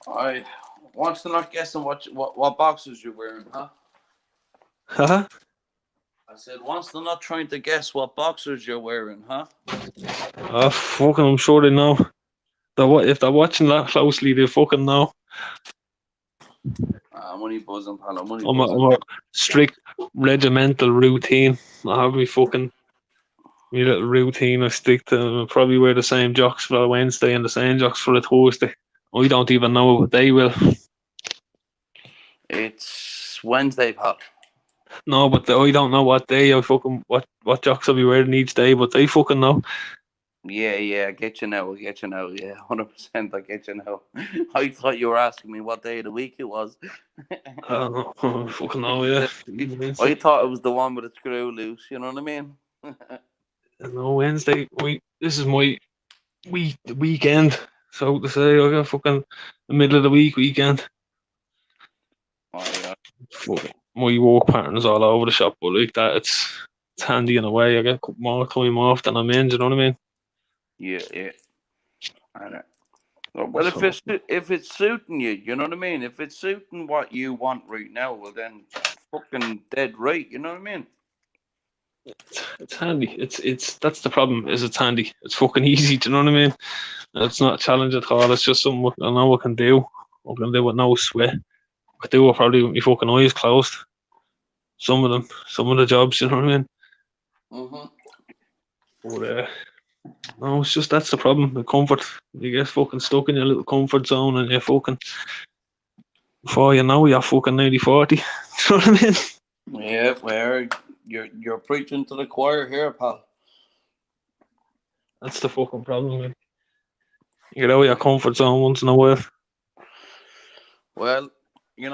I wants to not guessing what boxers you're wearing, huh? Huh? I said wants to not trying to guess what boxers you're wearing, huh? Oh, fucking, I'm sure they know. If they're watching that closely, they fucking know. Money buzzing, pal. Money I'm buzzing. a strict regimental routine. I have my little routine I stick to. I'll probably wear the same jocks for a Wednesday and the same jocks for a Thursday. I don't even know what they will. It's Wednesday, pal. No, but I don't know what day. I fucking what jocks will be wearing each day, but they fucking know. Yeah, I get you now. Yeah, 100%. I get you now. I thought you were asking me what day of the week it was. I don't know. I fucking know. Yeah. I thought it was the one with the screw loose. You know what I mean? No, Wednesday. This is my weekend, so to say. I got fucking the middle of the weekend. Oh yeah. Fucking my work pattern's all over the shop, but like that, it's handy in a way. I get more time off than I'm in. Do you know what I mean? Yeah. I know. Well, So if it's suiting you, you know what I mean. If it's suiting what you want right now, well then, fucking dead right. You know what I mean? it's handy. It's that's the problem. Is it's handy. It's fucking easy. Do you know what I mean? It's not a challenge at all. It's just something I know I can do. I can do with no sweat. I could do it probably with my fucking eyes closed. Some of the jobs. You know what I mean? Mhm. But no, it's just that's the problem. The comfort. You get fucking stuck in your little comfort zone, and you're fucking. Before you know, you're fucking nearly 40. Do you know what I mean? Yeah, where you're preaching to the choir here, pal. That's the fucking problem, man. You get out of your comfort zone once in a while. Well, I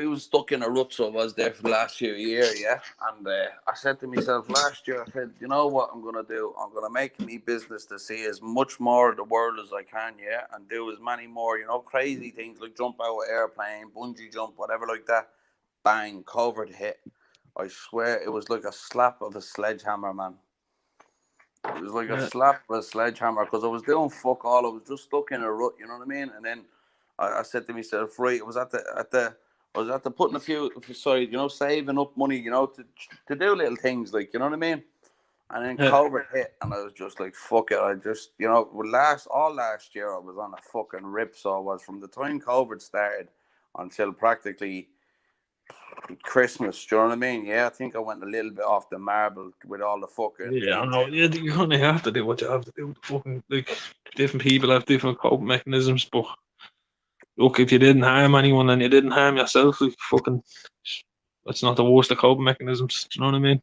was stuck in a rut, so I was there for the last few years, yeah. And I said to myself last year, I said, you know what I'm gonna do? I'm gonna make me business to see as much more of the world as I can, yeah, and do as many more, crazy things like jump out of airplane, bungee jump, whatever like that. Bang, COVID hit. I swear it was like a slap of a sledgehammer, man. It was like a Yeah. slap of a sledgehammer because I was doing fuck all. I was just stuck in a rut, you know what I mean? And then I said to myself, right, I was at the putting a few sorry, saving up money, to do little things like, you know what I mean? And then Yeah. COVID hit, and I was just like, fuck it. I just, last year I was on a fucking rip. So I was from the time COVID started until practically Christmas. Do you know what I mean? Yeah, I think I went a little bit off the marble with all the fucking Yeah, I intense. know. Yeah, you kind of have to do what you have to do. Fucking like different people have different coping mechanisms, but look, if you didn't harm anyone and you didn't harm yourself, like fucking, that's not the worst of coping mechanisms. Do you know what I mean?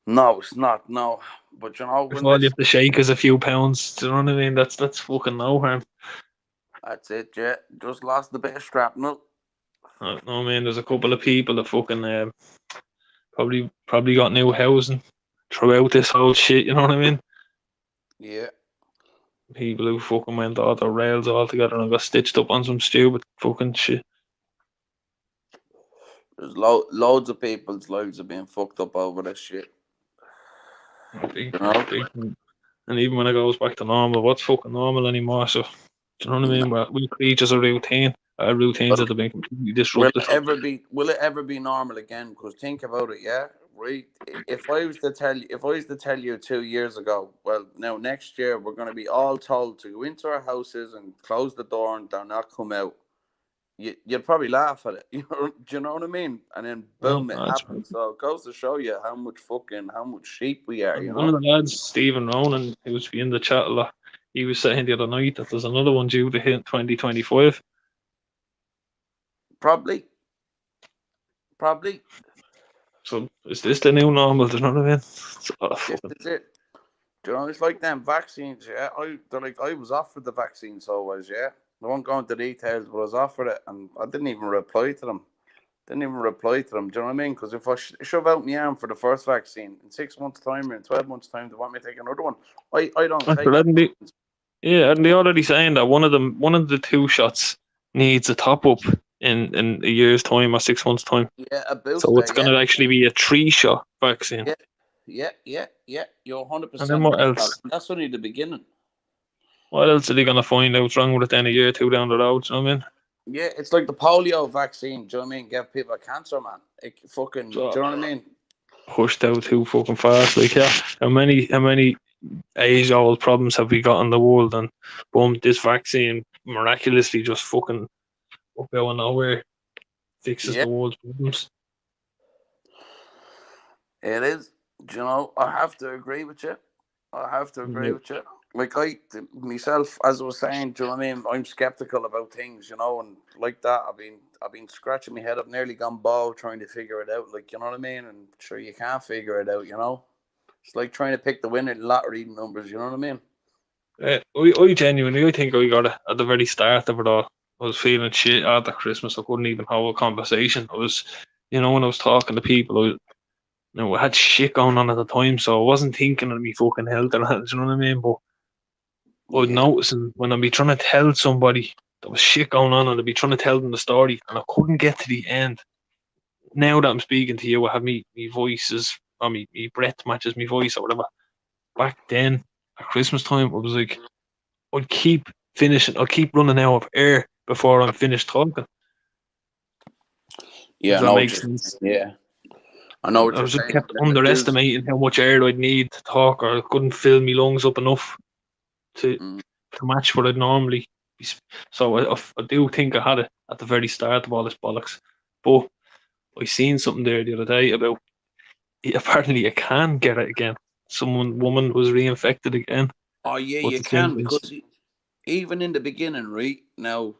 No, it's not. No, but If when all you this, have to shake is a few pounds, do you know what I mean? That's fucking no harm. that's it. Yeah, just lost a bit of shrapnel. No, man. There's a couple of people that fucking probably got new housing throughout this whole shit. You know what I mean? Yeah, People who fucking went off the rails altogether and got stitched up on some stupid fucking shit. there's loads of people's lives have been fucked up over this shit. Big, You know, big, and even when it goes back to normal, what's fucking normal anymore? So, do you know what I mean? We creatures of routine. Our routines Well, that have been completely disrupted. will it ever be normal again? Because think about it, yeah. Right. If I was to tell you 2 years ago, well, now next year we're going to be all told to go into our houses and close the door and do not come out. You'd probably laugh at it. Do you know what I mean? And then No, boom, it that's happens. So it goes to show you how much sheep we are. and one of the lads, Stephen Ronan, who was in the chat a lot, he was saying the other night that there's another one due to hit in 2025. Probably. So is this the new normal? Do you know what I mean? It's a lot of This fucking. is it. Do you know, it's like them vaccines, yeah. I was offered the vaccine, so I was, yeah. I won't go into details, but I was offered it, and I didn't even reply to them. Do you know what I mean? Because if I shove out my arm for the first vaccine in 6 months' time or in 12 months' time, they want me to take another one. I don't But take hadn't they, vaccines. and they already saying that one of the two shots needs a top up in a year's time or 6 months' time. Yeah, a So booster, it's going to actually be a 3-shot vaccine. Yeah. You're 100% And then what right, pal. else? That's only the beginning. What else are they going to find out wrong with it then a year or two down the road? Do you know what I mean? Yeah, it's like the polio vaccine. Do you know what I mean? Give people cancer, man. It fucking. So, do you know what I mean? pushed out too fucking fast. Like, yeah, how many age-old problems have we got in the world? And boom, this vaccine miraculously just fucking up out of nowhere fixes Yeah, the world's problems. it is. Do you know? I have to agree with you. Yeah. With you. like myself, as I was saying, do you know what I mean? I'm skeptical about things, you know, and like that, I've been scratching my head. I've nearly gone bald trying to figure it out, like, you know what I mean? And sure, you can't figure it out, you know. It's like trying to pick the winning lottery numbers, you know what I mean? I genuinely, I think I got it at the very start of it all. I was feeling shit after Christmas. I couldn't even have a conversation. I was, when I was talking to people, I had shit going on at the time, so I wasn't thinking of me fucking health or that, you know what I mean? But I was noticing when I'd be trying to tell somebody there was shit going on and I'd be trying to tell them the story and I couldn't get to the end. Now that I'm speaking to you, I have me voices, or me breath matches me voice or whatever. Back then, at Christmas time, it was like, I'd keep running out of air before I'm finished talking. Yeah, Does I that know make what sense? yeah. I know what I you're was just saying. kept underestimating how much air I'd need to talk, or I couldn't fill my lungs up enough to match what I'd normally be. So I do think I had it at the very start of all this bollocks. But I seen something there the other day about apparently you can get it again. Woman was reinfected again. Oh yeah, But you the can, symptoms. because even in the beginning, right now,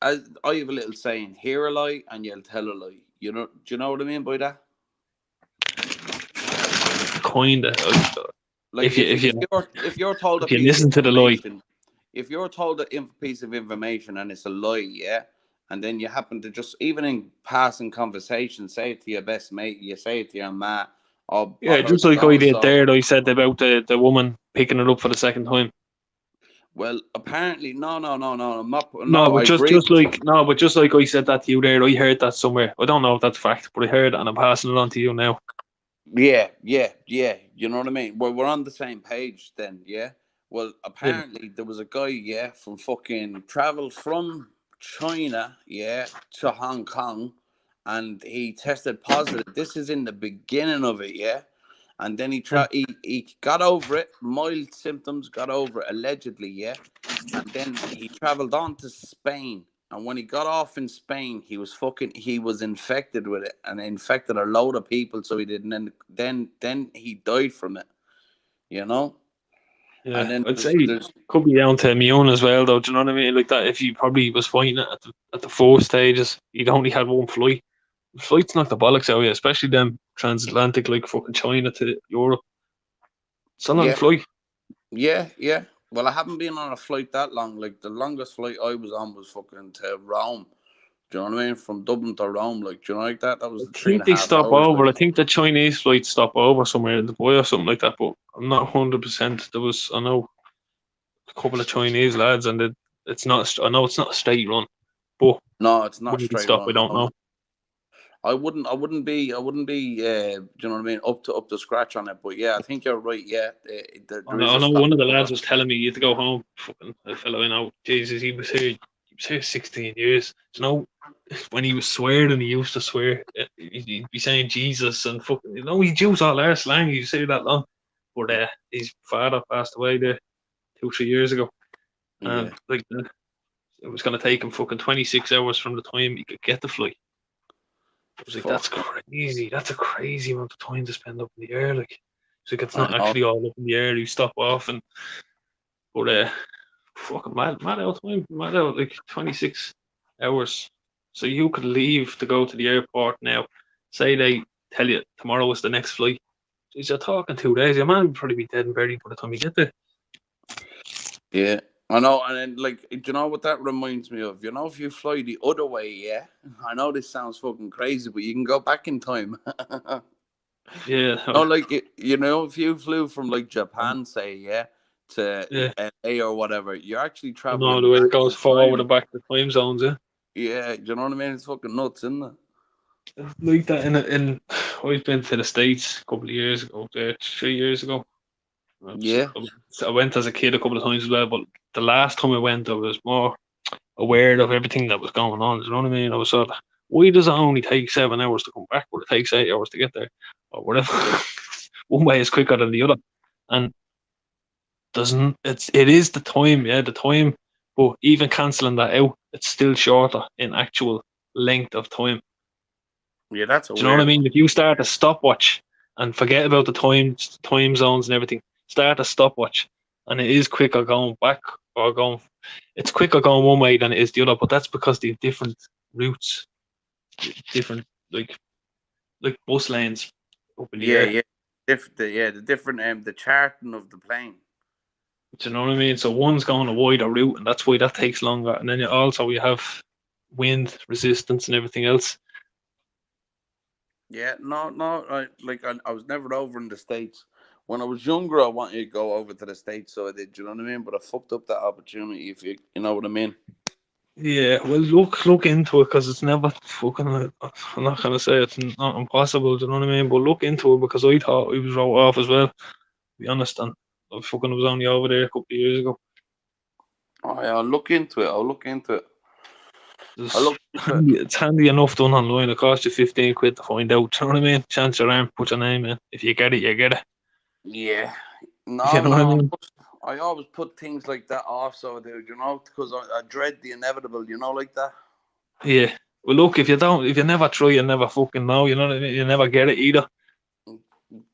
I have a little saying: hear a lie and you'll tell a lie. You know, do you know what I mean by that? Kinda. Like if you're told a if you piece of listen to the lie, information, if you're told a piece of information and it's a lie, yeah, and then you happen to just, even in passing conversation, say it to your best mate, you say it to your mate, or I yeah, heard just like so I and did so. there. I said about the woman picking it up for the second time. Well, apparently, no, No, but I agree with you. just like I said that to you there, I heard that somewhere. I don't know if that's fact, but I heard it and I'm passing it on to you now. Yeah. You know what I mean? Well, we're on the same page then, yeah? Well, Yeah. apparently there was a guy, yeah, from fucking traveled from China, yeah, to Hong Kong, and he tested positive. This is in the beginning of it, yeah? And then he got over it, mild symptoms, got over it, allegedly, yeah? And then he traveled on to Spain. And when he got off in Spain, he was infected with it and infected a load of people. So he didn't. And then he died from it. You know. And Yeah, then I'd say there's could be down to immune as well, though. Do you know what I mean? Like that, if he probably was fighting it at the 4 stages, he'd only had one flight. Flights knock the bollocks out of you, especially them transatlantic, like fucking China to Europe. It's a long yeah, flight. yeah. Well, I haven't been on a flight that long. Like the longest flight I was on was fucking to Rome. Do you know what I mean? From Dublin to Rome, like, do you know, like that? That was I three and think a they half stop hours. over. Like, I think the Chinese flights stop over somewhere in Dubai or something like that, but I'm not 100%. I know a couple of Chinese lads, and it's not. I know it's not a straight run, but no, it's not when they straight stop, I run. don't No. know. I wouldn't be. Do you know what I mean? Up to scratch on it. But yeah, I think you're right. Yeah, there is I a know one of the stopover. lads was telling me you had to go home. Fucking a fellow I know, Jesus, he was here. He was here 16 years. You know, when he was swearing, he used to swear. He'd be saying Jesus and fucking. He'd use all our slang. He'd say that long. But his father passed away there 2-3 years ago, Yeah, and like it was going to take him fucking 26 hours from the time he could get the flight. I was like, that's fuck. crazy. That's a crazy amount of time to spend up in the air. Like, it's I not know. actually all up in the air. You stop off and, but fucking mad out time, mad out like 26 hours. So you could leave to go to the airport now. Say they tell you tomorrow is the next flight. Jeez, you're talking 2 days. Your man would probably be dead and buried by the time you get there. Yeah, I know. And then, like, do you know what that reminds me of? You know, if you fly the other way, yeah. I know this sounds fucking crazy, but you can go back in time. Yeah. No, like you know, if you flew from like Japan, say, yeah, to Yeah. LA or whatever, you're actually I know traveling the way back it goes in forward time. and back to time zones, yeah. Yeah, do you know what I mean? It's fucking nuts, isn't it? Like that in I've been to the States a couple of years ago, 3 years ago. Yeah. I went as a kid a couple of times as well, but the last time I went, I was more aware of everything that was going on. You know what I mean? I was sort of, why does it only take 7 hours to come back, but it takes 8 hours to get there, or whatever? One way is quicker than the other, and it is the time, yeah, the time. But even cancelling that out, it's still shorter in actual length of time. Yeah, that's a Do you know what I weird one. mean? If you start a stopwatch and forget about the time zones and everything, start a stopwatch. and it is quicker going back or going. It's quicker going one way than it is the other, but that's because they have different routes, different like bus lanes up in the Yeah, air. yeah. The different the charting of the plane. Do you know what I mean? So one's going a wider route, and that's why that takes longer. And then you have wind resistance and everything else. Yeah, no. I was never over in the States. When I was younger, I wanted to go over to the States, so I did. You know what I mean? But I fucked up that opportunity. If you know what I mean. Yeah, well, look into it because it's never fucking. I'm not gonna say it's not impossible. Do you know what I mean? But look into it because I thought he was wrote off as well. To be honest, and I fucking was only over there a couple of years ago. Oh yeah, I'll look into it. I'll look into it. It's handy enough done online. It costs you 15 quid to find out. Do you know what I mean? Chance your arm, put your name in. If you get it, you get it. Yeah. You know what I No. mean? I always put things like that off, so dude, you know, because I dread the inevitable. You know, like that. Yeah. Well, look, if you never try, you never fucking know. You know what I mean? You never get it either.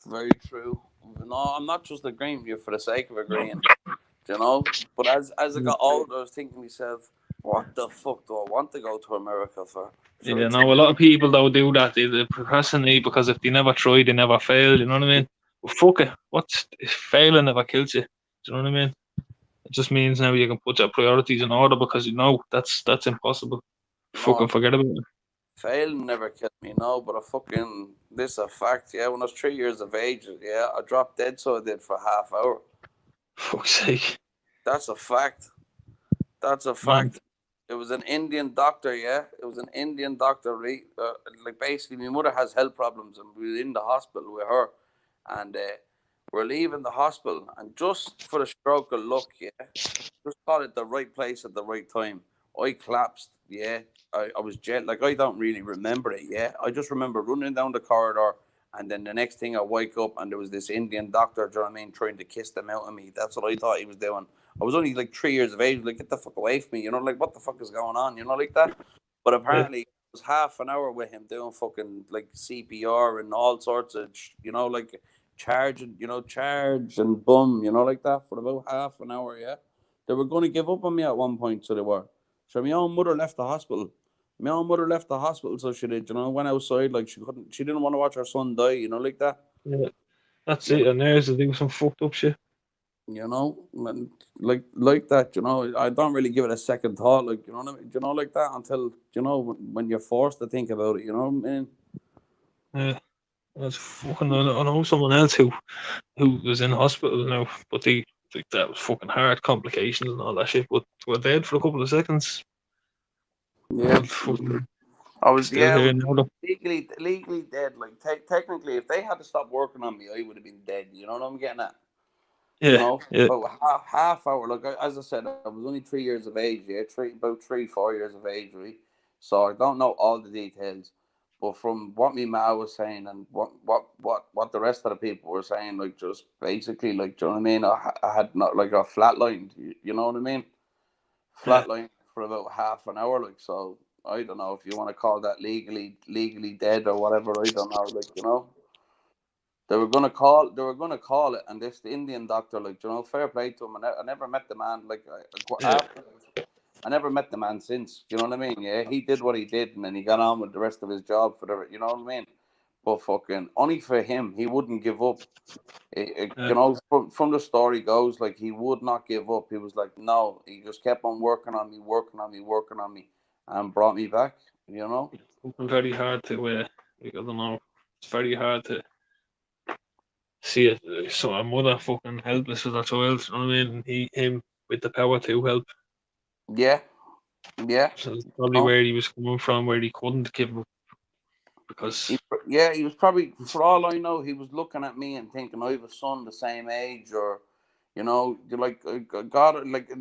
Very true. No, I'm not just agreeing with you for the sake of agreeing. You know, but as I got older, I was thinking to myself, what the fuck do I want to go to America for? Sure, Yeah, no, a lot of people though do that. They procrastinate because if they never try, they never fail. You know what I mean? Well, fuck it. What's failing never kills you? Do you know what I mean? It just means now you can put your priorities in order because you know that's impossible. no, Fucking forget about it. failing never killed me, no, but this is a fact, yeah. When I was 3 years of age, yeah, I dropped dead, so I did for half hour. Fuck's sake. That's a fact. That's a Man. fact. It was an Indian doctor, yeah. It was an Indian doctor. Like basically, my mother has health problems, and we were in the hospital with her, and we're leaving the hospital, and just for a stroke of luck, yeah, just got at the right place at the right time. I collapsed, yeah. I was jet like I don't really remember it, yeah. I just remember running down the corridor, and then the next thing I wake up, and there was this Indian doctor, do you know what I mean, trying to kiss them out of me. That's what I thought he was doing. I was only like 3 years of age, like get the fuck away from me, you know, like what the fuck is going on, you know, like that. But apparently, it was half an hour with him doing fucking like CPR and all sorts of, you know, like charge and boom, you know, like that for about half an hour, yeah. They were going to give up on me at one point, so they were. So my own mother left the hospital. My own mother left the hospital, so she did, you know, went outside, like she didn't want to watch her son die, you know, like that. Yeah. That's You it. And there's the thing, some fucked up shit. You know, like that, you know, I don't really give it a second thought, like, you know what I mean? You know, like that until, you know, when you're forced to think about it, you know what I mean? Yeah. That's fucking. I know someone else who was in hospital now, but they like that was fucking hard complications and all that shit. But were dead for a couple of seconds. Yeah. Fucking I was still here now. Though. legally dead. Like technically, if they had to stop working on me, I would have been dead. You know what I'm getting at? You Yeah, know, yeah, about half hour. Like as I said, I was only 3 years of age. Yeah, about 3-4 years of age, right? So I don't know all the details, but from what me ma was saying and what the rest of the people were saying, like just basically, like, do you know what I mean? I had not like a flatlined. You know what I mean? yeah. Flatlined for about half an hour. Like, so I don't know if you want to call that legally dead or whatever. I don't know. Like, you know. They were gonna call it, and this the Indian doctor, like, you know, fair play to him. I never met the man, like, Yeah. I never met the man since. You know what I mean? Yeah, he did what he did, and then he got on with the rest of his job for the, you know what I mean? But fucking only for him, he wouldn't give up. Yeah. You know, from the story goes, like he would not give up. He was like, no, he just kept on working on me, and brought me back. You know. Very hard to. I don't know. It's very hard to see it. So a mother fucking helpless with her child. You know what I mean? And him with the power to help. Yeah. Yeah. So that's probably where he was coming from, where he couldn't give up because. He was probably, for all I know, he was looking at me and thinking I have a son the same age, or, you know, like, God, like,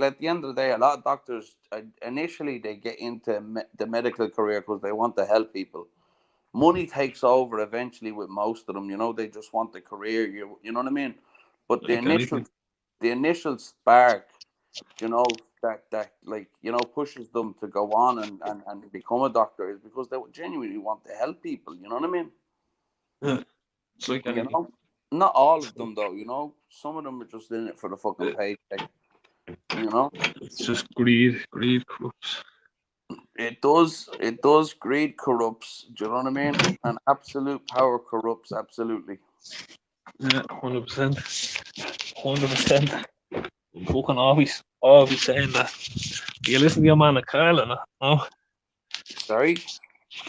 at the end of the day, a lot of doctors initially they get into the medical career because they want to help people. Money takes over eventually with most of them. You know, they just want the career. You know what I mean? But Like anything. the initial spark, you know, that like, you know, pushes them to go on and become a doctor is because they genuinely want to help people. You know what I mean? Yeah. It's like You anything. know, Not all of them, though. You know, some of them are just in it for the fucking paycheck. You know, It's just greed. Greed corrupts. it does. It does. Greed corrupts. Do you know what I mean? And absolute power corrupts. Absolutely. Yeah, 100%. 100%. Fucking always saying that. Do you listen to your man Carla? No. Sorry.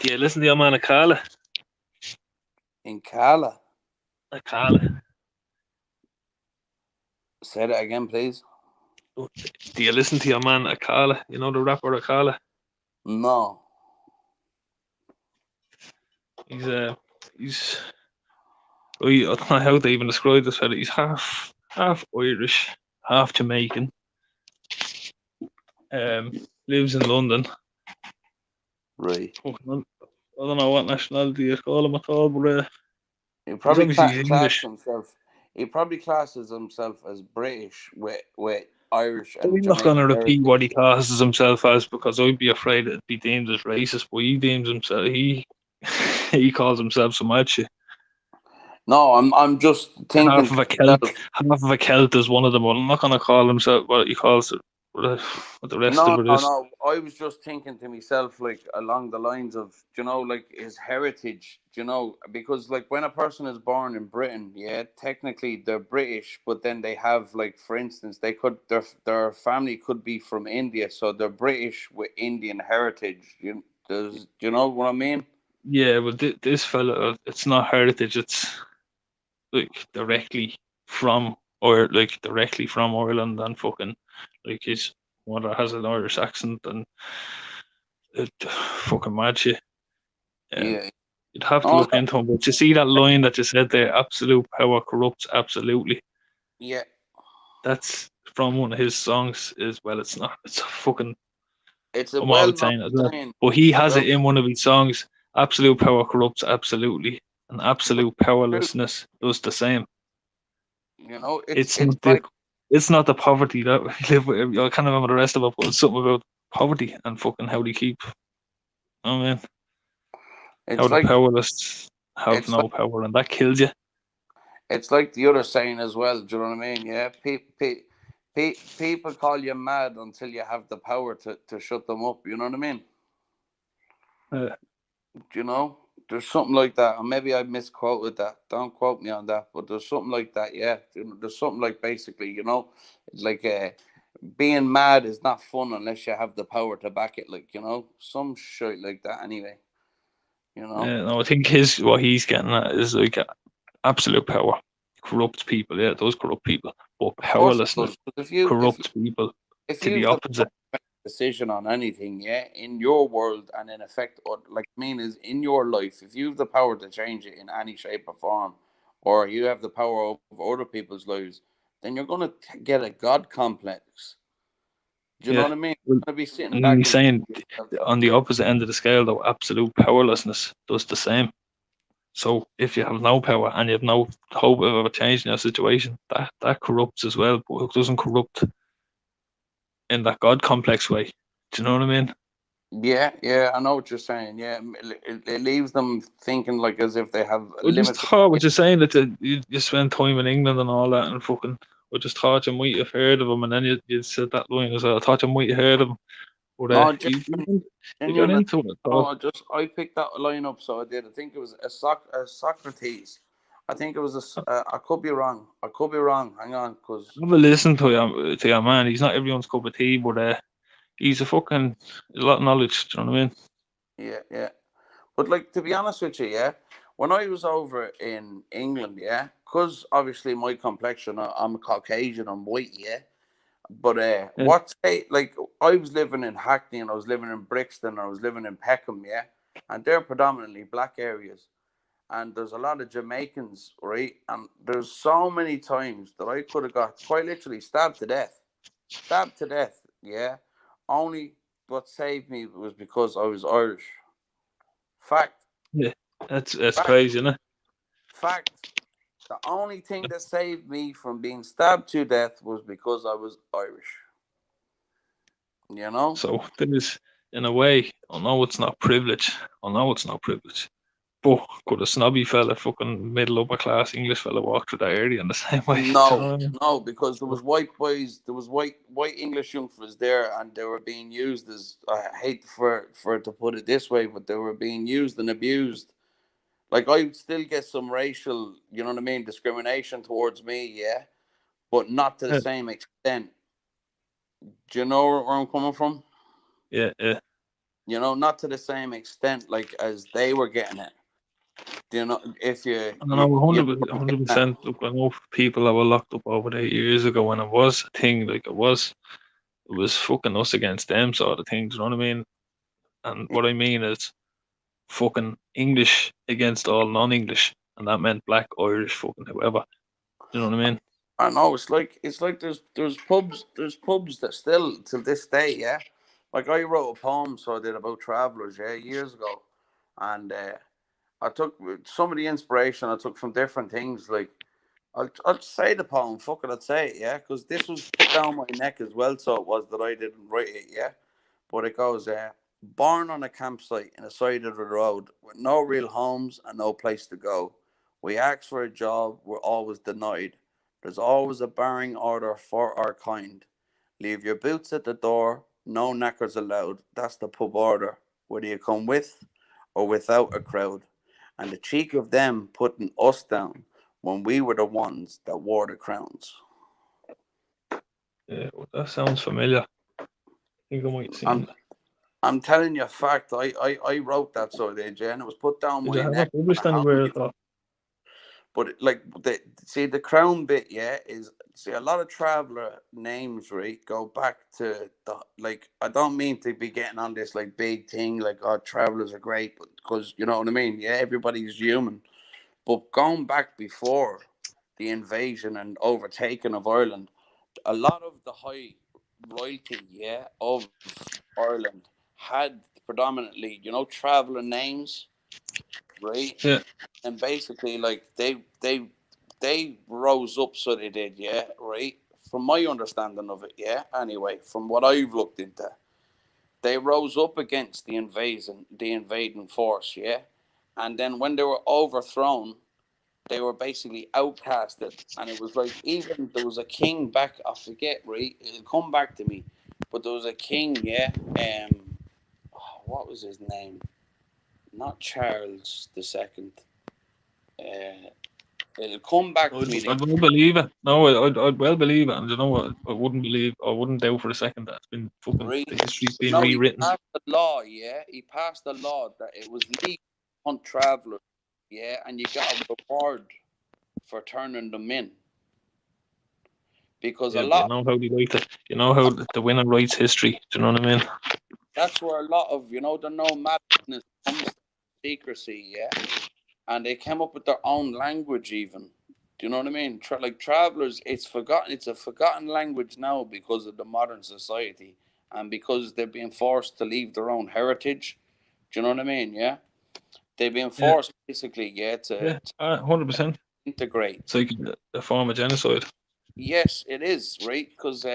Do you listen to your man Carla? In Kala. Carla. Say that again, please. Do you listen to your man Akala? You know the rapper Akala? No. He's I don't know how to even describe this fella. He's half Irish, half Jamaican. Lives in London. Right. I don't know what nationality you call him at all, but He probably obviously he's class English. himself. He probably classes himself as British with Irish and I'm not going to Jamaican repeat heritage. what he classes himself as because I'd be afraid it'd be deemed as racist. But he deems himself he calls himself some mad shit. No, I'm just thinking Half of a Celt is one of them. Well, I'm not going to call himself what he calls it. What the rest of it is. No. I was just thinking to myself, like along the lines of, like his heritage, because like when a person is born in Britain, yeah, technically they're British, but then they have like, for instance, they could their family could be from India, so they're British with Indian heritage. Do you know what I mean? Yeah, well, this fella, it's not heritage. It's like directly from Ireland and fucking like his mother has an Irish accent and it fucking mad shit. Yeah. You'd have to Oh, look into him. But you see that line that you said there, absolute power corrupts absolutely. yeah. That's from one of his songs as well. It's not. It's a fucking. It's a I'm always well-known saying it as well. saying. But he It's a has it well, in one of his songs. Absolute power corrupts absolutely, and but absolute powerlessness does the same. it's It's not the poverty that we live with. I can't remember the rest of it, but it's something about poverty and fucking how they keep. I mean, how it's the like powerless have it's like no power, and that kills you. it's like the other saying as well. Do you know what I mean? Yeah. People call you mad until you have the power to shut them up. You know what I mean? There's something like that, and maybe I misquoted that. Don't quote me on that, but there's something like that. Yeah, there's something like basically, it's like being mad is not fun unless you have the power to back it. Like some shit like that. Anyway, No, I think what he's getting at is like absolute power corrupts people. Yeah, it does corrupt people, but Of course it powerlessness does. But corrupts people if to the you've the opposite. decision on anything, yeah, in your world and in effect, or like I mean, is in your life, if you have the power to change it in any shape or form, or you have the power of other people's lives, then you're gonna get a god complex. Do you know Yeah. what I mean? Well, You're gonna be sitting and then back he's and saying thinking to yourself, on the opposite end of the scale, though, absolute powerlessness does the same. So if you have no power and you have no hope of a change in your situation, that corrupts as well, but it doesn't corrupt in that God complex way. Do you know what I mean? yeah, I know what you're saying. Yeah, it leaves them thinking like as if they have I just limited. thought what you're saying that you spend time in England and all that, and fucking. I just thought you might have heard of him, and then you said that line as well. I thought you might have heard of him, but No, you got genuine. into it. No, So I picked that line up, so I did. I think it was a Socrates. I think it was I could be wrong. I could be wrong. Hang on, because have a listen to your man. He's not everyone's cup of tea, but he's a lot of knowledge. Do you know what I mean? yeah. But like to be honest with you, yeah, when I was over in England, yeah, because obviously my complexion, I'm Caucasian, I'm white, yeah. But Yeah. like I was living in Hackney and I was living in Brixton, I was living in Peckham, yeah, and they're predominantly black areas. And there's a lot of Jamaicans, right? And there's so many times that I could have got quite literally stabbed to death. Stabbed to death, yeah. Only what saved me was because I was Irish. Fact. Yeah, that's Fact. crazy, isn't it? Fact. The only thing that saved me from being stabbed to death was because I was Irish. So there is, in a way, I know it's not privilege. But could a snobby fella, fucking middle upper class English fella, walk through that area in the same way? Do you know what I mean? No, because there was white boys, there was white English youngsters there, and they were being used as, I hate for it to put it this way, but they were being used and abused. Like, I still get some racial, you know what I mean, discrimination towards me, yeah, but not to the Yeah, same extent. Do you know where I'm coming from? yeah. You know, not to the same extent like as they were getting it. Do you know if I don't you know, know what I'm getting at? 100%. Look, I know people that were locked up over 8 years ago when it was a thing, like it was fucking us against them sort of thing. Do you know what I mean? And what I mean is fucking English against all non-English, and that meant black, Irish, fucking whoever. Do you know what I mean? I know it's like there's pubs that still till this day, yeah. Like I wrote a poem, so I did about travelers, yeah, years ago, and I took some of the inspiration I took from different things. Like I'll say the poem, fuck it, I'd say it, yeah, because this was put down my neck as well, so it was that I didn't write it, yeah. But it goes, born on a campsite in the side of the road with no real homes and no place to go. We ask for a job, we're always denied. There's always a barring order for our kind. Leave your boots at the door, no knackers allowed. That's the pub order, whether you come with or without a crowd. And the cheek of them putting us down when we were the ones that wore the crowns. Yeah, well, that sounds familiar. I think I might have seen I'm that. I'm telling you a fact. I wrote that so they, and it was put down Did my you have it neck. published anywhere at all? But like the crown bit, yeah, is see a lot of traveler names, right, go back to the like. I don't mean to be getting on this like big thing like oh travelers are great, but because you know what I mean. Yeah, everybody's human, but going back before the invasion and overtaking of Ireland, a lot of the high royalty, yeah, of Ireland had predominantly, traveler names, right? Yeah. And basically, like they rose up, so they did, yeah, right. From my understanding of it, yeah. Anyway, from what I've looked into, they rose up against the invading force, yeah. And then when they were overthrown, they were basically outcasted, and it was like even there was a king back. I forget, right? It'll come back to me, but there was a king, yeah. What was his name? Not Charles the Second. It'll come back to me. I'd well believe it. No, I'd well believe it. And you know what? I wouldn't doubt for a second that it's been fucking, Right? the history's been No, he rewritten. passed the law. Yeah, he passed the law that it was legal to hunt travelers. Yeah, and you got a reward for turning them in. Because Yeah, a but you lot, know how they like to, you know how the winner writes history. Do you know what I mean? that's where a lot of, the nomadness comes to secrecy. Yeah, and they came up with their own language even. Do you know what I mean? Like travelers, it's forgotten. It's a forgotten language now because of the modern society and because they're being forced to leave their own heritage. Do you know what I mean? Yeah, they've been Yeah. forced basically, yeah, to 100%. integrate. It's like a form of genocide. Yes, it is, right? Because,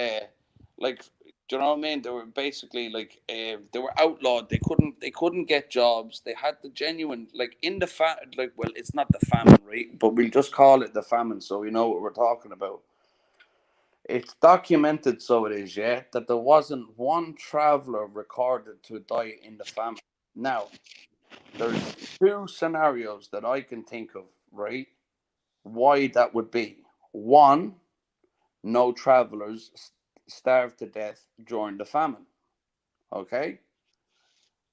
like, do you know what I mean? They were basically like they were outlawed. They couldn't get jobs. They had the genuine like in the like. Well, it's not the famine, right? But we'll just call it the famine, so we know what we're talking about. It's documented, so it is, yeah, that there wasn't one traveler recorded to die in the famine. Now, there's two scenarios that I can think of, right? Why that would be. One, no travelers starved to death during the famine. Okay?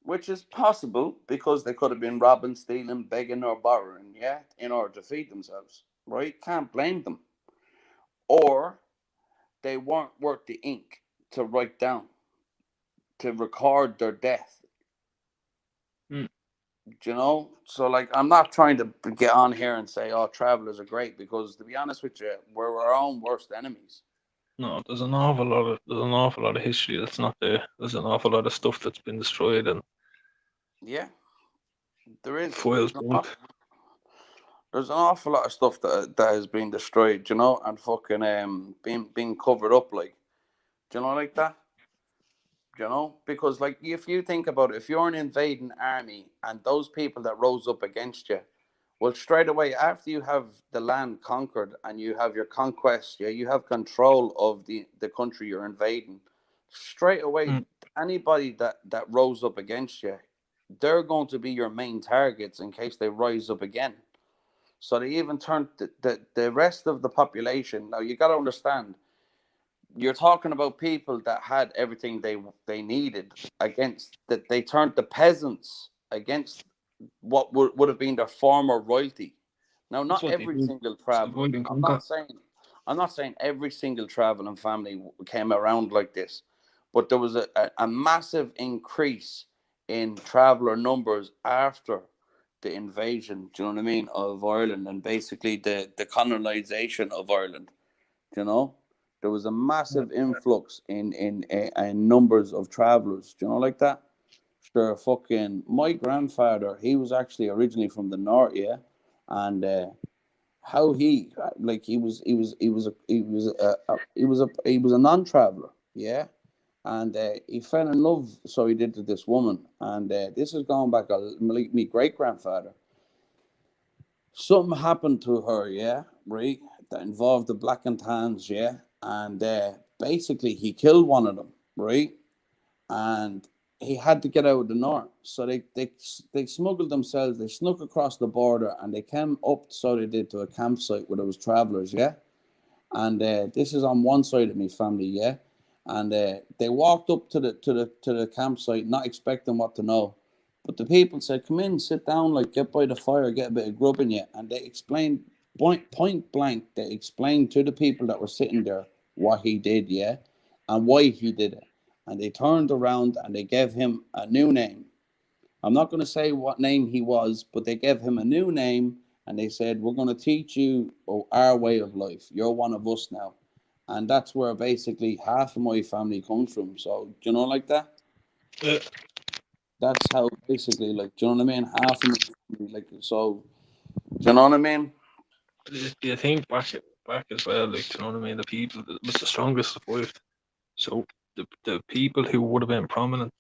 Which is possible because they could have been robbing, stealing, begging, or borrowing, yeah, in order to feed themselves. Right? Can't blame them. Or they weren't worth the ink to write down, to record their death. Mm. Do you know? So, like, I'm not trying to get on here and say, oh, travelers are great, because to be honest with you, we're our own worst enemies. No, there's an awful lot of history that's not there. There's an awful lot of stuff that's been destroyed and Yeah, there is. foils burnt. There's an awful lot of stuff that has been destroyed, and fucking being covered up, like, do you know, like that. You know, because like if you think about it, if you're an invading army and those people that rose up against you, well, straight away after you have the land conquered and you have your conquest, yeah, you have control of the country you're invading. Straight away, anybody that rose up against you, they're going to be your main targets in case they rise up again. So they even turned the rest of the population. Now you got to understand, you're talking about people that had everything they needed against that. They turned the peasants against what would have been their former royalty. Now, That's not what they every do. single It's traveler. divide and conquer. I'm not saying every single traveling family came around like this, but there was a massive increase in traveler numbers after the invasion. Do you know what I mean, of Ireland, and basically the colonization of Ireland. You know, there was a massive influx in numbers of travelers. Do you know, like that? Sure, fucking my grandfather, he was actually originally from the north, yeah, and how he was a non-traveler, yeah, and he fell in love, so he did to this woman, and this is going back like me great grandfather. Something happened to her, yeah, right, that involved the black and tans, yeah, and basically he killed one of them, right, and he had to get out of the north. So they smuggled themselves, they snuck across the border, and they came up, so they did, to a campsite where there was travelers, yeah. And this is on one side of my family, yeah. And they walked up to the campsite, not expecting what to know. But the people said, "Come in, sit down, like get by the fire, get a bit of grub in you." And they explained point blank. They explained to the people that were sitting there what he did, yeah, and why he did it. And they turned around and they gave him a new name. I'm not going to say what name he was, but they gave him a new name, and they said, "We're going to teach you our way of life. You're one of us now." And that's where basically half of my family comes from. So, do you know, like that? Yeah. That's how basically, like, do you know what I mean? Half of my family, like, so, do you know what I mean? Do you think back as well, like, you know what I mean? The people that was the strongest survived. So the people who would have been prominent,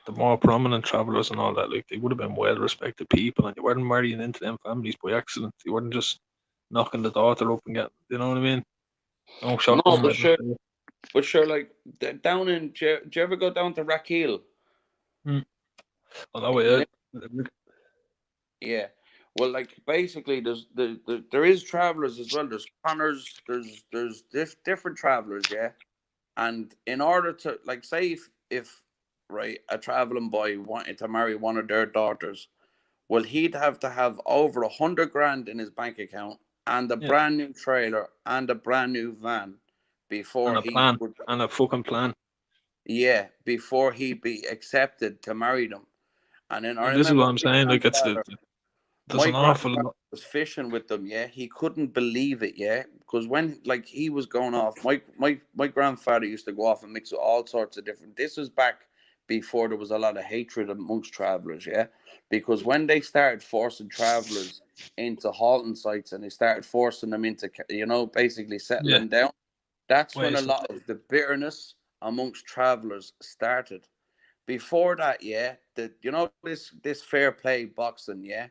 the more prominent travelers and all that, like, they would have been well respected people, and they weren't marrying into them families by accident. They weren't just knocking the daughter up and getting, you know what I mean? No No, shotgun but wedding. sure, like, down in, do you ever go down to Rackhill? Oh, no, yeah. Yeah. Well, like basically, there is travelers as well. There's Connors. There's different travelers. Yeah. And in order to, like, say if right, a traveling boy wanted to marry one of their daughters, well, he'd have to have over 100 grand in his bank account and a Yeah. brand new trailer and a brand new van before And a he plan. would. And a fucking plan. Yeah, before he'd be accepted to marry them. And then I And this is what remember I'm my saying. Like, grandfather. there's My an awful grandfather lot. was fishing with them, yeah. He couldn't believe it, yeah. Because when, like, he was going off, my grandfather used to go off and mix with all sorts of different. This was back before there was a lot of hatred amongst travelers, yeah. Because when they started forcing travelers into halting sites and they started forcing them into, basically Yeah. settling down, that's when Wait, a so lot of the bitterness amongst travelers started. Before that, yeah, this fair play boxing, yeah.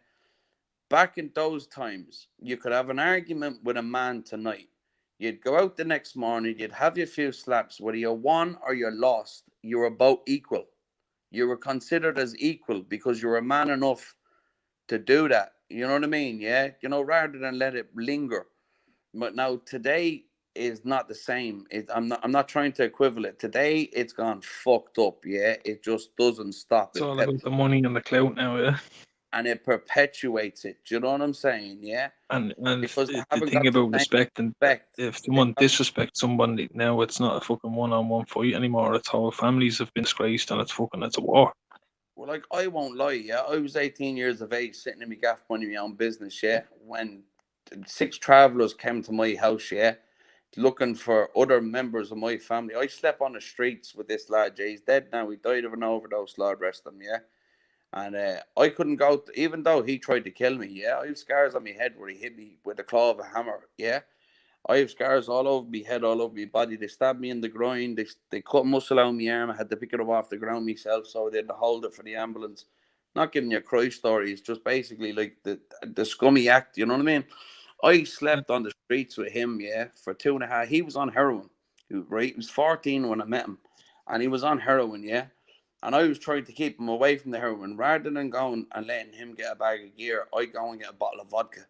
Back in those times, you could have an argument with a man tonight. You'd go out the next morning, you'd have your few slaps, whether you won or you lost, you were both equal. You were considered as equal because you were a man enough to do that. You know what I mean? Yeah. Rather than let it linger. But now today is not the same. I'm not trying to equivalent. Today it's gone fucked up. Yeah. It just doesn't stop. it's all about the money and the clout now, yeah. And it perpetuates it. Do you know what I'm saying? Yeah. And Because they the haven't thing got the about same respect, and respect. if someone disrespects somebody now, it's not a fucking one-on-one fight anymore. It's whole families have been disgraced, and it's a war. Well, like, I won't lie, yeah. I was 18 years of age, sitting in my gaff minding my own business, yeah. When 6 travellers came to my house, yeah, looking for other members of my family. I slept on the streets with this lad, yeah. He's dead now. He died of an overdose, Lord rest him, yeah. And I couldn't go, even though he tried to kill me, yeah. I have scars on my head where he hit me with the claw of a hammer, yeah. I have scars all over my head, all over my body. They stabbed me in the groin. They cut muscle out of my arm. I had to pick it up off the ground myself, so they had to hold it for the ambulance. Not giving you cry stories, just basically like the scummy act. You know what I mean? I slept on the streets with him, yeah, for 2.5. He was on heroin, right? He was 14 when I met him, and he was on heroin, yeah. And I was trying to keep him away from the heroin. Rather than going and letting him get a bag of gear, I go and get a bottle of vodka.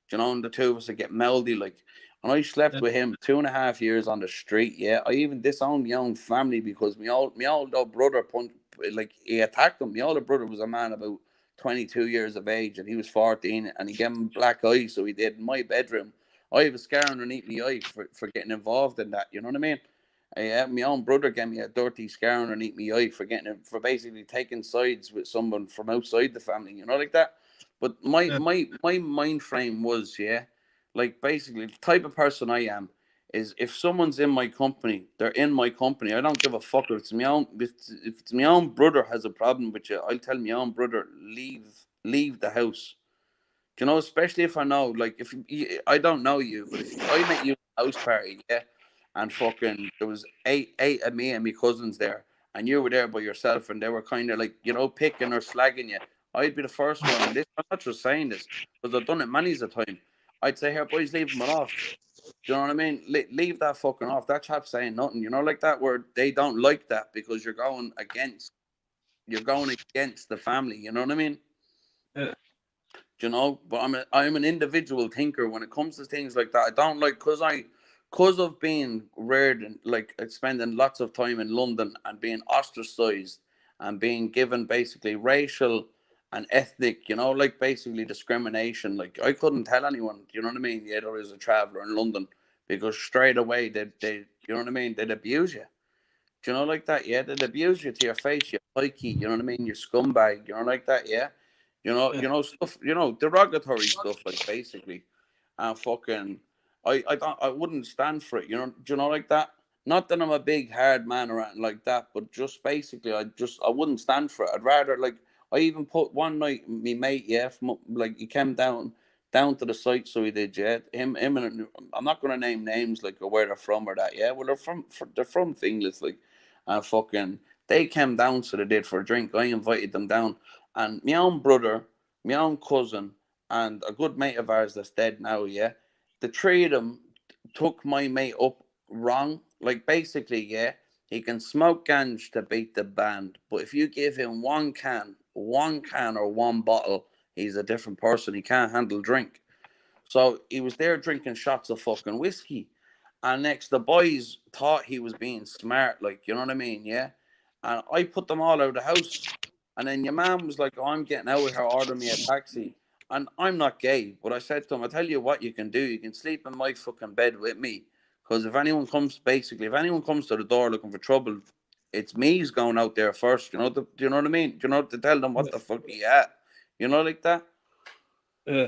Do you know, and the two of us would get meldy, like. And I slept with him 2.5 years on the street, yeah. I even disowned my own family because my older brother, he attacked him. My older brother was a man about 22 years of age, and he was 14, and he gave him black eye, so he did in my bedroom. I have a scar underneath my eye for getting involved in that, you know what I mean? My own brother gave me a dirty scar underneath my eye for basically taking sides with someone from outside the family, you know, like that. But my mind frame was, yeah, like basically the type of person I am is if someone's in my company, they're in my company. I don't give a fuck if it's my own. If it's my own brother has a problem with you, I'll tell my own brother leave the house. Do you know, especially if I know, like, I don't know you, but if I met you at a house party, yeah, and fucking there was eight of me and my cousins there, and you were there by yourself, and they were kind of like, you know, picking or slagging you, I'd be the first one. And this, I'm not just saying this because I've done it many's a time. I'd say, here, boys, leave them off. Do you know what I mean? Leave that fucking off. That chap's saying nothing, you know, like that, where they don't like that because you're going against the family. You know what I mean? Yeah. You know, but I'm an individual thinker when it comes to things like that. I don't like because of being reared and like spending lots of time in London and being ostracized and being given basically racial and ethnic, you know, like basically discrimination. Like I couldn't tell anyone, you know what I mean? Yeah, there is a traveller in London because straight away they you know what I mean? They'd abuse you. Do you know like that? Yeah, they'd abuse you to your face, you pikey, you know what I mean? You scumbag, you know like that, yeah? Stuff, derogatory stuff, like basically. And fucking I wouldn't stand for it, you know, do you know like that? Not that I'm a big hard man or anything like that, but just basically I wouldn't stand for it. I'd rather like I even put one night me mate, yeah, like he came down to the site, so he did, yeah. Him and I'm not gonna name names like or where they're from or that, yeah. Well, they're from Finglas, like, and fucking they came down, so they did for a drink. I invited them down, and my own brother, my own cousin, and a good mate of ours that's dead now, yeah. The three of them took my mate up wrong, like basically, yeah. He can smoke ganj to beat the band, but if you give him one can or one bottle, he's a different person. He can't handle drink. So he was there drinking shots of fucking whiskey. And next, the boys thought he was being smart, like, you know what I mean? Yeah. And I put them all out of the house. And then your man was like, oh, I'm getting out of here, order me a taxi. And I'm not gay, but I said to him, I tell you what you can do. You can sleep in my fucking bed with me. Because if anyone comes to the door looking for trouble, it's me who's going out there first. You know, do you know what I mean? Do you know, to tell them what the fuck he at? You know, like that? Yeah.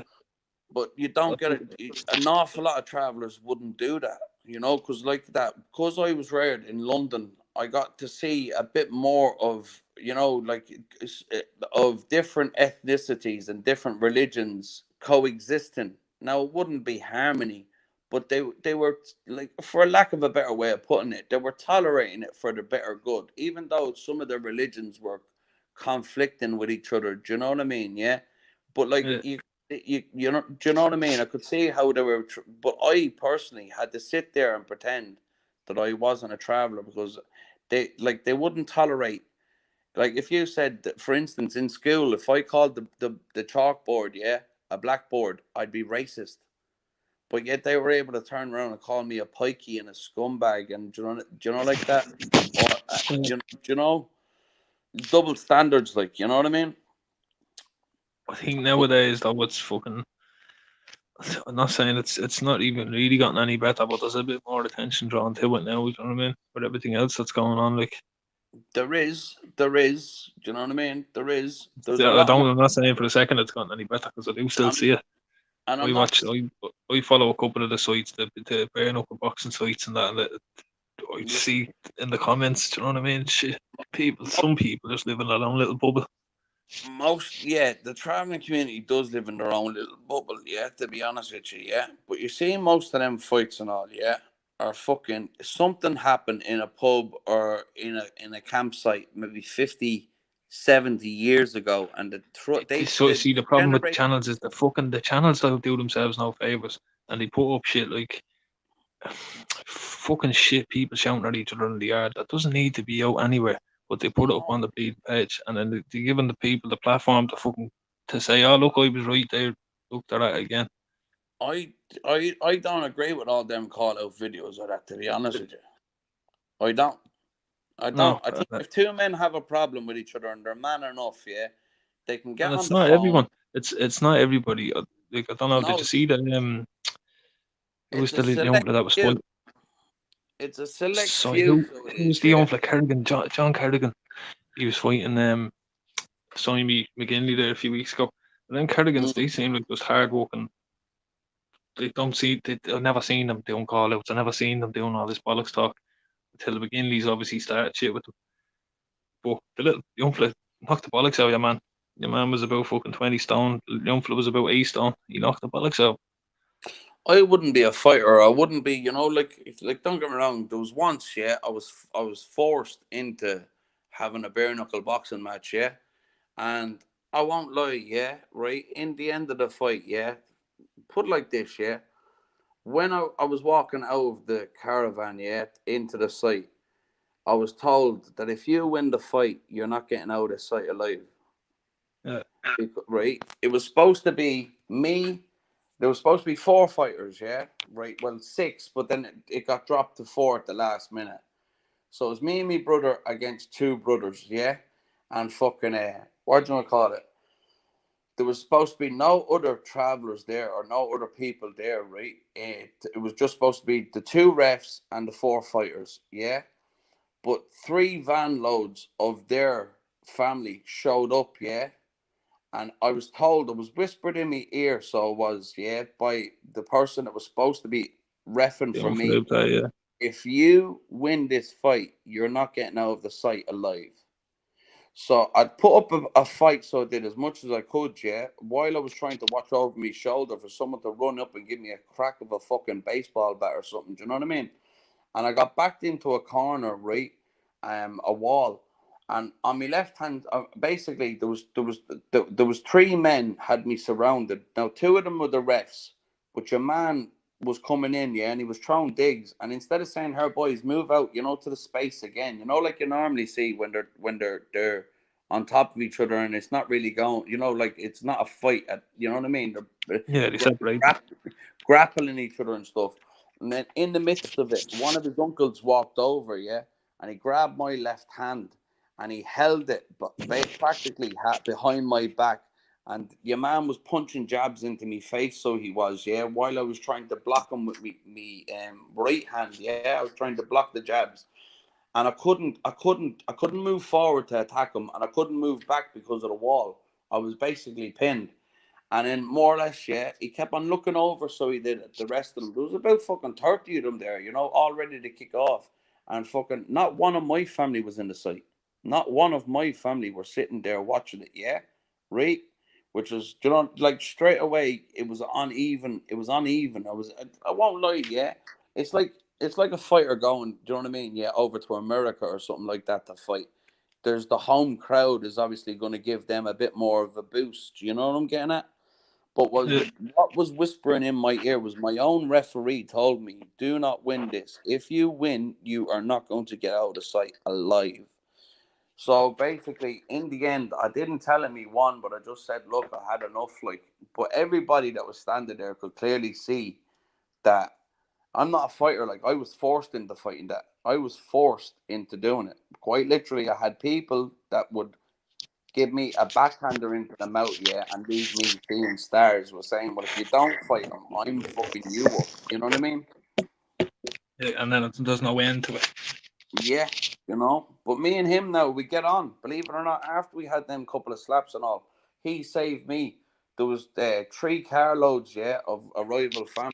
But you don't get it. An awful lot of travelers wouldn't do that, you know, because like that. Because I was reared in London, I got to see a bit more of, you know, like of different ethnicities and different religions coexisting. Now it wouldn't be harmony, but they were like, for lack of a better way of putting it, they were tolerating it for the better good, even though some of their religions were conflicting with each other. Do you know what I mean? Yeah, but like Yeah. you know, do you know what I mean? I could see how they were, but I personally had to sit there and pretend that I wasn't a traveler because they wouldn't tolerate. Like if you said that, for instance, in school, if I called the chalkboard, yeah, a blackboard, I'd be racist. But yet they were able to turn around and call me a pikey and a scumbag, and do you know like that, or do you know, double standards, like, you know what I mean? I think nowadays though it's fucking. I'm not saying it's not even really gotten any better, but there's a bit more attention drawn to it now. You know what I mean? With everything else that's going on, like There is. Do you know what I mean? There's a I lot more. don't. I'm not saying for a second it's gotten any better because I do still see it. And I'm I not. watch. I follow a couple of the sites, the bare knuckle boxing sites and that. And I see in the comments. Do you know what I mean? Shit, some people just live in their own little bubble. the traveling community does live in their own little bubble, yeah, to be honest with you, yeah. But you see most of them fights and all, yeah, are fucking something happened in a pub or in a campsite maybe 50, 70 years ago, and So see, the problem with the generate. channels is the channels don't do themselves no favors, and they put up shit like fucking shit, people shouting at each other in the yard that doesn't need to be out anywhere, but they put it up on the page, and then they're giving the people the platform to say, oh look, I was right there, look, they're at it again. I don't agree with all them call out videos of that, to be honest with you. I don't. No, I think if two men have a problem with each other and they're man enough, yeah, they can get and on it's the not phone. everyone. It's not everybody. Like, I don't know. Did you see that? It was the young that was fighting. It's a select So few. who was the young fella? Kerrigan, John Kerrigan. He was fighting Simon McGinley there a few weeks ago. And then Kerrigan's, they seem like just hard working. I've never seen them doing call outs. I've never seen them doing all this bollocks talk until the McGinleys obviously started shit with them. But the little young fella knocked the bollocks out, your man. Your man was about fucking 20 stone. The young fella was about 8 stone. He knocked the bollocks out. I wouldn't be a fighter. I wouldn't be, like don't get me wrong. There was once, yeah, I was forced into having a bare knuckle boxing match, yeah, and I won't lie, yeah, right. In the end of the fight, yeah, put it like this, yeah. When I was walking out of the caravan, yeah, into the site, I was told that if you win the fight, you're not getting out of the site alive. Yeah. Right? It was supposed to be me. There was supposed to be 4 fighters, yeah? Right, well, 6, but then it got dropped to 4 at the last minute. So it was me and my brother against 2 brothers, yeah? And fucking, what do you want to call it? There was supposed to be no other travelers there or no other people there, right? It was just supposed to be the 2 refs and the 4 fighters, yeah? But 3 van loads of their family showed up, yeah? And I was told, it was whispered in my ear, so it was, yeah, by the person that was supposed to be reffing for me. Yeah. If you win this fight, you're not getting out of the site alive. So I'd put up a fight, so I did as much as I could, yeah, while I was trying to watch over my shoulder for someone to run up and give me a crack of a fucking baseball bat or something. Do you know what I mean? And I got backed into a corner, right, a wall, and on my left hand, basically there was 3 men had me surrounded. Now 2 of them were the refs, but your man was coming in, yeah, and he was throwing digs, and instead of saying, "Her boys, move out," to the space again, like you normally see when they're on top of each other, and it's not really going, like it's not a fight. You know what I mean? They separate. Grappling each other and stuff. And then in the midst of it, one of his uncles walked over, yeah, and he grabbed my left hand and he held it practically behind my back. And your man was punching jabs into me face, so he was, yeah, while I was trying to block him with me right hand, yeah, I was trying to block the jabs. And I couldn't move forward to attack him, and I couldn't move back because of the wall. I was basically pinned. And then more or less, yeah, he kept on looking over, so he did the rest of them. There was about fucking 30 of them there, all ready to kick off. And fucking not one of my family was in the site. Not one of my family were sitting there watching it, yeah? Right? Which was, like straight away, it was uneven. It was uneven. I won't lie, yeah. It's like a fighter going, do you know what I mean? Yeah, over to America or something like that to fight. There's the home crowd is obviously going to give them a bit more of a boost. You know what I'm getting at? But what was whispering in my ear was my own referee told me, "Do not win this. If you win, you are not going to get out of the site alive." So basically, in the end, I didn't tell him he won, but I just said, "Look, I had enough." But everybody that was standing there could clearly see that I'm not a fighter. Like, I was forced into fighting that. I was forced into doing it. Quite literally, I had people that would give me a backhander into the mouth, yeah, and leave me seeing stars. Was saying, "Well, if you don't fight him, I'm fucking you up." You know what I mean? Yeah, and then there's no end to it. Yeah, But me and him now, we get on. Believe it or not, after we had them couple of slaps and all, he saved me. There was 3 carloads, yeah, of a rival family,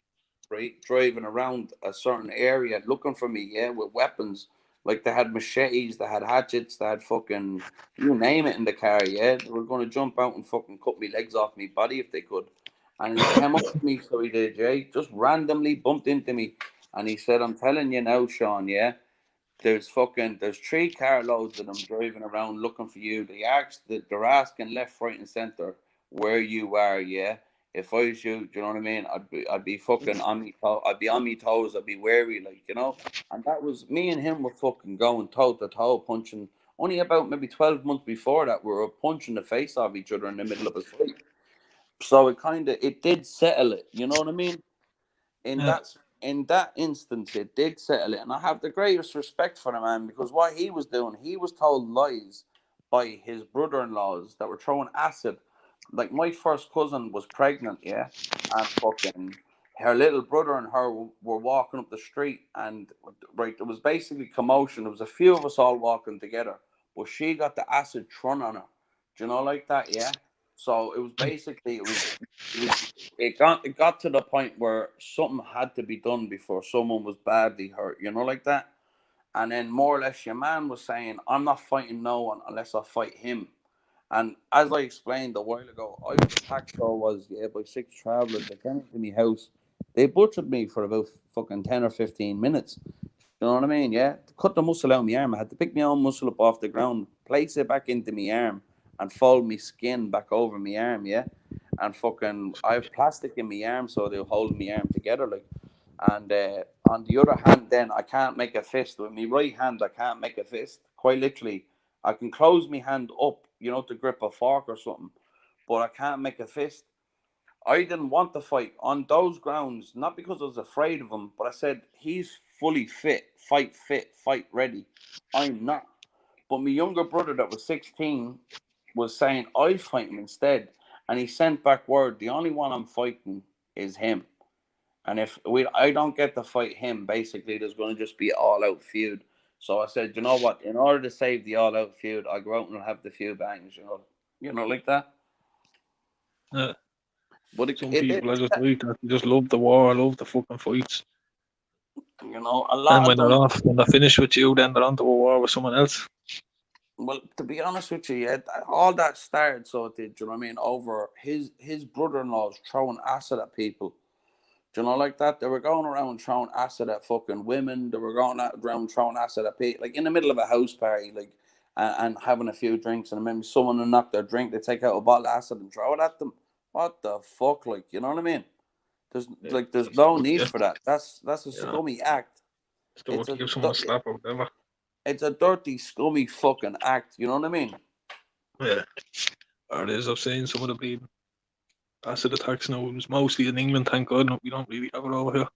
right, driving around a certain area looking for me, yeah, with weapons, Like they had machetes, they had hatchets, they had fucking you name it in the car. Yeah, they were going to jump out and fucking cut me legs off me body if they could. And he came up to me, so he did, yeah. Just randomly bumped into me, and he said, "I'm telling you now, Sean. Yeah, there's 3 carloads of them driving around looking for you. They're asking left, right, and center where you are. Yeah, if I was you, do you know what I mean? I'd be fucking on me. I'd be on me toes. I'd be wary, like you know. And that was me and him were fucking going toe to toe, punching. Only about maybe 12 months before that, we were punching the face off each other in the middle of a fight. So it did settle it. You know what I mean? in Yeah. that in that instance, it did settle it, and I have the greatest respect for the man because what he was doing, he was told lies by his brother-in-laws that were throwing acid. Like my first cousin was pregnant, yeah, and fucking her little brother and her were walking up the street, and right, there was basically commotion. There was a few of us all walking together, but she got the acid thrown on her. Do you know like that? Yeah. So it was basically it got to the point where something had to be done before someone was badly hurt, you know, like that. And then more or less, your man was saying, "I'm not fighting no one unless I fight him." And as I explained a while ago, I was attacked. So was by 6 travelers. They came into my house. They butchered me for about fucking 10 or 15 minutes. You know what I mean? Yeah, to cut the muscle out of my arm, I had to pick my own muscle up off the ground, place it back into my arm, and fold my skin back over my arm. Yeah, and fucking, I have plastic in my arm, so they'll hold my arm together. Like, and on the other hand, then I can't make a fist with my right hand. I can't make a fist. Quite literally, I can close my hand up, you know, to grip a fork or something, but I can't make a fist. I didn't want to fight on those grounds, not because I was afraid of him, but I said he's fully fit, fight ready. I'm not. But my younger brother that was 16 was saying I'll fight him instead. And he sent back word, the only one I'm fighting is him. And if I don't get to fight him, basically there's going to just be an all-out feud. So I said, you know what? In order to save the all-out feud, I go out and have the few bangs, you know, like that. Yeah. But Some people are just like that. They just love the war, love the fucking fights. You know, a lot And when of them. when they're finished with you, then they're on to a war with someone else. Well, to be honest with you, yeah, all that started, so it did, you know what I mean, over his brother-in-law's throwing acid at people. Do you know, like that? They were going around throwing acid at fucking women. They were going around throwing acid at people, like in the middle of a house party, like, and having a few drinks, and maybe someone will knock their drink, they take out a bottle of acid and throw it at them. What the fuck, like, you know what I mean? There's no need for that. That's a scummy act. It's give someone a slap or whatever. It's a dirty, scummy fucking act. You know what I mean? Yeah. Or it is. I've seen some of the bleeding acid attacks now. It was mostly in England, thank God. No, we don't really have it over here.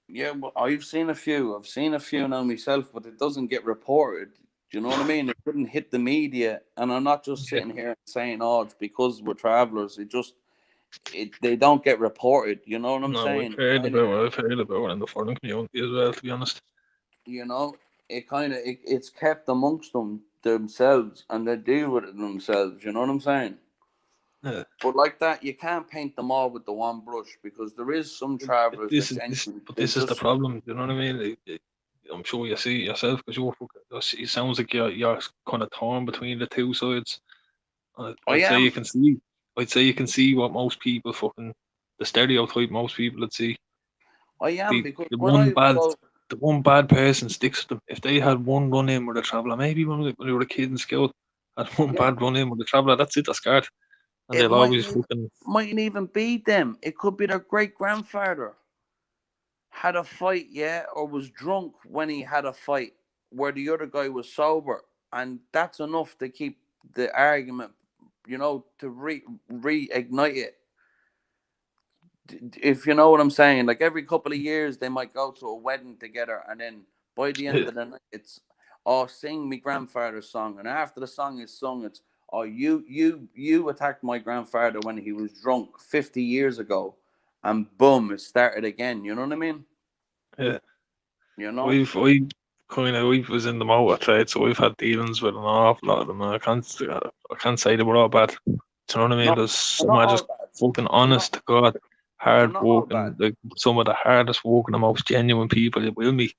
Yeah, well, I've seen a few. I've seen a few now myself, but it doesn't get reported. Do you know what I mean? It wouldn't hit the media, and I'm not just sitting here saying, "Oh, it's because we're travelers." They don't get reported. You know what I'm saying? I've heard about it in the foreign community as well. To be honest, you know, it's kept amongst themselves, and they deal with it themselves. You know what I'm saying? Yeah. But like that, you can't paint them all with the one brush because there is some travelers this is the problem. You know what I mean? I'm sure you see it yourself because it sounds like you're kind of torn between the two sides. I'd say you can see. I'd say you can see what most people the stereotype most people would see. I am because the one bad person sticks with them. If they had one run in with a traveller, maybe when they were a kid in school, had one bad run in with a traveller, that's it, they're scared. And they'll always mightn't even be them. It could be their great grandfather had a fight, or was drunk when he had a fight where the other guy was sober, and that's enough to keep the argument, to reignite it. If you know what I'm saying, like every couple of years they might go to a wedding together, and then by the end of the night it's sing me grandfather's song, and after the song is sung, it's you attacked my grandfather when he was drunk 50 years ago, and boom, it started again. You know what I mean? Yeah. You know, we was in the motor trade, so we've had dealings with an awful lot of them. I can't say they were all bad. Do you know what I mean? There's some are just fucking honest to God. hard not all working, bad. like some of the hardest working, the most genuine people you will meet.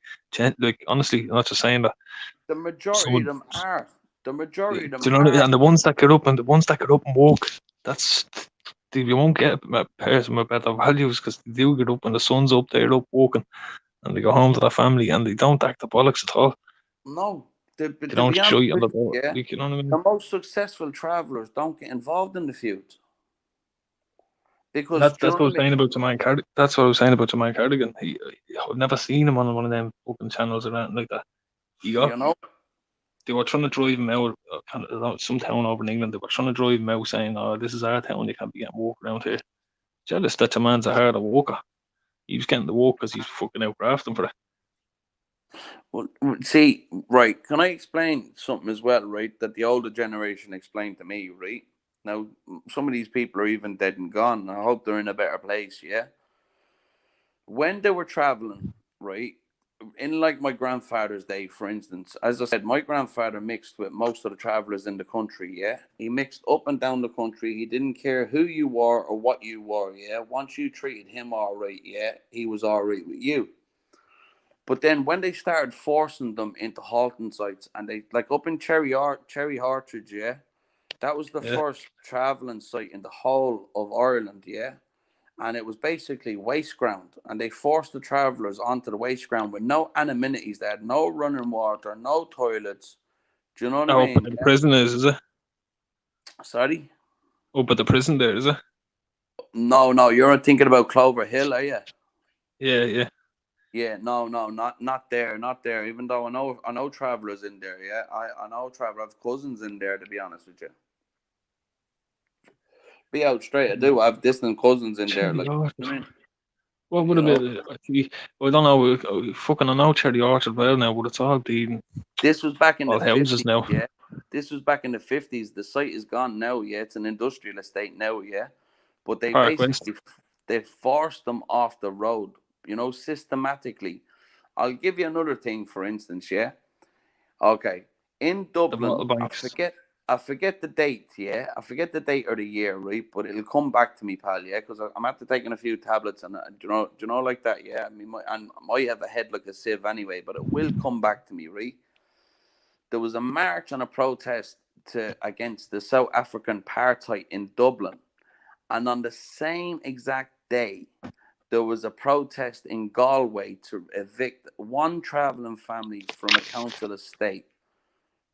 Like honestly, not just saying that. The majority of them are. The majority of Do them you know what I mean? are. And the ones that get up and work, that's you won't get a person with better values because they do get up and the sun's up, they're up working, and they go home to their family and they don't act the bollocks at all. No, They to don't be honest shoot on the with door. you, yeah, You know what I mean? the most successful travelers don't get involved in the feuds. Because, do you That's know what I what was I mean? saying about Jermaine Cardigan. That's what I was saying about Jermaine Cardigan. I've never seen him on one of them fucking channels or anything like that. You know? They were trying to drive him out of some town over in England. They were trying to drive him out saying, "Oh, this is our town. You can't be getting walk around here." Jealous that your man's a harder walker. He was getting the walk because he's fucking out grafting for it. Well, see, right, can I explain something as well, right, that the older generation explained to me, right? Now, some of these people are even dead and gone, and I hope they're in a better place, yeah? When they were traveling, right, in like my grandfather's day, for instance, as I said, my grandfather mixed with most of the travelers in the country, yeah? He mixed up and down the country. He didn't care who you were or what you were, yeah? Once you treated him all right, yeah, he was all right with you. But then when they started forcing them into halting sites, and they like up in Cherry Hartridge, yeah, that was the first traveling site in the whole of Ireland, yeah, and it was basically waste ground, and they forced the travelers onto the waste ground with no amenities. They had no running water, no toilets. Do you know what I Oh, mean? but the prison is it? Sorry? Oh, but the prison there, is it? No, you're thinking about Clover Hill, are you? Yeah. Yeah, no, not there. Even though I know travelers in there. Yeah, I know travelers. I have cousins in there. To be honest with you, be out straight. I do. I have distant cousins in there. Like, I mean, What would have been? I don't know. Fucking, I know Cherry Orchard well now, but it's all being this was back in the all houses 50s. now. Yeah, this was back in the 50s. The site is gone now. Yeah, it's an industrial estate now. Yeah, but they Park West. basically they forced them off the road. You know, systematically. I'll give you another thing, for instance. Yeah. Okay. In Dublin, I forget the date, yeah. I forget the date or the year, right? But it'll come back to me, pal, yeah, because I'm after taking a few tablets and do you know like that, yeah. I mean, I might have a head like a sieve anyway, but it will come back to me, right? There was a march and a protest against the South African apartheid in Dublin, and on the same exact day, there was a protest in Galway to evict one travelling family from a council estate.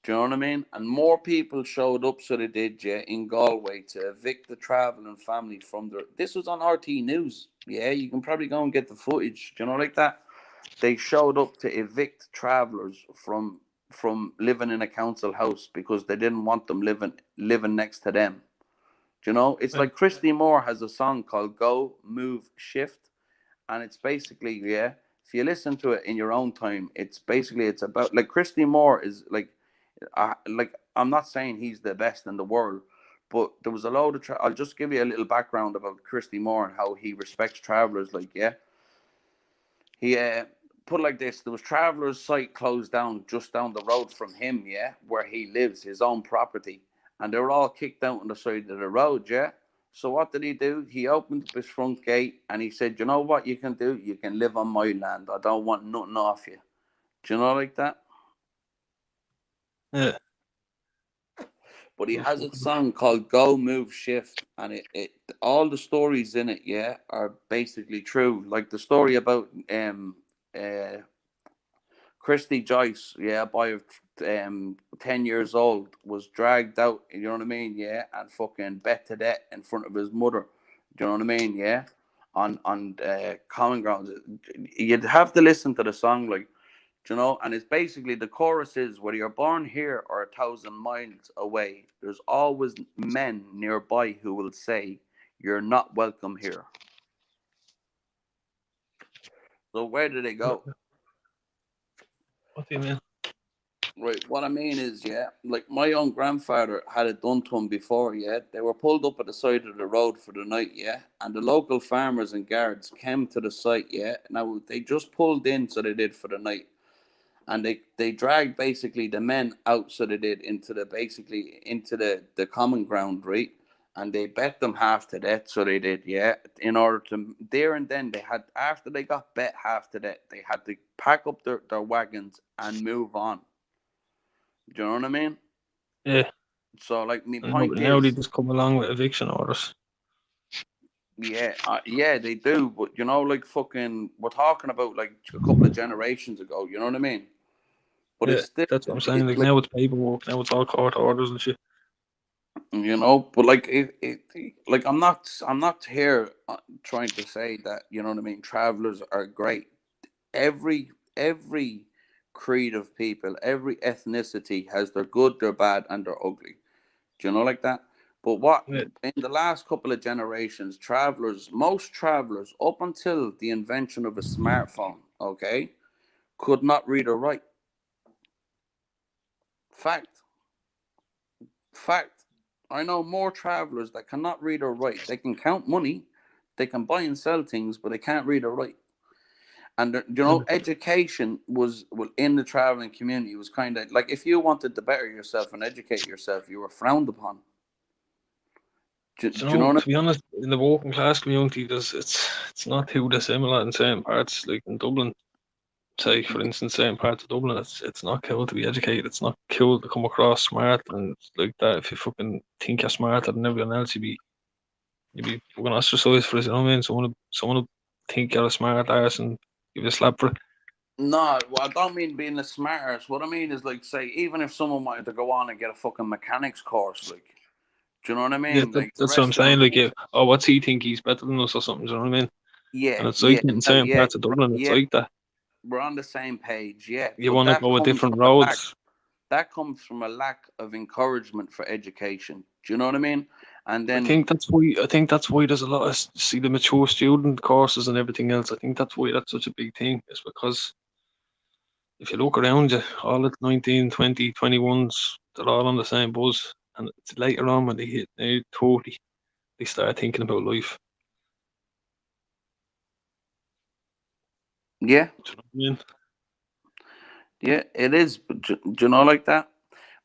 Do you know what I mean? And more people showed up, so they did, yeah, in Galway to evict the travelling family from their. This was on RT News. Yeah, you can probably go and get the footage. Do you know, like that? They showed up to evict travellers from living in a council house because they didn't want them living next to them. Do you know? It's like Christy Moore has a song called "Go Move Shift," and it's basically, yeah. If you listen to it in your own time, it's about like Christy Moore is like I'm not saying he's the best in the world, but there was a load of. I'll just give you a little background about Christy Moore and how he respects travelers. Like, yeah, he put it like this: there was travelers' site closed down just down the road from him, yeah, where he lives, his own property, and they were all kicked out on the side of the road, yeah. So what did he do? He opened up his front gate and he said, "You know what you can do? You can live on my land. I don't want nothing off you." Do you know, like that? Yeah. But he has a song called "Go Move Shift," and it all the stories in it, yeah, are basically true. Like the story about Christy Joyce, yeah, a boy of 10 years old, was dragged out, you know what I mean, yeah, and fucking bet to death in front of his mother. Do you know what I mean, yeah? On common grounds. You'd have to listen to the song, like, you know, and it's basically the chorus is, whether you're born here or 1,000 miles away, there's always men nearby who will say you're not welcome here. So where do they go? What do you mean? Right, what I mean is, yeah, like my own grandfather had it done to him before, yeah. They were pulled up at the side of the road for the night, yeah, and the local farmers and guards came to the site, yeah. Now they just pulled in, so they did, for the night. And they dragged basically the men out, so they did, into the common ground, right? and they bet them half to death. So they did, yeah. In order to there and then they had after they got bet half to death, they had to pack up their wagons and move on. Do you know what I mean? Yeah. So like my And now, point now they is, just come along with eviction orders. yeah, they do. But you know, like fucking, we're talking about like a couple of generations ago. You know what I mean? But Yeah, it's still, that's what I'm saying. it's Like like, now it's paperwork. Now it's all court orders and shit. you know. But like like I'm not here trying to say that, you know what I mean. Travelers are great. Every creed of people, every ethnicity has their good, their bad, and their ugly. Do you know like that? But what Yeah. in the last couple of generations, most travelers, up until the invention of a smartphone, okay, could not read or write. Fact. Fact. I know more travelers that cannot read or write. They can count money, they can buy and sell things, but they can't read or write. And you know, education was, well, in the traveling community was kind of like, if you wanted to better yourself and educate yourself, you were frowned upon. Do You you know know, what I to be honest, in the working class community, it's not too dissimilar in certain parts. Like in Dublin, say for instance, certain parts of Dublin, it's not cool to be educated. It's not cool to come across smart and like that. If you fucking think you're smarter than everyone else, you'd be fucking ostracized for it. You know what I mean? Someone will think you're a smart ass and give you a slap for it. No, well, I don't mean being the smartest. What I mean is, like, say, even if someone wanted to go on and get a fucking mechanics course, like, do you know what I Yeah, mean? Like, the that's what I'm rest of them, saying. Like, yeah, oh, what's he think he's better than us or something? Do you know what I mean? yeah, And it's like yeah, that in no, certain yeah, parts of Dublin. It's yeah, like that. we're on the same page, yeah. You But want to that go with comes different from a lack. roads. That comes from a lack of encouragement for education. Do you know what I mean? And I then, think that's why there's a lot of see the mature student courses and everything else. I think that's why that's such a big thing. It's because if you look around you, all the 19, 20, 21s, they're all on the same buzz. And it's later on when they hit 30, they start thinking about life. yeah, Do you know what I mean? yeah, it is. But do you know like that?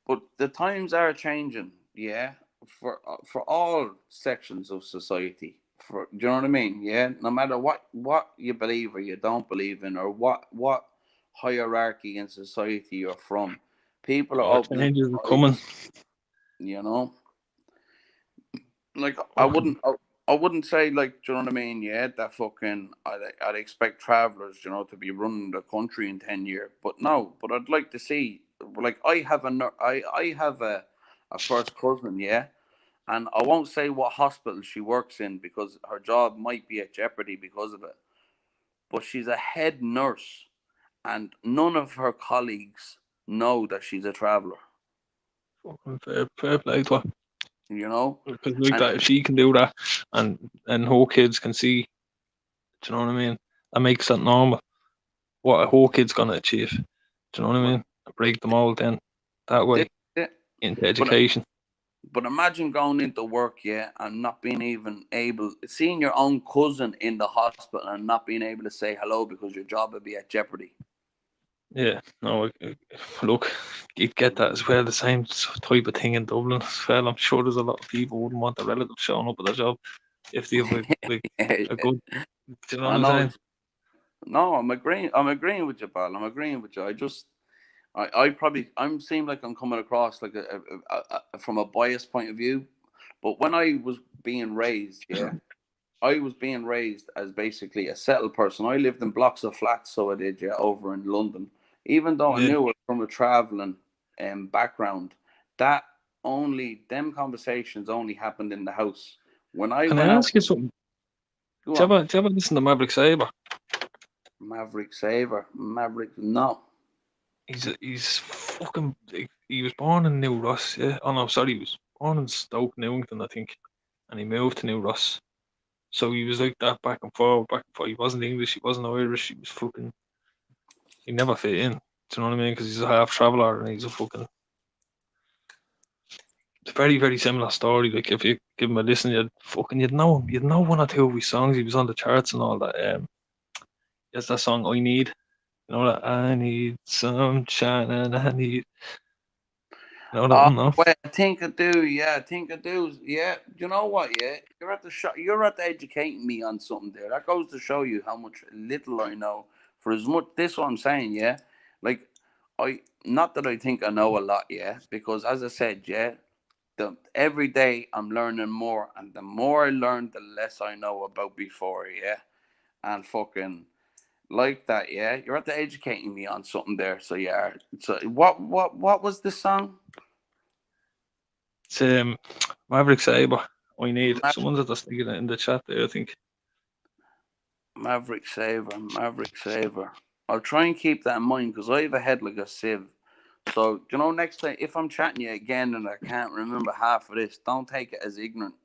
But the times are changing, yeah, for all sections of society. For, do you know what I mean? Yeah, no matter what you believe or you don't believe in, or what hierarchy in society you're from, people are Oh, opening changes are their coming. eyes. You know, like Fucking I wouldn't say, like, do you know what I mean? Yeah, that fucking I'd expect travelers, you know, to be running the country in 10 years, but no. But I'd like to see, like, I have a first cousin, yeah, and I won't say what hospital she works in because her job might be at jeopardy because of it. But she's a head nurse, and none of her colleagues know that she's a traveler. fair play to her. You know, Because like and that, if she can do that, and her kids can see, do you know what I mean? That makes it normal. What a whole kid's gonna achieve. Do you know what I but mean? Break them all then that this, way it. into But education. But imagine going into work, yeah, and not being even able, seeing your own cousin in the hospital and not being able to say hello because your job would be at jeopardy. Yeah, no, look, you'd get that as well. The same type of thing in Dublin as well. I'm sure there's a lot of people who wouldn't want their relatives showing up at their job if they have like a good. Do you know what I I'm know. saying? No, I'm agreeing. I'm agreeing with you, pal. I'm agreeing with you. I'm seem like I'm coming across like from a biased point of view, but when I was being raised, yeah, I was being raised as basically a settled person. I lived in blocks of flats, so I did, yeah, over in London. Even though I Yeah. knew it from a traveling background, that only them conversations only happened in the house. When I Can I went out, ask you something? go Do you on, ever listen to Maverick Sabre? Maverick Saver, Maverick, no, He's fucking. He was born in New Ross. Yeah. Oh no, sorry, he was born in Stoke Newington, I think, and he moved to New Ross. So he was like that back and forth, back and forth. He wasn't English, he wasn't Irish. He was fucking. He never fit in. Do you know what I mean? Because he's a half traveller and he's a fucking. It's a very, very similar story. Like if you give him a listen, you'd know him. You'd know one or two of his songs. He was on the charts and all that. Yes, that song I Need. You know that I need sunshine and I need. No, that one, no. Well, I think I do. Yeah, I think I do. Yeah, you know what? Yeah, you're at the educating me on something there. That goes to show you how much little I know. For as much, this what I'm saying. Yeah, like not that I think I know a lot. Yeah, because as I said, yeah, every day I'm learning more, and the more I learn, the less I know about before. Yeah, and fucking like that. Yeah, you're at the educating me on something there. So yeah. So what was the song? It's Maverick Saber. I need Ma- someone's just thinking it in the chat there. I think. Maverick Saver, Maverick Saver. I'll try and keep that in mind because I have a head like a sieve. So, you know, next time if I'm chatting you again and I can't remember half of this, don't take it as ignorant.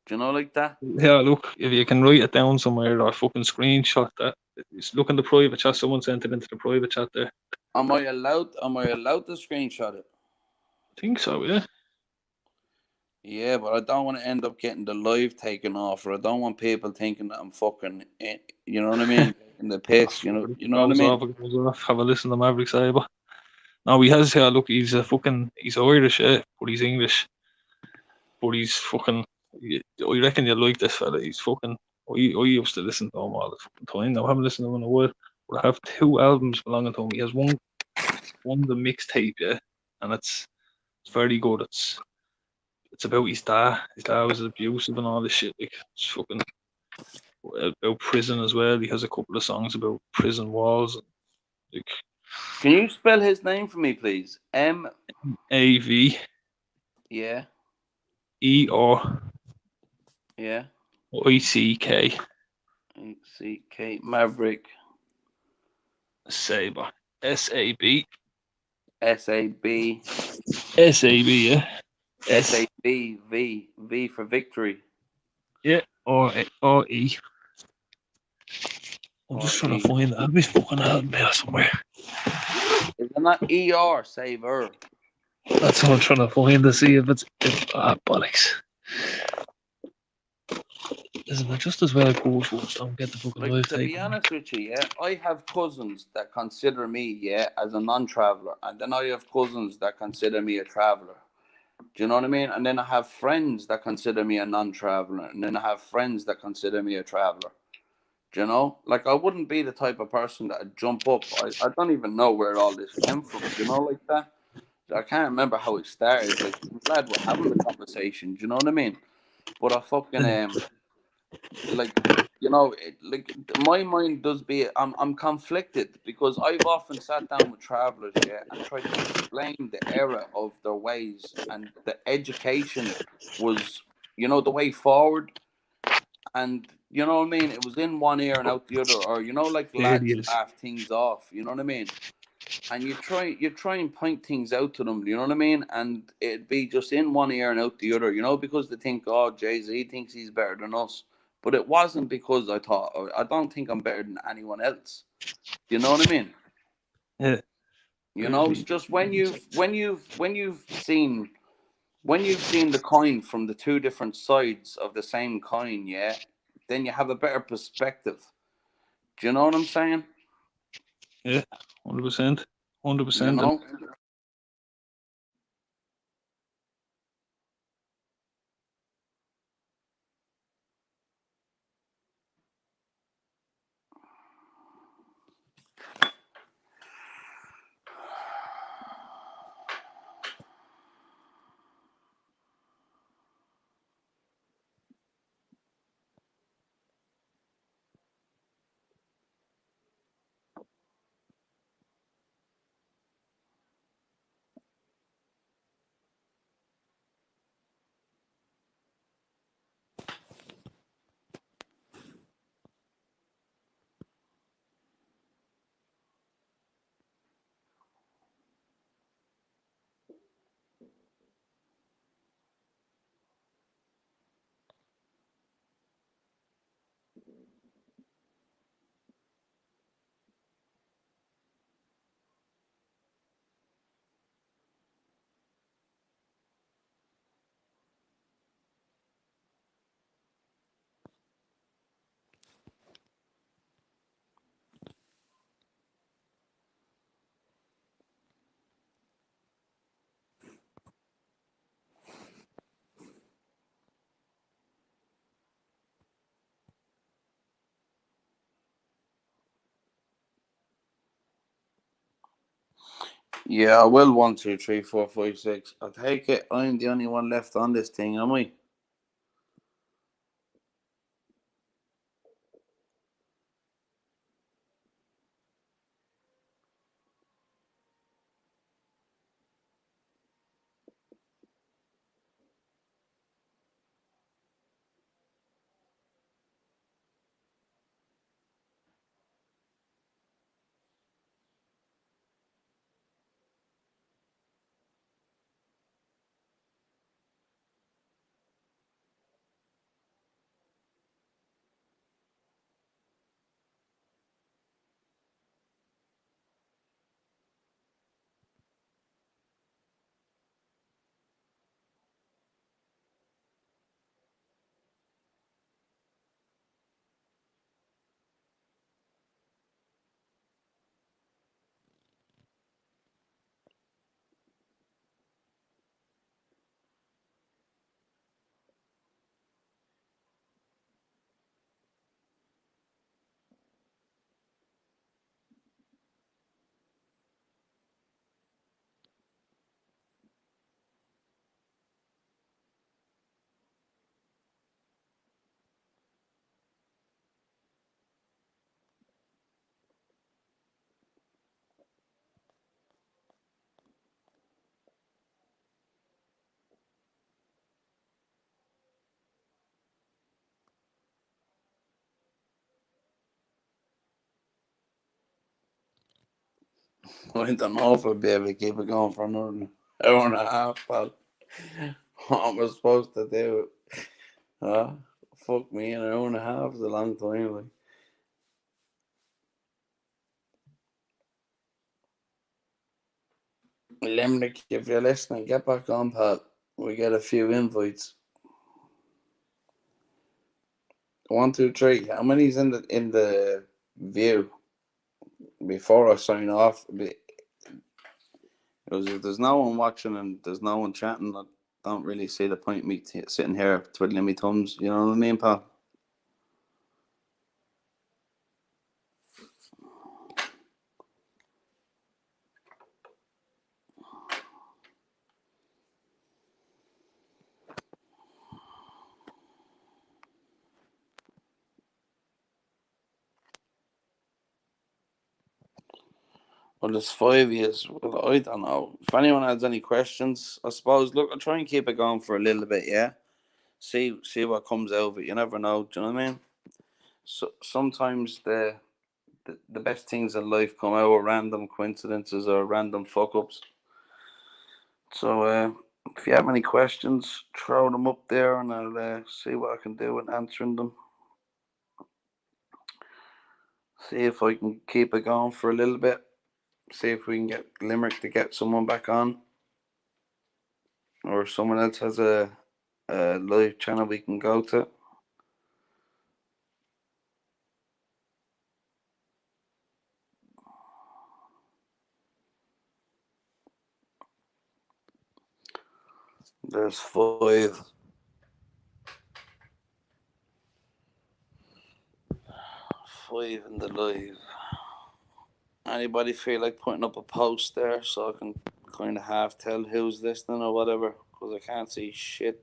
Do you know, like that? Yeah, look, if you can write it down somewhere or fucking screenshot that. Just look in the private chat. Someone sent it into the private chat there. Am I allowed to screenshot it? I think so, yeah. Yeah, but I don't want to end up getting the live taken off, or I don't want people thinking that I'm fucking, you know what I mean, in the piss. You know what I Goes mean. off, it goes off. Have a listen to Maverick Saber. No, he has. Yeah, look, he's Irish, yeah, but he's English. But he's fucking. I reckon you like this fella. He's fucking. I used to listen to him all the fucking time. Now I haven't listened to him in a while. But I have 2 albums belonging to him. He has one the mixtape, yeah, and it's very good. It's about his dad. His dad was abusive and all this shit. Like it's fucking about prison as well. He has a couple of songs about prison walls. Like Can you spell his name for me, please? Mav. Yeah. ER. Yeah. ICK. ICK Maverick. Saber. SAB. SAB. SAB, yeah. SAB. V for victory. Yeah. Or E. I'm just trying to find that. I'll be fucking album here somewhere. Is it not ER, saver? That's what I'm trying to find to see if it's bollocks. Isn't it just as well goes once don't get the fucking live To tape? be honest with you, yeah, I have cousins that consider me, yeah, as a non-traveler, and then I have cousins that consider me a traveler. Do you know what I mean? And then I have friends that consider me a non-traveler, and then I have friends that consider me a traveler. Do you know? Like I wouldn't be the type of person that would jump up. I don't even know where all this came from. Do you know, like that? I can't remember how it started. Like I'm glad we're having the conversation. Do you know what I mean? But I fucking like like my mind does be I'm conflicted because I've often sat down with travelers, yeah, and tried to explain the era of their ways and the education was, the way forward, and you know what I mean, it was in one ear and out the other, or like lads Idiots. laugh things off, you know what I mean, and you try and point things out to them, you know what I mean, and it'd be just in one ear and out the other, because they think, oh, Jay-Z thinks he's better than us, but it wasn't because I don't think I'm better than anyone else, you know what I mean. Yeah. It's just when you've seen the coin from the two different sides of the same coin, yeah, then you have a better perspective. Do you know what I'm saying? Yeah. 100%. 100%. You know. Yeah, I will 1, 2, 3, 4, 5, 6. I take it I'm the only one left on this thing, am I? I don't know if I'll be able to keep it going for another hour and a half, pal. What am I supposed to do? Huh? Fuck me, an hour and a half is a long time. Like. Limerick, if you're listening, get back on, pal. We get a few invites. 1, 2, 3. How many's in the view? Before I sign off, because if there's no one watching and there's no one chatting, I don't really see the point of me sitting here twiddling my thumbs. You know what I mean, pal? Well, there's 5 years. Well, I don't know. If anyone has any questions, I suppose. Look, I'll try and keep it going for a little bit. Yeah. See what comes out of it. You never know. Do you know what I mean? So sometimes the best things in life come out of random coincidences or random fuck ups. So if you have any questions, throw them up there, and I'll see what I can do with answering them. See if I can keep it going for a little bit. See if we can get Limerick to get someone back on, or someone else has a live channel we can go to. There's 5. 5 in the live. Anybody feel like putting up a post there so I can kind of half tell who's listening or whatever? Because I can't see shit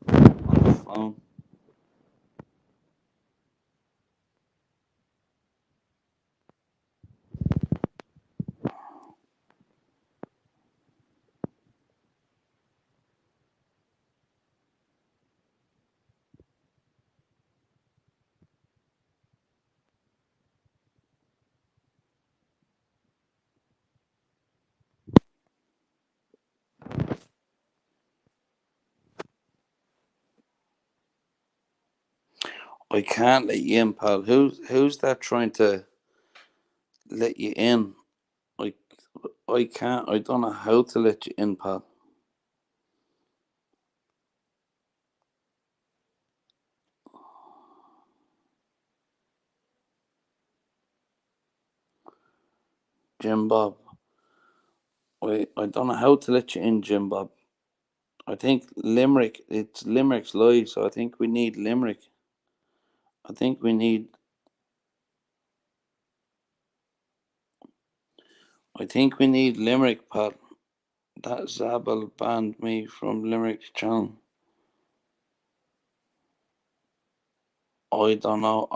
on the phone. I can't let you in, pal. Who's that trying to let you in? I can't. I don't know how to let you in, pal. Jim Bob. I don't know how to let you in, Jim Bob. I think Limerick. It's Limerick's live, so I think we need Limerick. I think we need I think we need Limerick, Pat. That Zabel banned me from Limerick channel. I don't know.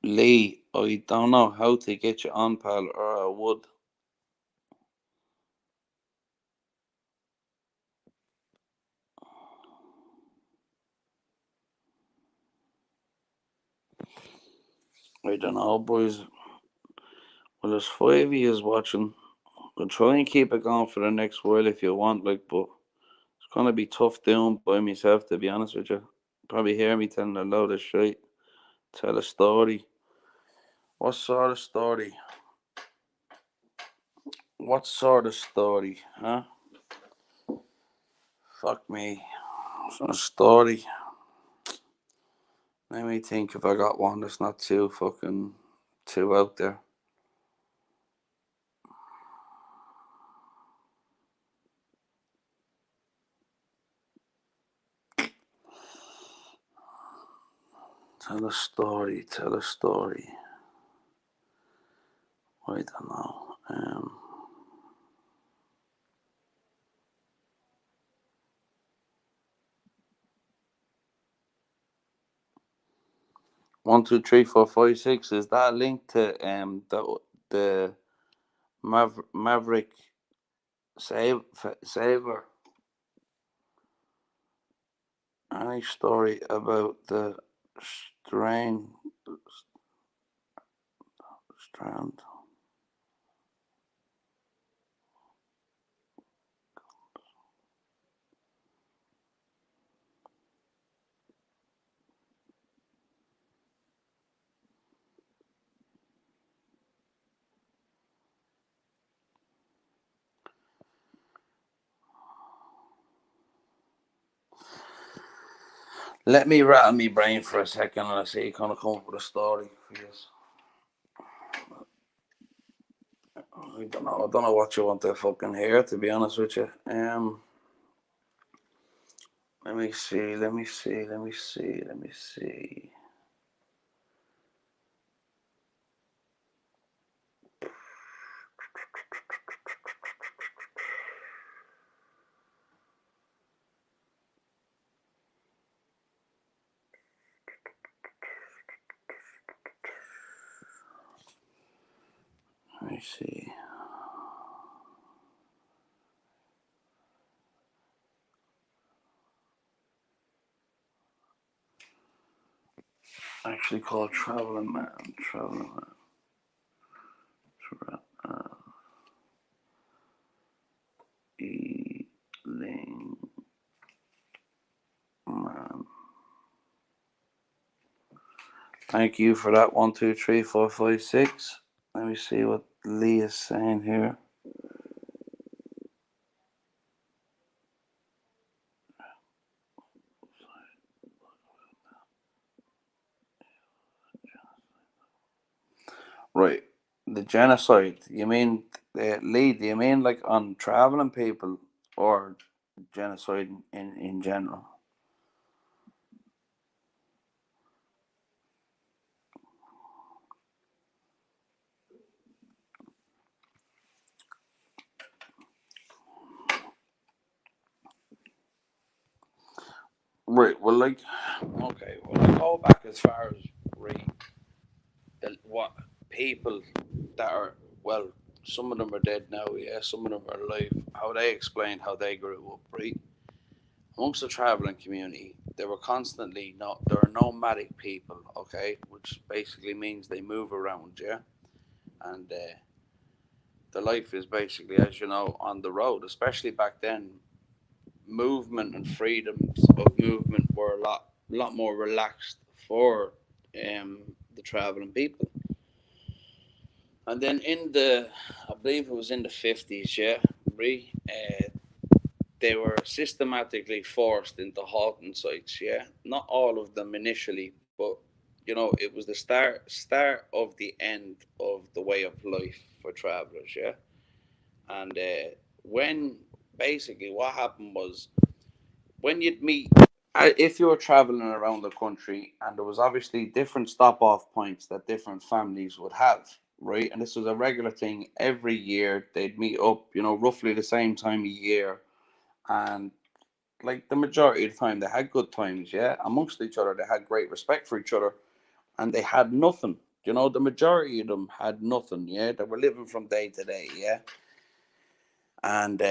Lee, I don't know how to get you on, pal, or I would. I don't know, boys. Well, there's 5 of you watching. I'll try and keep it going for the next while if you want, like, but it's gonna be tough doing by myself, to be honest with you. Probably hear me telling a load of shit. Tell a story. What sort of story? What sort of story, huh? Fuck me. It's not a story. Let me think if I got one that's not too fucking too out there. Tell a story. I don't know. 1, 2, 3, 4, 5, 6. Is that linked to the Maverick Saver? Any story about the strand? Let me rattle my brain for a second and I see you kind of come up with a story for you. I don't know what you want to fucking hear, to be honest with you. Let me see. Actually called Traveling Man. Ealing Man. Thank you for that. 1, 2, 3, 4, 5, 6. Let me see what Lee is saying here. Right. The genocide. You mean, Lee, do you mean like on traveling people or genocide in general? Right. Well, like, okay. Well, I go back as far as what people that are, well, some of them are dead now. Yeah, some of them are alive. How they explained how they grew up, right? Amongst the traveling community, there are nomadic people, okay, which basically means they move around, yeah, and the life is basically, as you know, on the road. Especially back then, movement and freedoms of movement were a lot more relaxed for the traveling people. And then I believe it was in the 50s, yeah, they were systematically forced into halting sites, yeah. Not all of them initially, but it was the start of the end of the way of life for travelers, yeah. And when basically what happened was, when you'd meet, if you were traveling around the country, and there was obviously different stop off points that different families would have, right? And this was a regular thing every year. They'd meet up, you know, roughly the same time of year, and like the majority of the time, they had good times, yeah, amongst each other. They had great respect for each other, and they had nothing. You know, the majority of them had nothing, yeah. They were living from day to day, yeah. And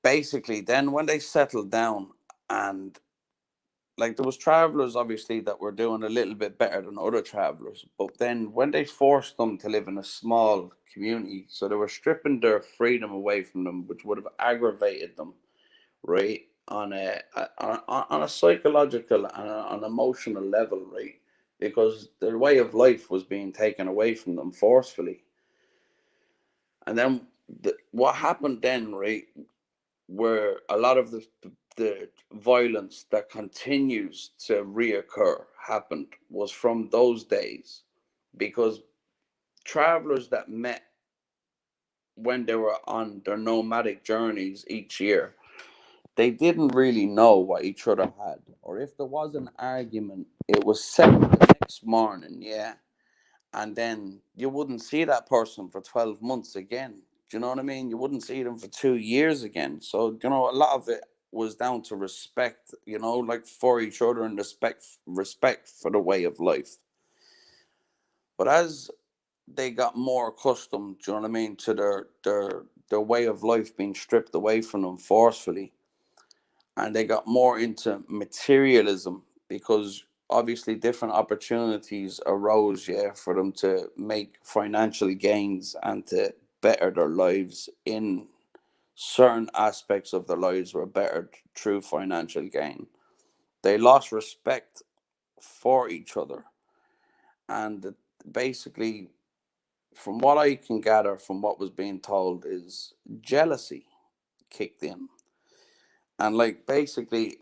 basically, then when they settled down, and like there was travelers obviously that were doing a little bit better than other travelers, but then when they forced them to live in a small community, so they were stripping their freedom away from them, which would have aggravated them, right, on a psychological and an emotional level, right, because their way of life was being taken away from them forcefully. And then what happened then, right, where a lot of the violence that continues to reoccur happened was from those days, because travelers that met when they were on their nomadic journeys each year, they didn't really know what each other had, or if there was an argument, it was settled the next morning, yeah, and then you wouldn't see that person for 12 months again. Do you know what I mean? You wouldn't see them for 2 years again. So, you know, a lot of it was down to respect, you know, like for each other, and respect for the way of life. But as they got more accustomed, do you know what I mean, to their way of life being stripped away from them forcefully, and they got more into materialism, because obviously different opportunities arose, yeah, for them to make financial gains and to better their lives in certain aspects of their lives were bettered through financial gain. They lost respect for each other, and basically, from what I can gather from what was being told, is jealousy kicked in. And like basically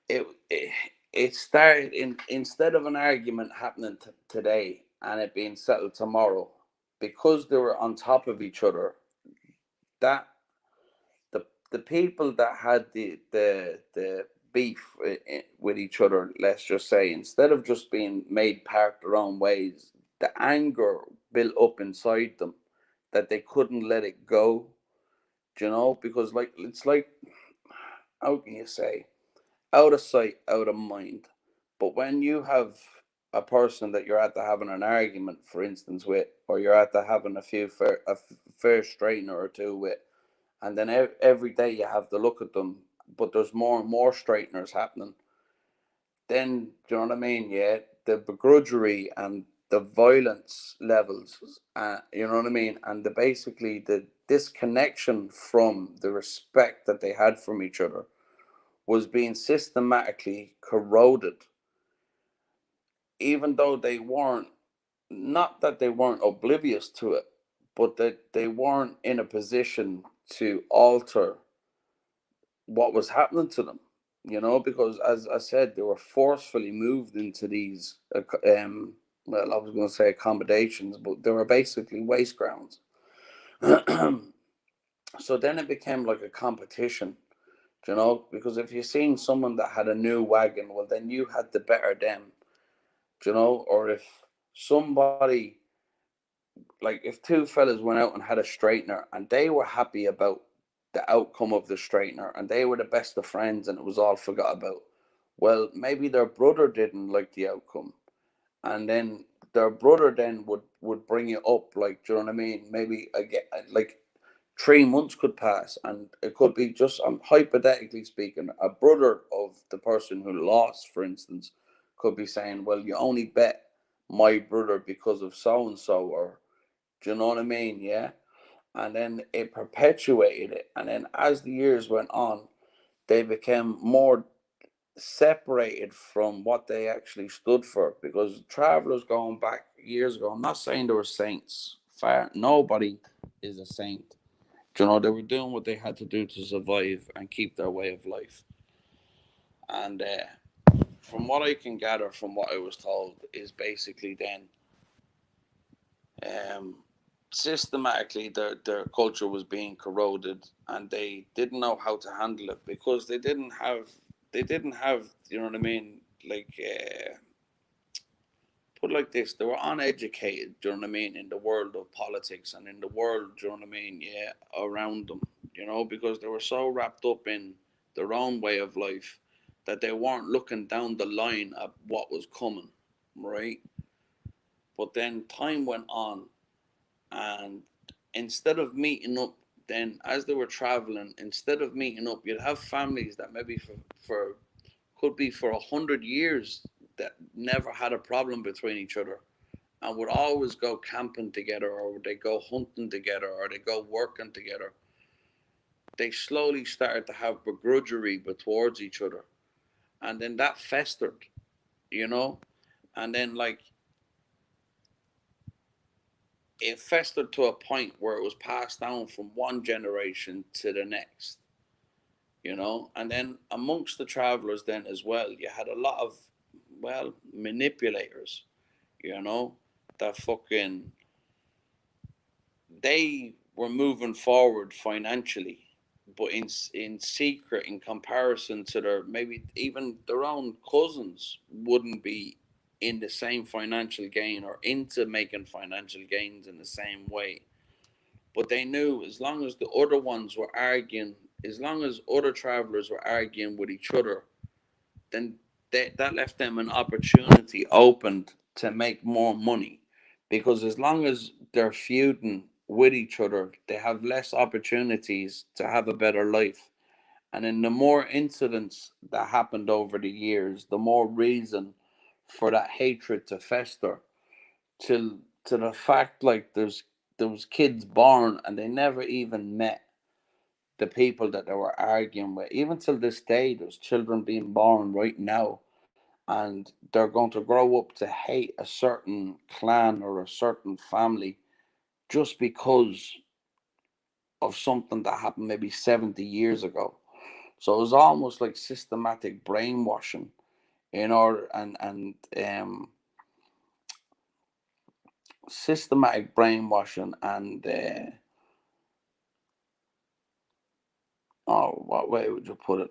it started instead of an argument happening today and it being settled tomorrow, because they were on top of each other, that the people that had the beef with each other, let's just say, instead of just being made part their own ways, the anger built up inside them that they couldn't let it go, you know, because like it's like, how can you say, out of sight, out of mind. But when you have a person that you're at to having an argument, for instance, with, or you're at to having a fair straightener or two with, and then every day you have to look at them, but there's more and more straighteners happening, then, do you know what I mean? Yeah, the begrudgery and the violence levels, you know what I mean? And basically the disconnection from the respect that they had from each other was being systematically corroded, even though they weren't, not that they weren't oblivious to it, but that they weren't in a position to alter what was happening to them, you know, because as I said, they were forcefully moved into these, well, I was going to say accommodations, but they were basically waste grounds. So then it became like a competition, you know, because if you seen someone that had a new wagon, well, then you had to better them, you know, or if somebody, like if two fellas went out and had a straightener and they were happy about the outcome of the straightener and they were the best of friends and it was all forgot about, well, maybe their brother didn't like the outcome, and then their brother then would bring it up, like, do you know what I mean, maybe again, like 3 months could pass and it could be just, I'm hypothetically speaking, a brother of the person who lost, for instance, could be saying, well, you only bet my brother because of so and so, or do you know what I mean? Yeah. And then it perpetuated it. And then as the years went on, they became more separated from what they actually stood for. Because travelers going back years ago, I'm not saying they were saints. Far, nobody is a saint. Do you know, they were doing what they had to do to survive and keep their way of life. And from what I can gather from what I was told, is basically then um, systematically their culture was being corroded, and they didn't know how to handle it because they didn't have, you know what I mean, like put it like this, they were uneducated, do you know what I mean, in the world of politics and in the world, do you know what I mean, yeah, around them, you know, because they were so wrapped up in their own way of life that they weren't looking down the line at what was coming, right? But then time went on, and instead of meeting up, then as they were traveling, instead of meeting up, you'd have families that maybe for could be for 100 years that never had a problem between each other and would always go camping together, or would they go hunting together, or they go working together. They slowly started to have begrudgery towards each other, and then that festered, you know, and then like it festered to a point where it was passed down from one generation to the next, you know. And then amongst the travelers, then as well, you had a lot of, well, manipulators, you know, that fucking, they were moving forward financially, but in secret, in comparison to their, maybe even their own cousins wouldn't be in the same financial gain or into making financial gains in the same way. But they knew as long as the other ones were arguing, as long as other travelers were arguing with each other, then that left them an opportunity opened to make more money. Because as long as they're feuding with each other, they have less opportunities to have a better life. And then the more incidents that happened over the years, the more reason for that hatred to fester, to the fact like there was kids born and they never even met the people that they were arguing with. Even till this day, there's children being born right now, and they're going to grow up to hate a certain clan or a certain family just because of something that happened maybe 70 years ago. So it was almost like systematic brainwashing in order, and systematic brainwashing and oh, what way would you put it?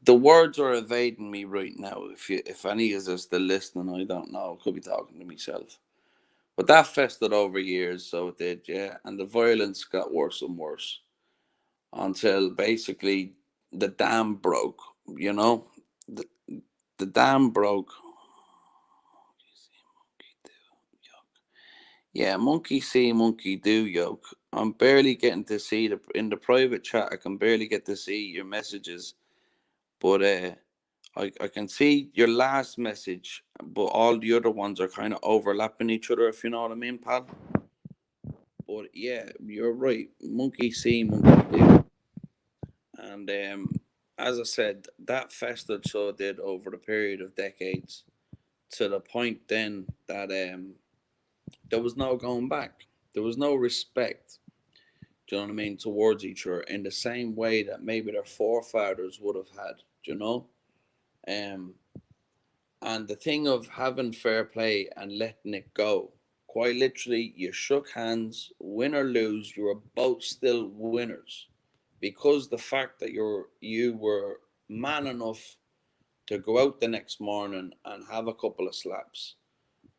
The words are evading me right now. If any of us still listening, I don't know. I could be talking to myself. But that festered over years, so it did, yeah. And the violence got worse and worse until basically the dam broke. You know, the, the dam broke. Yeah, monkey see, monkey do, yoke. I'm barely getting to see in the private chat. I can barely get to see your messages, but I can see your last message, but all the other ones are kind of overlapping each other, if you know what I mean, pal. But yeah, you're right. Monkey see, monkey do. And as I said, that festered so it did over the period of decades, to the point then that there was no going back. There was no respect, do you know what I mean, towards each other in the same way that maybe their forefathers would have had, do you know? Um, and the thing of having fair play and letting it go, quite literally, you shook hands, win or lose, you were both still winners, because the fact that you were man enough to go out the next morning and have a couple of slaps,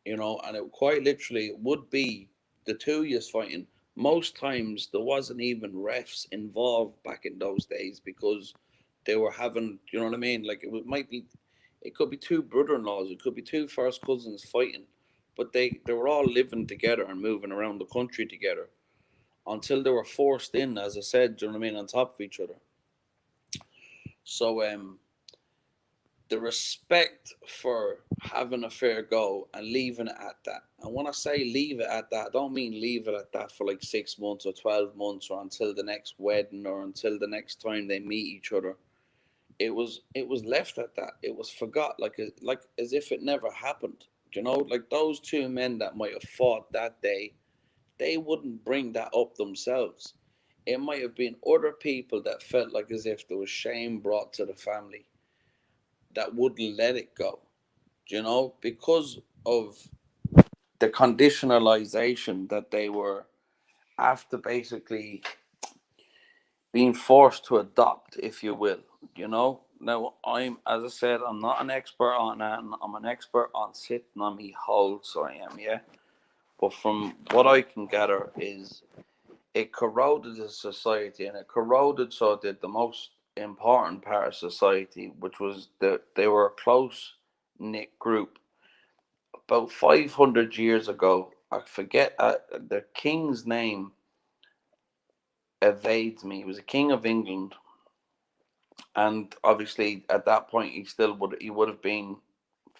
you know, and it quite literally would be the two of you fighting. Most times there wasn't even refs involved back in those days, because they were having, you know what I mean? Like might be, it could be two brother-in-laws, it could be two first cousins fighting, but they were all living together and moving around the country together until they were forced in, as I said, do you know what I mean, on top of each other. So the respect for having a fair go and leaving it at that. And when I say leave it at that, I don't mean leave it at that for like 6 months or 12 months or until the next wedding or until the next time they meet each other. It was left at that. It was forgot, like as if it never happened. You know, like those two men that might have fought that day, they wouldn't bring that up themselves. It might have been other people that felt like as if there was shame brought to the family that wouldn't let it go, you know, because of conditionalization that they were after basically being forced to adopt, if you will. Now, as I said, I'm not an expert on that. I'm an expert on sitting on me hole, so I am, yeah. But from what I can gather is it corroded the society, and it corroded so that the most important part of society, which was that they were a close knit group. About 500 years ago, I forget the king's name evades me. He was a king of England, and obviously at that point he would have been,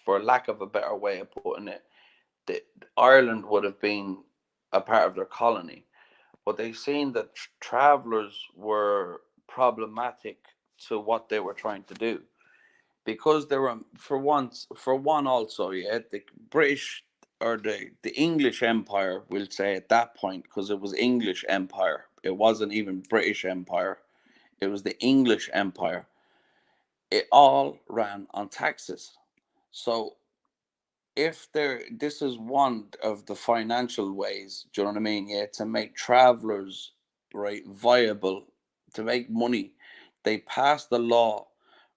for lack of a better way of putting it, that Ireland would have been a part of their colony. But they seen that travelers were problematic to what they were trying to do, because they were, for one also, yeah, the British, or the English Empire, we'll say at that point, because it was English Empire. It wasn't even British Empire. It was the English Empire. It all ran on taxes. So this is one of the financial ways, do you know what I mean? Yeah, to make travelers, right, viable, to make money. They passed the law,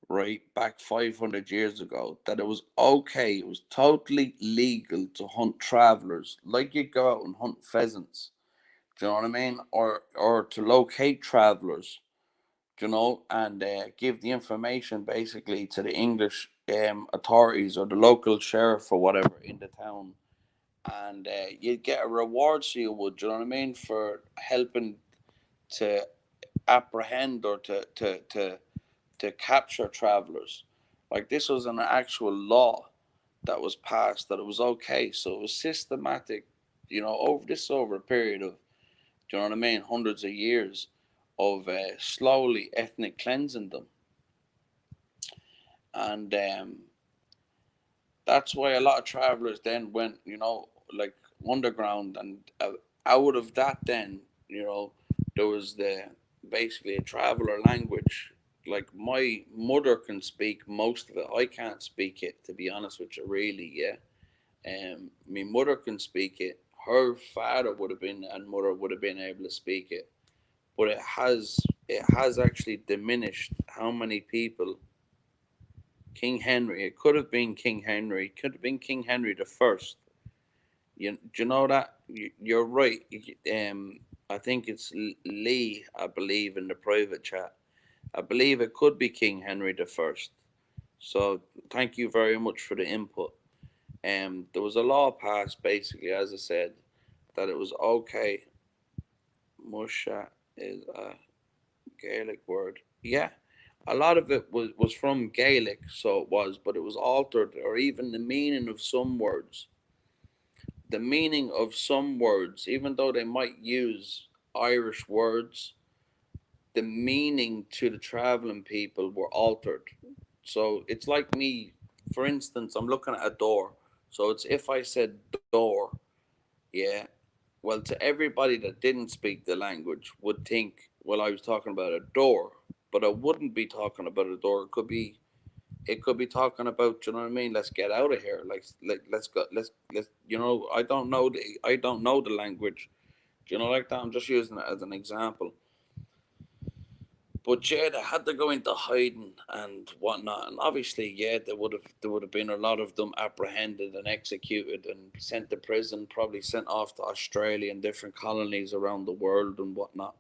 right, back 500 years ago, that it was okay, it was totally legal to hunt travelers, like you go out and hunt pheasants, do you know what I mean? Or to locate travelers, and give the information basically to the English authorities or the local sheriff or whatever in the town, and you'd get a reward, so you would, do you know what I mean, for helping to apprehend or to capture travelers. Like, this was an actual law that was passed, that it was okay. So it was systematic, over a period of, do you know what I mean, hundreds of years of slowly ethnic cleansing them. And that's why a lot of travelers then went, like underground, and out of that, then, there was basically a traveler language. Like, my mother can speak most of it. I can't speak it, to be honest with you, really, yeah. My mother can speak it. Her father would have been, and mother would have been able to speak it. But it has actually diminished how many people. King Henry. It could have been King Henry. Could have been King Henry the First. Do you know that? You're right. I think it's Lee. I believe in the private chat. I believe it could be King Henry the First. So thank you very much for the input. There was a law passed, basically, as I said, that it was okay. Musha is a Gaelic word. Yeah, a lot of it was from Gaelic, so it was, but it was altered, or even the meaning of some words. The meaning of some words, even though they might use Irish words, the meaning to the traveling people were altered. So it's like me, for instance, I'm looking at a door. So it's, if I said door, yeah, well, to everybody that didn't speak the language would think, well, I was talking about a door, but I wouldn't be talking about a door. It could be talking about, you know what I mean? Let's get out of here. Let's go. Let's. I don't know the language. Like that. I'm just using it as an example. But yeah, they had to go into hiding and whatnot, and obviously, yeah, there would have been a lot of them apprehended and executed and sent to prison, probably sent off to Australia and different colonies around the world and whatnot.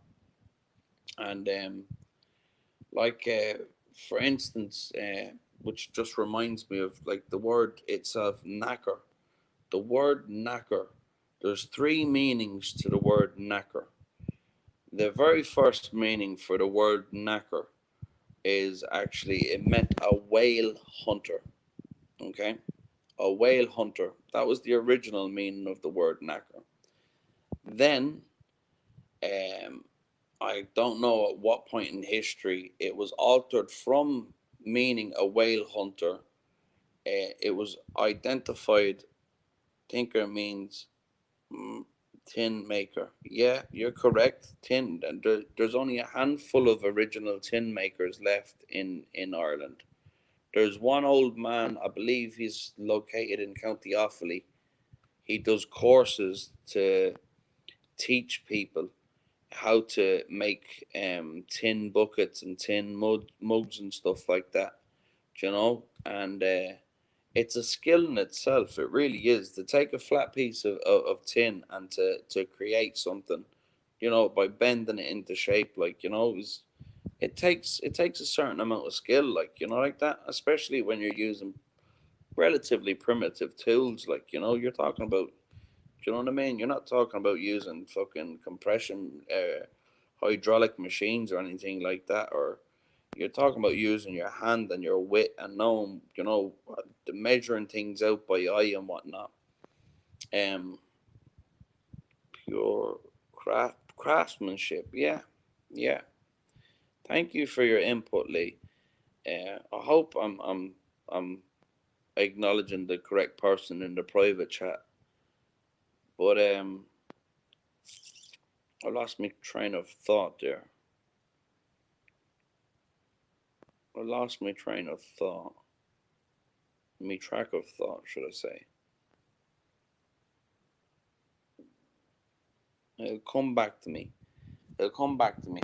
And like for instance, which just reminds me of, like, the word itself, knacker. The word knacker. There's three meanings to the word knacker. The very first meaning for the word knacker is actually, it meant a whale hunter. Okay, a whale hunter. That was the original meaning of the word knacker. Then, I don't know at what point in history it was altered from meaning a whale hunter. It was identified. Tinker means tin maker. Yeah, you're correct. Tin. There's only a handful of original tin makers left in Ireland. There's one old man, I believe he's located in County Offaly. he does courses to teach people how to make tin buckets and tin mugs and stuff like that, you know. And it's a skill in itself. It really is, to take a flat piece of tin and to create something, you know, by bending it into shape. Like, you know, it takes a certain amount of skill, like, you know, like that, especially when you're using relatively primitive tools. Like, you know, you're talking about, you know what I mean? You're not talking about using fucking compression hydraulic machines or anything like that, or you're talking about using your hand and your wit and knowing, you know, the measuring things out by eye and whatnot. Um, Pure craftsmanship. Yeah, yeah. Thank you for your input, Lee. I hope I'm acknowledging the correct person in the private chat. But I lost my train of thought there. I lost my train of thought. Me track of thought, should I say? It'll come back to me. It'll come back to me.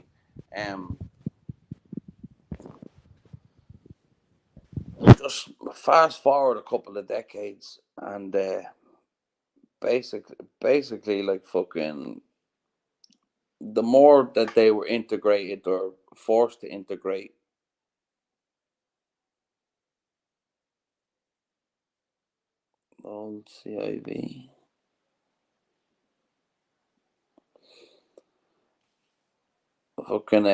Um, just fast forward a couple of decades, and basically, like fucking, the more that they were integrated or forced to integrate, old CIV. Fucking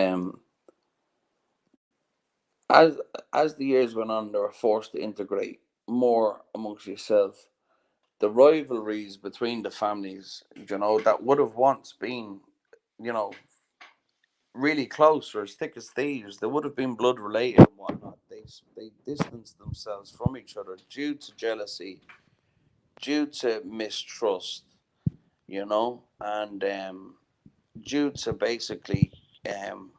as as the years went on, they were forced to integrate more amongst yourself. The rivalries between the families, you know, that would have once been, you know, really close or as thick as thieves. They would have been blood related and whatnot. They distanced themselves from each other due to jealousy, due to mistrust, you know, and due to basically um,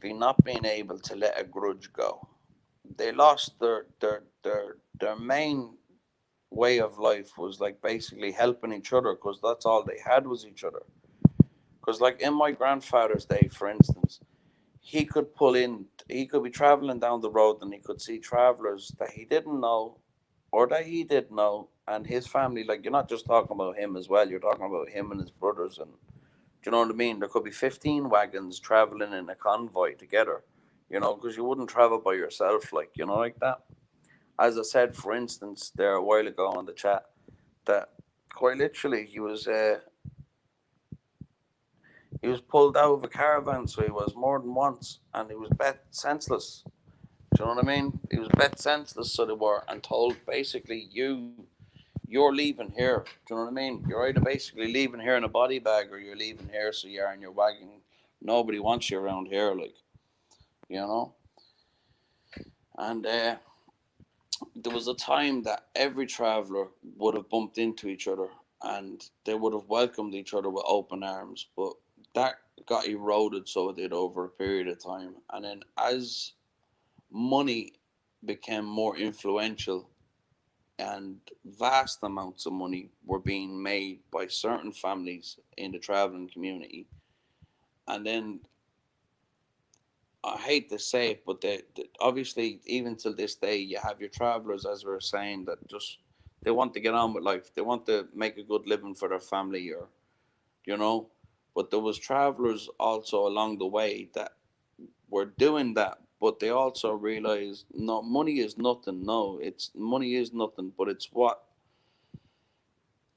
not being able to let a grudge go. They lost their main way of life was like basically helping each other, because that's all they had was each other. Because like in my grandfather's day, for instance, he could be traveling down the road and he could see travelers that he didn't know or that he did know, and his family. Like, you're not just talking about him as well, you're talking about him and his brothers. And do you know what I mean? There could be 15 wagons traveling in a convoy together, you know, because you wouldn't travel by yourself, like, you know, like that. As I said, for instance, there a while ago on the chat, that quite literally he was pulled out of a caravan, so he was more than once, and he was bet senseless. Do you know what I mean? He was bet senseless, so they were, and told basically, you're leaving here. Do you know what I mean? You're either basically leaving here in a body bag, or you're leaving here so you are in your wagon. Nobody wants you around here, like, you know. And there was a time that every traveller would have bumped into each other, and they would have welcomed each other with open arms. But that got eroded, so it did, over a period of time. And then as money became more influential, and vast amounts of money were being made by certain families in the traveling community, and then I hate to say it, but obviously, even till this day, you have your travelers, as we were saying, that just, they want to get on with life. They want to make a good living for their family, or, you know. But there was travelers also along the way that were doing that, but they also realized, no, money is nothing. No, it's money is nothing, but it's what,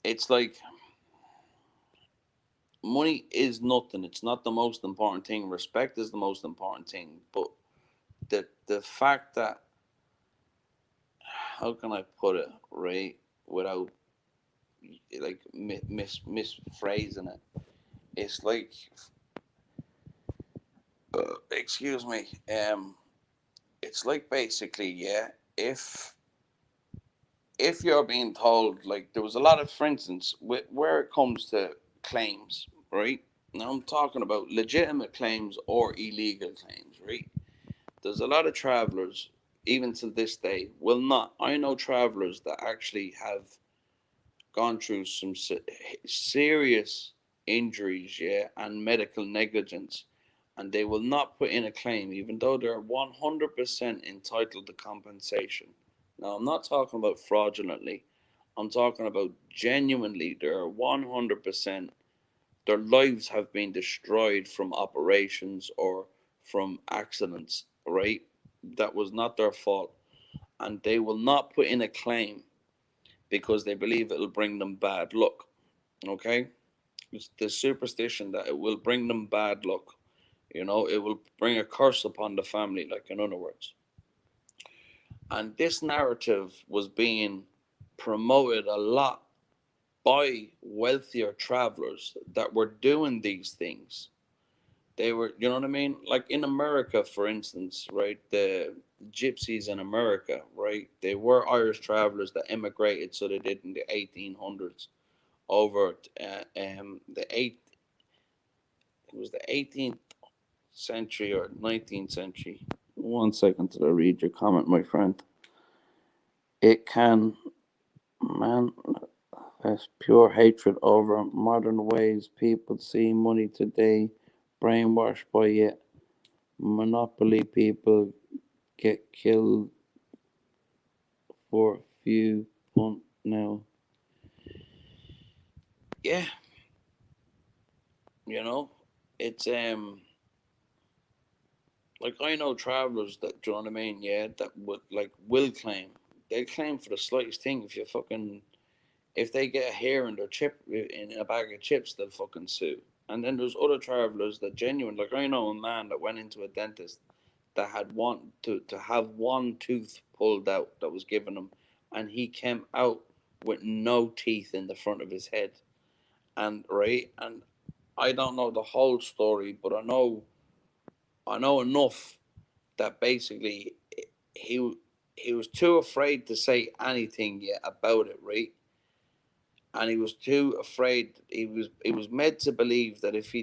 it's like, money is nothing. It's not the most important thing. Respect is the most important thing. But the fact that, how can I put it right without like misphrasing it? It's like, excuse me. It's like basically, yeah. If you're being told, like, there was a lot of, for instance, where it comes to claims, right? Now I'm talking about legitimate claims or illegal claims, right? There's a lot of travelers even to this day, will not. I know travelers that actually have gone through some serious injuries, yeah, and medical negligence, and they will not put in a claim, even though they're 100% entitled to compensation. Now, I'm not talking about fraudulently. I'm talking about genuinely, they're 100%. Their lives have been destroyed from operations or from accidents, right? That was not their fault. And they will not put in a claim because they believe it'll bring them bad luck. Okay? It's the superstition that it will bring them bad luck. You know, it will bring a curse upon the family, like in other words. And this narrative was being promoted a lot by wealthier travelers that were doing these things. They were, you know what I mean? Like in America, for instance, right? The gypsies in America, right? They were Irish travelers that immigrated, so they did in the 1800s over the eight. It was the 18th century or 19th century. 1 second till I read your comment, my friend. It can, man, that's pure hatred over modern ways people see money today, brainwashed by it. Monopoly people get killed for few punt now. Yeah, you know, it's like I know travelers that, do you know what I mean? Yeah, that would like will claim. They claim for the slightest thing. If you fucking, if they get a hair in their chip in a bag of chips, they'll fucking sue. And then there's other travelers that genuine, like I know a man that went into a dentist that had to have one tooth pulled out that was given him, and he came out with no teeth in the front of his head. And right, and I don't know the whole story, but I know enough that basically he he was too afraid to say anything yet about it, right? And he was too afraid. He was made to believe that if he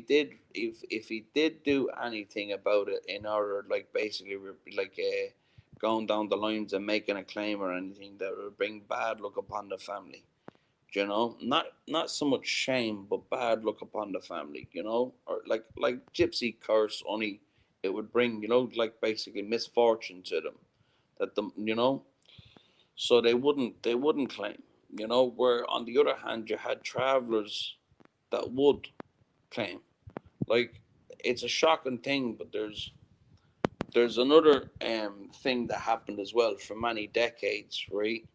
did do anything about it in order, like basically like going down the lines and making a claim or anything, that would bring bad luck upon the family. You know, not so much shame, but bad luck upon the family. You know, or like gypsy curse. Only it would bring, you know, like basically misfortune to them. That the, you know, so they wouldn't claim. You know, where on the other hand you had travelers that would claim. Like, it's a shocking thing, but there's another thing that happened as well for many decades, right?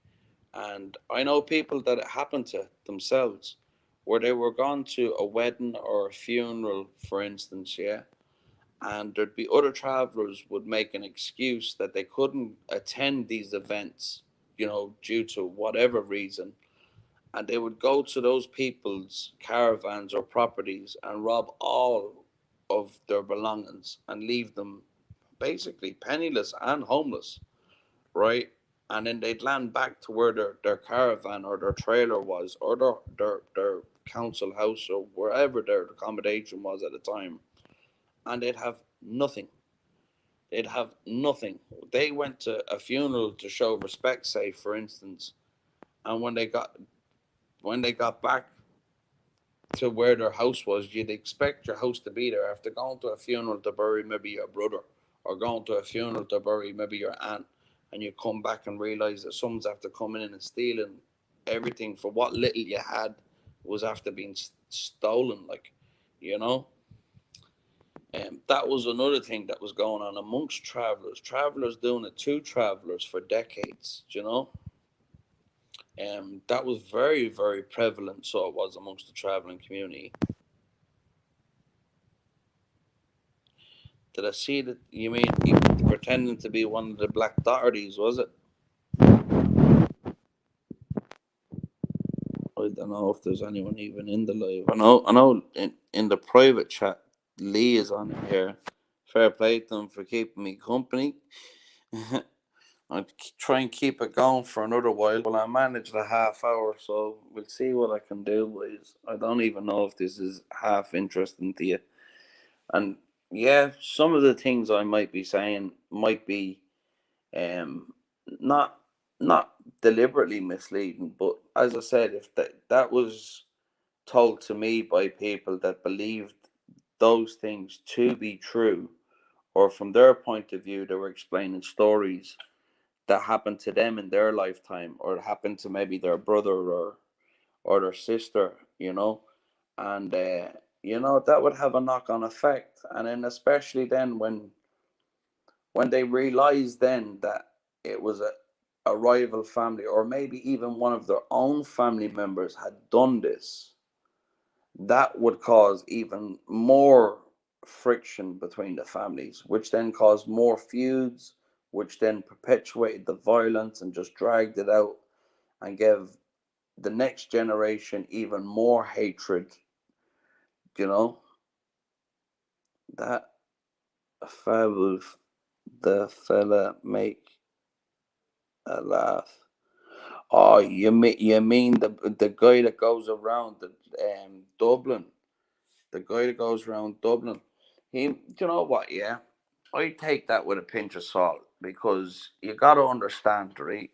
And I know people that it happened to themselves, where they were gone to a wedding or a funeral, for instance, yeah, and there'd be other travelers would make an excuse that they couldn't attend these events, you know, due to whatever reason, and they would go to those people's caravans or properties and rob all of their belongings and leave them basically penniless and homeless, right? And then they'd land back to where their caravan or their trailer was, or their council house, or wherever their accommodation was at the time, and they'd have nothing. They'd have nothing. They went to a funeral to show respect, say, for instance, and when they got back to where their house was, you'd expect your house to be there after going to a funeral to bury maybe your brother, or going to a funeral to bury maybe your aunt, and you come back and realize that someone's after coming in and stealing everything for what little you had was after being stolen, like, you know. And that was another thing that was going on amongst travelers doing it to travelers for decades, you know. That was very, very prevalent, so it was amongst the traveling community. Did I see that? You mean pretending to be one of the Black Dohertys, was it? I don't know if there's anyone even in the live. I know in the private chat, Lee is on here. Fair play to them for keeping me company. I'll try and keep it going for another while. Well, I managed a half hour, so we'll see what I can do, boys. I don't even know if this is half interesting to you. And yeah, some of the things I might be saying might be Not deliberately misleading, but as I said, if that was told to me by people that believed those things to be true, or from their point of view, they were explaining stories that happened to them in their lifetime, or it happened to maybe their brother or their sister, and that would have a knock-on effect. And then especially then when they realized then that it was a rival family, or maybe even one of their own family members had done this, that would cause even more friction between the families, which then caused more feuds, which then perpetuated the violence and just dragged it out and gave the next generation even more hatred. That will the fella make a laugh. Oh, you mean the guy that goes around the Dublin, the guy that goes around Dublin. You know what? Yeah, I take that with a pinch of salt, because you got to understand, right?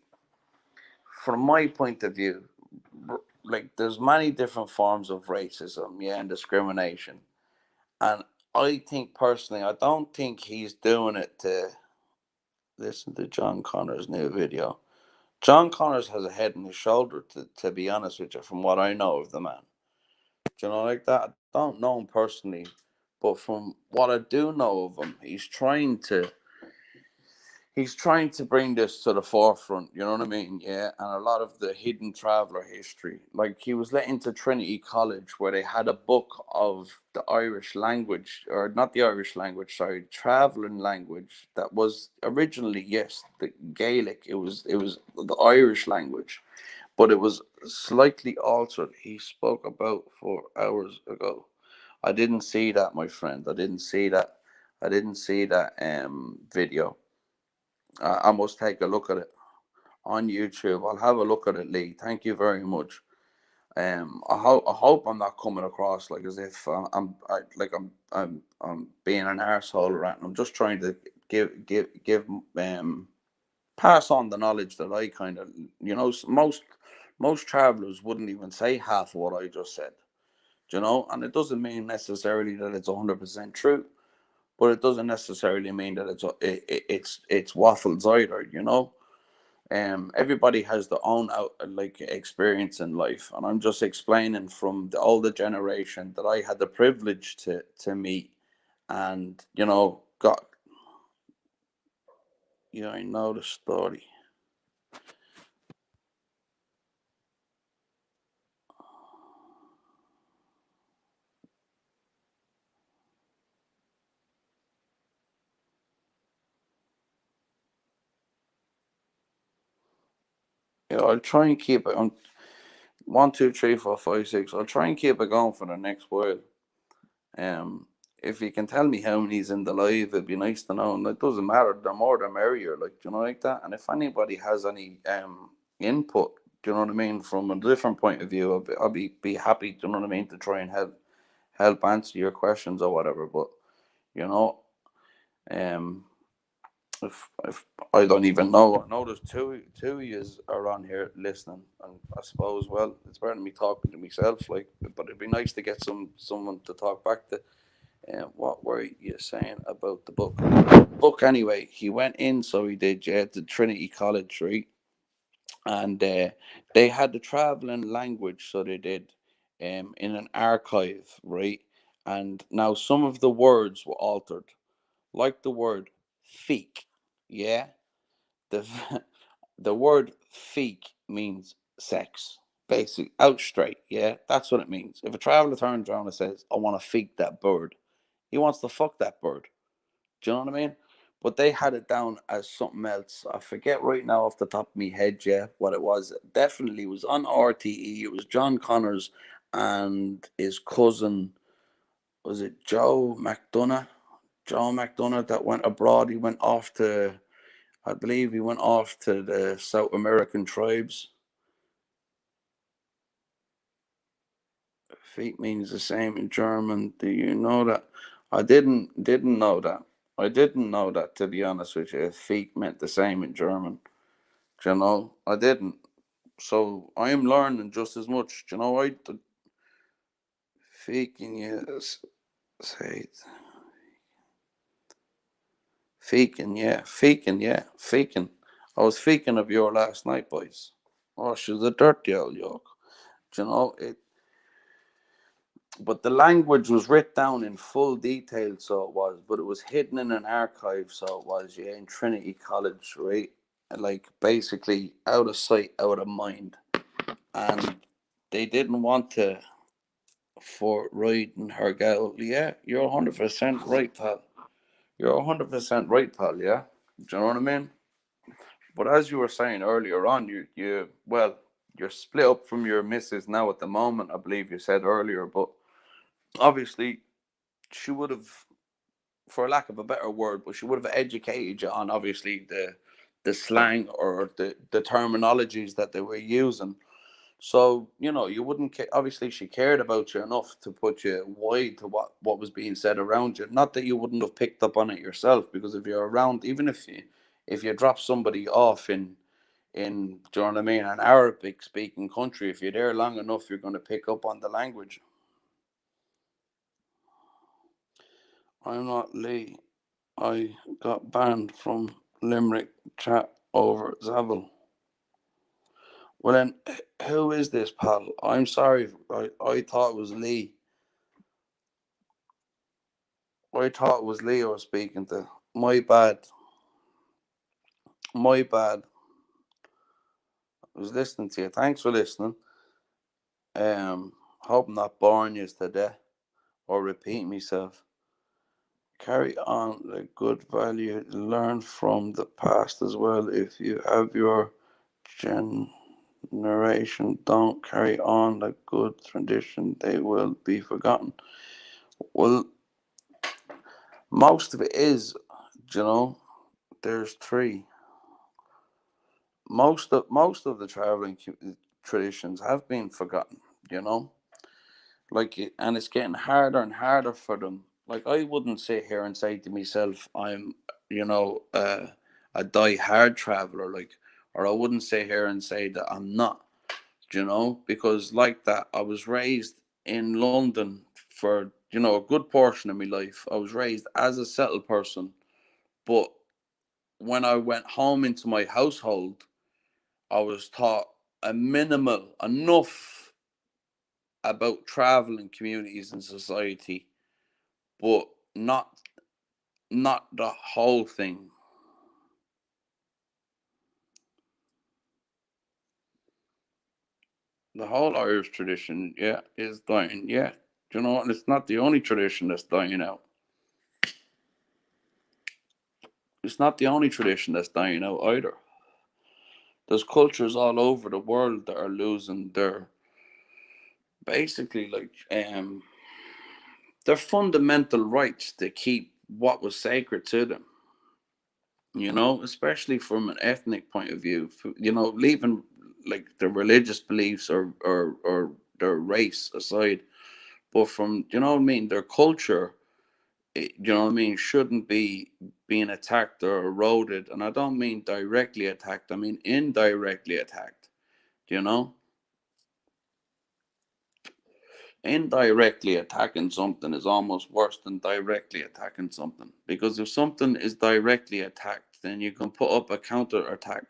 From my point of view, like, there's many different forms of racism, yeah, and discrimination, and I think personally, I don't think he's doing it to listen to John Connor's new video. John Connors has a head and his shoulder, to be honest with you, from what I know of the man. Do you know, like that? I don't know him personally, but from what I do know of him, he's trying to bring this to the forefront. You know what I mean? Yeah, and a lot of the hidden traveler history. Like, he was let into Trinity College, where they had a book of the Irish language, or not the Irish language, sorry, traveling language that was originally, yes, the Gaelic. It was the Irish language, but it was slightly altered. He spoke about 4 hours ago. I didn't see that, my friend. I didn't see that video. I must take a look at it on YouTube. I'll have a look at it, Lee. Thank you very much. I hope I'm not coming across like as if I'm being an arsehole, right? I'm just trying to give pass on the knowledge that I kind of, most travelers wouldn't even say half of what I just said, and it doesn't mean necessarily that it's 100% true, but it doesn't necessarily mean that it's waffles either. Everybody has their own experience in life, and I'm just explaining from the older generation that I had the privilege to meet, and got I know the story. I'll try and keep it on 1, 2, 3, 4, 5, 6. I'll try and keep it going for the next while. If you can tell me how many's in the live, it'd be nice to know. And it doesn't matter, the more the merrier, like that. And if anybody has any input, do you know what I mean, from a different point of view, I'll be happy, do you know what I mean, to try and help answer your questions or whatever. But if I don't even know. I know there's two of yous are on here listening, and I suppose, well, it's better than me talking to myself, but it'd be nice to get someone to talk back to. What were you saying about the book? Book, anyway, he went in, so he did, yeah, to Trinity College, right? And they had the traveling language, so they did, in an archive, right? And now some of the words were altered, like the word "feek." Yeah, the the word "feek" means sex, basically, out straight. Yeah, that's what it means. If a traveler turns around and says, "I want to feek that bird," he wants to fuck that bird. Do you know what I mean? But they had it down as something else. I forget right now off the top of my head, yeah, what it was. It definitely was on RTE. It was John Connors and his cousin, was it Joe McDonough? Joe McDonough, that went abroad. He went off to, I believe he went off to the South American tribes. Feet means the same in German. Do you know that? I didn't know that. I didn't know that, to be honest with you. Feek meant the same in German. Do you know? I didn't. So I am learning just as much. Do you know? Feeking, yes. Say it. Feeking, yeah. Feeking, yeah. Feeking. I was feeking of your last night, boys. Oh, she was a dirty old yoke. Do you know? But the language was written down in full detail, so it was, but it was hidden in an archive, so it was, yeah, in Trinity College, right? Like basically out of sight, out of mind. And they didn't want to for riding her gal. Yeah, you're 100% right, pal. You're 100% right, pal, yeah? Do you know what I mean? But as you were saying earlier on, well, you're split up from your missus now at the moment, I believe you said earlier, but obviously she would have, for lack of a better word, but she would have educated you on obviously the slang or the terminologies that they were using. So, you wouldn't obviously she cared about you enough to put you wide to what was being said around you. Not that you wouldn't have picked up on it yourself, because if you're around, even if you drop somebody off in do you know what I mean, an Arabic speaking country, if you're there long enough, you're going to pick up on the language. I'm not Lee. I got banned from Limerick chat over Zabel. Well then, who is this, pal? I'm sorry, I thought it was Lee. I thought it was Lee I was speaking to. My bad. My bad. I was listening to you. Thanks for listening. Hope I'm not boring you to death or repeat myself. Carry on the good value, learn from the past as well. If you have your generation don't carry on the good tradition, they will be forgotten. Well, most of it is, there's three. Most of the traveling traditions have been forgotten, you know, and it's getting harder and harder for them. Like, I wouldn't sit here and say to myself, I'm, a die-hard traveler, or I wouldn't sit here and say that I'm not, because like that, I was raised in London for, a good portion of my life. I was raised as a settled person, but when I went home into my household, I was taught a minimal enough about traveling communities and society, but not the whole thing. The whole Irish tradition, yeah, is dying. Yeah, and it's not the only tradition that's dying out. It's not the only tradition that's dying out either. There's cultures all over the world that are losing basically their fundamental rights to keep what was sacred to them. Especially from an ethnic point of view. Leaving like their religious beliefs or their race aside, but from what I mean, their culture, what I mean, shouldn't be being attacked or eroded. And I don't mean directly attacked, I mean indirectly attacked. You know, indirectly attacking something is almost worse than directly attacking something, because if something is directly attacked, then you can put up a counter attack.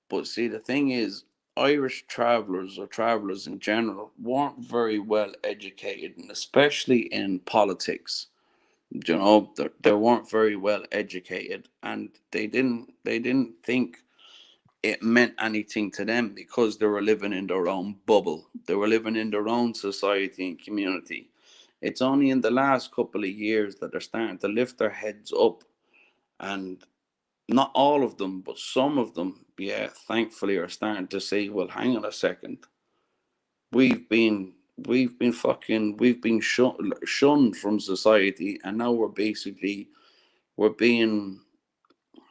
But see, the thing is, Irish travelers or travelers in general weren't very well educated, and especially in politics. They weren't very well educated, and they didn't think it meant anything to them, because they were living in their own bubble. They were living in their own society and community. It's only in the last couple of years that they're starting to lift their heads up, and not all of them, but some of them, yeah, thankfully are starting to say, well, hang on a second. We've been shunned from society, and now we're being,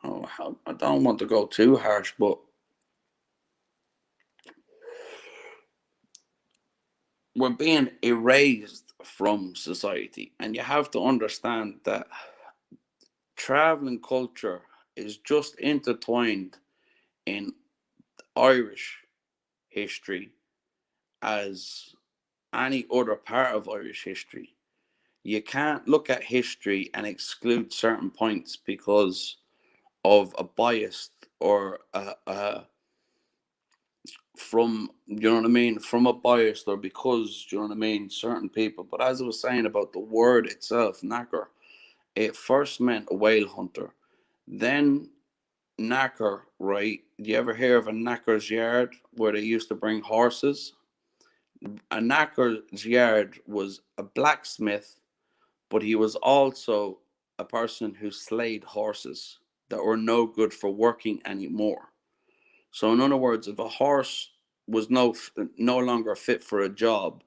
I don't want to go too harsh, but we're being erased from society. And you have to understand that traveling culture is just intertwined in Irish history as any other part of Irish history. You can't look at history and exclude certain points because of a bias or from, you know what I mean, from a bias, or because, you know what I mean, certain people. But as I was saying about the word itself, knacker, it first meant a whale hunter. Then knacker, right? Do you ever hear of a knacker's yard where they used to bring horses? A knacker's yard was a blacksmith, but he was also a person who slayed horses that were no good for working anymore. So, in other words, if a horse was no longer fit for a job,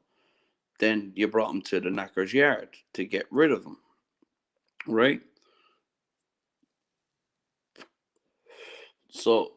then you brought him to the knacker's yard to get rid of him, right? So